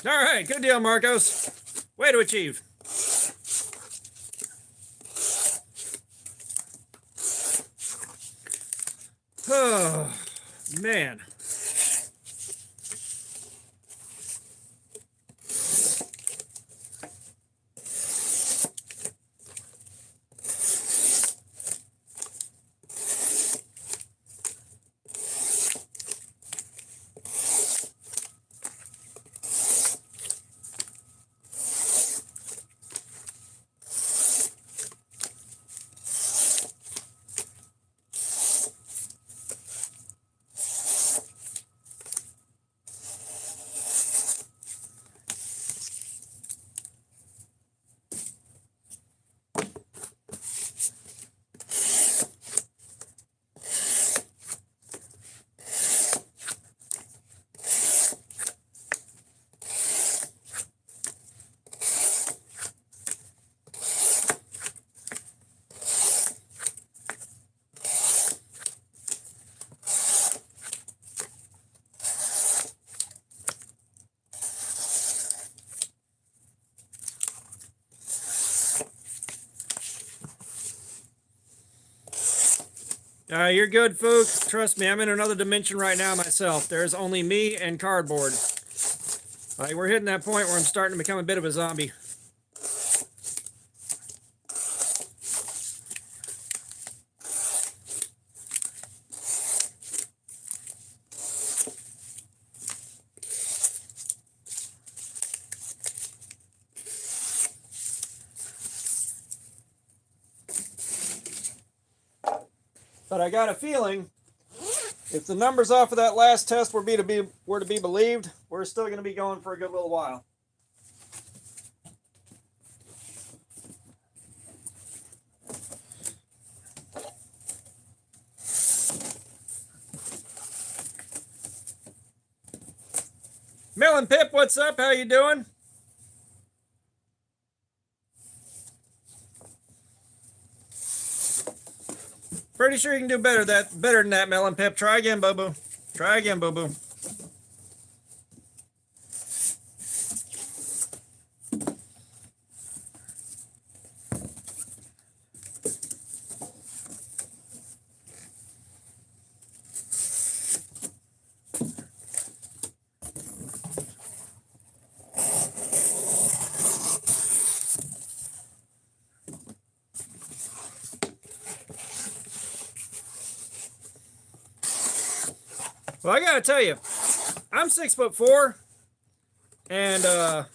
All right, good deal, Marcos. Way to achieve. Oh, man. You're good, Fook. Trust me, I'm in another dimension right now myself. There's only me and cardboard. Like, we're hitting that point where I'm starting to become a bit of a zombie. But I got a feeling if the numbers off of that last test were to be believed, we're still going to be going for a good little while. Melon Pip, what's up? How you doing? Pretty sure you can do better than that, Melon Pip. Try again, boo boo. Try again, boo boo. Well, I gotta tell you, I'm 6'4", and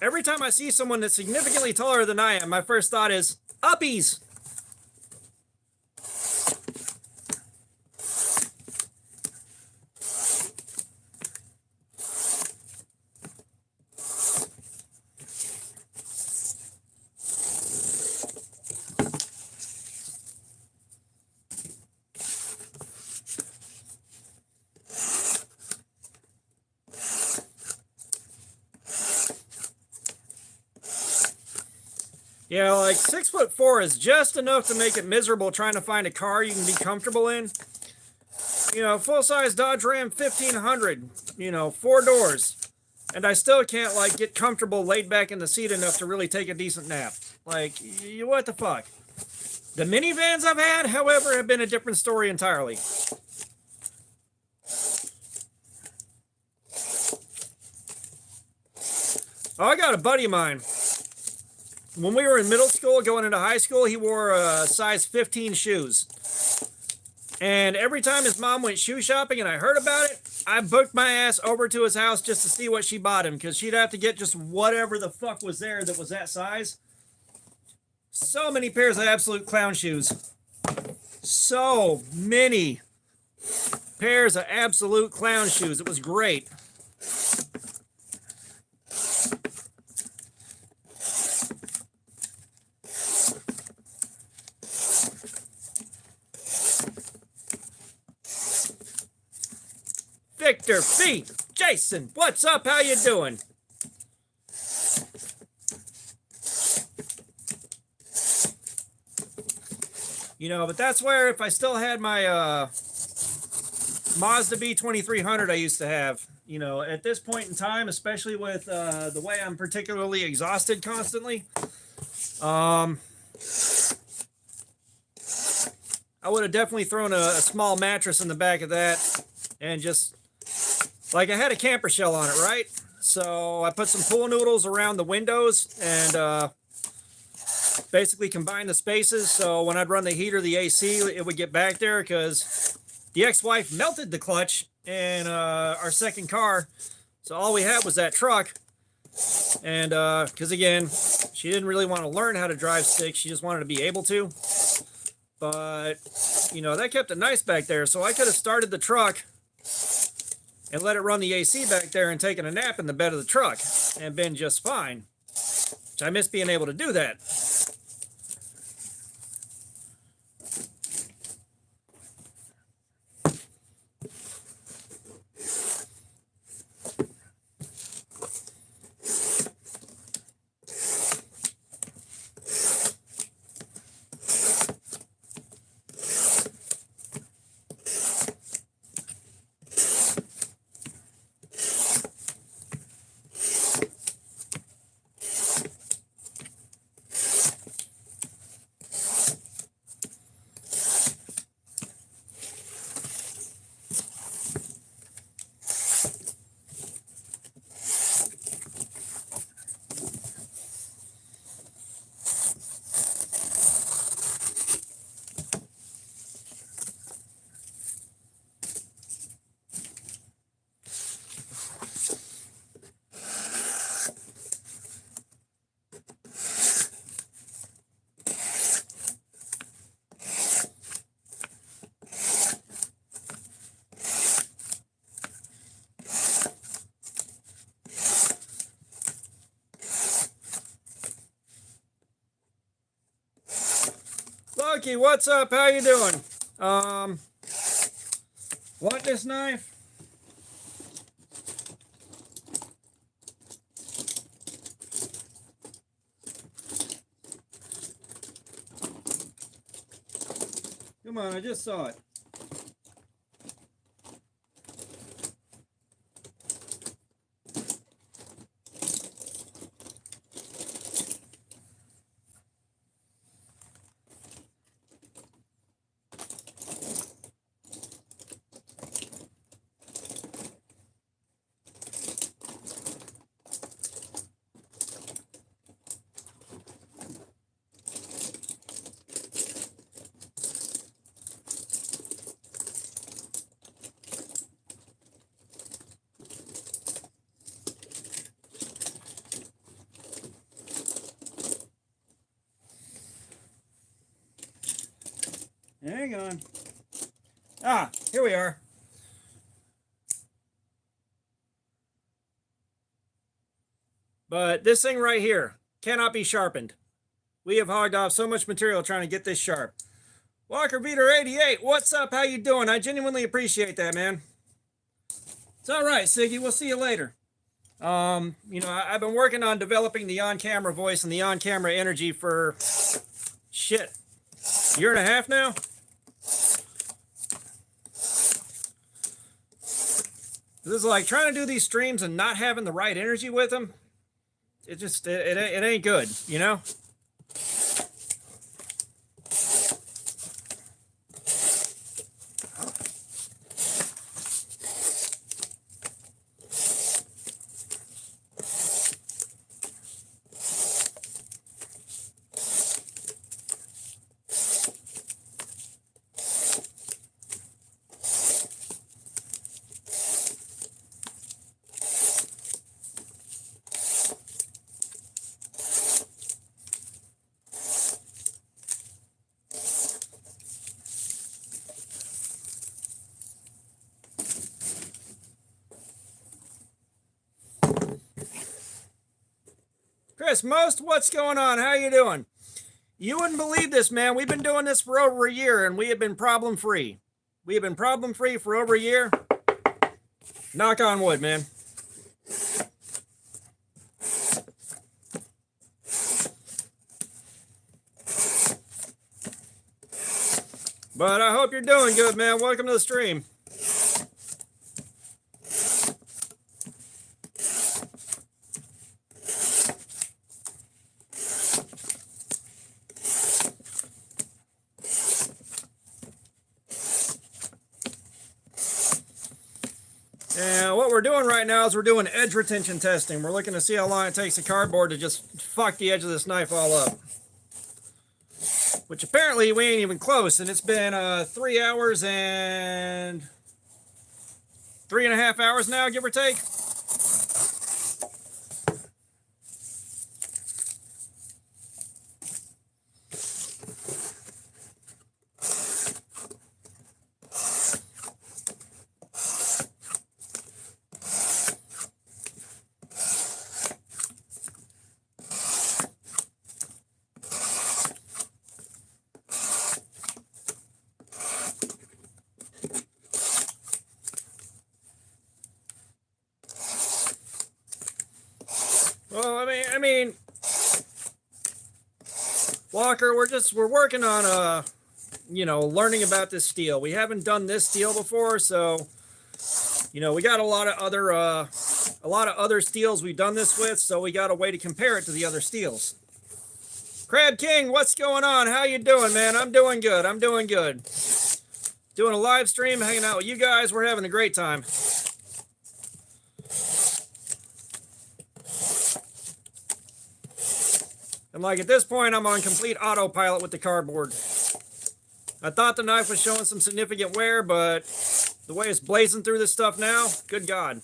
every time I see someone that's significantly taller than I am, my first thought is uppies. Yeah, like 6'4" is just enough to make it miserable trying to find a car you can be comfortable in. You know, full-size Dodge Ram 1500, you know, 4 doors. And I still can't, like, get comfortable laid back in the seat enough to really take a decent nap. Like, what the fuck? The minivans I've had, however, have been a different story entirely. Oh, I got a buddy of mine. When we were in middle school, going into high school, he wore size 15 shoes. And every time his mom went shoe shopping and I heard about it, I booked my ass over to his house just to see what she bought him, because she'd have to get just whatever the fuck was there that was that size. So many pairs of absolute clown shoes. So many pairs of absolute clown shoes. It was great. Victor B, Jason, what's up? How you doing? You know, but that's where if I still had my Mazda B2300 I used to have, you know, at this point in time, especially with the way I'm particularly exhausted constantly, I would have definitely thrown a small mattress in the back of that and just, like, I had a camper shell on it, right? So I put some pool noodles around the windows and basically combined the spaces, so when I'd run the heater, the AC, it would get back there, because the ex-wife melted the clutch in our second car, so all we had was that truck. And because again, she didn't really want to learn how to drive stick, she just wanted to be able to. But you know, that kept it nice back there, so I could have started the truck and let it run the AC back there and taken a nap in the bed of the truck and been just fine. Which I miss being able to do that. Lucky, what's up? How you doing? Want this knife? Come on, I just saw it. Hang on. Ah, here we are. But this thing right here cannot be sharpened. We have hogged off so much material trying to get this sharp. Walker Beater 88, what's up? How you doing? I genuinely appreciate that, man. It's all right, Siggy. We'll see you later. You know, I've been working on developing the on-camera voice and the on-camera energy for shit, year and a half now. This is like trying to do these streams and not having the right energy with them. It just, it ain't good, you know? Chris Most, what's going on? How you doing? You wouldn't believe this, man. We've been doing this for over a year, and we have been problem-free. We have been problem-free for over a year. Knock on wood, man. But I hope you're doing good, man. Welcome to the stream. And what we're doing right now is we're doing edge retention testing. We're looking to see how long it takes the cardboard to just fuck the edge of this knife all up. Which apparently we ain't even close, and it's been 3 hours and 3.5 hours now, give or take. Well, I mean, Walker, we're working on you know, learning about this steel. We haven't done this steel before, so you know, we got a lot of other steels we've done this with, so we got a way to compare it to the other steels. Crab King, what's going on? How you doing, man? I'm doing good. I'm doing good. Doing a live stream, hanging out with you guys. We're having a great time. And like at this point, I'm on complete autopilot with the cardboard. I thought the knife was showing some significant wear, but the way it's blazing through this stuff now, good God.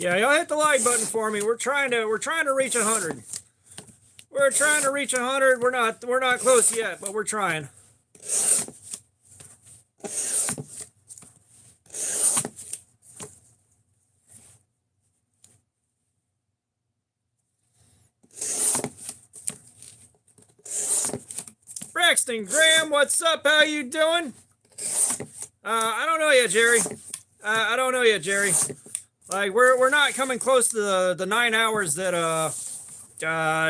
Yeah, y'all hit the like button for me. We're trying to reach 100. We're trying to reach 100. We're not close yet, but we're trying. Braxton Graham, what's up? How you doing? I don't know yet, Jerry. I don't know yet, Jerry. Like we're not coming close to the 9 hours that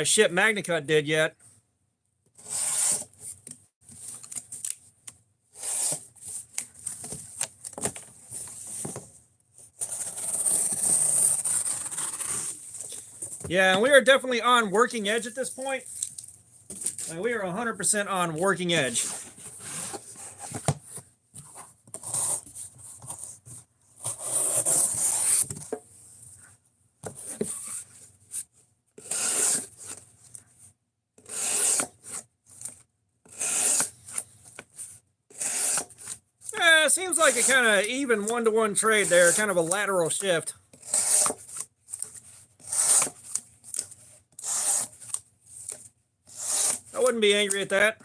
ship MagnaCut did yet. Yeah, we are definitely on working edge at this point. Like, we are 100% on working edge. Seems like a kind of even one-to-one trade there, kind of a lateral shift. I wouldn't be angry at that.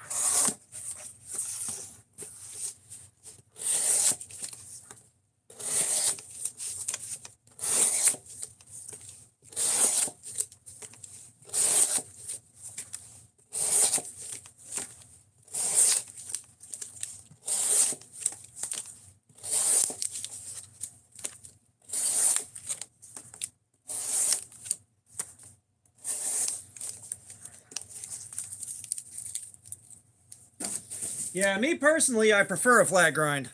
Yeah, me personally, I prefer a flat grind.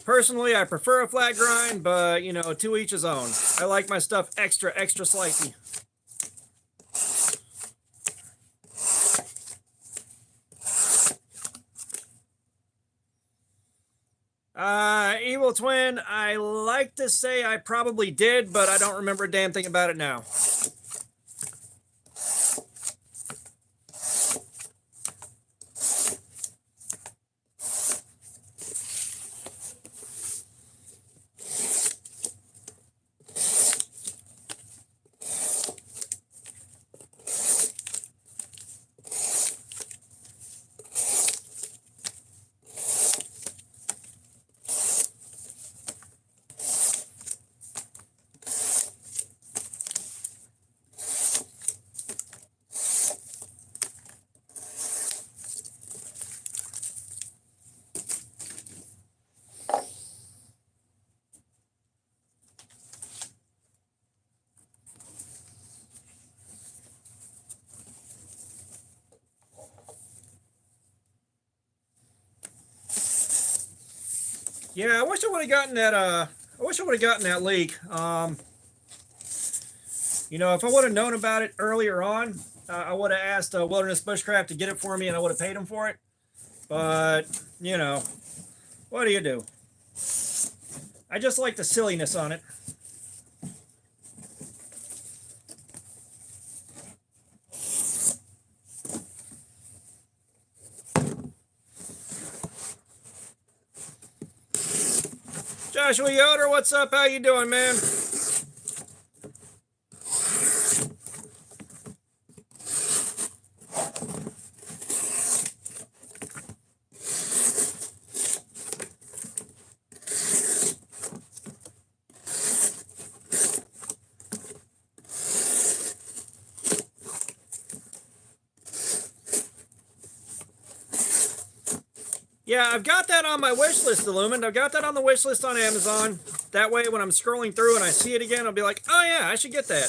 Personally, I prefer a flat grind, but, you know, to each his own. I like my stuff extra slicey. Evil Twin, I like to say I probably did, but I don't remember a damn thing about it now. Yeah, I wish I would have gotten that. I wish I would have gotten that leak. You know, if I would have known about it earlier on, I would have asked Wilderness Bushcraft to get it for me, and I would have paid him for it. But you know, what do you do? I just like the silliness on it. Joshua Yoder, what's up? How you doing, man? Yeah, I've got that on my wish list, Illumined. I've got that on the wish list on Amazon. That way, when I'm scrolling through and I see it again, I'll be like, oh yeah, I should get that.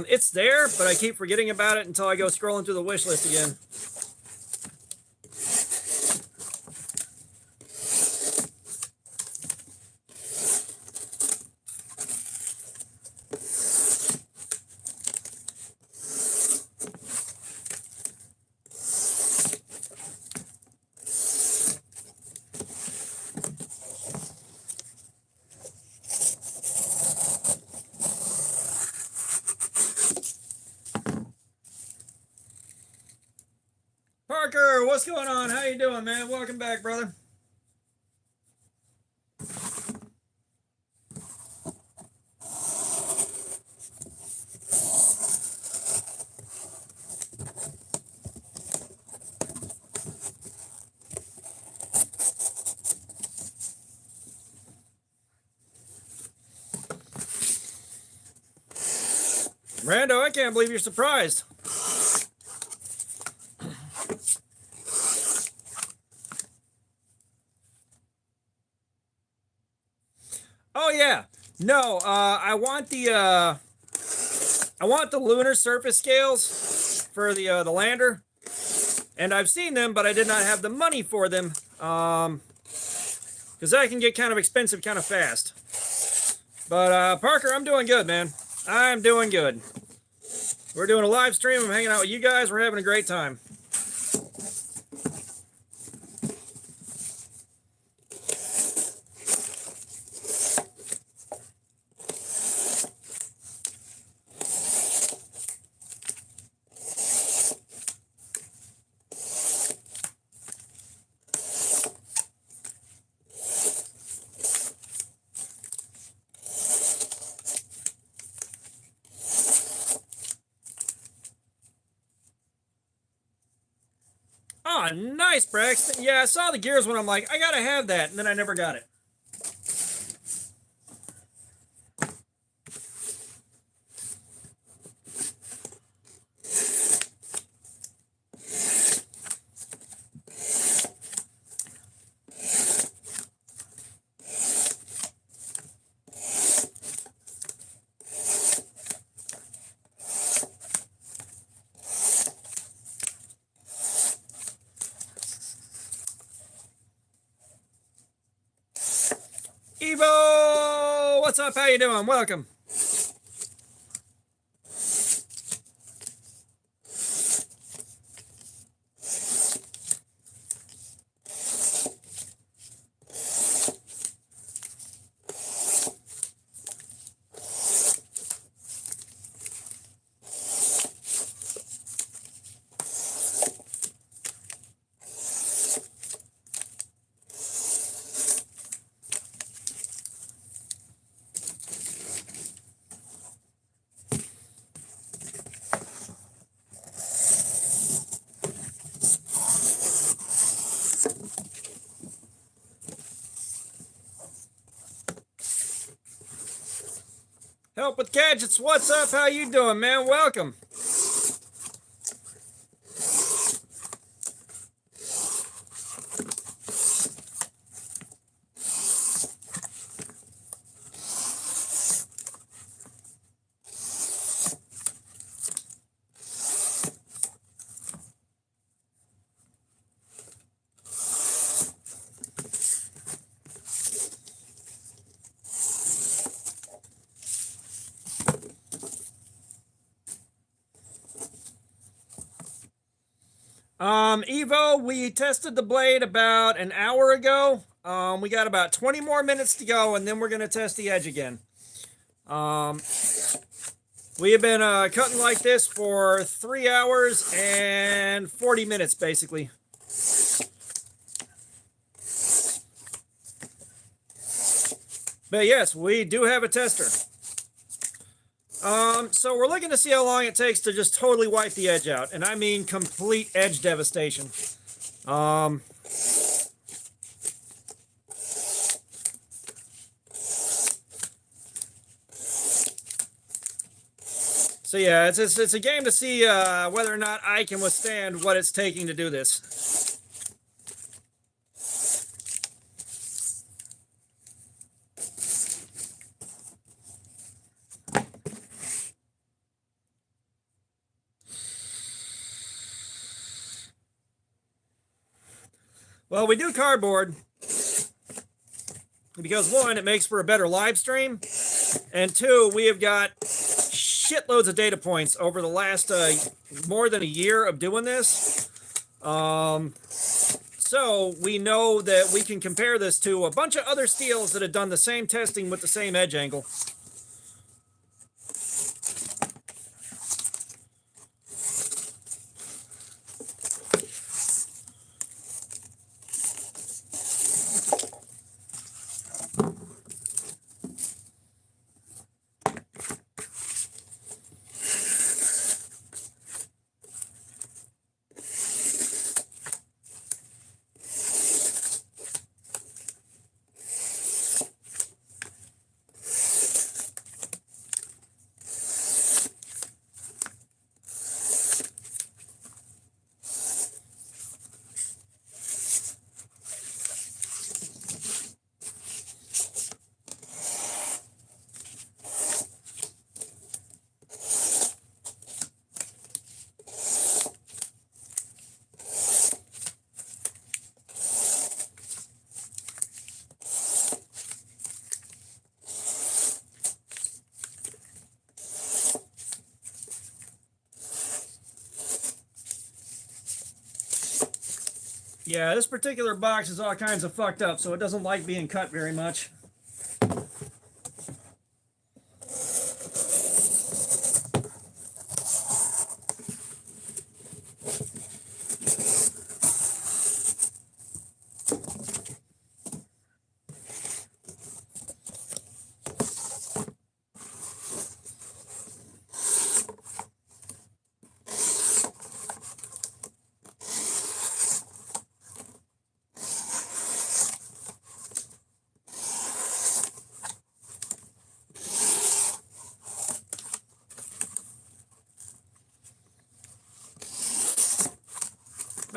It's there, but I keep forgetting about it until I go scrolling through the wish list again. Parker, what's going on? How you doing, man? Welcome back, brother. Rando, I can't believe you're surprised. Oh yeah, no, I want the lunar surface scales for the lander, and I've seen them, but I did not have the money for them, because that can get kind of expensive kind of fast. But Parker, I'm doing good, man. I'm doing good. We're doing a live stream. I'm hanging out with you guys. We're having a great time. Oh, nice, Braxton. Yeah, I saw the gears one. I'm like, I gotta have that, and then I never got it. Evo, what's up? How you doing? Welcome. Help with Gadgets, what's up? How you doing, man? Welcome. Evo, we tested the blade about an hour ago. We got about 20 more minutes to go, and then we're going to test the edge again. We have been cutting like this for 3 hours and 40 minutes, basically. But yes, we do have a tester. So we're looking to see how long it takes to just totally wipe the edge out. And I mean complete edge devastation. So yeah, it's a game to see whether or not I can withstand what it's taking to do this. Well, we do cardboard because, one, it makes for a better live stream, and two, we have got shitloads of data points over the last more than a year of doing this. So we know that we can compare this to a bunch of other steels that have done the same testing with the same edge angle. Yeah, this particular box is all kinds of fucked up, so it doesn't like being cut very much.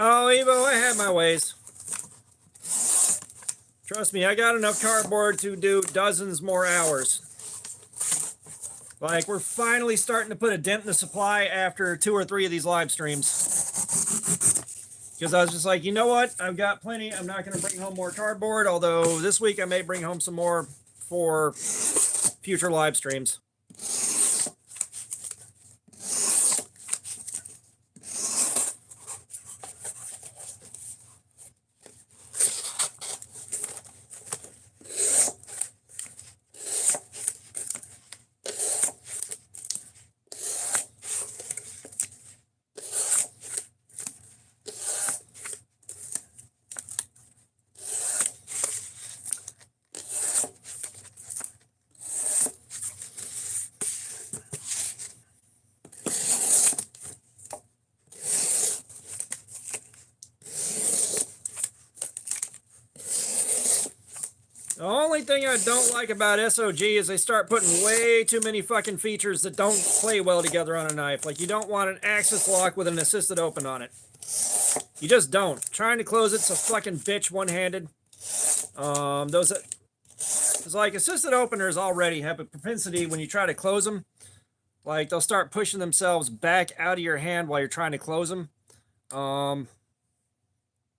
Oh, Evo, I have my ways. Trust me, I got enough cardboard to do dozens more hours. Like, we're finally starting to put a dent in the supply after 2 or 3 of these live streams. Because I was just like, you know what? I've got plenty. I'm not going to bring home more cardboard, although this week I may bring home some more for future live streams. The only thing I don't like about SOG is they start putting way too many fucking features that don't play well together on a knife. Like, you don't want an axis lock with an assisted open on it. You just don't. Trying to close it's a fucking bitch one-handed. It's like assisted openers already have a propensity when you try to close them. Like, they'll start pushing themselves back out of your hand while you're trying to close them. But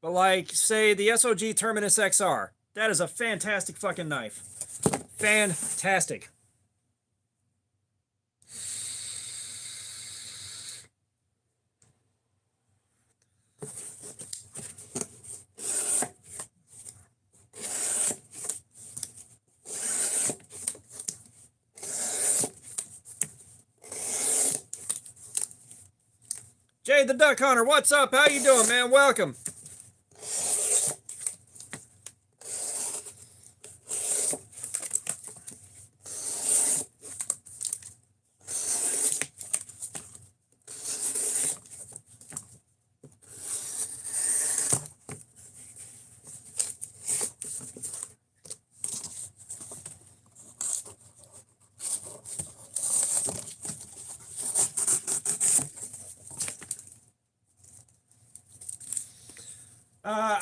like, say, the SOG Terminus XR. That is a fantastic fucking knife. Fantastic. Jay the Duck Hunter, what's up? How you doing, man? Welcome.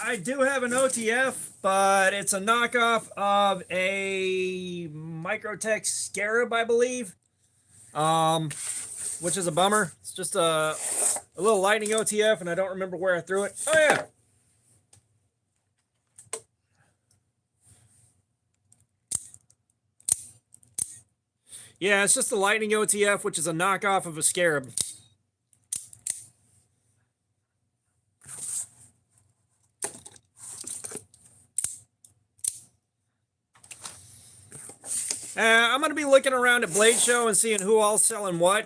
I do have an OTF, but it's a knockoff of a Microtech Scarab, I believe, which is a bummer. It's just a little lightning OTF, and I don't remember where I threw it. Oh, yeah. Yeah, it's just a lightning OTF, which is a knockoff of a Scarab. I'm going to be looking around at Blade Show and seeing who all's selling what.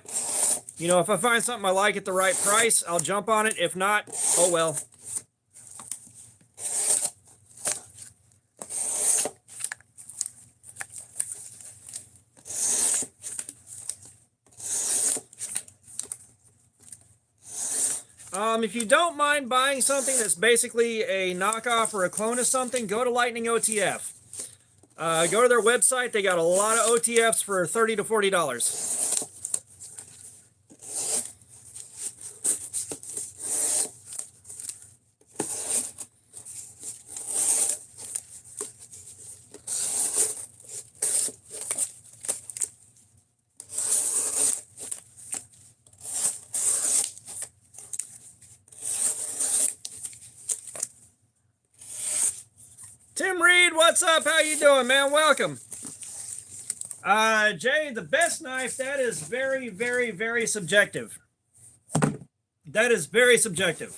You know, if I find something I like at the right price, I'll jump on it. If not, oh well. If you don't mind buying something that's basically a knockoff or a clone of something, go to Lightning OTF. Go to their website. They got a lot of OTFs for $30 to $40. Tim Reed, what's up? How you doing, man? Welcome. Jay, the best knife, that is very, very, very subjective. That is very subjective.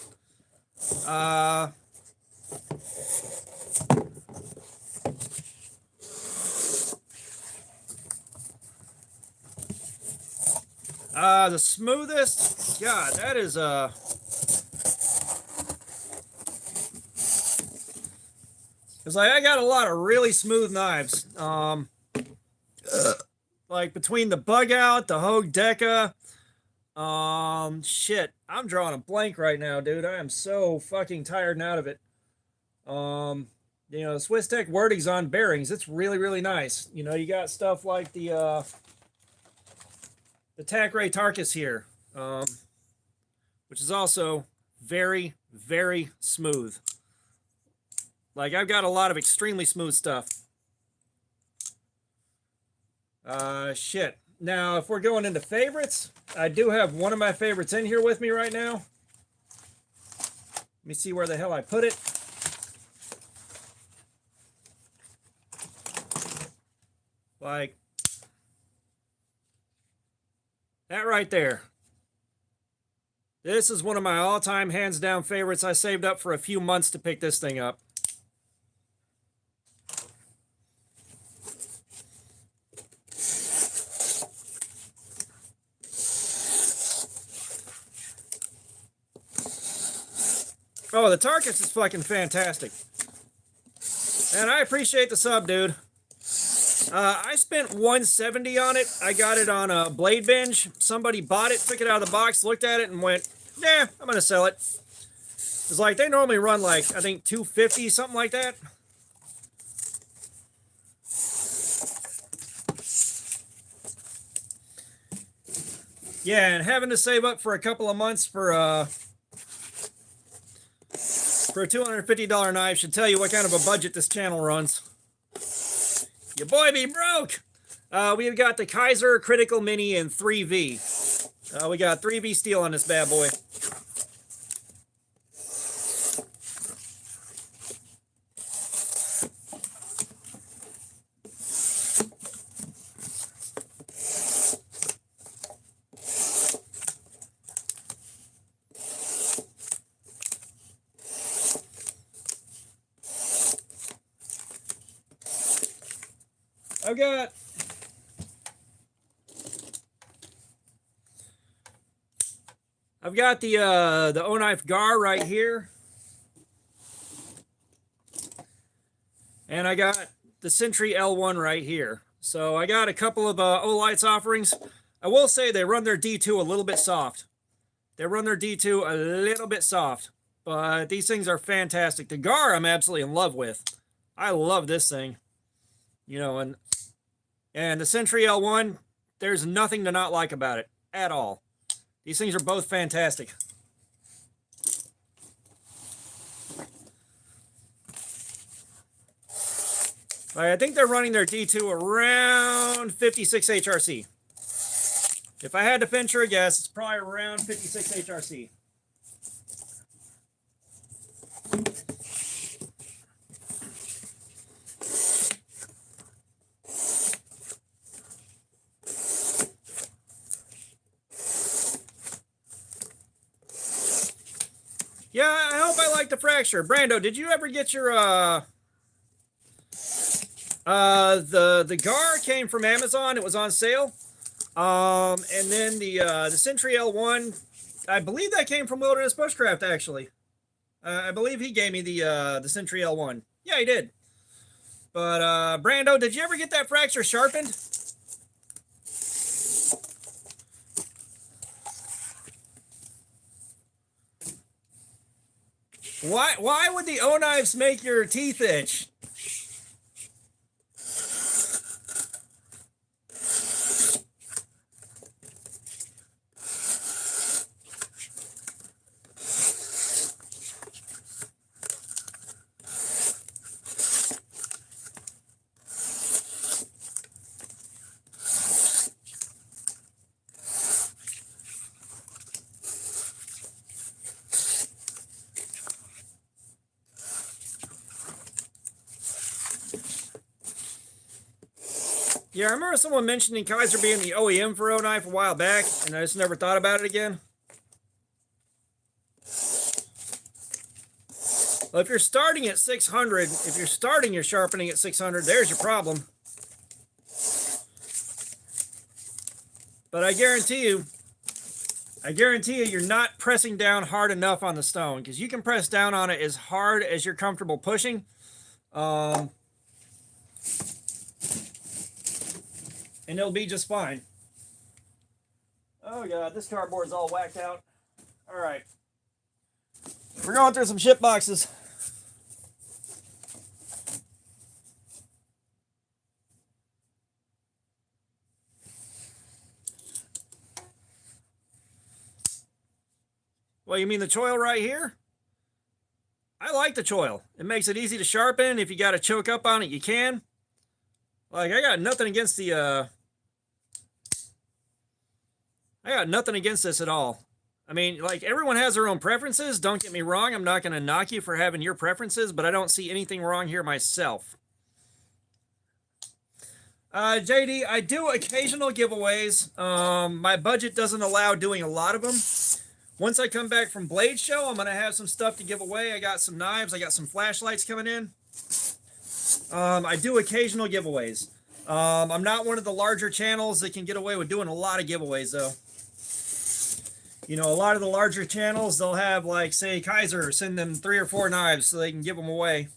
The smoothest, God, that is because like I got a lot of really smooth knives. Like between the Bug Out, the Hogue Deca, shit, I'm drawing a blank right now, dude. I am so fucking tired and out of it. You know, Swiss Tech wordings on bearings, it's really, really nice. You know, you got stuff like the Tacray Tarkus here, which is also very, very smooth. Like, I've got a lot of extremely smooth stuff. Shit. Now, if we're going into favorites, I do have one of my favorites in here with me right now. Let me see where the hell I put it. Like, that right there. This is one of my all-time hands-down favorites. I saved up for a few months to pick this thing up. Oh, the Tarkus is fucking fantastic. And I appreciate the sub, dude. I spent $170 on it. I got it on a Blade Binge. Somebody bought it, took it out of the box, looked at it, and went, nah, I'm going to sell it. It's like, they normally run like, I think, $250, something like that. Yeah, and having to save up for a couple of months for a $250 knife should tell you what kind of a budget this channel runs. Your boy be broke. We've got the Kaiser Critical Mini in 3V. We got 3V steel on this bad boy. I've got the O-Knife Gar right here. And I got the Sentry L1 right here. So I got a couple of O-Lights offerings. I will say they run their D2 a little bit soft. They run their D2 a little bit soft. But these things are fantastic. The Gar I'm absolutely in love with. I love this thing. You know, and the Sentry L1, there's nothing to not like about it at all. These things are both fantastic. I think they're running their D2 around 56 HRC. If I had to venture a guess, it's probably around 56 HRC. Yeah, I hope I like the fracture. Brando, did you ever get your the Gar came from Amazon. It was on sale. And then the Sentry L1, I believe that came from Wilderness Bushcraft actually. I believe he gave me the Sentry L1. Yeah, he did. But Brando, did you ever get that fracture sharpened? Why would the O-Knives make your teeth itch? Yeah, I remember someone mentioning Kaiser being the OEM for O-Knife a while back, and I just never thought about it again. Well, if you're starting at 600, if you're starting your sharpening at 600, there's your problem. But I guarantee you you're not pressing down hard enough on the stone, because you can press down on it as hard as you're comfortable pushing. And it'll be just fine. Oh God, this cardboard's all whacked out. All right. We're going through some ship boxes. Well, you mean the choil right here? I like the choil. It makes it easy to sharpen. If you got to choke up on it, you can. Like, I got nothing against the, I got nothing against this at all. I mean, like, everyone has their own preferences. Don't get me wrong. I'm not going to knock you for having your preferences, but I don't see anything wrong here myself. JD, I do occasional giveaways. My budget doesn't allow doing a lot of them. Once I come back from Blade Show, I'm going to have some stuff to give away. I got some knives. I got some flashlights coming in. I do occasional giveaways. I'm not one of the larger channels that can get away with doing a lot of giveaways, though. You know, a lot of the larger channels, they'll have, like, say, Kaiser send them 3 or 4 knives so they can give them away.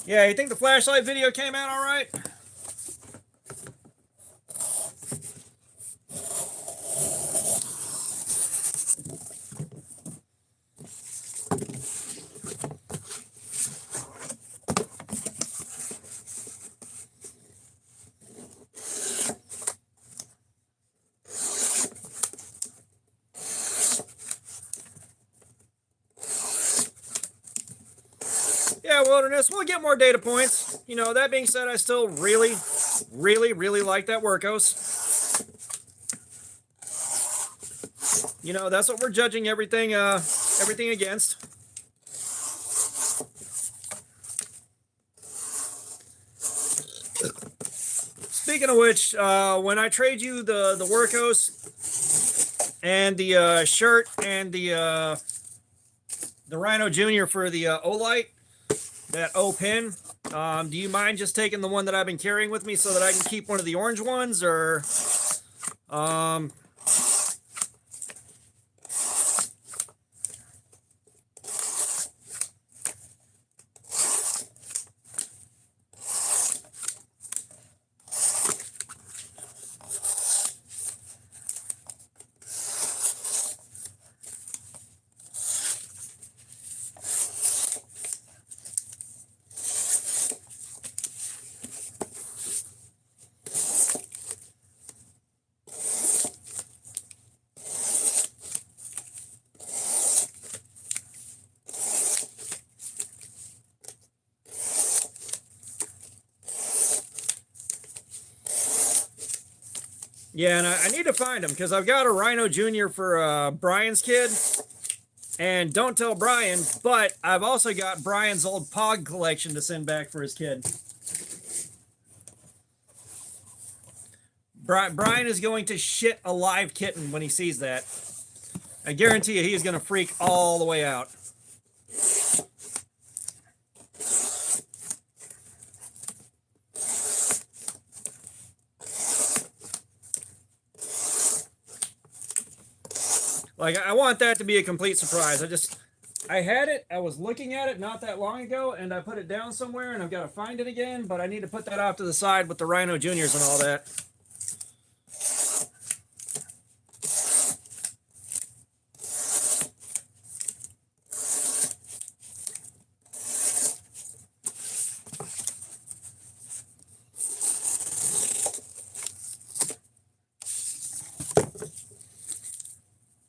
Yeah, you think the flashlight video came out all right? Yeah, Wilderness, we'll get more data points. You know, that being said, I still really like that Workos. You know, that's what we're judging everything against. Speaking of which, when I trade you the Workos and the shirt and the Rhino Jr. for the Olight, that O pin, do you mind just taking the one that I've been carrying with me so that I can keep one of the orange ones, or yeah, and I need to find them because I've got a Rhino Jr. for Brian's kid. And don't tell Brian, but I've also got Brian's old Pog collection to send back for his kid. Brian is going to shit a live kitten when he sees that. I guarantee you he is going to freak all the way out. Like, I want that to be a complete surprise. I had it, I was looking at it not that long ago, and I put it down somewhere, and I've got to find it again, but I need to put that off to the side with the Rhino Juniors and all that.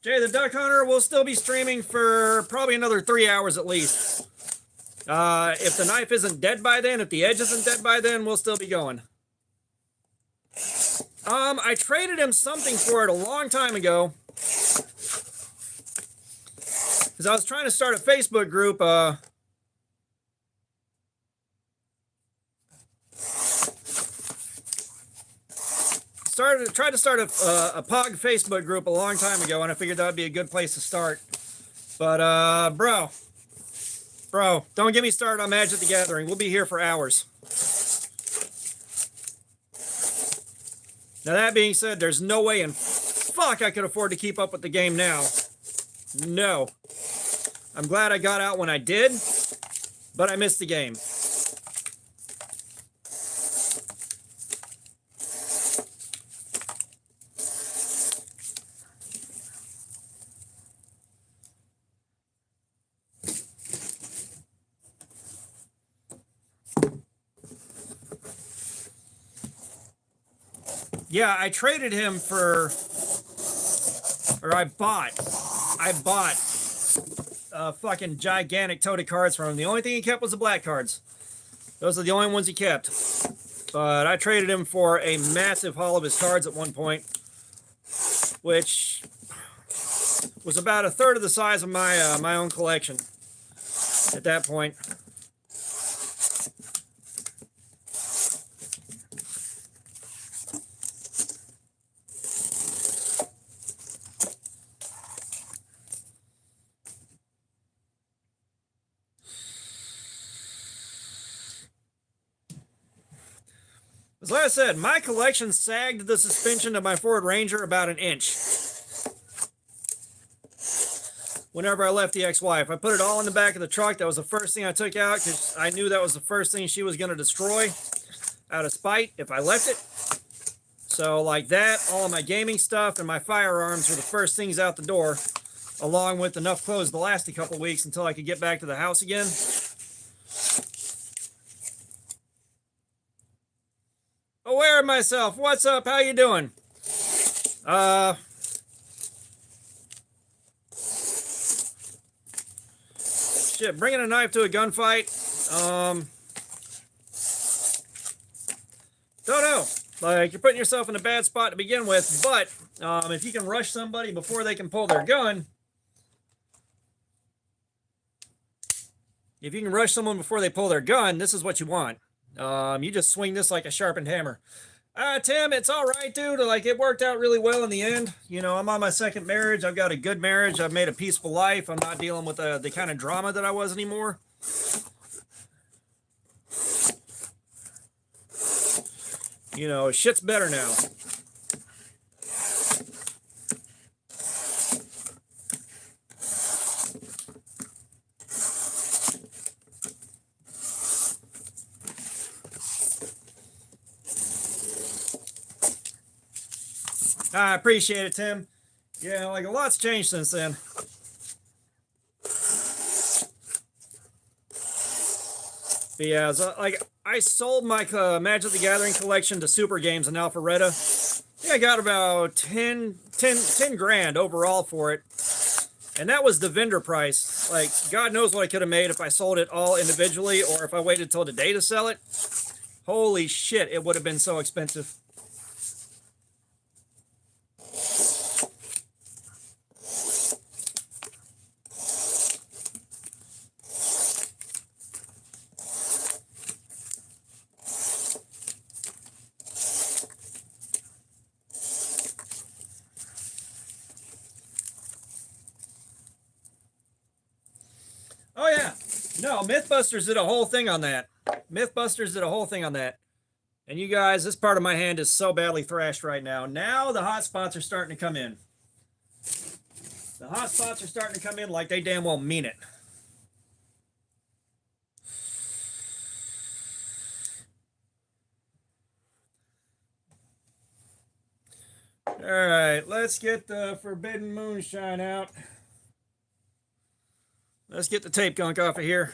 Jay the Duck Hunter will still be streaming for probably another 3 hours at least. If the knife isn't dead by then, if the edge isn't dead by then, we'll still be going. I traded him something for it a long time ago. Because I was trying to start a Facebook group. tried to start a POG Facebook group a long time ago, and I figured that would be a good place to start. But bro, don't get me started on Magic the Gathering. We'll be here for hours. Now that being said, there's no way in fuck I could afford to keep up with the game now. No. I'm glad I got out when I did, but I missed the game. Yeah, I traded him for, or I bought a fucking gigantic tote of cards from him. The only thing he kept was the black cards. Those are the only ones he kept. But I traded him for a massive haul of his cards at one point, which was about a third of the size of my my own collection at that point. As like I said, my collection sagged the suspension of my Ford Ranger about an inch. Whenever I left the ex-wife, I put it all in the back of the truck. That was the first thing I took out because I knew that was the first thing she was going to destroy out of spite if I left it. So like that, all of my gaming stuff and my firearms were the first things out the door, along with enough clothes to last a couple weeks until I could get back to the house again. Aware of myself. What's up? How you doing? Shit, bringing a knife to a gunfight. Don't know. Like, you're putting yourself in a bad spot to begin with, but if you can rush somebody before they can pull their gun, this is what you want. You just swing this like a sharpened hammer. Tim, it's all right, dude. Like, it worked out really well in the end. You know, I'm on my second marriage. I've got a good marriage. I've made a peaceful life. I'm not dealing with the kind of drama that I was anymore. You know, shit's better now. I appreciate it, Tim. Yeah, like a lot's changed since then. But yeah, so, like I sold my Magic the Gathering collection to Super Games in Alpharetta. I think I got about 10 grand overall for it. And that was the vendor price. Like, God knows what I could have made if I sold it all individually or if I waited till today to sell it. Holy shit, it would have been so expensive. Oh, yeah. No, Mythbusters did a whole thing on that. And you guys, this part of my hand is so badly thrashed right now. Now the hot spots are starting to come in. The hot spots are starting to come in like they damn well mean it. All right, let's get the Forbidden Moonshine out. Let's get the tape gunk off of here.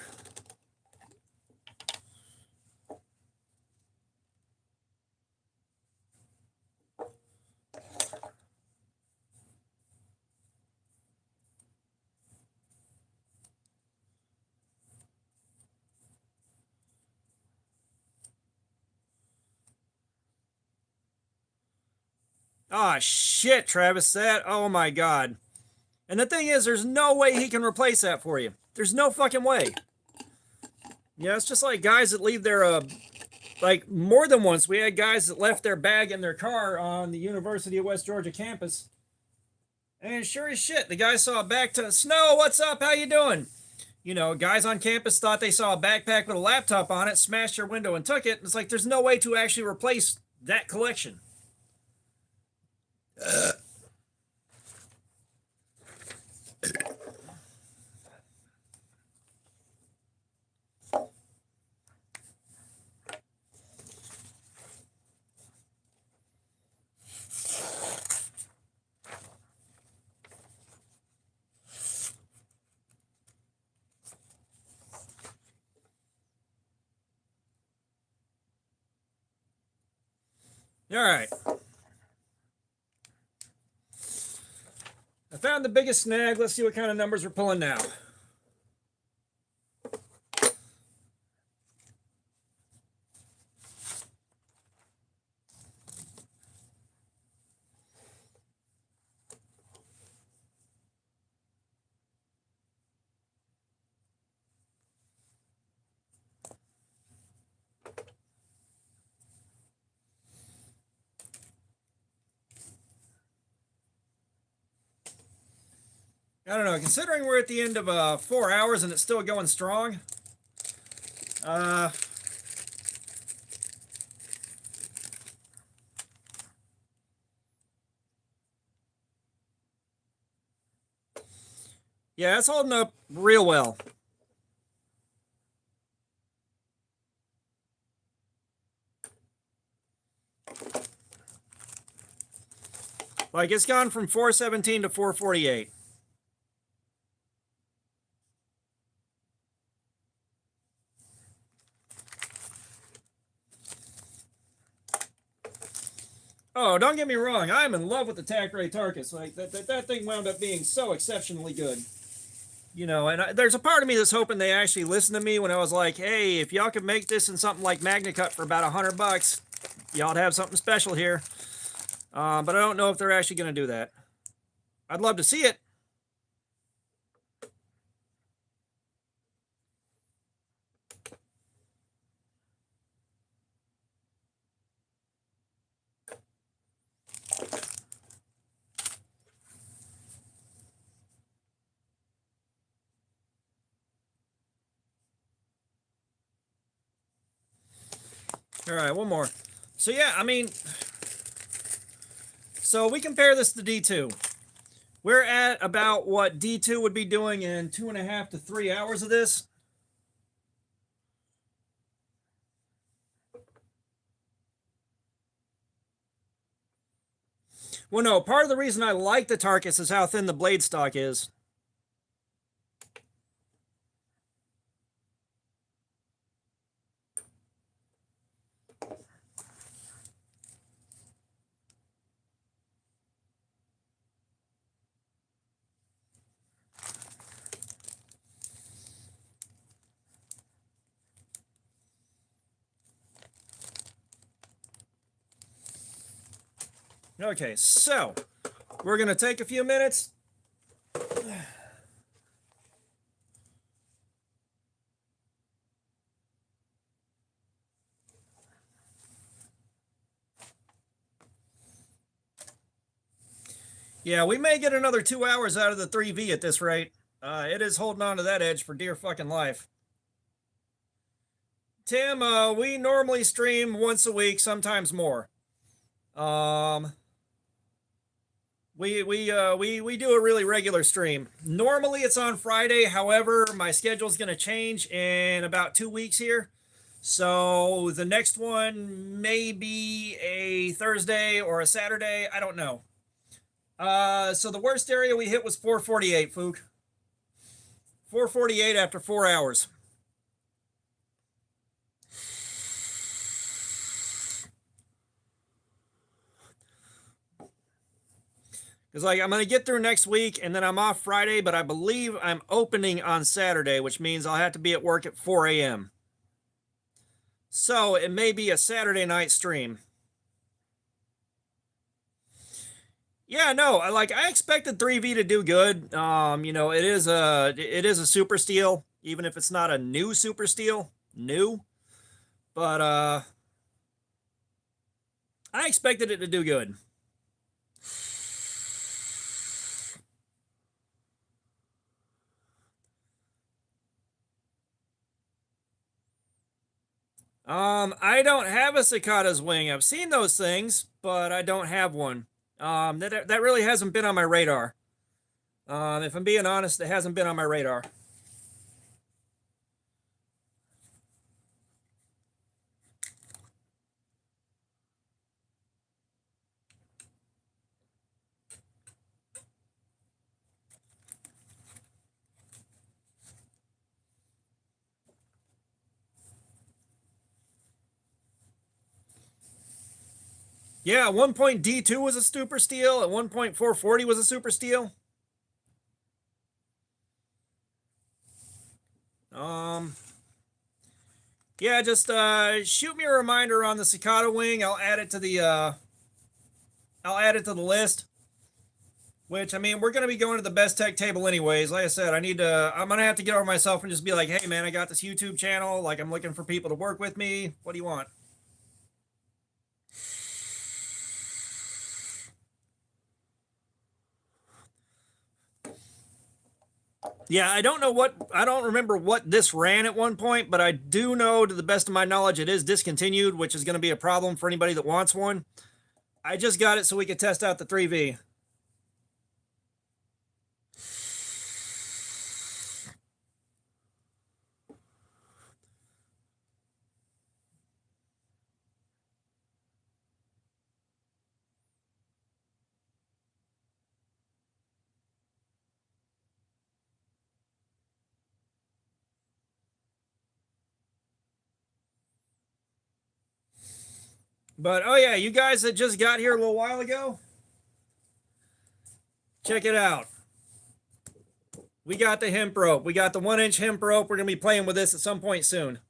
Oh, shit, Travis. Oh my God. And the thing is, there's no way he can replace that for you. There's no fucking way. Yeah, it's just like guys that leave their like more than once, we had guys that left their bag in their car on the University of West Georgia campus. And sure as shit, the guy saw a backpack. Snow, what's up? How you doing? You know, guys on campus thought they saw a backpack with a laptop on it, smashed their window and took it. It's like there's no way to actually replace that collection. All right. I found the biggest snag. Let's see what kind of numbers we're pulling now. I don't know. Considering we're at the end of 4 hours and it's still going strong, yeah, it's holding up real well. Like it's gone from 417 to 448. Oh, don't get me wrong. I'm in love with the Tac-Ray Tarkus. Like that thing wound up being so exceptionally good. You know, and there's a part of me that's hoping they actually listen to me when I was like, hey, if y'all could make this in something like MagnaCut for about $100, y'all'd have something special here. But I don't know if they're actually going to do that. I'd love to see it. All right, one more. So yeah, I mean, so we compare this to D2. We're at about what D2 would be doing in 2.5 to 3 hours of this. Well, no, part of the reason I like the Tarkus is how thin the blade stock is. Okay, so we're going to take a few minutes. Yeah, we may get another 2 hours out of the 3V at this rate. It is holding on to that edge for dear fucking life. Tim, we normally stream once a week, sometimes more. We do a really regular stream. Normally it's on Friday. However, my schedule is going to change in about 2 weeks here. So the next one may be a Thursday or a Saturday. I don't know. So the worst area we hit was 448, Fook. 448 after 4 hours. Because like I'm going to get through next week and then I'm off Friday, but I believe I'm opening on Saturday, which means I'll have to be at work at 4 a.m. So it may be a Saturday night stream. Yeah, no, I expected 3V to do good. You know, it is a super steel, even if it's not a new super steel, new. But I expected it to do good. I don't have a cicada's wing. I've seen those things, but I don't have one. That really hasn't been on my radar. If I'm being honest, it hasn't been on my radar. Yeah, at one point D2 was a super steal. At one point 440 was a super steal. Yeah, just shoot me a reminder on the cicada wing. I'll add it to the list. Which, I mean, we're gonna be going to the best tech table anyways. Like I said, I'm gonna have to get over myself and just be like, hey man, I got this YouTube channel. Like, I'm looking for people to work with me. What do you want? Yeah, I don't remember what this ran at one point, but I do know, to the best of my knowledge, it is discontinued, which is going to be a problem for anybody that wants one. I just got it so we could test out the 3V. But, oh yeah, you guys that just got here a little while ago, check it out. We got the hemp rope. We got the 1-inch hemp rope. We're going to be playing with this at some point soon.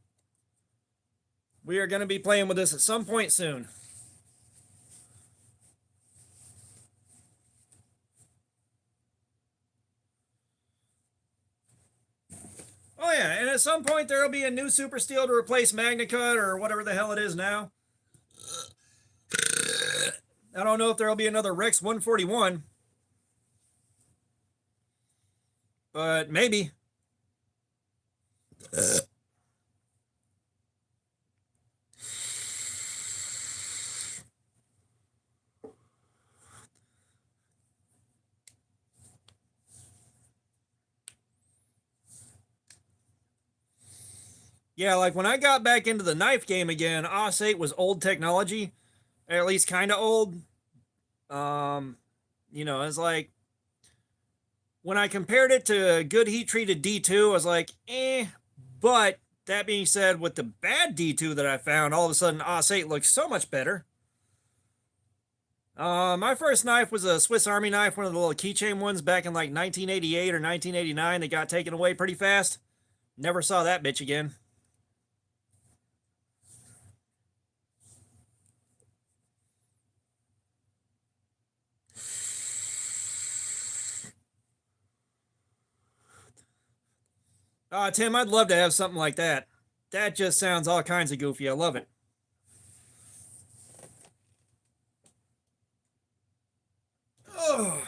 We are going to be playing with this at some point soon. Oh yeah, and at some point there will be a new super steel to replace MagnaCut or whatever the hell it is now. I don't know if there'll be another Rex 141, but maybe. Yeah, like when I got back into the knife game again, OS 8 was old technology, or at least kind of old. It's like when I compared it to good heat treated D2, I was like, eh. But that being said, with the bad D2 that I found, all of a sudden OS 8 looks so much better. My first knife was a Swiss Army knife, one of the little keychain ones back in like 1988 or 1989 that got taken away pretty fast. Never saw that bitch again. Tim, I'd love to have something like that. That just sounds all kinds of goofy. I love it. Oh.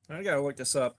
I gotta look this up.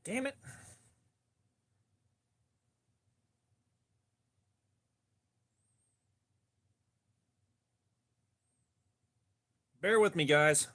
Damn it. Bear with me, guys.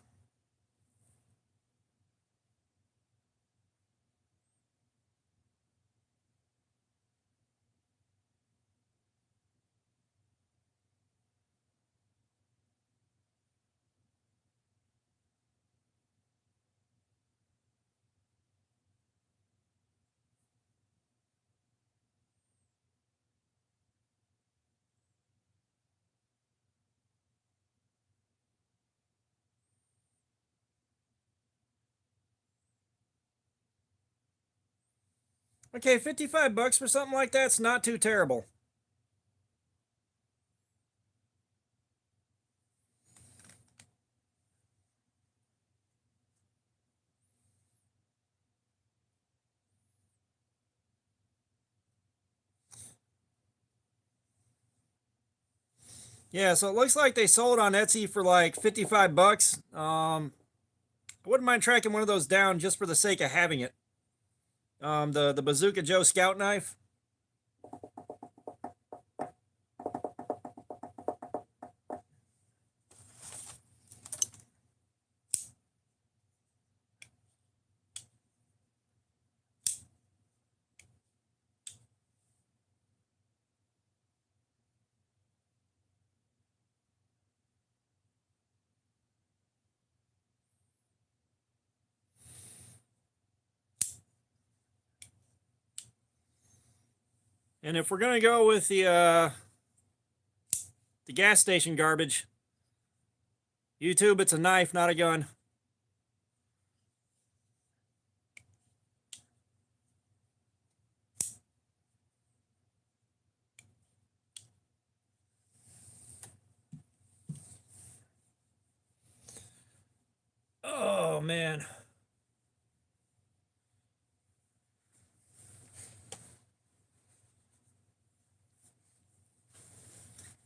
Okay, $55 for something like that's not too terrible. Yeah, so it looks like they sold on Etsy for like $55. I wouldn't mind tracking one of those down just for the sake of having it. The Bazooka Joe Scout knife. And if we're gonna go with the gas station garbage, YouTube, it's a knife, not a gun. Oh man.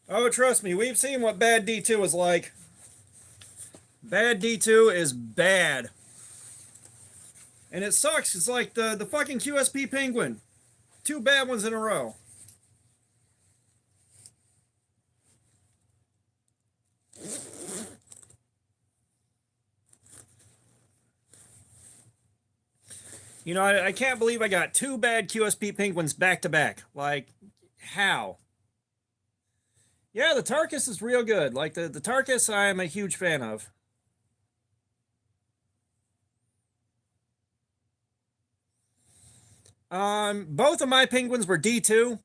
Oh, trust me, we've seen what bad D2 is like. Bad D2 is bad. And it sucks. It's like the fucking QSP Penguin. 2 bad ones in a row. You know, I can't believe I got 2 bad QSP Penguins back to back. Like, how? Yeah, the Tarkus is real good. Like, the Tarkus I am a huge fan of. Both of my Penguins were D2.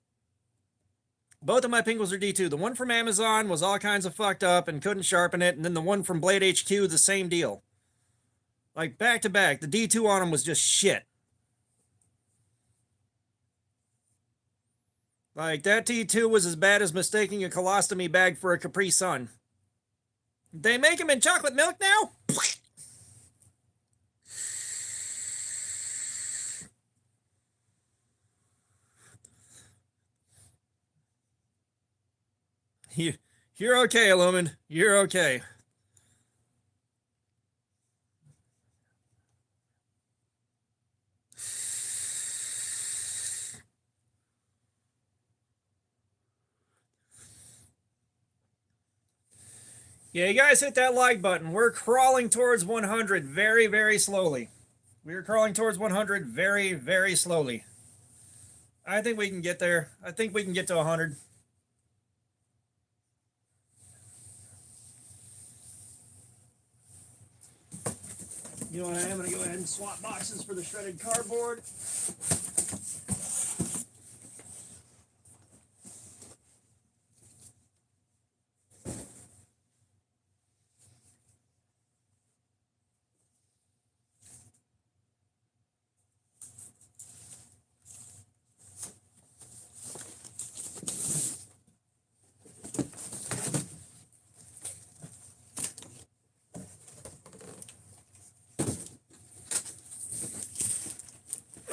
Both of my Penguins are D2. The one from Amazon was all kinds of fucked up and couldn't sharpen it. And then the one from Blade HQ, the same deal. Like, back to back. The D2 on them was just shit. Like, that D2 was as bad as mistaking a colostomy bag for a Capri Sun. They make them in chocolate milk now? You're okay, Lumen. You're okay. Yeah, you guys hit that like button. We're crawling towards 100 very, very slowly. We're crawling towards 100 very, very slowly. I think we can get there. I think we can get to 100. You know what I am? I'm going to go ahead and swap boxes for the shredded cardboard.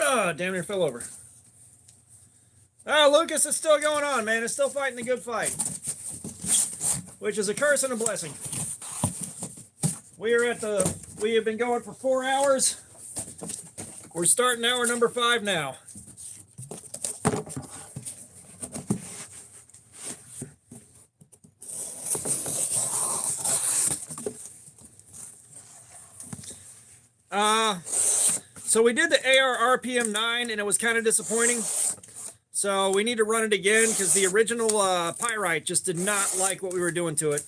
Oh, damn near fell over. Oh, Lucas, it's still going on, man. It's still fighting the good fight. Which is a curse and a blessing. We have been going for 4 hours. We're starting hour number 5 now. So we did the AR RPM 9 and it was kind of disappointing. So we need to run it again because the original Pyrite just did not like what we were doing to it.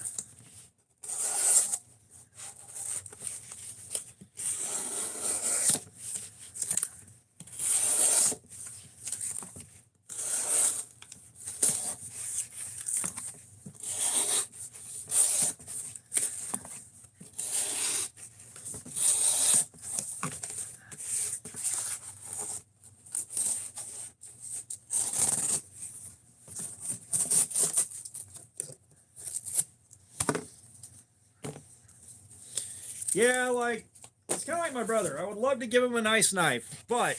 Yeah, like, it's kind of like my brother. I would love to give him a nice knife, but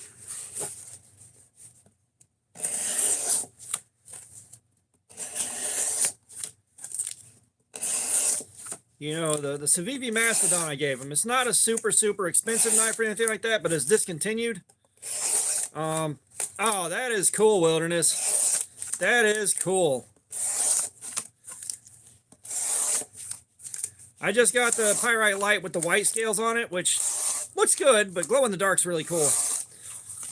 you know, the Civivi Mastodon I gave him, it's not a super expensive knife or anything like that, but it's discontinued. Oh, that is cool, Wilderness. That is cool. I just got the Pyrite Light with the white scales on it, which looks good, but glow in the dark's really cool.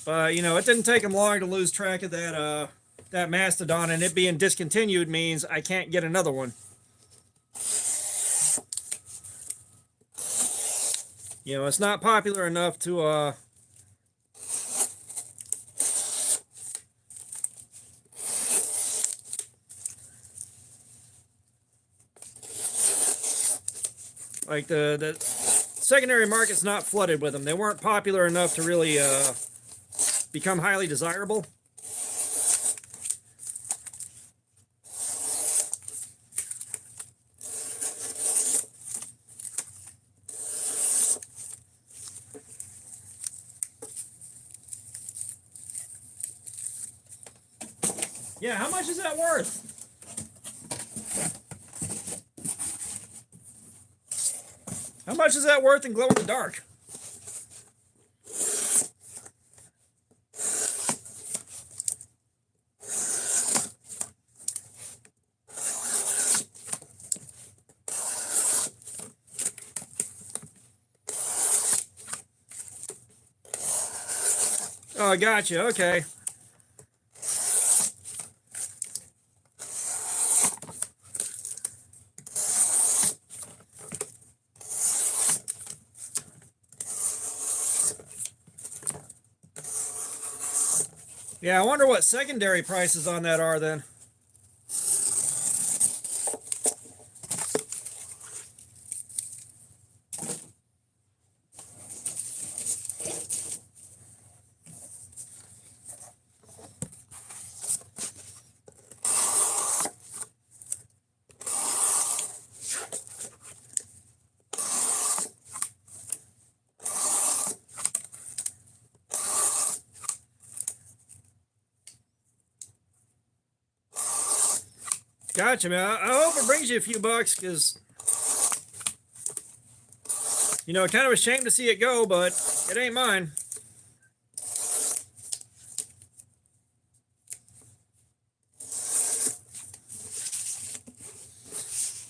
But, you know, it didn't take him long to lose track of that, that Mastodon, and it being discontinued means I can't get another one. You know, it's not popular enough to, like the secondary market's not flooded with them. They weren't popular enough to really become highly desirable. Yeah, how much is that worth? How much is that worth in glow in the dark? Oh, gotcha. Okay. Yeah, I wonder what secondary prices on that are then. Gotcha, man. I hope it brings you a few bucks, because, you know, kind of a shame to see it go, but it ain't mine.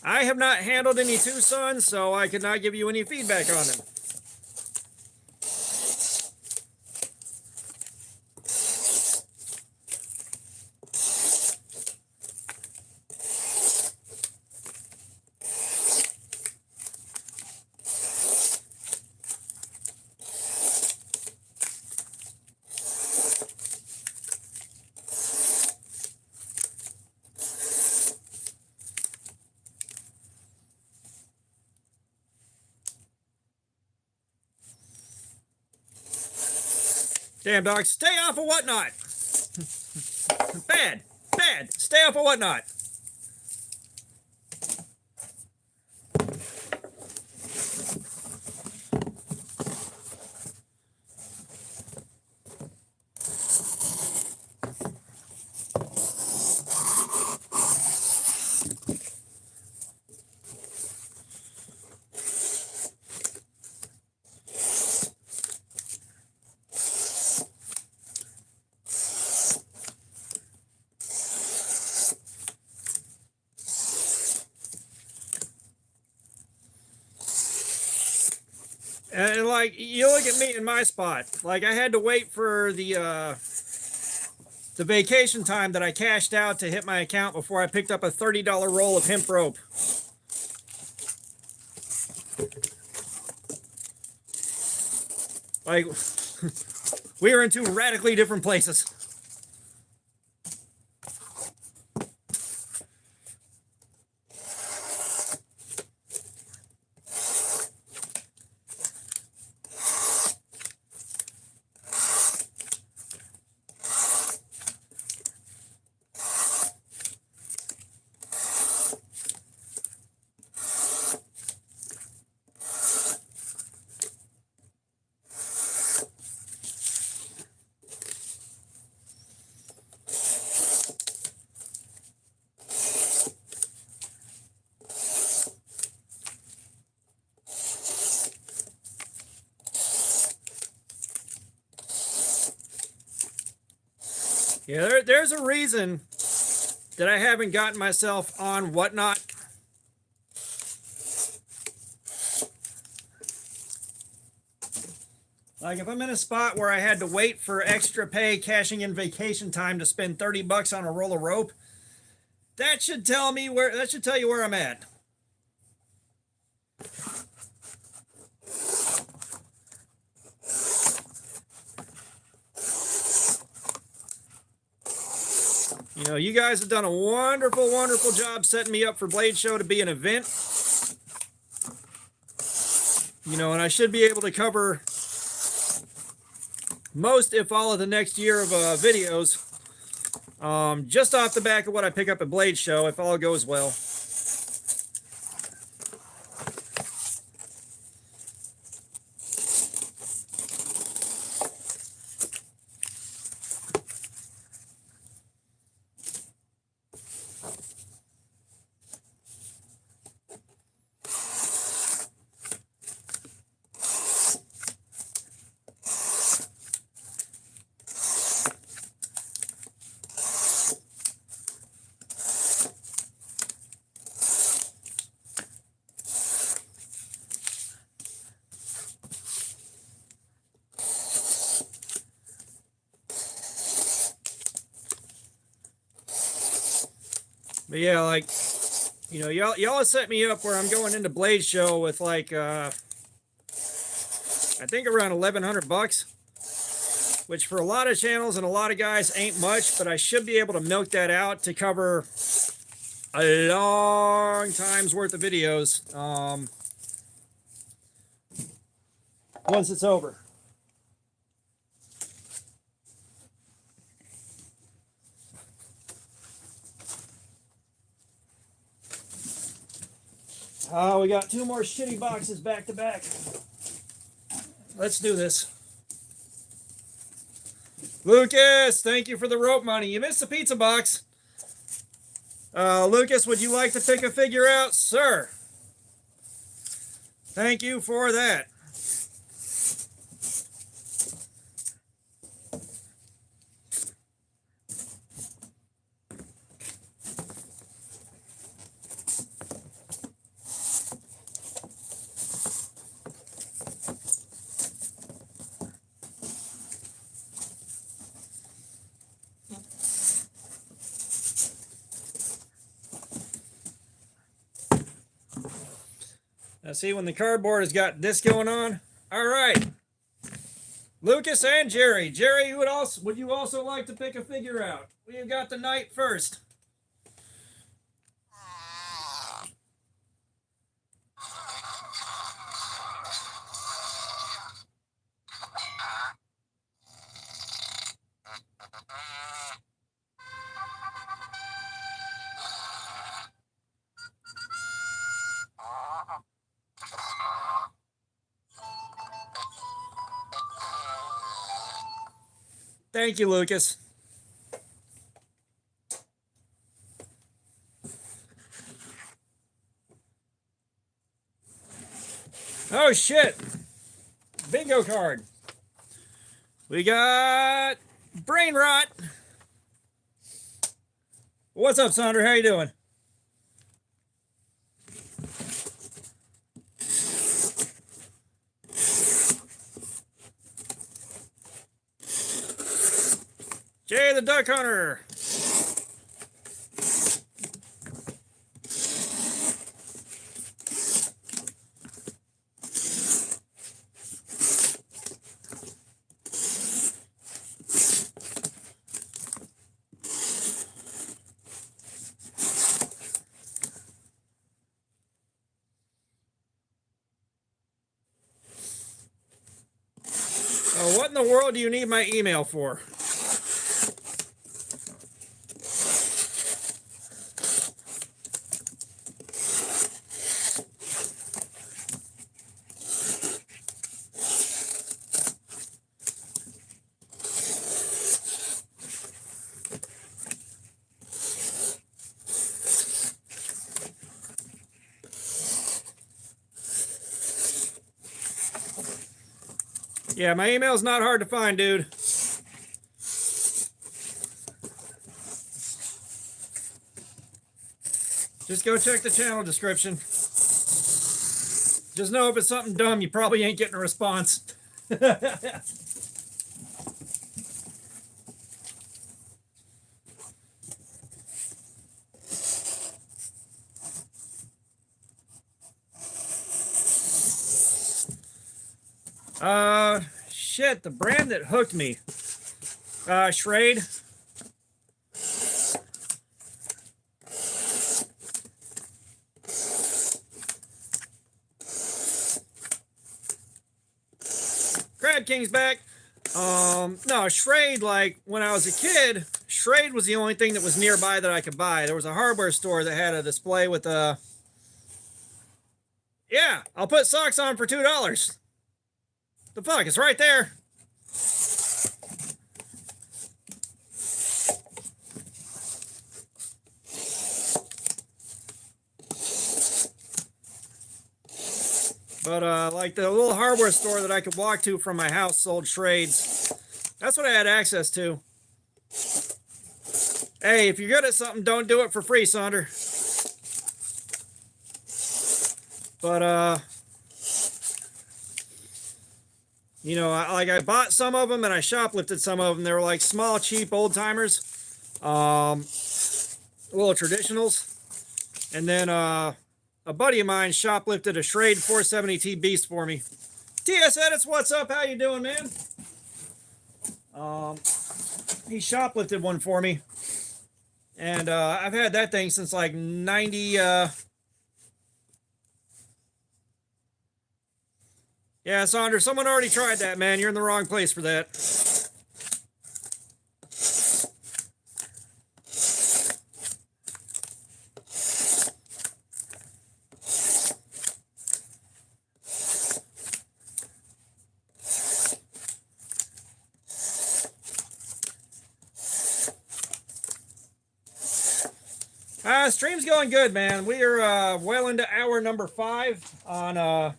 I have not handled any Tucsons, so I could not give you any feedback on them. Damn, dog, stay off of Whatnot. Bad, bad. Stay off of Whatnot. And like, you look at me in my spot. Like, I had to wait for the vacation time that I cashed out to hit my account before I picked up a $30 roll of hemp rope. Like, we are in two radically different places. Yeah, there's a reason that I haven't gotten myself on Whatnot. Like, if I'm in a spot where I had to wait for extra pay cashing in vacation time to spend 30 bucks on a roll of rope, that should tell you where I'm at. You know, you guys have done a wonderful, wonderful job setting me up for Blade Show to be an event. You know, and I should be able to cover most, if all, of the next year of videos just off the back of what I pick up at Blade Show, if all goes well. But yeah, like, you know, y'all set me up where I'm going into Blade Show with like, I think around 1,100 bucks, which for a lot of channels and a lot of guys ain't much, but I should be able to milk that out to cover a long time's worth of videos once it's over. Oh, we got two more shitty boxes back to back. Let's do this. Lucas, thank you for the rope money. You missed the pizza box. Lucas, would you like to pick a figure out? Sir. Thank you for that. Now see, when the cardboard has got this going on. All right. Lucas and Jerry. Jerry, would you also like to pick a figure out? We got the knight first. Thank you, Lucas. Oh, shit. Bingo card. We got Brain Rot. What's up, Sandra? How you doing? Jay the Duck Hunter. What in the world do you need my email for? Yeah, my email's not hard to find, dude. Just go check the channel description. Just know if it's something dumb, you probably ain't getting a response. Shit, the brand that hooked me. Schrade. Crab King's back. No, Schrade, like, when I was a kid, Schrade was the only thing that was nearby that I could buy. There was a hardware store that had a display with a... Yeah, I'll put socks on for $2. The fuck, it's right there. But, like, the little hardware store that I could walk to from my house sold Schrades. That's what I had access to. Hey, if you're good at something, don't do it for free, Sonder. But, you know, I bought some of them and I shoplifted some of them. They were like small, cheap old timers, little traditionals. And then a buddy of mine shoplifted a Schrade 470T Beast for me. TS Edits, what's up? How you doing, man? He shoplifted one for me. And I've had that thing since like 90... Yeah, Saunders, someone already tried that, man. You're in the wrong place for that. Stream's going good, man. We are well into hour number 5 on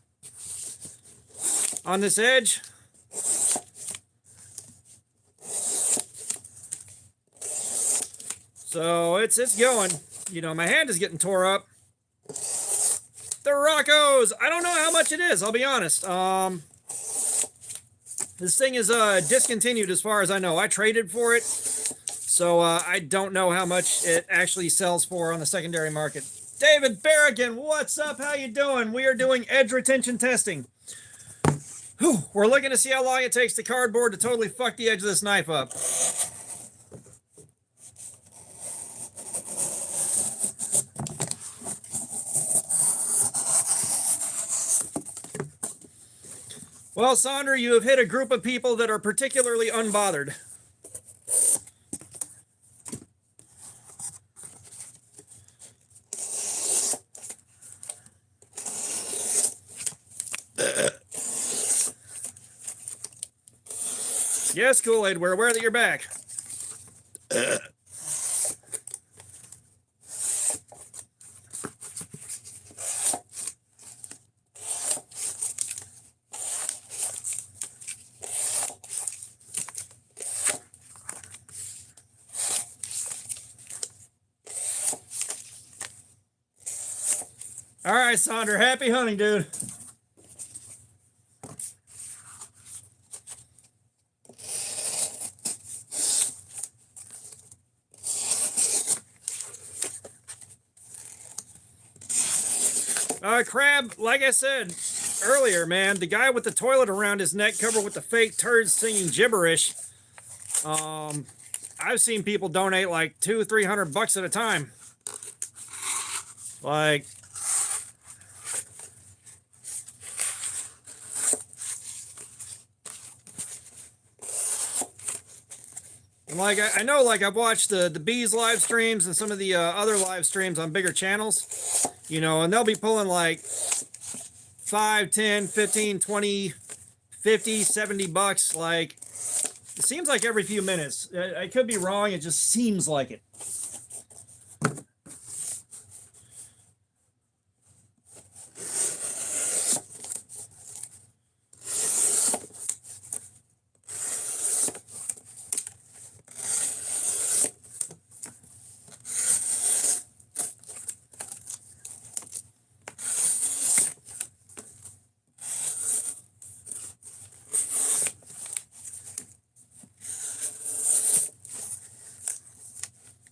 this edge. So it's going. You know, my hand is getting tore up. The Roccos. I don't know how much it is, I'll be honest. This thing is discontinued as far as I know. I traded for it. So I don't know how much it actually sells for on the secondary market. David Berrigan, what's up? How you doing? We are doing edge retention testing. Whew, we're looking to see how long it takes the cardboard to totally fuck the edge of this knife up. Well, Sonder, you have hit a group of people that are particularly unbothered. Yes, Kool-Aid, we're aware that you're back. All right, Sonder, happy hunting, dude. Crab, like I said earlier, man, the guy with the toilet around his neck covered with the fake turds singing gibberish. I've seen people donate like $200-300 at a time. Like, and like I know, like I've watched the Bees live streams and some of the other live streams on bigger channels, you know, and they'll be pulling like 5, 10, 15, 20, 50, $70. Like, it seems like every few minutes. I could be wrong. It just seems like it.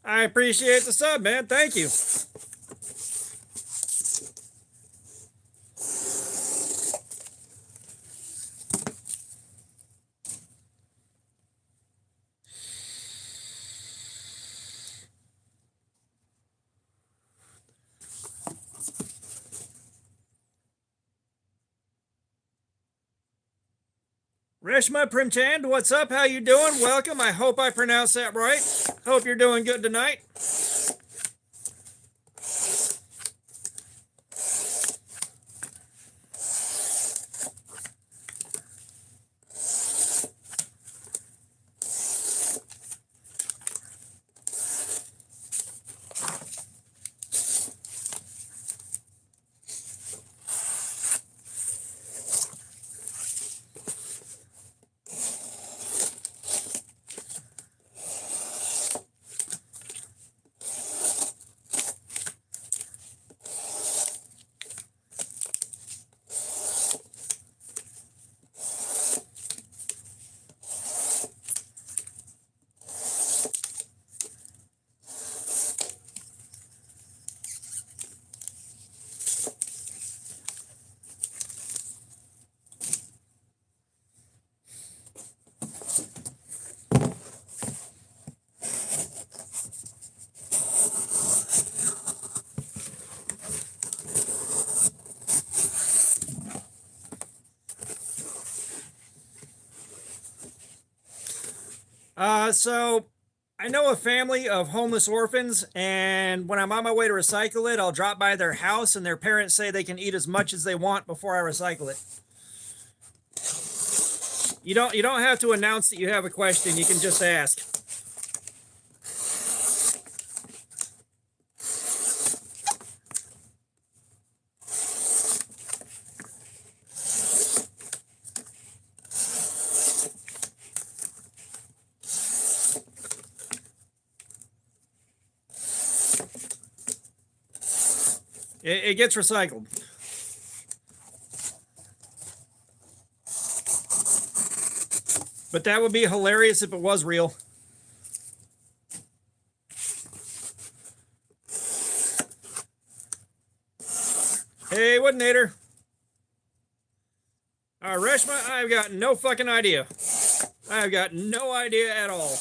I appreciate the sub, man. Thank you. Reshma Primchand, what's up? How you doing? Welcome. I hope I pronounced that right. Hope you're doing good tonight. So I know a family of homeless orphans, and when I'm on my way to recycle it, I'll drop by their house, and their parents say they can eat as much as they want before I recycle it. You don't have to announce that you have a question. You can just ask. It gets recycled. But that would be hilarious if it was real. Hey, Woodnator. Reshma, I've got no fucking idea. I've got no idea at all.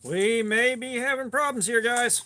We may be having problems here, guys.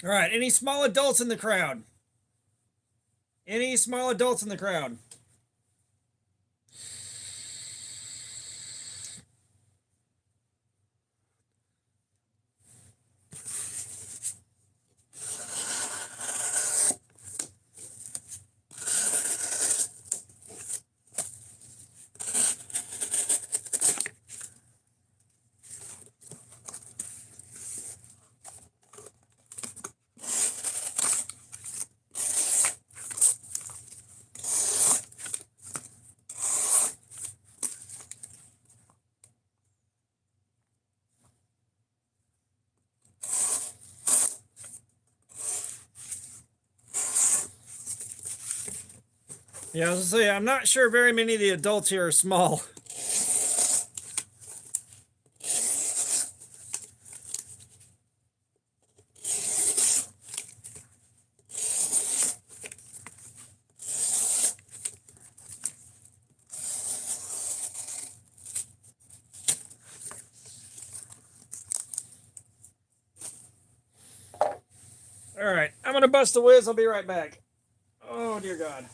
All right, any small adults in the crowd? Any small adults in the crowd? Yeah, I was gonna say, I'm not sure very many of the adults here are small. All right, I'm gonna bust a whiz. I'll be right back. Oh, dear God.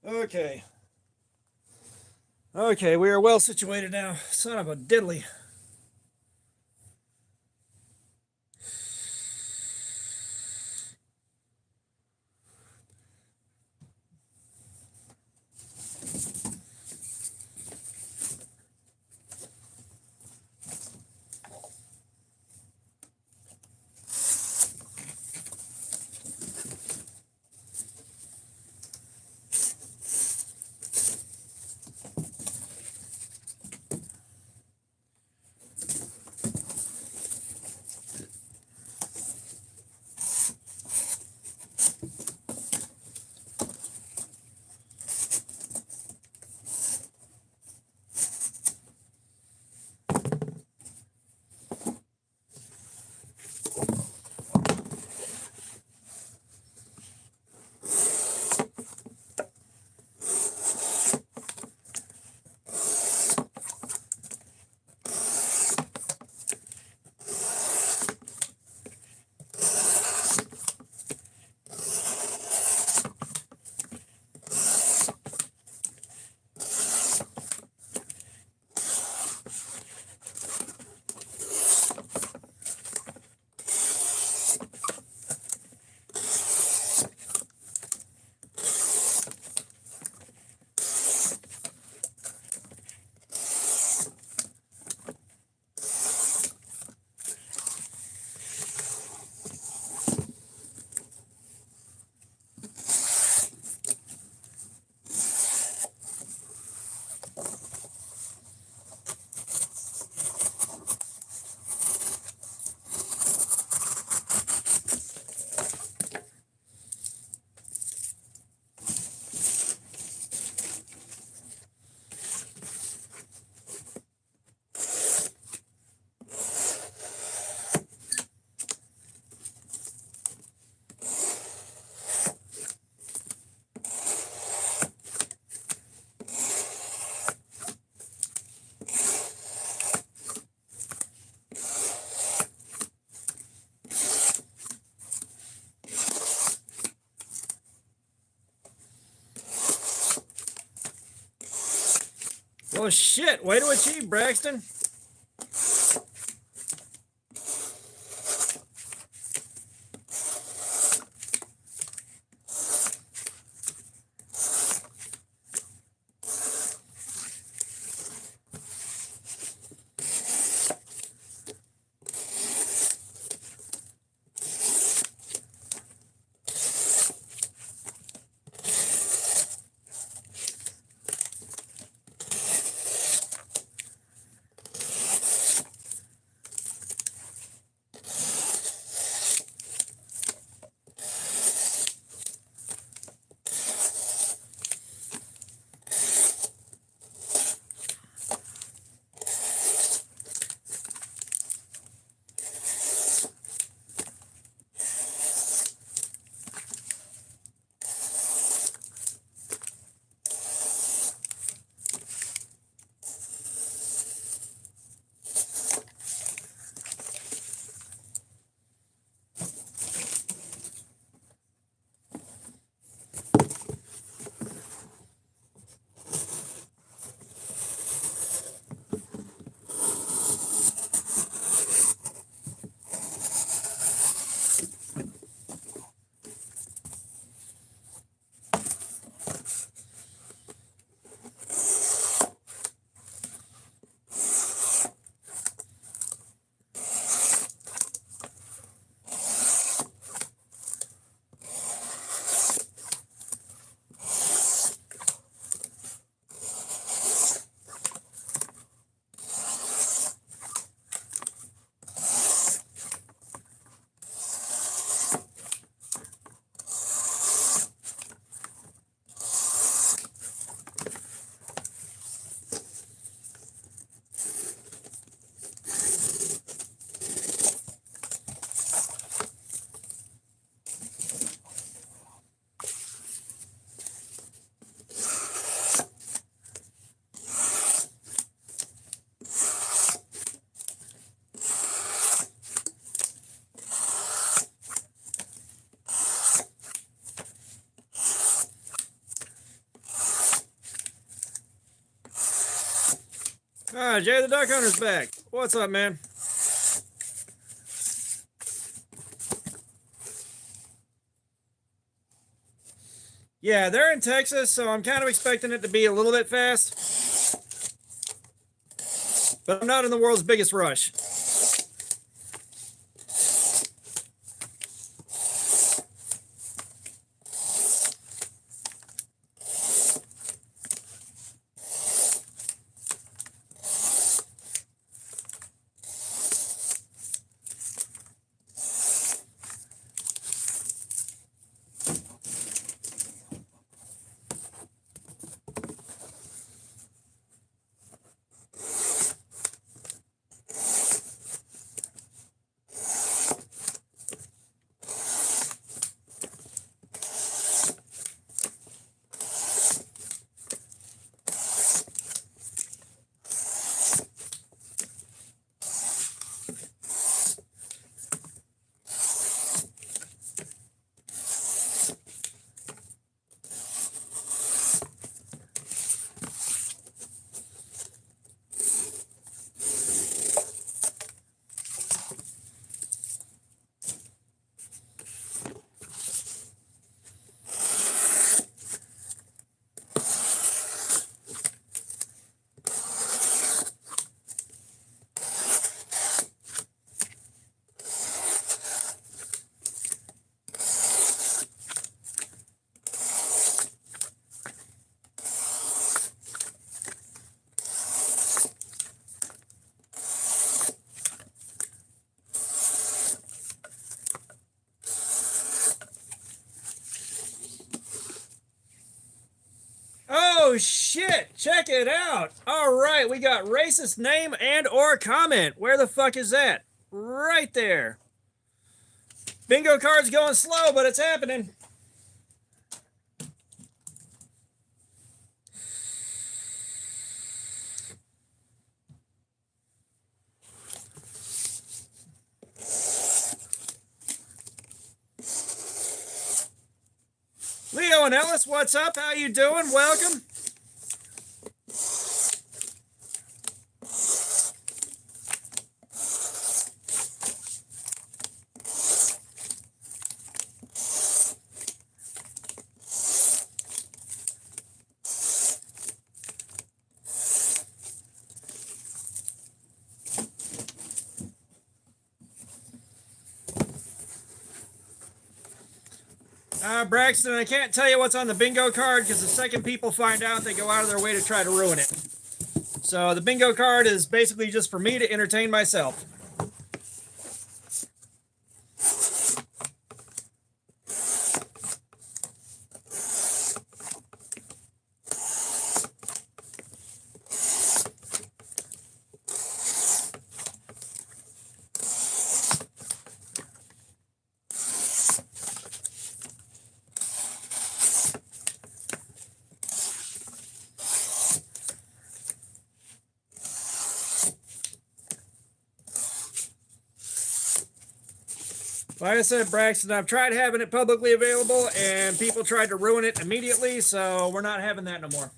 Okay. Okay, we are well situated now. Son of a diddly. Well, shit. Way to achieve, Braxton. Ah, Jay the Duck Hunter's back. What's up, man? Yeah, they're in Texas, so I'm kind of expecting it to be a little bit fast. But I'm not in the world's biggest rush. Oh shit, check it out. All right, we got racist name and or comment. Where the fuck is that? Right there. Bingo card's going slow, but it's happening. Leo and Ellis, what's up? How you doing? Welcome. Braxton, I can't tell you what's on the bingo card because the second people find out, they go out of their way to try to ruin it. So the bingo card is basically just for me to entertain myself. Like I said, Braxton, I've tried having it publicly available and people tried to ruin it immediately, so we're not having that no more.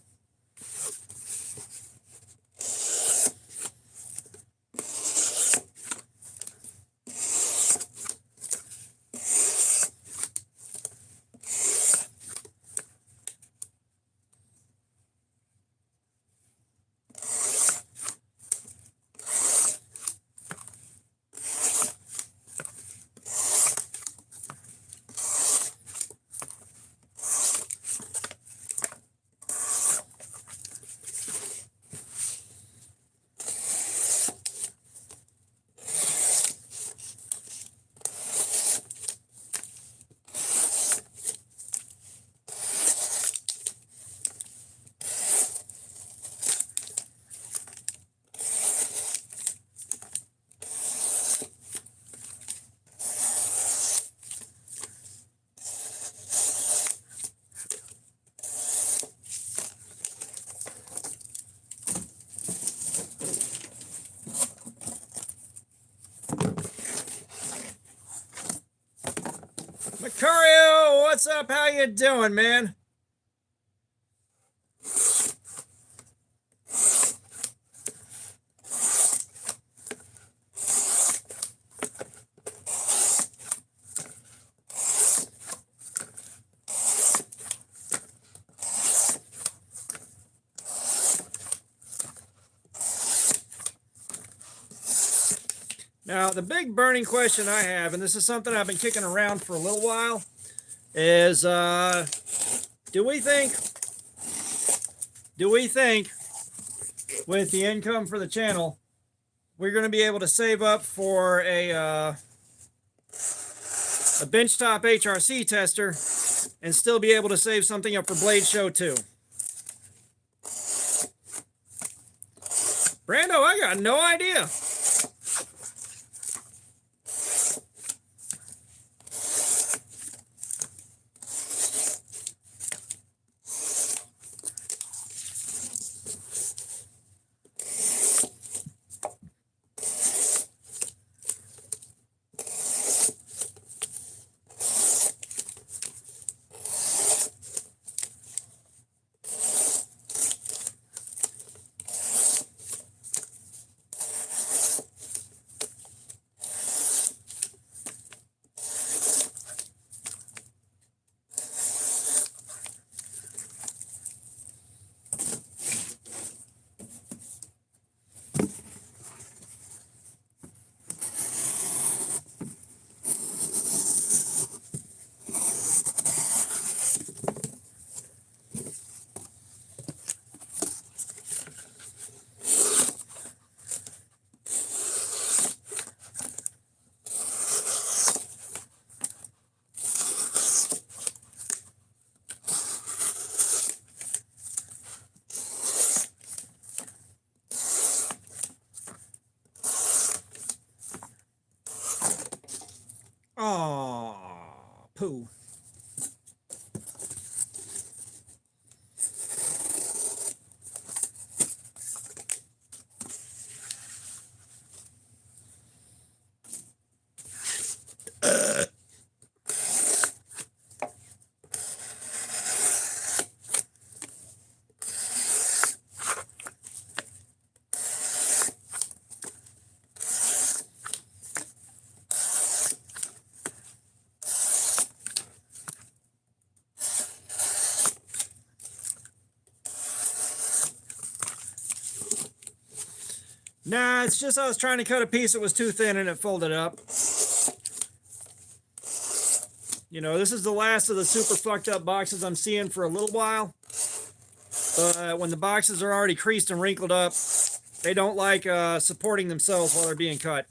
Macario, what's up? How you doing, man? Now, the big burning question I have, and this is something I've been kicking around for a little while, is do we think with the income for the channel, we're going to be able to save up for a benchtop HRC tester and still be able to save something up for Blade Show 2? Brando, I got no idea. Oh, poo. Nah, it's just I was trying to cut a piece that was too thin and it folded up. You know, this is the last of the super fucked up boxes I'm seeing for a little while. But when the boxes are already creased and wrinkled up, they don't like supporting themselves while they're being cut.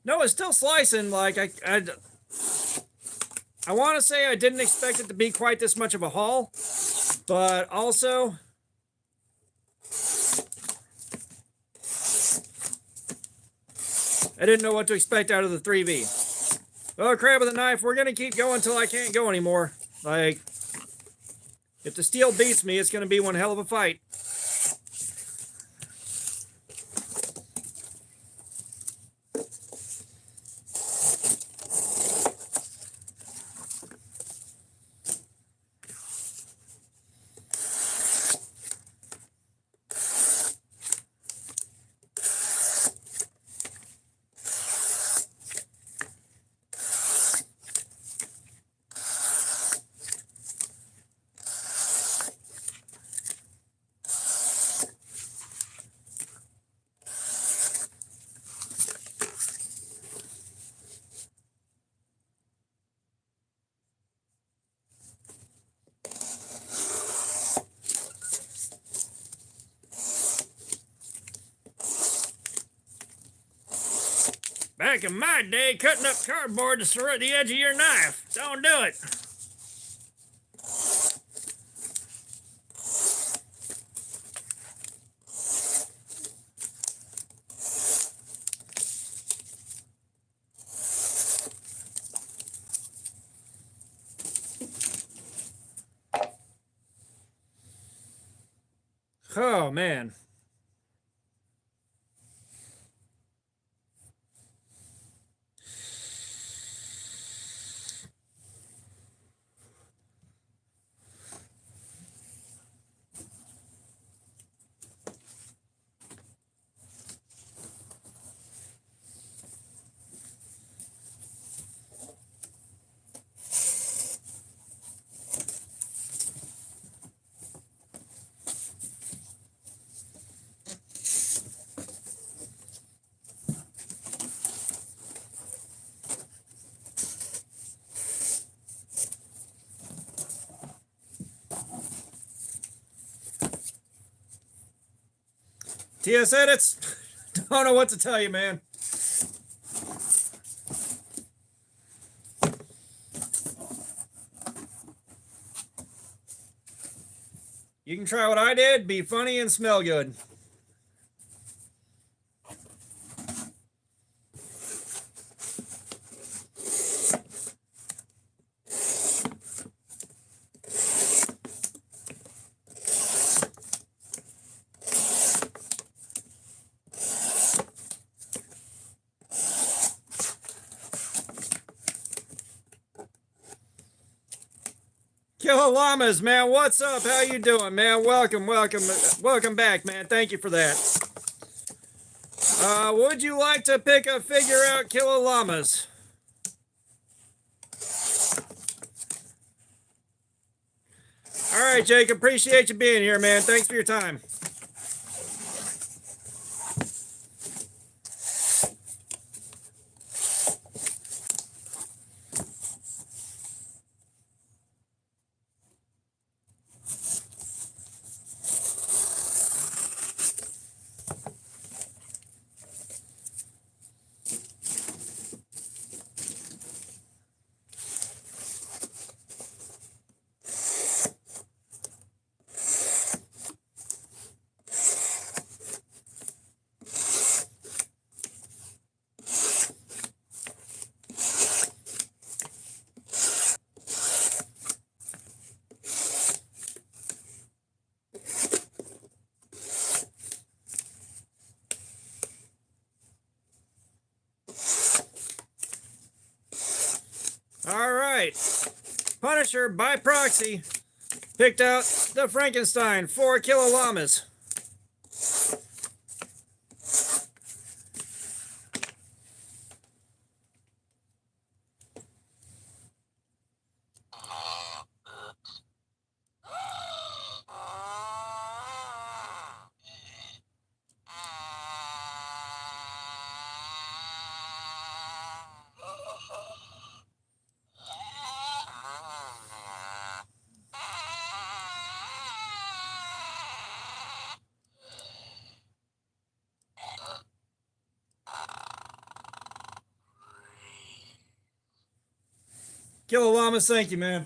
No, it's still slicing. Like I want to say I didn't expect it to be quite this much of a haul, but also I didn't know what to expect out of the 3V. Well, crab with a knife, we're gonna keep going until I can't go anymore. Like, if the steel beats me, it's gonna be one hell of a fight. Back in my day, cutting up cardboard to serrate the edge of your knife. Don't do it. Oh, man. TS Edits, don't know what to tell you, man. You can try what I did, be funny and smell good. Killer Llamas, man, what's up? How you doing, man? Welcome back, man. Thank you for that. Would you like to pick a figure out, Killer Llamas? All right, Jake, appreciate you being here, man. Thanks for your time. All right, Punisher by proxy picked out the Frankenstein 4 Killer Llamas. Killer Llamas, thank you, man.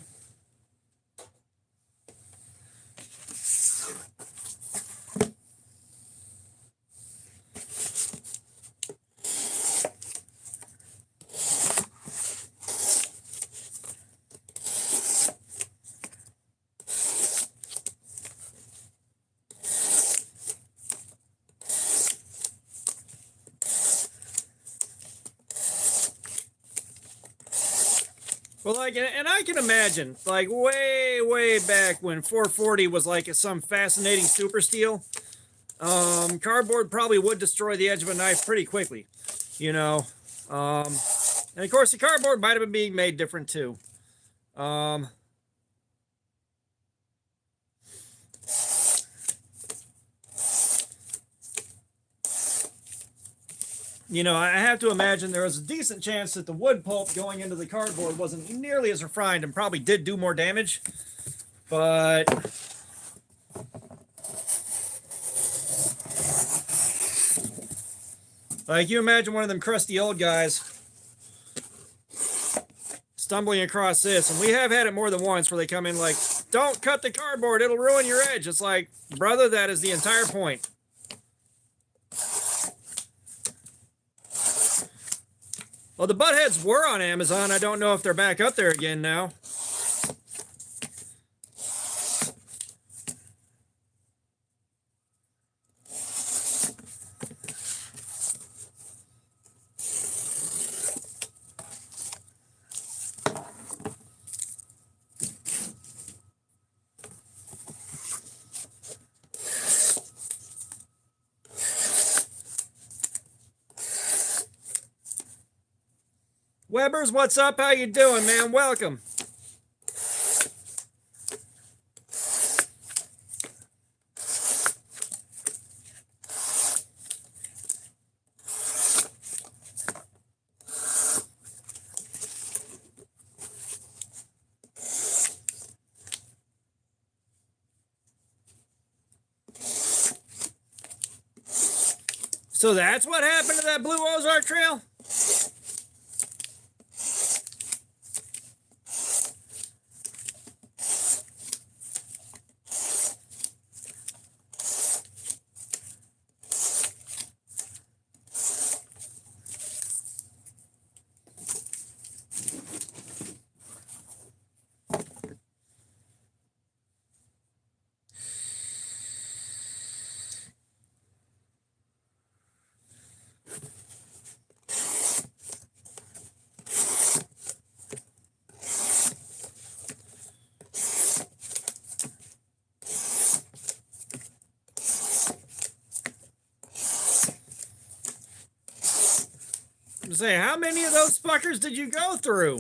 Well, like, and I can imagine, like, way back when 440 was like some fascinating super steel, cardboard probably would destroy the edge of a knife pretty quickly, you know. And of course, the cardboard might have been being made different too. You know, I have to imagine there was a decent chance that the wood pulp going into the cardboard wasn't nearly as refined and probably did do more damage. But like, you imagine one of them crusty old guys stumbling across this, and we have had it more than once where they come in like, don't cut the cardboard, it'll ruin your edge. It's like, brother, that is the entire point. Well, the butt heads were on Amazon. I don't know if they're back up there again now. Webbers, what's up? How you doing, man? Welcome. So that's what happened to that Blue Ozark Trail? Say, how many of those fuckers did you go through?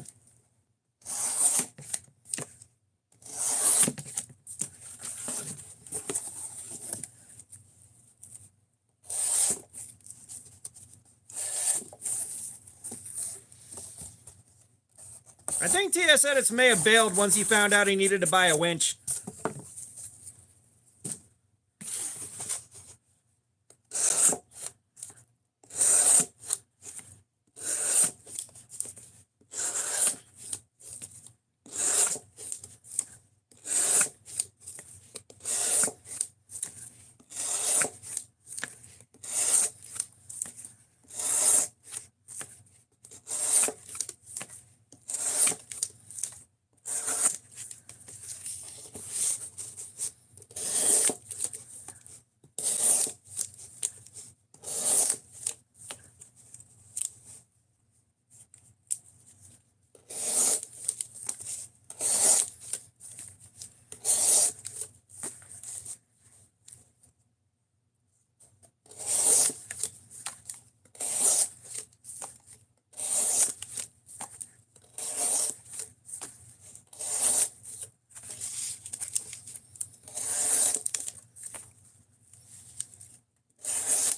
I think T.S. Edits may have bailed once he found out he needed to buy a winch.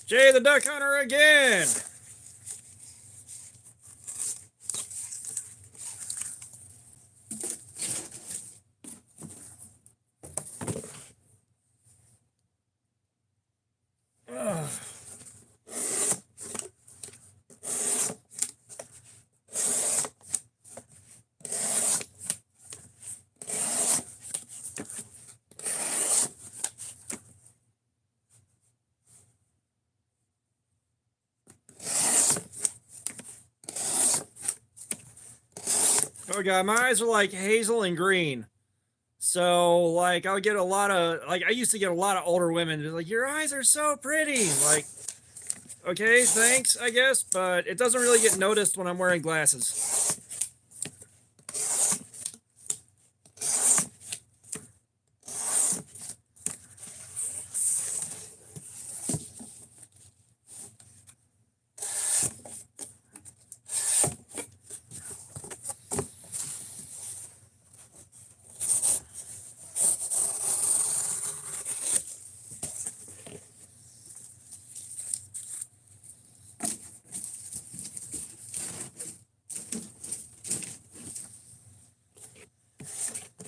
Jay the Duck Hunter again. Ugh. Oh god, my eyes are like hazel and green. So like I'll get a lot of I used to get a lot of older women like, your eyes are so pretty. Like, okay, thanks, I guess, but it doesn't really get noticed when I'm wearing glasses.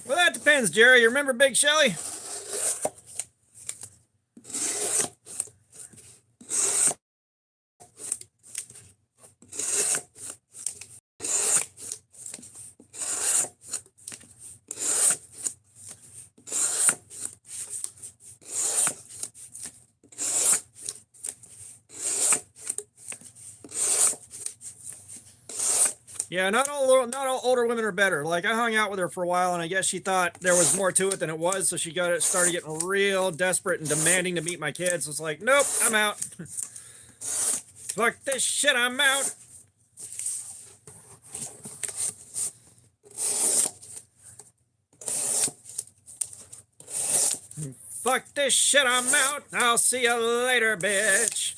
Well, that depends, Jerry. You remember Big Shelly? Yeah, not all older women are better. Like, I hung out with her for a while, and I guess she thought there was more to it than it was, so she started getting real desperate and demanding to meet my kids. It's like, nope, I'm out. Fuck this shit, I'm out. Fuck this shit, I'm out. I'll see you later, bitch.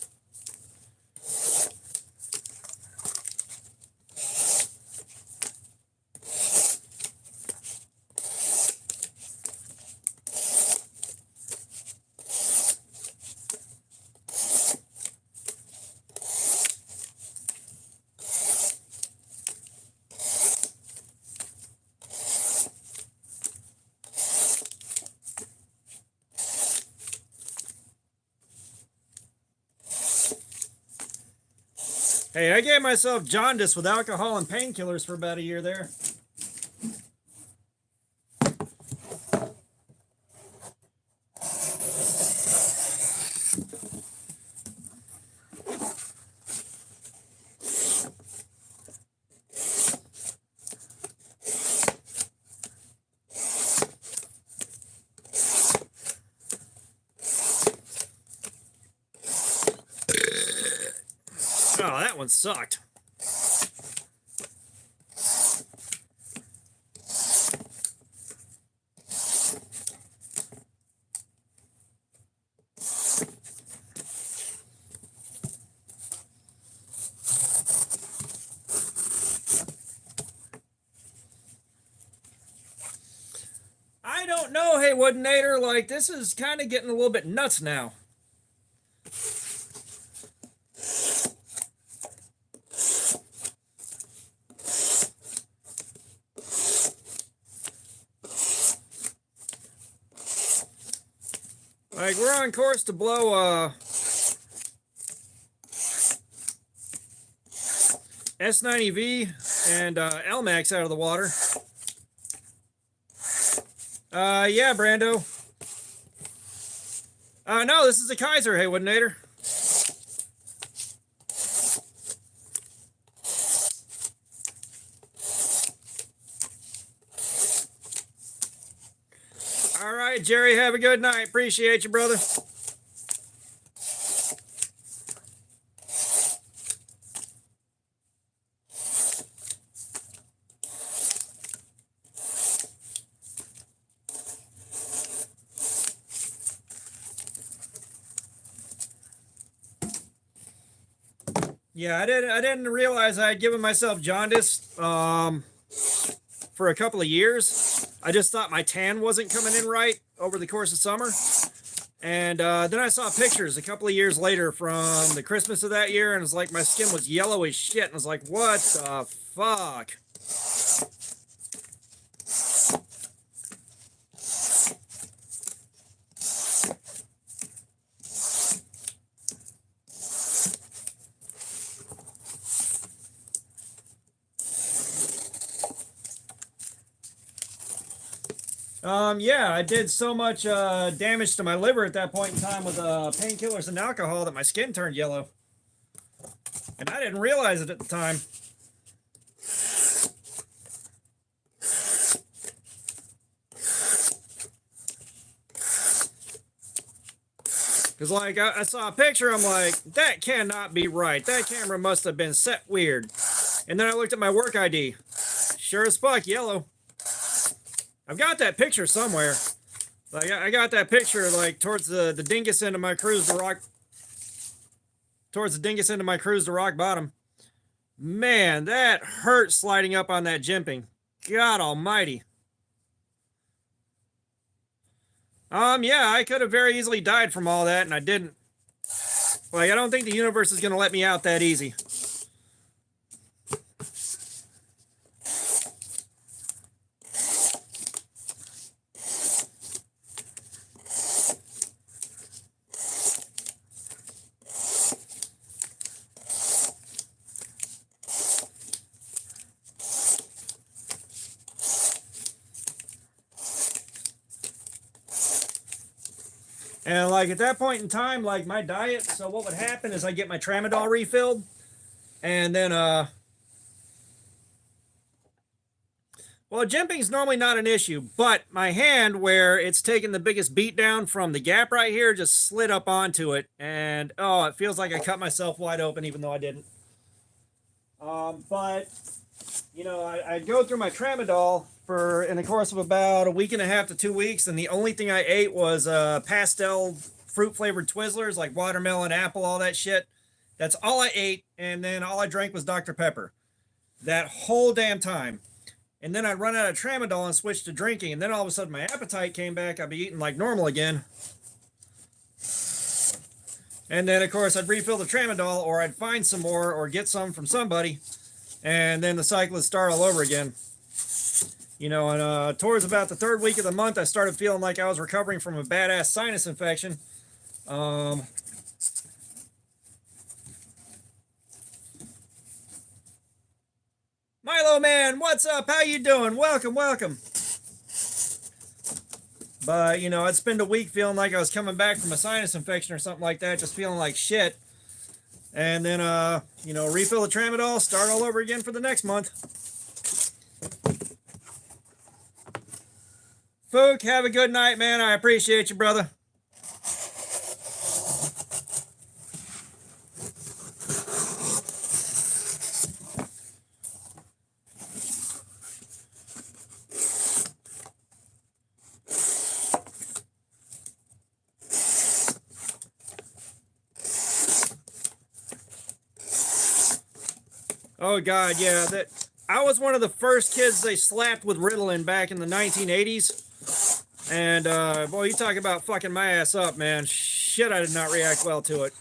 Hey, I gave myself jaundice with alcohol and painkillers for about a year there. Oh, that one sucked. I don't know, hey Woodinator, like this is kind of getting a little bit nuts now. Like, we're on course to blow S90V and LMAX out of the water. Yeah, Brando. No, this is a Kaiser, hey Woodinator. All right, Jerry, have a good night. Appreciate you, brother. Yeah, I didn't realize I had given myself jaundice for a couple of years. I just thought my tan wasn't coming in right over the course of summer. And then I saw pictures a couple of years later from the Christmas of that year, and it's like my skin was yellow as shit. And I was like, what the fuck? Yeah, I did so much damage to my liver at that point in time with painkillers and alcohol that my skin turned yellow. And I didn't realize it at the time. Because, like, I saw a picture, I'm like, that cannot be right. That camera must have been set weird. And then I looked at my work ID. Sure as fuck, yellow. I've got that picture somewhere. Like, I got that picture, like, towards the dingus end of my cruise to rock. Towards the dingus end of my cruise to rock bottom. Man, that hurt sliding up on that jimping. God almighty. Yeah, I could have very easily died from all that, and I didn't. Like, I don't think the universe is going to let me out that easy. And like at that point in time, like my diet, so what would happen is I get my tramadol refilled, and then well, jimping's normally not an issue, but my hand where it's taken the biggest beat down from the gap right here just slid up onto it, and oh, it feels like I cut myself wide open even though I didn't. But you know, I'd go through my tramadol for in the course of about a week and a half to 2 weeks, and the only thing I ate was pastel fruit flavored Twizzlers like watermelon, apple, all that shit. That's all I ate, and then all I drank was Dr. Pepper that whole damn time. And then I'd run out of tramadol and switch to drinking, and then all of a sudden my appetite came back. I'd be eating like normal again. And then of course I'd refill the tramadol, or I'd find some more or get some from somebody, and then the cycle would start all over again. You know, and towards about the third week of the month, I started feeling like I was recovering from a badass sinus infection. Milo man, what's up? How you doing? Welcome, welcome. But, you know, I'd spend a week feeling like I was coming back from a sinus infection or something like that, just feeling like shit. And then, you know, refill the tramadol, start all over again for the next month. Fook, have a good night, man. I appreciate you, brother. Oh God, yeah. That I was one of the first kids they slapped with Ritalin back in the 1980s. And boy, you talk about fucking my ass up, man. Shit, I did not react well to it.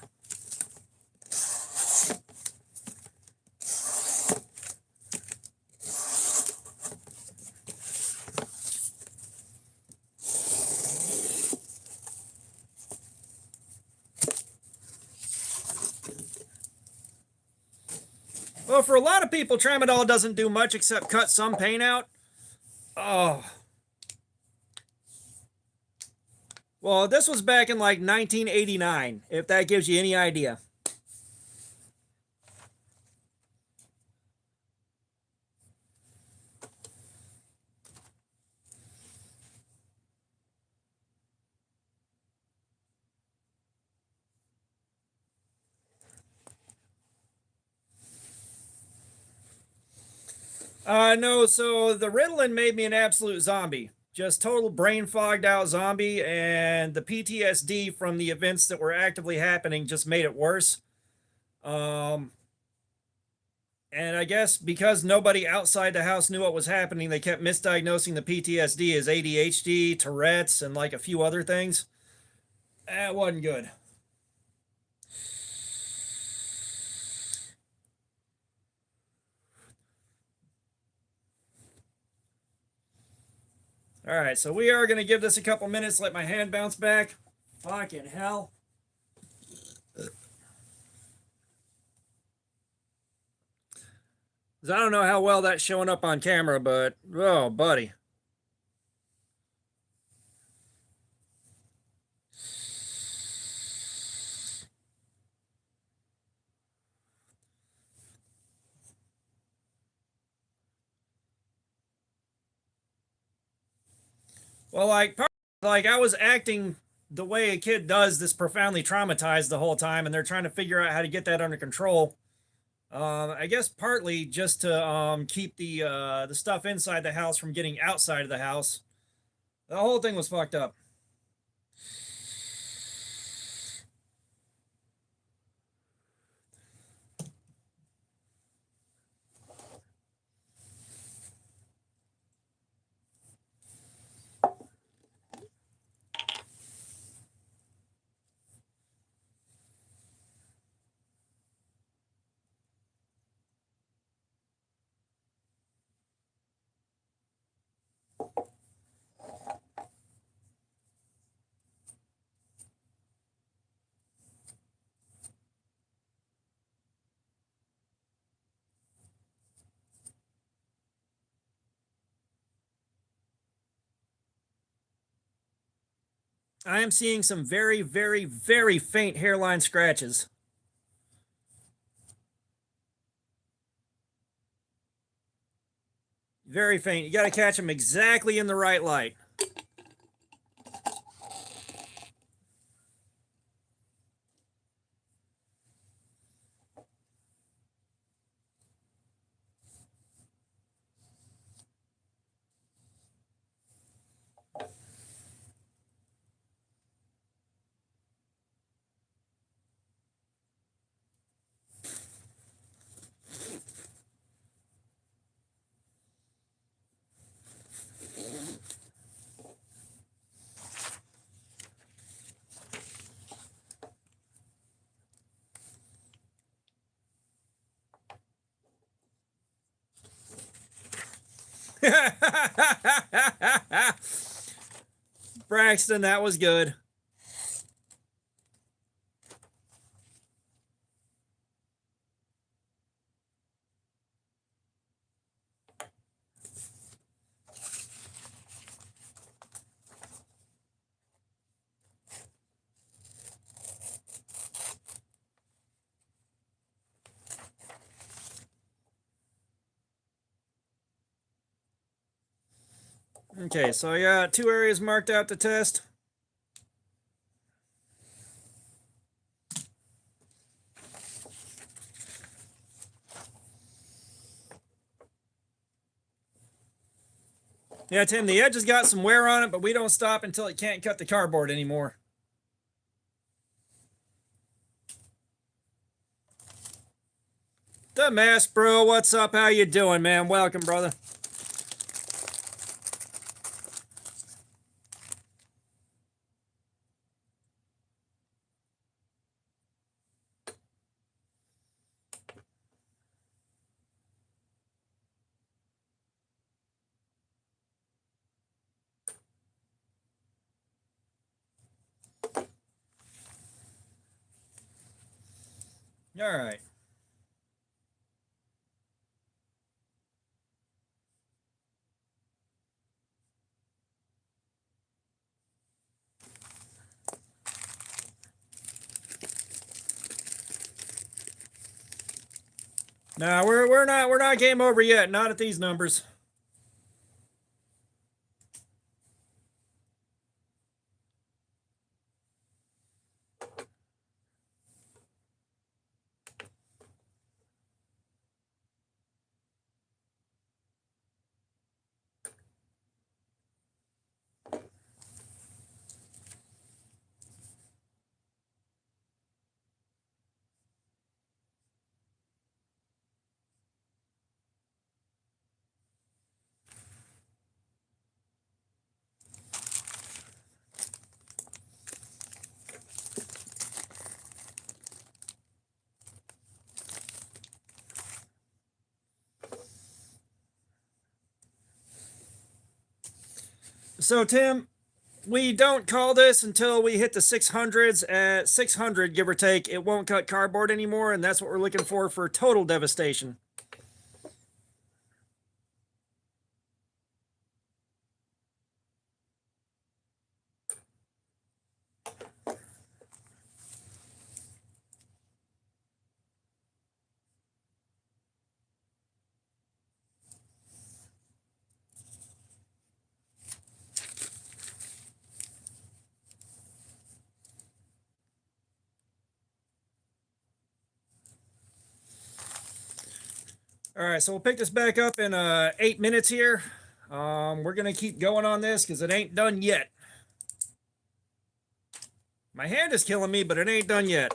Well, for a lot of people, tramadol doesn't do much except cut some pain out. Oh. Well, this was back in like 1989, if that gives you any idea. No, so the Ritalin made me an absolute zombie. Just total brain fogged out zombie, and the PTSD from the events that were actively happening just made it worse. And I guess because nobody outside the house knew what was happening, they kept misdiagnosing the PTSD as ADHD, Tourette's, and like a few other things. That wasn't good. All right, so we are going to give this a couple minutes, let my hand bounce back. Fucking hell. I don't know how well that's showing up on camera, but oh, buddy. Well, like I was acting the way a kid does, this profoundly traumatized the whole time, and they're trying to figure out how to get that under control. I guess partly just to keep the stuff inside the house from getting outside of the house. The whole thing was fucked up. I am seeing some very, very, very faint hairline scratches. Very faint. You got to catch them exactly in the right light. Braxton, that was good. Okay, so I got 2 areas marked out to test. Yeah, Tim, the edge has got some wear on it, but we don't stop until it can't cut the cardboard anymore. The Mask Bro, what's up? How you doing, man? Welcome, brother. All right. No, we're not game over yet. Not at these numbers. So, Tim, we don't call this until we hit the 600s. At 600, give or take, it won't cut cardboard anymore, and that's what we're looking for total devastation. All right, so we'll pick this back up in 8 minutes here. We're gonna keep going on this because it ain't done yet. My hand is killing me, but it ain't done yet.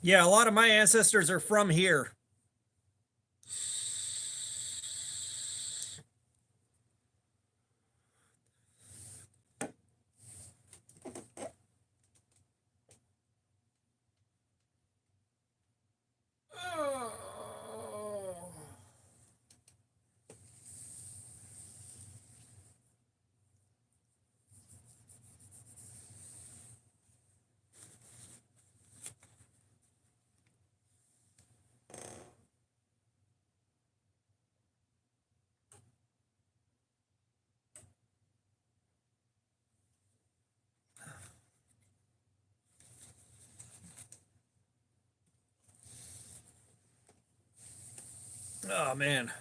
Yeah, a lot of my ancestors are from here. Oh man.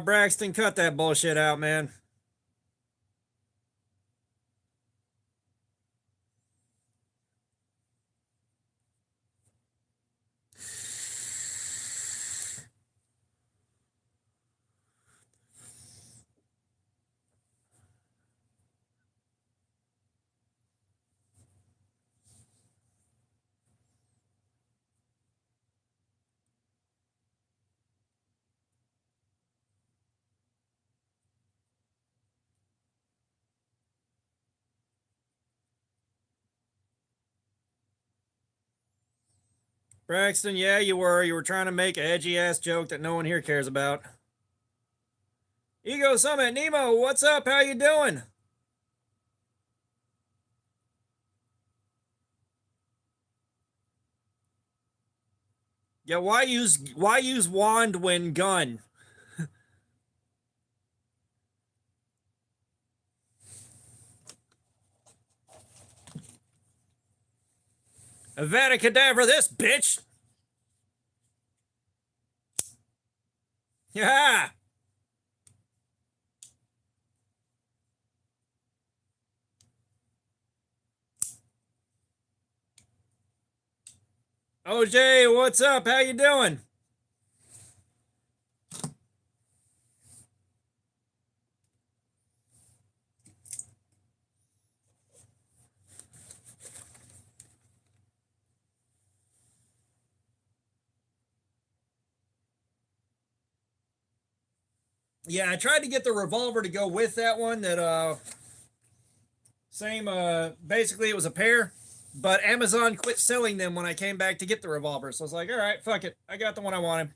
Braxton, cut that bullshit out, man. Braxton, yeah, you were. You were trying to make a edgy ass joke that no one here cares about. Ego Summit, Nemo, what's up? How you doing? Yeah, why use wand when gun? Avada Kedavra, this bitch! Yeah! OJ, what's up? How you doing? Yeah, I tried to get the revolver to go with that one. Basically it was a pair, but Amazon quit selling them when I came back to get the revolver. So I was like, all right, fuck it. I got the one I wanted.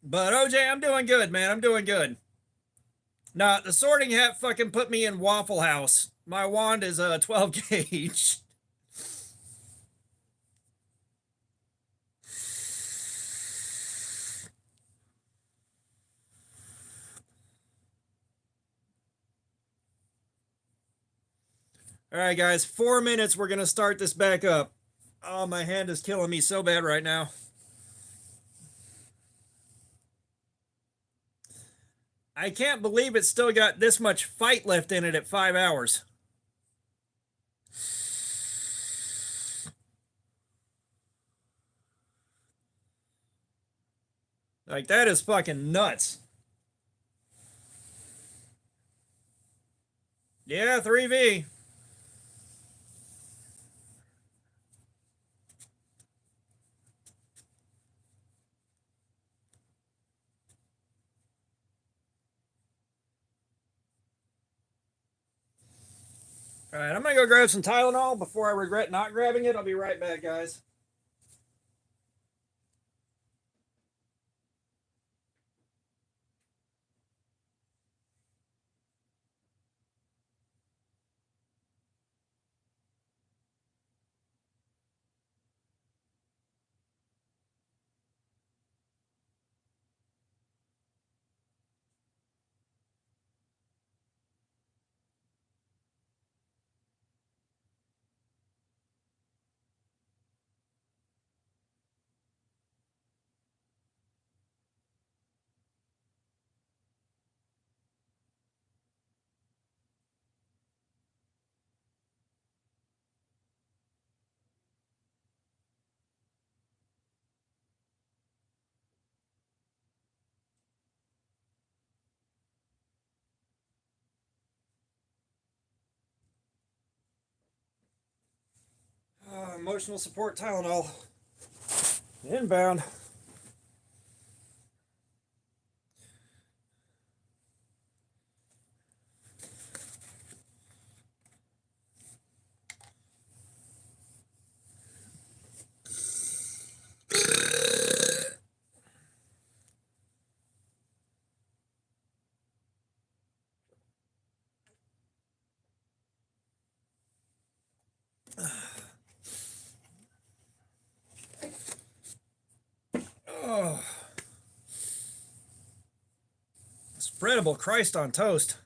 But OJ, I'm doing good, man. I'm doing good. Nah, the sorting hat fucking put me in Waffle House. My wand is a 12 gauge. All right, guys, 4 minutes. We're going to start this back up. Oh, my hand is killing me so bad right now. I can't believe it's still got this much fight left in it at 5 hours. Like, that is fucking nuts. Yeah, 3v. All right, I'm going to go grab some Tylenol before I regret not grabbing it. I'll be right back, guys. Emotional support Tylenol. Inbound. Oh. Spreadable Christ on toast.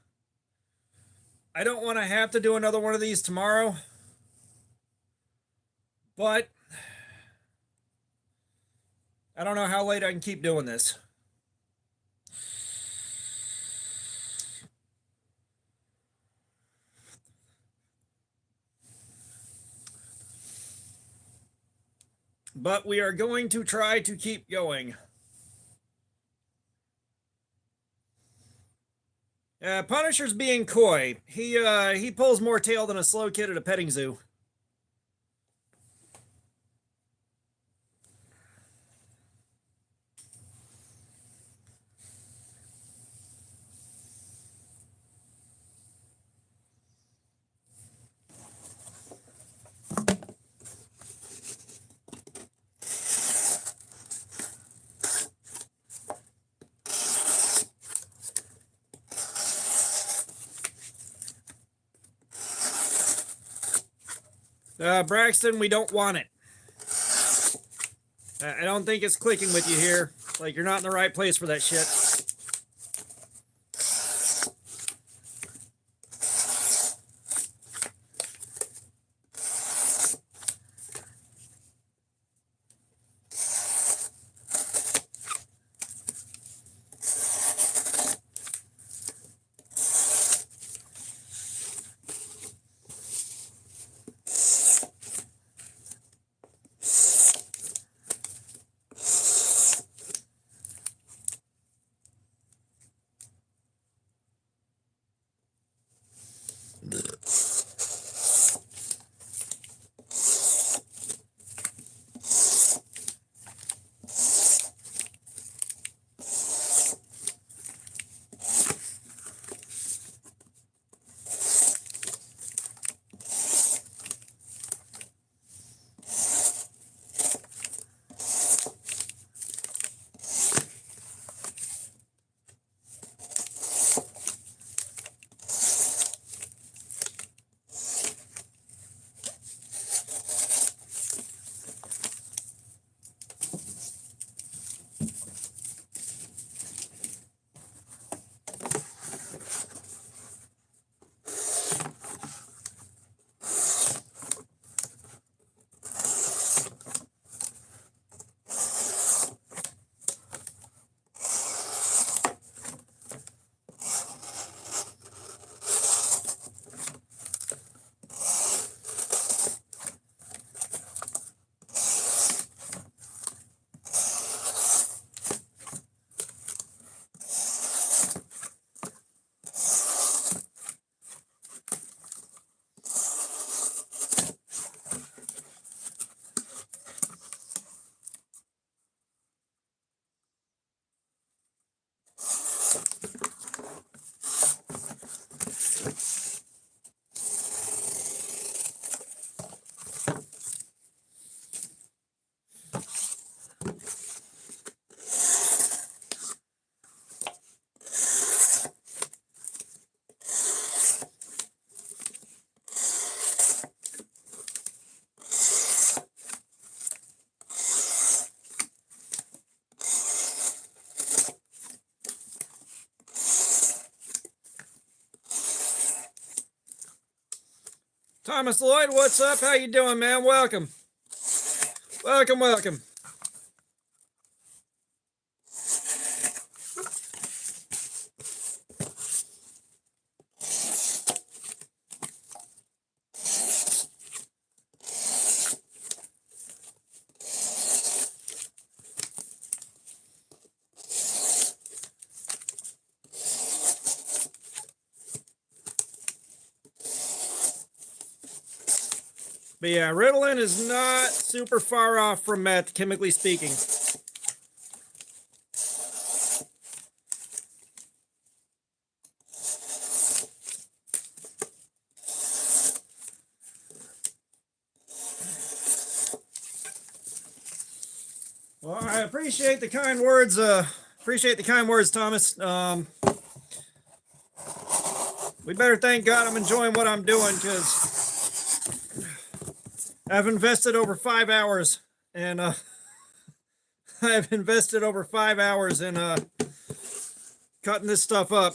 I don't want to have to do another one of these tomorrow, but I don't know how late I can keep doing this. But we are going to try to keep going. Punisher's being coy. He pulls more tail than a slow kid at a petting zoo. Braxton, we don't want it. I don't think it's clicking with you here. Like, you're not in the right place for that shit. Thomas Lloyd, what's up? How you doing, man? Welcome. Welcome, welcome. But yeah, Ritalin is not super far off from meth, chemically speaking. Well, I appreciate the kind words. Thomas. We better thank God I'm enjoying what I'm doing, because I've invested over 5 hours, and I've invested over 5 hours in cutting this stuff up.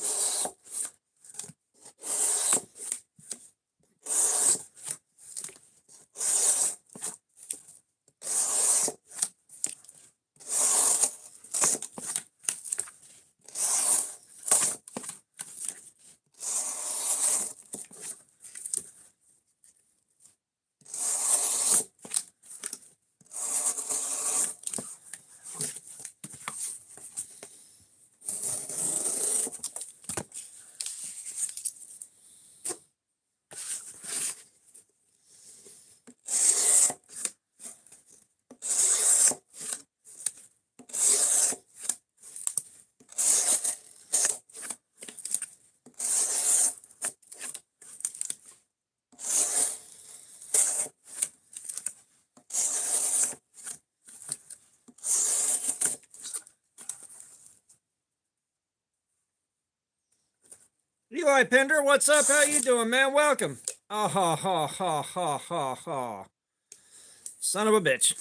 Eli Pender, what's up? How you doing, man? Welcome. Ah ha ha ha ha ha ha. Son of a bitch.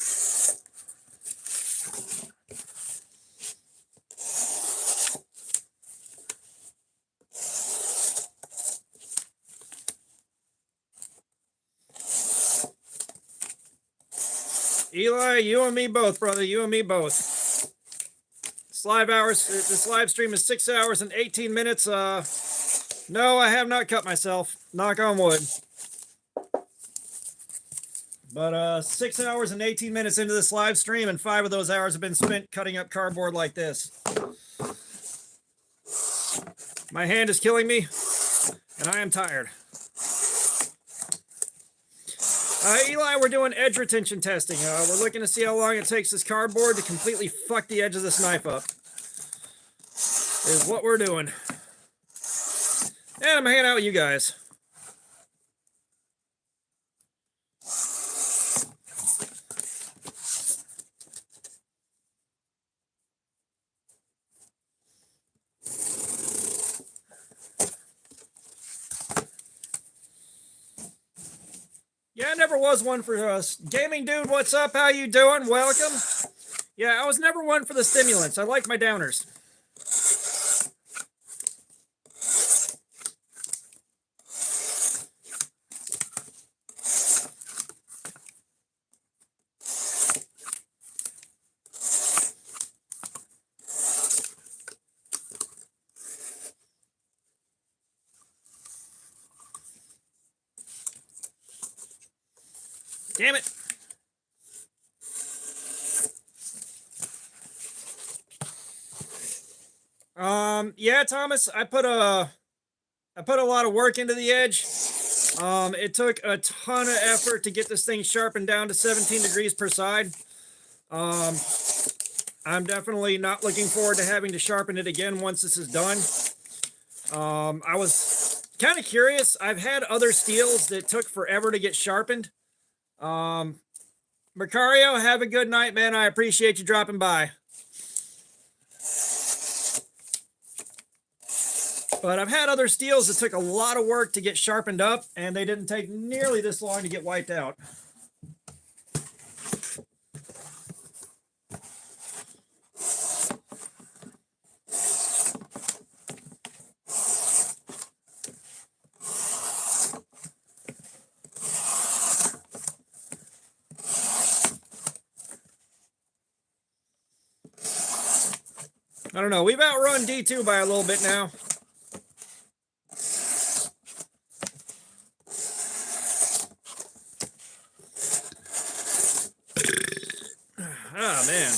Eli, you and me both, brother. You and me both. This live stream is 6 hours and 18 minutes. No, I have not cut myself. Knock on wood. But 6 hours and 18 minutes into this live stream, and 5 of those hours have been spent cutting up cardboard like this. My hand is killing me, and I am tired. Eli, we're doing edge retention testing. We're looking to see how long it takes this cardboard to completely fuck the edge of this knife up. Is what we're doing. And I'm hanging out with you guys. Yeah, I never was one for us. Gaming dude, what's up? How you doing? Welcome. Yeah, I was never one for the stimulants. I like my downers. Damn it. Yeah, Thomas, I put a lot of work into the edge. It took a ton of effort to get this thing sharpened down to 17 degrees per side. I'm definitely not looking forward to having to sharpen it again once this is done. I was kind of curious. I've had other steels that took forever to get sharpened. Macario, have a good night, man. I appreciate you dropping by. But I've had other steels that took a lot of work to get sharpened up, and they didn't take nearly this long to get wiped out. I don't know. We've outrun D2 by a little bit now. Oh, man.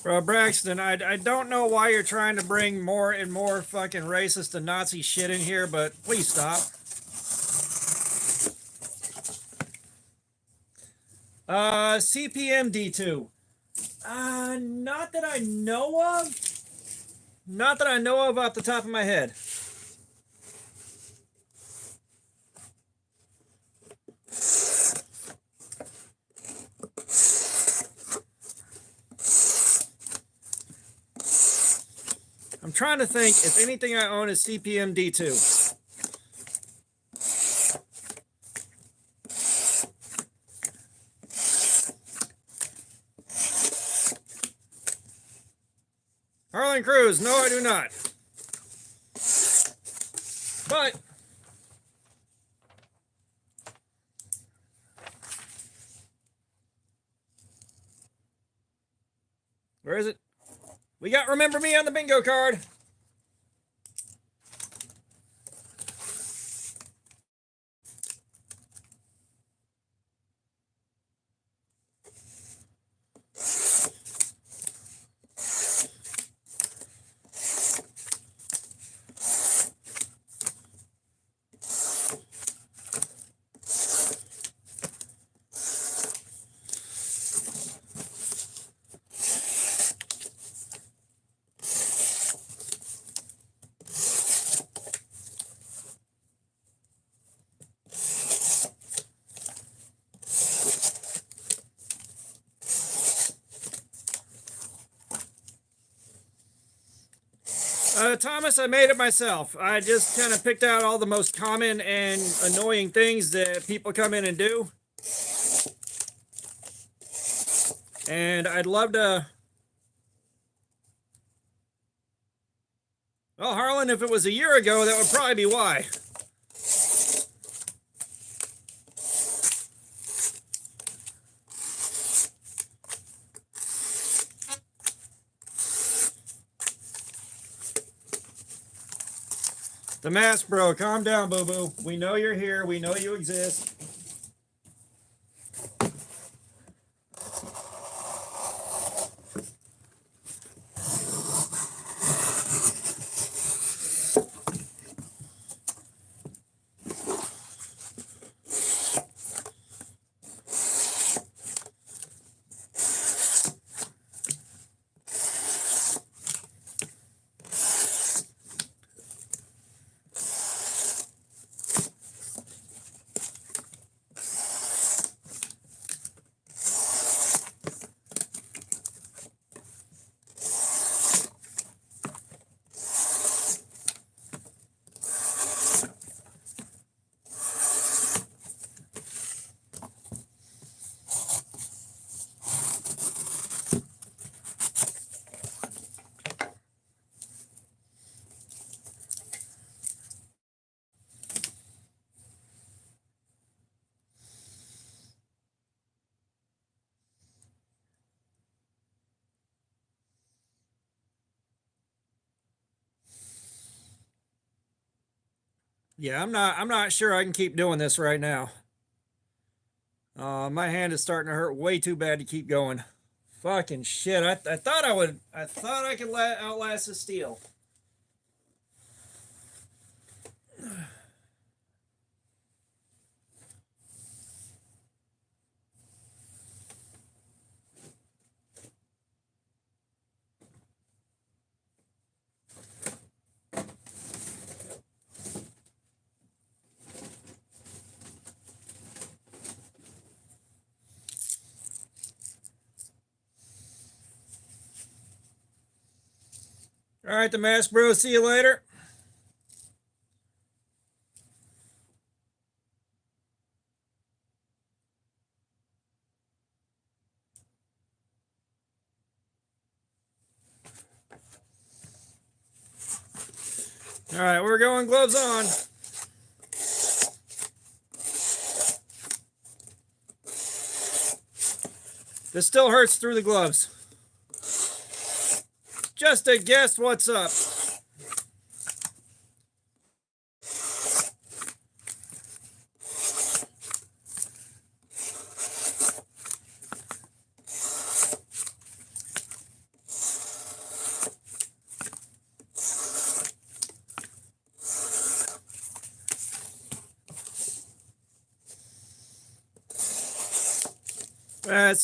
Bro, Braxton, I don't know why you're trying to bring more and more fucking racist and Nazi shit in here, but please stop. CPM D2. Not that I know of. Not that I know of off the top of my head. I'm trying to think if anything I own is CPM D2. Harlan Cruz, no, I do not. But where is it? We got Remember Me on the bingo card. Thomas, I made it myself. I just kind of picked out all the most common and annoying things that people come in and do. And I'd love to... Well, Harlan, if it was a year ago, that would probably be why. The mask, bro. Calm down, boo-boo. We know you're here. We know you exist. Yeah, I'm not sure I can keep doing this right now. My hand is starting to hurt way too bad to keep going. Fucking shit. I thought I could outlast the steel. All right, the mask bro. See you later. All right, we're going gloves on. This still hurts through the gloves. Just a guess what's up.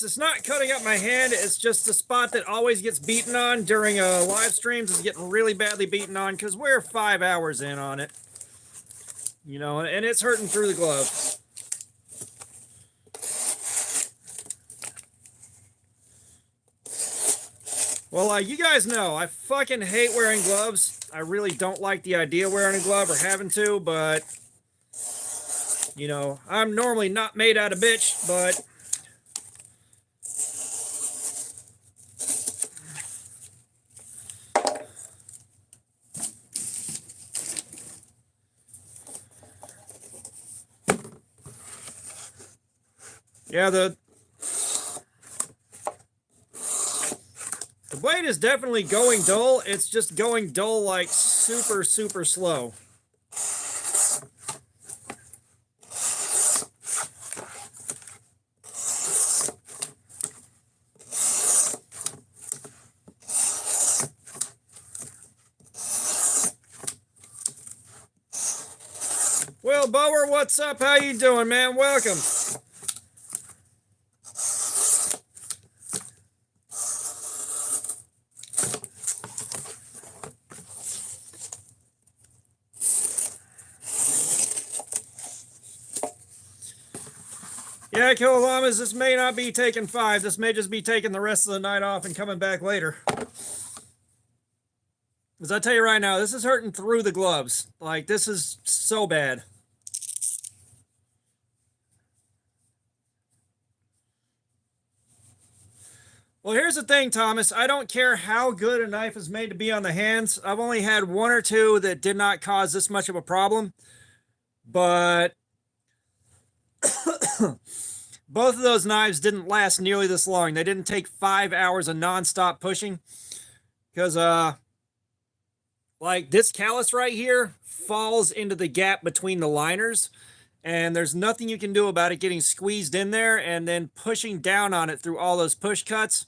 It's not cutting up my hand. It's just the spot that always gets beaten on during live streams is getting really badly beaten on because we're 5 hours in on it. You know, and it's hurting through the glove. Well, you guys know, I fucking hate wearing gloves. I really don't like the idea of wearing a glove or having to, but, you know, I'm normally not made out of bitch, but... Yeah, the blade is definitely going dull. It's just going dull like super, super slow. Well, Bower, what's up? How you doing, man? Welcome. Yeah, Kill Llamas, this may not be taking 5. This may just be taking the rest of the night off and coming back later. Because I tell you right now, this is hurting through the gloves. Like, this is so bad. Well, here's the thing, Thomas. I don't care how good a knife is made to be on the hands. I've only had one or two that did not cause this much of a problem. But both of those knives didn't last nearly this long. They didn't take 5 hours of nonstop pushing. Because, like, this callus right here falls into the gap between the liners. And there's nothing you can do about it getting squeezed in there and then pushing down on it through all those push cuts.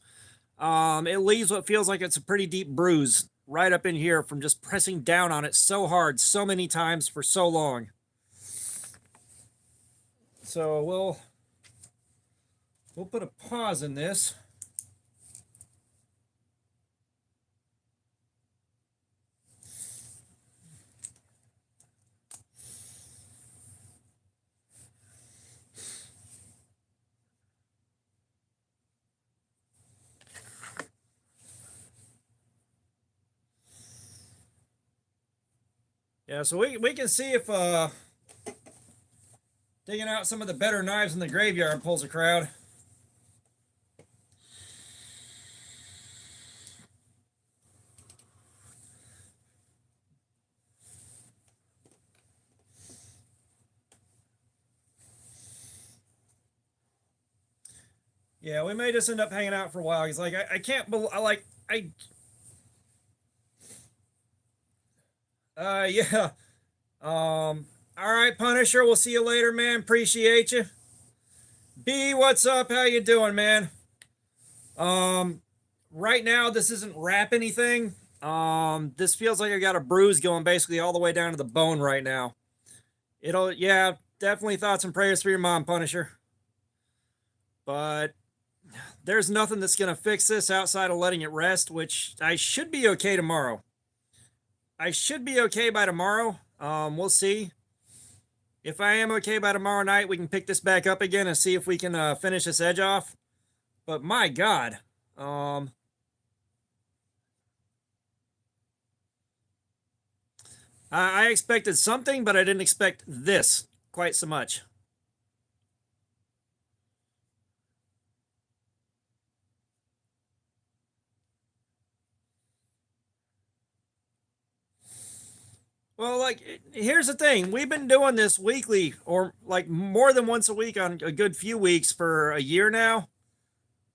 It leaves what feels like it's a pretty deep bruise right up in here from just pressing down on it so hard, so many times for so long. So we'll put a pause in this. Yeah, so we can see if digging out some of the better knives in the graveyard pulls a crowd. Yeah, we may just end up hanging out for a while. He's like, I can't believe, yeah. All right, Punisher, we'll see you later, man. Appreciate you. B, what's up? How you doing, man? Right now, this isn't wrap anything. This feels like I got a bruise going basically all the way down to the bone right now. Yeah, definitely thoughts and prayers for your mom, Punisher. But there's nothing that's going to fix this outside of letting it rest, which I should be okay tomorrow. I should be okay by tomorrow. We'll see. If I am okay by tomorrow night, we can pick this back up again and see if we can finish this edge off. But my God, I expected something, but I didn't expect this quite so much. Well, like, here's the thing. We've been doing this weekly or like more than once a week on a good few weeks for a year now.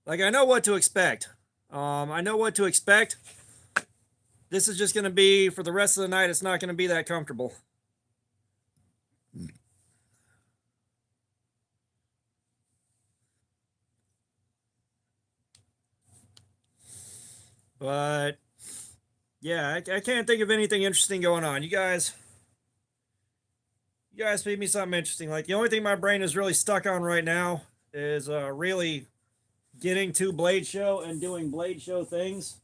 Like, I know what to expect. I know what to expect. This is just going to be, for the rest of the night, it's not going to be that comfortable. But yeah, I can't think of anything interesting going on. You guys feed me something interesting. Like, the only thing my brain is really stuck on right now is really getting to Blade Show and doing Blade Show things.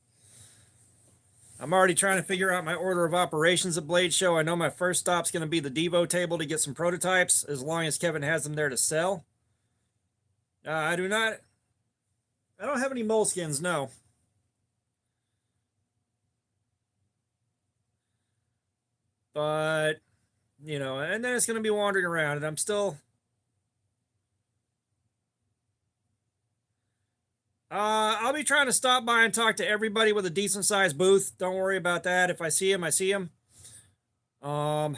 I'm already trying to figure out my order of operations at Blade Show. I know my first stop's going to be the Devo table to get some prototypes, as long as Kevin has them there to sell. I don't have any moleskins, no. But, you know, and then it's going to be wandering around, and I'm still... I'll be trying to stop by and talk to everybody with a decent sized booth. Don't worry about that. If I see him, I see him. Because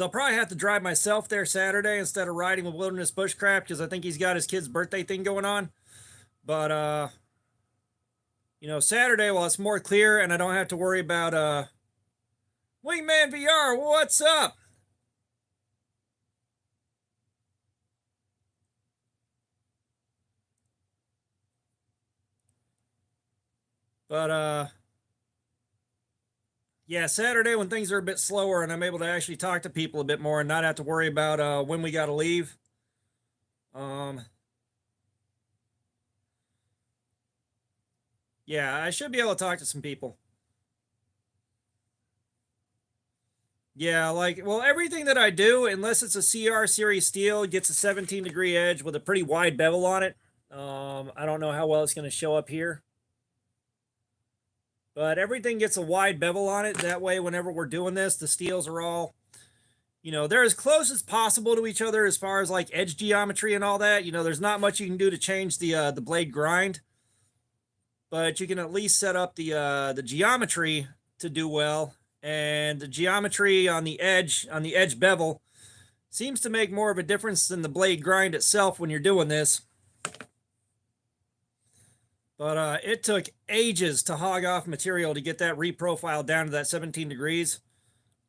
I'll probably have to drive myself there Saturday instead of riding with Wilderness Bushcraft, because I think he's got his kid's birthday thing going on. But, you know, Saturday, well, it's more clear and I don't have to worry about, Wingman VR, what's up? But, yeah, Saturday when things are a bit slower and I'm able to actually talk to people a bit more and not have to worry about when we got to leave. Yeah, I should be able to talk to some people. Yeah, like, well, everything that I do, unless it's a CR series steel, gets a 17-degree edge with a pretty wide bevel on it. I don't know how well it's going to show up here. But everything gets a wide bevel on it. That way, whenever we're doing this, the steels are all, they're as close as possible to each other as far as like edge geometry and all that. There's not much you can do to change the blade grind, but you can at least set up the geometry to do well. And the geometry on the edge bevel seems to make more of a difference than the blade grind itself when you're doing this. But it took ages to hog off material to get that reprofiled down to that 17 degrees.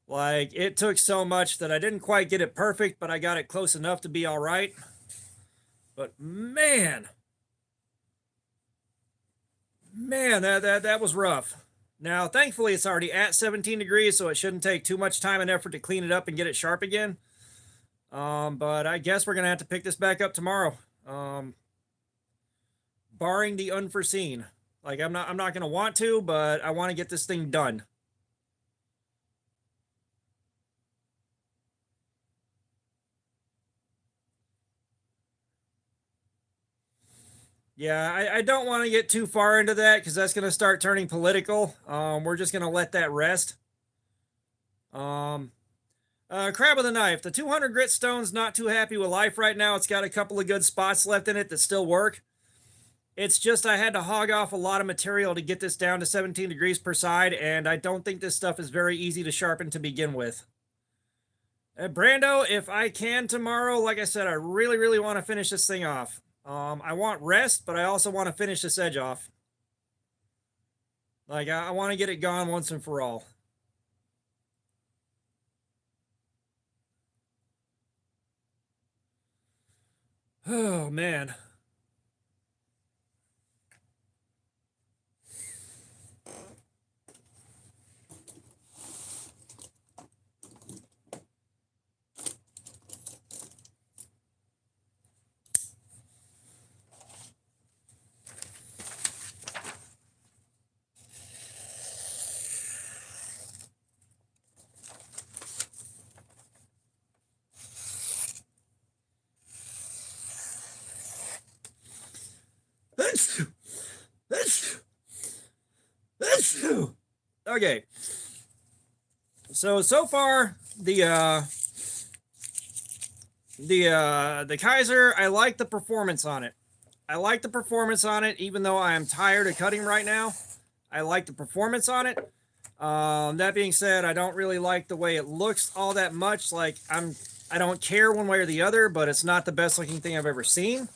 Like, it took so much that I didn't quite get it perfect, but I got it close enough to be all right. But man, that was rough. Now, thankfully, it's already at 17 degrees, so it shouldn't take too much time and effort to clean it up and get it sharp again. But I guess we're gonna have to pick this back up tomorrow. Barring the unforeseen. Like, I'm not gonna want to, but I want to get this thing done. Yeah, I don't want to get too far into that because that's going to start turning political. We're just going to let that rest. Crab of the Knife. The 200 grit stone's not too happy with life right now. It's got a couple of good spots left in it that still work. It's just I had to hog off a lot of material to get this down to 17 degrees per side, and I don't think this stuff is very easy to sharpen to begin with. Brando, if I can tomorrow, like I said, I really, really want to finish this thing off. I want rest, but I also want to finish this edge off. Like, I want to get it gone once and for all. Oh, man. Okay. So far, the Kaiser, I like the performance on it. Even though I am tired of cutting right now. I like the performance on it. That being said, I don't really like the way it looks all that much. Like, I don't care one way or the other, but it's not the best looking thing I've ever seen.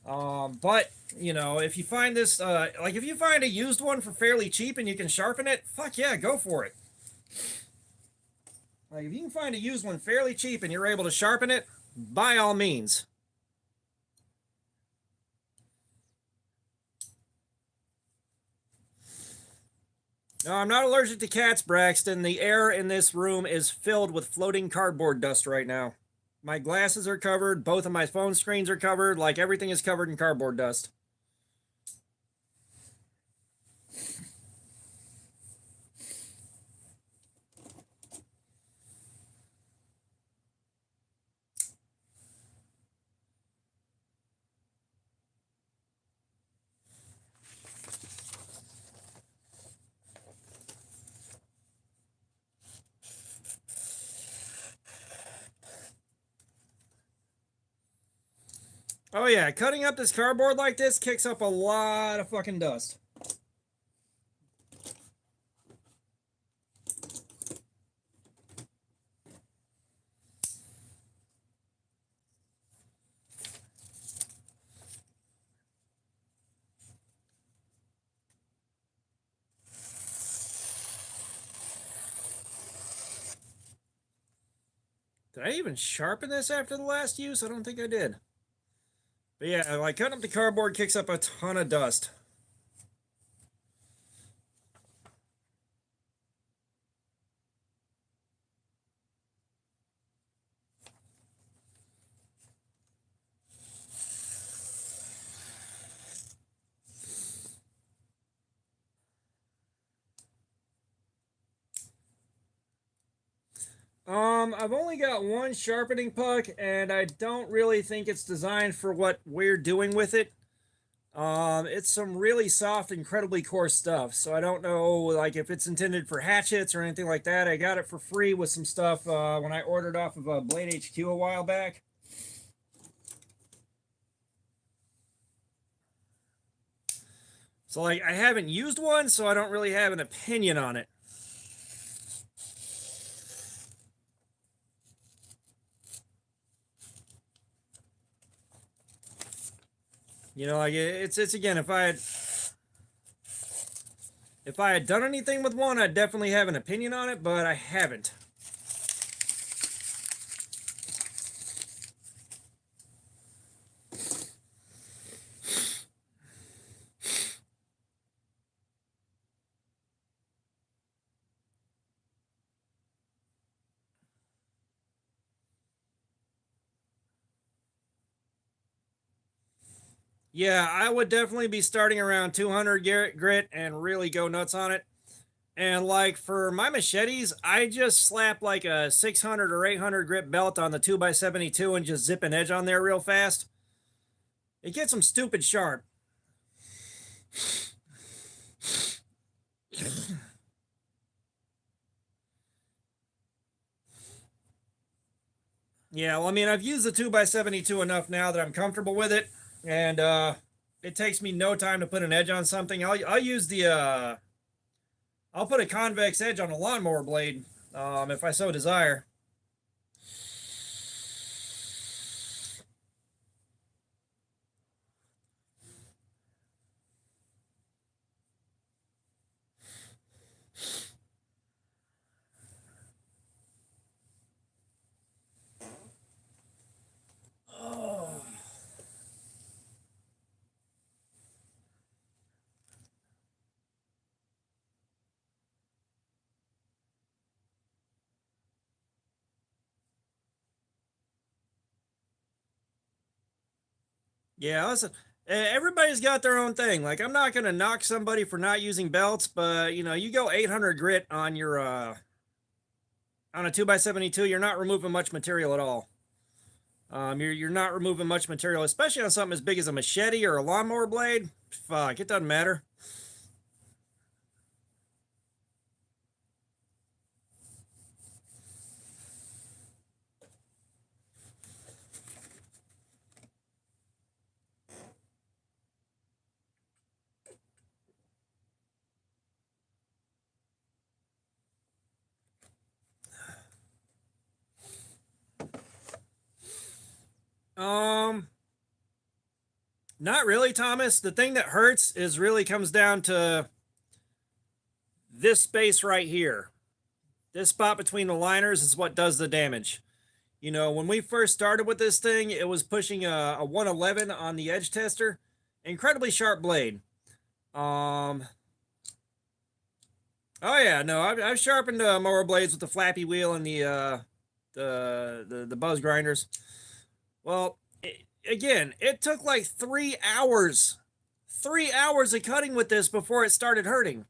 But if you find this, if you find a used one for fairly cheap and you can sharpen it, fuck yeah, go for it. Like, if you can find a used one fairly cheap and you're able to sharpen it, by all means. No, I'm not allergic to cats, Braxton. The air in this room is filled with floating cardboard dust right now. My glasses are covered. Both of my phone screens are covered. Like, everything is covered in cardboard dust. Oh yeah, cutting up this cardboard like this kicks up a lot of fucking dust. Did I even sharpen this after the last use? I don't think I did. But yeah, like, cutting up the cardboard kicks up a ton of dust. I've only got one sharpening puck, and I don't really think it's designed for what we're doing with it. It's some really soft, incredibly coarse stuff. So I don't know, like, if it's intended for hatchets or anything like that. I got it for free with some stuff when I ordered off of Blade HQ a while back. So, like, I haven't used one, so I don't really have an opinion on it. You know, like, it's again, if I had done anything with one, I'd definitely have an opinion on it, but I haven't. Yeah, I would definitely be starting around 200 grit and really go nuts on it. And like for my machetes, I just slap like a 600 or 800 grit belt on the 2x72 and just zip an edge on there real fast. It gets them stupid sharp. Yeah, well, I mean, I've used the 2x72 enough now that I'm comfortable with it. And it takes me no time to put an edge on something. I'll use the I'll put a convex edge on a lawnmower blade if I so desire. Oh. Yeah, listen, everybody's got their own thing. Like, I'm not gonna knock somebody for not using belts, but you know, you go 800 grit on your on a 2x72, you're not removing much material at all. You're not removing much material, especially on something as big as a machete or a lawnmower blade. Fuck, it doesn't matter. Um, Not really, Thomas. The thing that hurts is really comes down to this space right here. This spot between the liners is what does the damage. You know, when we first started with this thing, it was pushing a 111 on the edge tester. Incredibly sharp blade. Oh yeah, no, I've sharpened mower blades with the flappy wheel and the buzz grinders. Well, again, it took like 3 hours, 3 hours of cutting with this before it started hurting.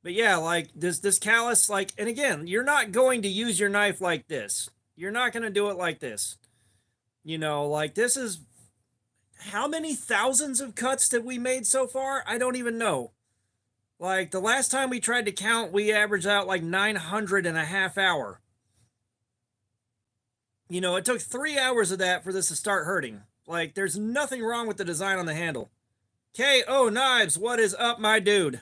But yeah, like this callus, like, and again, you're not going to use your knife like this. You're not going to do it like this. You know, like this is how many thousands of cuts that we made so far? I don't even know. Like the last time we tried to count, we averaged out like 900 in a half hour. You know, it took 3 hours of that for this to start hurting. Like, there's nothing wrong with the design on the handle. KO Knives, what is up, my dude?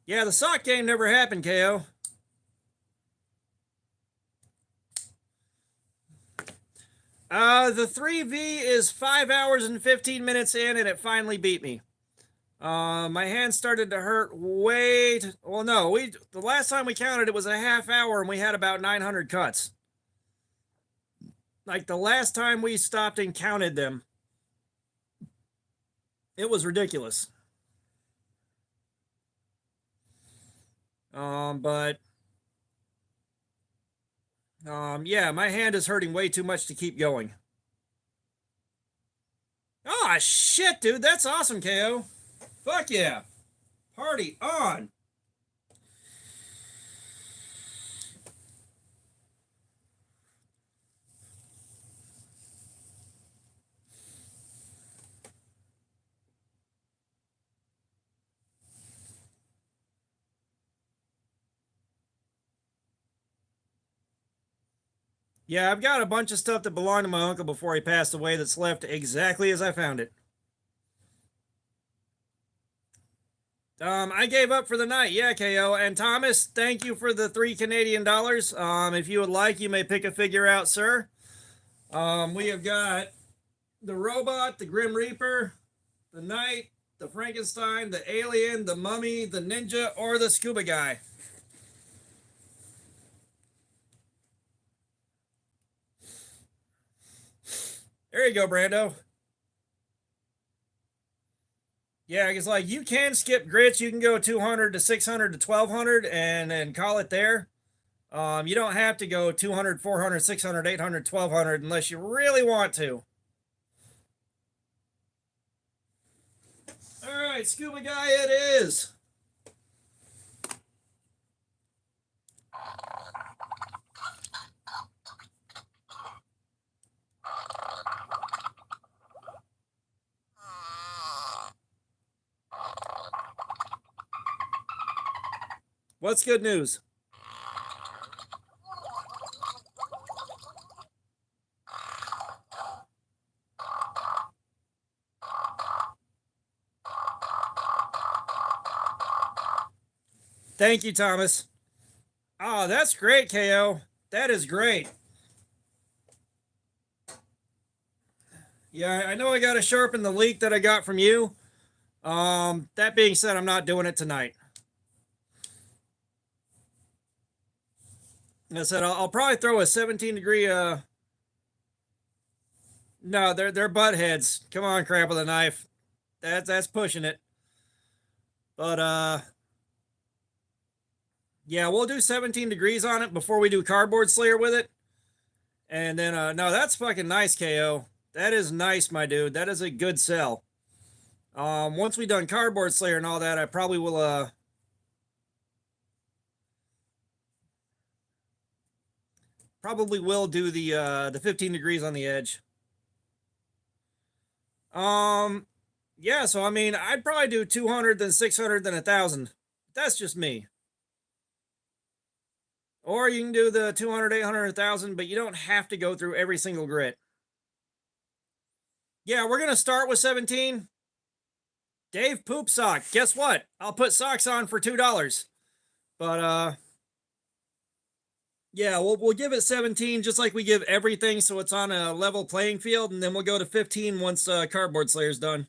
Yeah, the sock game never happened, KO. The 3V is 5 hours and 15 minutes in, and it finally beat me. My hand started to hurt well, no, the last time we counted it was a half hour and we had about 900 cuts. Like the last time we stopped and counted them, it was ridiculous. But yeah, my hand is hurting way too much to keep going. Oh shit, dude, that's awesome, KO. Fuck yeah. Party on. Yeah, I've got a bunch of stuff that belonged to my uncle before he passed away that's left exactly as I found it. I gave up for the night. Yeah, KO. And Thomas, thank you for the $3 Canadian. If you would like, you may pick a figure out, sir. We have got the robot, the Grim Reaper, the Knight, the Frankenstein, the Alien, the Mummy, the Ninja, or the Scuba Guy. There you go, Brando. Yeah, it's like you can skip grits. You can go 200 to 600 to 1200 and call it there. You don't have to go 200, 400, 600, 800, 1200 unless you really want to. All right, Scuba Guy it is. What's good news? Thank you, Thomas. Oh, that's great, KO. That is great. Yeah, I know I got to sharpen the leak that I got from you. That being said, I'm not doing it tonight. I said I'll probably throw a 17-degree. No, they're butt heads. Come on, crap with a knife. That's pushing it. But yeah, we'll do 17 degrees on it before we do Cardboard Slayer with it. And then no, that's fucking nice, KO. That is nice, my dude. That is a good sell. Once we done Cardboard Slayer and all that, I probably will do the 15 degrees on the edge. Yeah, so I mean, I'd probably do 200, then 600, then 1,000. That's just me. Or you can do the 200, 800, 1,000, but you don't have to go through every single grit. Yeah, we're gonna start with 17. Dave Poop Sock. Guess what? I'll put socks on for $2. But yeah, we'll give it 17 just like we give everything, so it's on a level playing field, and then we'll go to 15 once Cardboard Slayer's done.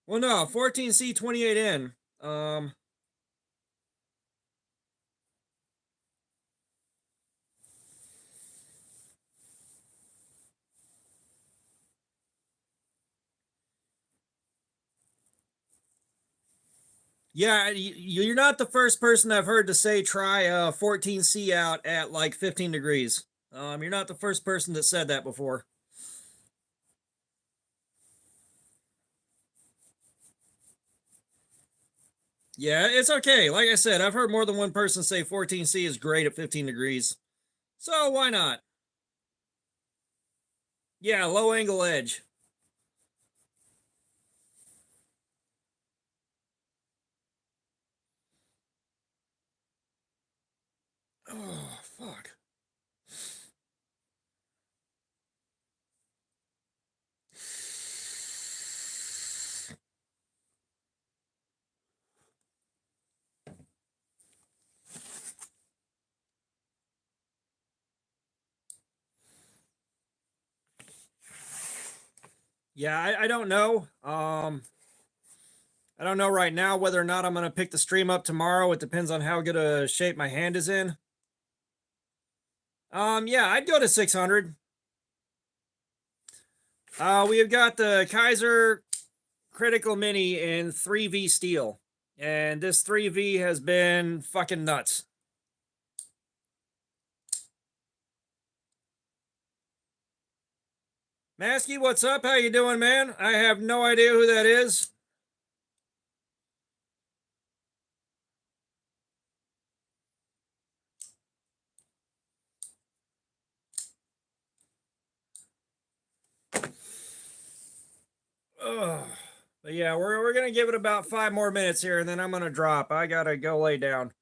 Well, no, 14C, 28N. Yeah, you're not the first person I've heard to say try 14C out at like 15 degrees. You're not the first person that said that before. Yeah, it's okay. Like I said, I've heard more than one person say 14C is great at 15 degrees. So why not? Yeah, low angle edge. Oh, fuck. Yeah, I don't know. I don't know right now whether or not I'm going to pick the stream up tomorrow. It depends on how good a shape my hand is in. Yeah, I'd go to 600. We have got the Kaiser Critical Mini in 3V steel. And this 3V has been fucking nuts. Masky, what's up? How you doing, man? I have no idea who that is. Ugh. But But yeah, we're gonna give it about 5 more minutes here, and then I'm gonna drop. I gotta go lay down.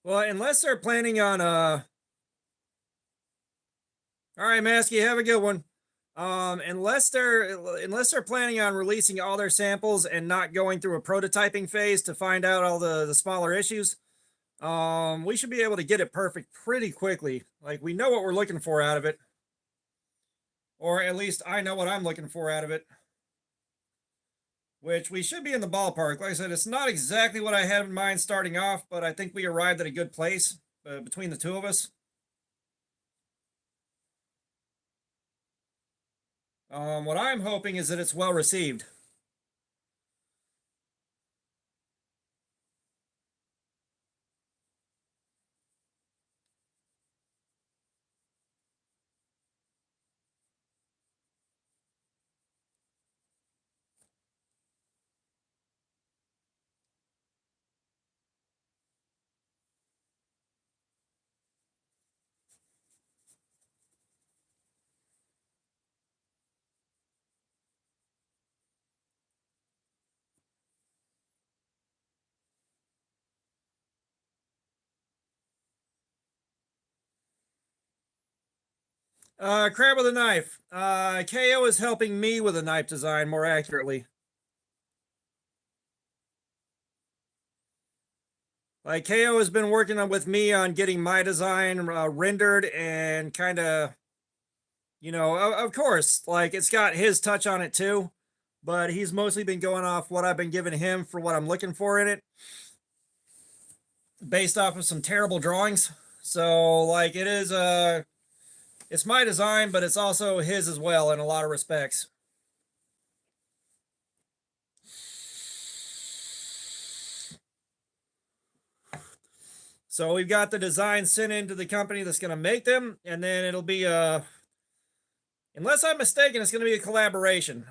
Well, unless they're planning on all right, Maskey, have a good one. Unless they're planning on releasing all their samples and not going through a prototyping phase to find out all the smaller issues, we should be able to get it perfect pretty quickly. Like, we know what we're looking for out of it, or at least I know what I'm looking for out of it, which we should be in the ballpark. Like I said, it's not exactly what I had in mind starting off, but I think we arrived at a good place between the two of us. What I'm hoping is that it's well received. Crab with a knife. KO is helping me with a knife design more accurately. Like, KO has been working on with me on getting my design rendered and kind of, of course, like, it's got his touch on it too, but he's mostly been going off what I've been giving him for what I'm looking for in it, based off of some terrible drawings. So, like, it's my design, but it's also his as well in a lot of respects. So we've got the design sent into the company that's going to make them, and then it'll be unless I'm mistaken, it's going to be a collaboration.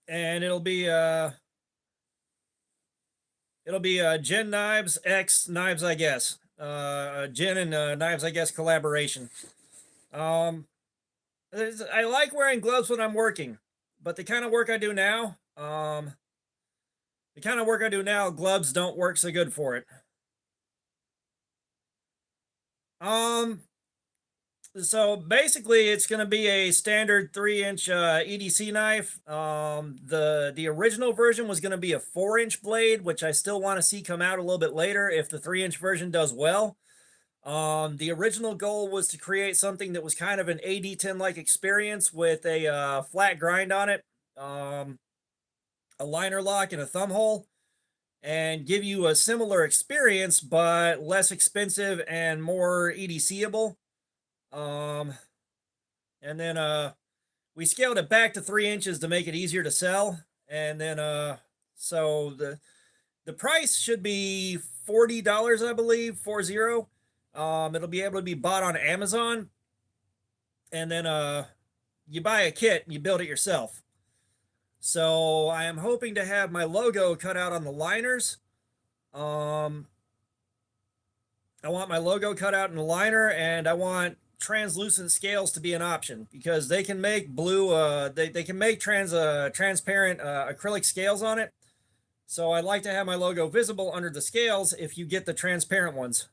And it'll be Gen Knives X Knives, I guess. Gen and Knives, I guess, collaboration. I like wearing gloves when I'm working, but the kind of work I do now, gloves don't work so good for it. So basically, it's going to be a standard 3-inch EDC knife. The original version was going to be a 4-inch blade, which I still want to see come out a little bit later if the 3-inch version does well. The original goal was to create something that was kind of an AD10 like experience with a flat grind on it, a liner lock, and a thumb hole, and give you a similar experience but less expensive and more EDCable. And then we scaled it back to 3 inches to make it easier to sell. And then so the price should be $40, I believe, 40. It'll be able to be bought on Amazon. And then you buy a kit and you build it yourself. So I am hoping to have my logo cut out on the liners. I want my logo cut out in the liner, and I want translucent scales to be an option because they can make blue. They can make transparent acrylic scales on it. So I'd like to have my logo visible under the scales if you get the transparent ones.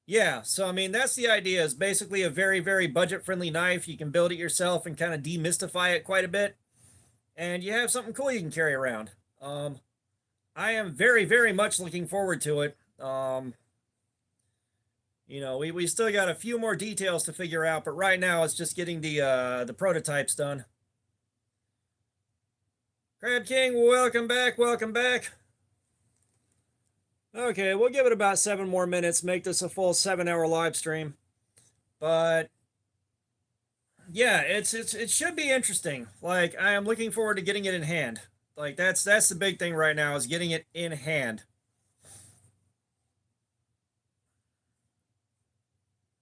Yeah, so I mean, that's the idea. Is basically a very, very budget friendly knife. You can build it yourself and kind of demystify it quite a bit. and you have something cool you can carry around. I am very, very much looking forward to it. We still got a few more details to figure out, but right now it's just getting the prototypes done. Crab King, welcome back, welcome back. Okay, we'll give it about 7 more minutes, make this a full 7-hour live stream. But yeah, it should be interesting. Like, I am looking forward to getting it in hand. Like, that's the big thing right now, is getting it in hand.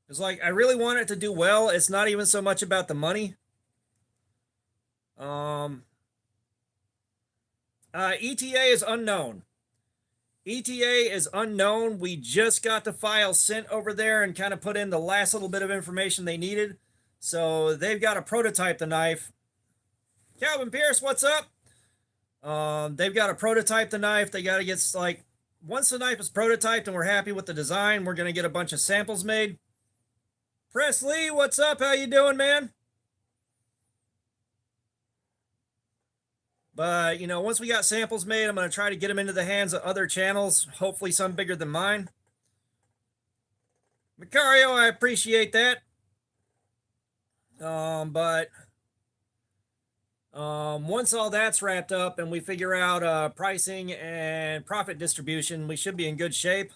It's like, I really want it to do well. It's not even so much about the money. ETA is unknown. ETA is unknown. We just got the file sent over there and kind of put in the last little bit of information they needed. So they've got to prototype the knife. Calvin Pierce, what's up? They've got to prototype the knife. They got to get, like, once the knife is prototyped and we're happy with the design, we're going to get a bunch of samples made. Presley, what's up? How you doing, man? But, once we got samples made, I'm going to try to get them into the hands of other channels, hopefully some bigger than mine. Macario, I appreciate that. Once all that's wrapped up and we figure out pricing and profit distribution, we should be in good shape.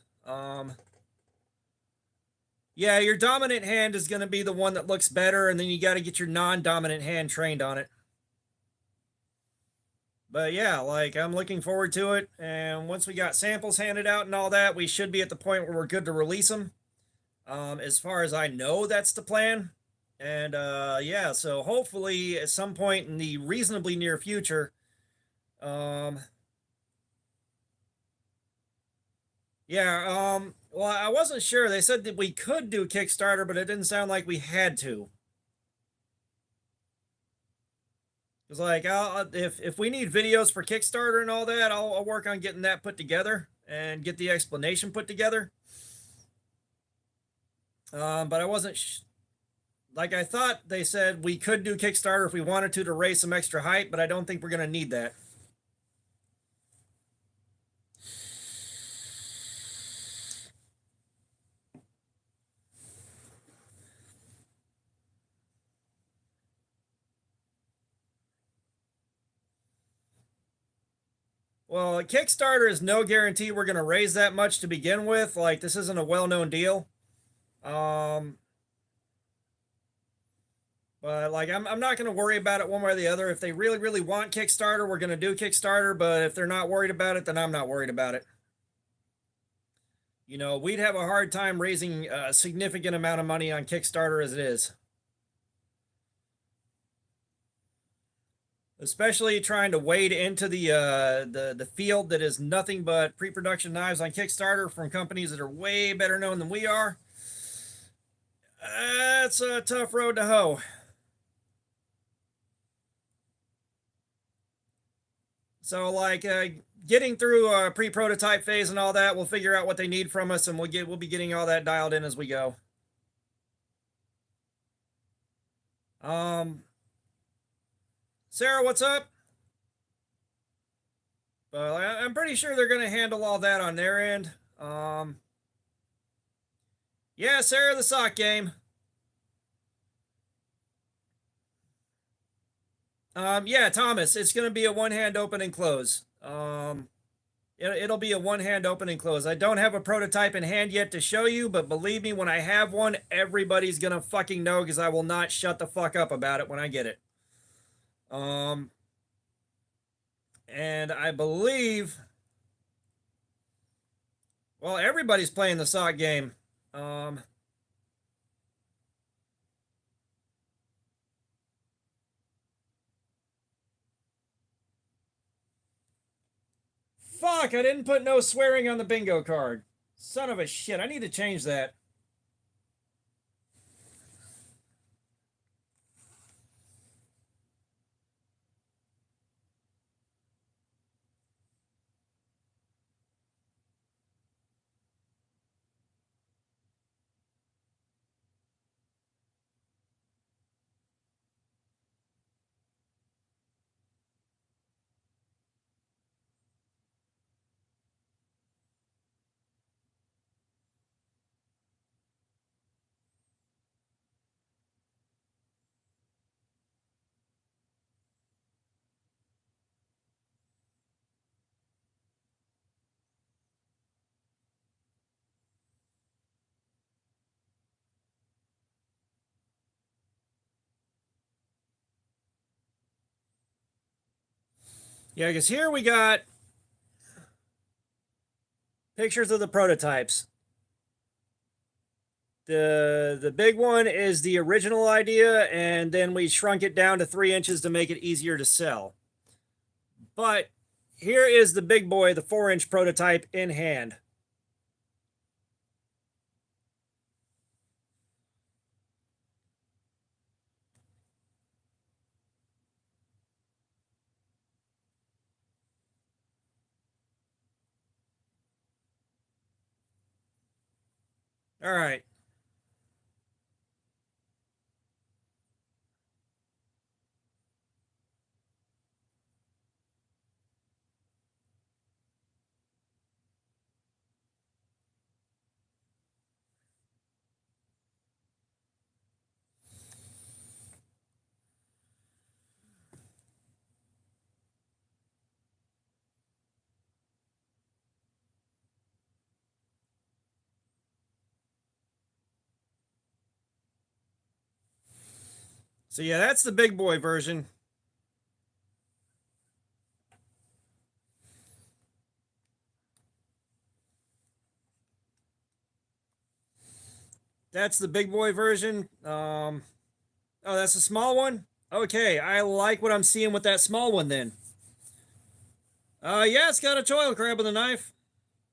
Yeah, your dominant hand is going to be the one that looks better, and then you got to get your non-dominant hand trained on it. But yeah, like, I'm looking forward to it, and once we got samples handed out and all that, we should be at the point where we're good to release them. As far as I know, that's the plan. And yeah, so hopefully at some point in the reasonably near future, yeah, well, I wasn't sure. They said that we could do Kickstarter, but it didn't sound like we had to. It's like, if we need videos for Kickstarter and all that, I'll work on getting that put together and get the explanation put together. But I wasn't like, I thought they said we could do Kickstarter if we wanted to raise some extra hype, but I don't think we're going to need that. Well, Kickstarter is no guarantee we're going to raise that much to begin with. Like, this isn't a well-known deal. But like, I'm not going to worry about it one way or the other. If they really, really want Kickstarter, we're going to do Kickstarter. But if they're not worried about it, then I'm not worried about it. We'd have a hard time raising a significant amount of money on Kickstarter as it is. Especially trying to wade into the field that is nothing but pre-production knives on Kickstarter from companies that are way better known than we are. That's a tough road to hoe. So, like, getting through a pre-prototype phase and all that, we'll figure out what they need from us, and we'll be getting all that dialed in as we go. Sarah, what's up? But I'm pretty sure they're going to handle all that on their end. Yeah, Sarah, the sock game. Yeah, Thomas, it's going to be a one-hand open and close. It'll be a one-hand open and close. I don't have a prototype in hand yet to show you, but believe me, when I have one, everybody's going to fucking know, because I will not shut the fuck up about it when I get it. And I believe, well, everybody's playing the sock game. Fuck, I didn't put no swearing on the bingo card. Son of a shit, I need to change that. Yeah, because here we got pictures of the prototypes. The big one is the original idea, and then we shrunk it down to 3 inches to make it easier to sell. But here is the big boy, the 4-inch prototype in hand. All right. So yeah, that's the big boy version. That's the big boy version. Oh, that's a small one. Okay, I like what I'm seeing with that small one then. Yeah, it's got a choil crab with a knife.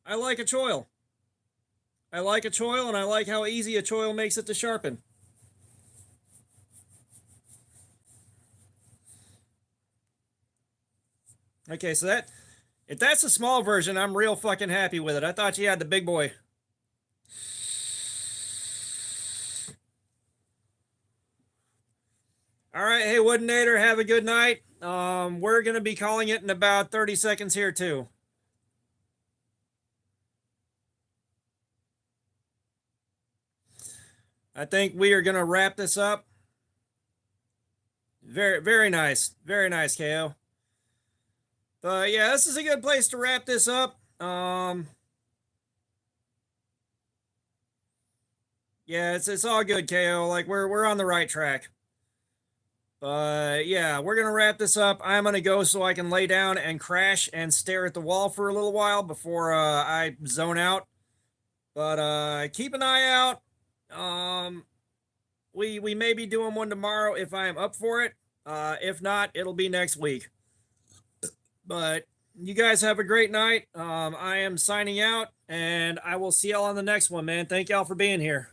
I like a choil. I like a choil, and I like how easy a choil makes it to sharpen. Okay, so that if that's a small version, I'm real fucking happy with it. I thought you had the big boy. All right, hey Woodinator, have a good night. We're gonna be calling it in about 30 seconds here too. I think we are gonna wrap this up. Very nice, very nice, KO. But yeah, this is a good place to wrap this up. Yeah, it's all good, KO. Like we're on the right track. But yeah, we're gonna wrap this up. I'm gonna go so I can lay down and crash and stare at the wall for a little while before I zone out. But keep an eye out. We may be doing one tomorrow if I am up for it. If not, it'll be next week. But you guys have a great night. I am signing out, and I will see y'all on the next one, man. Thank y'all for being here.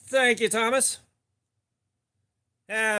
Thank you, Thomas. Have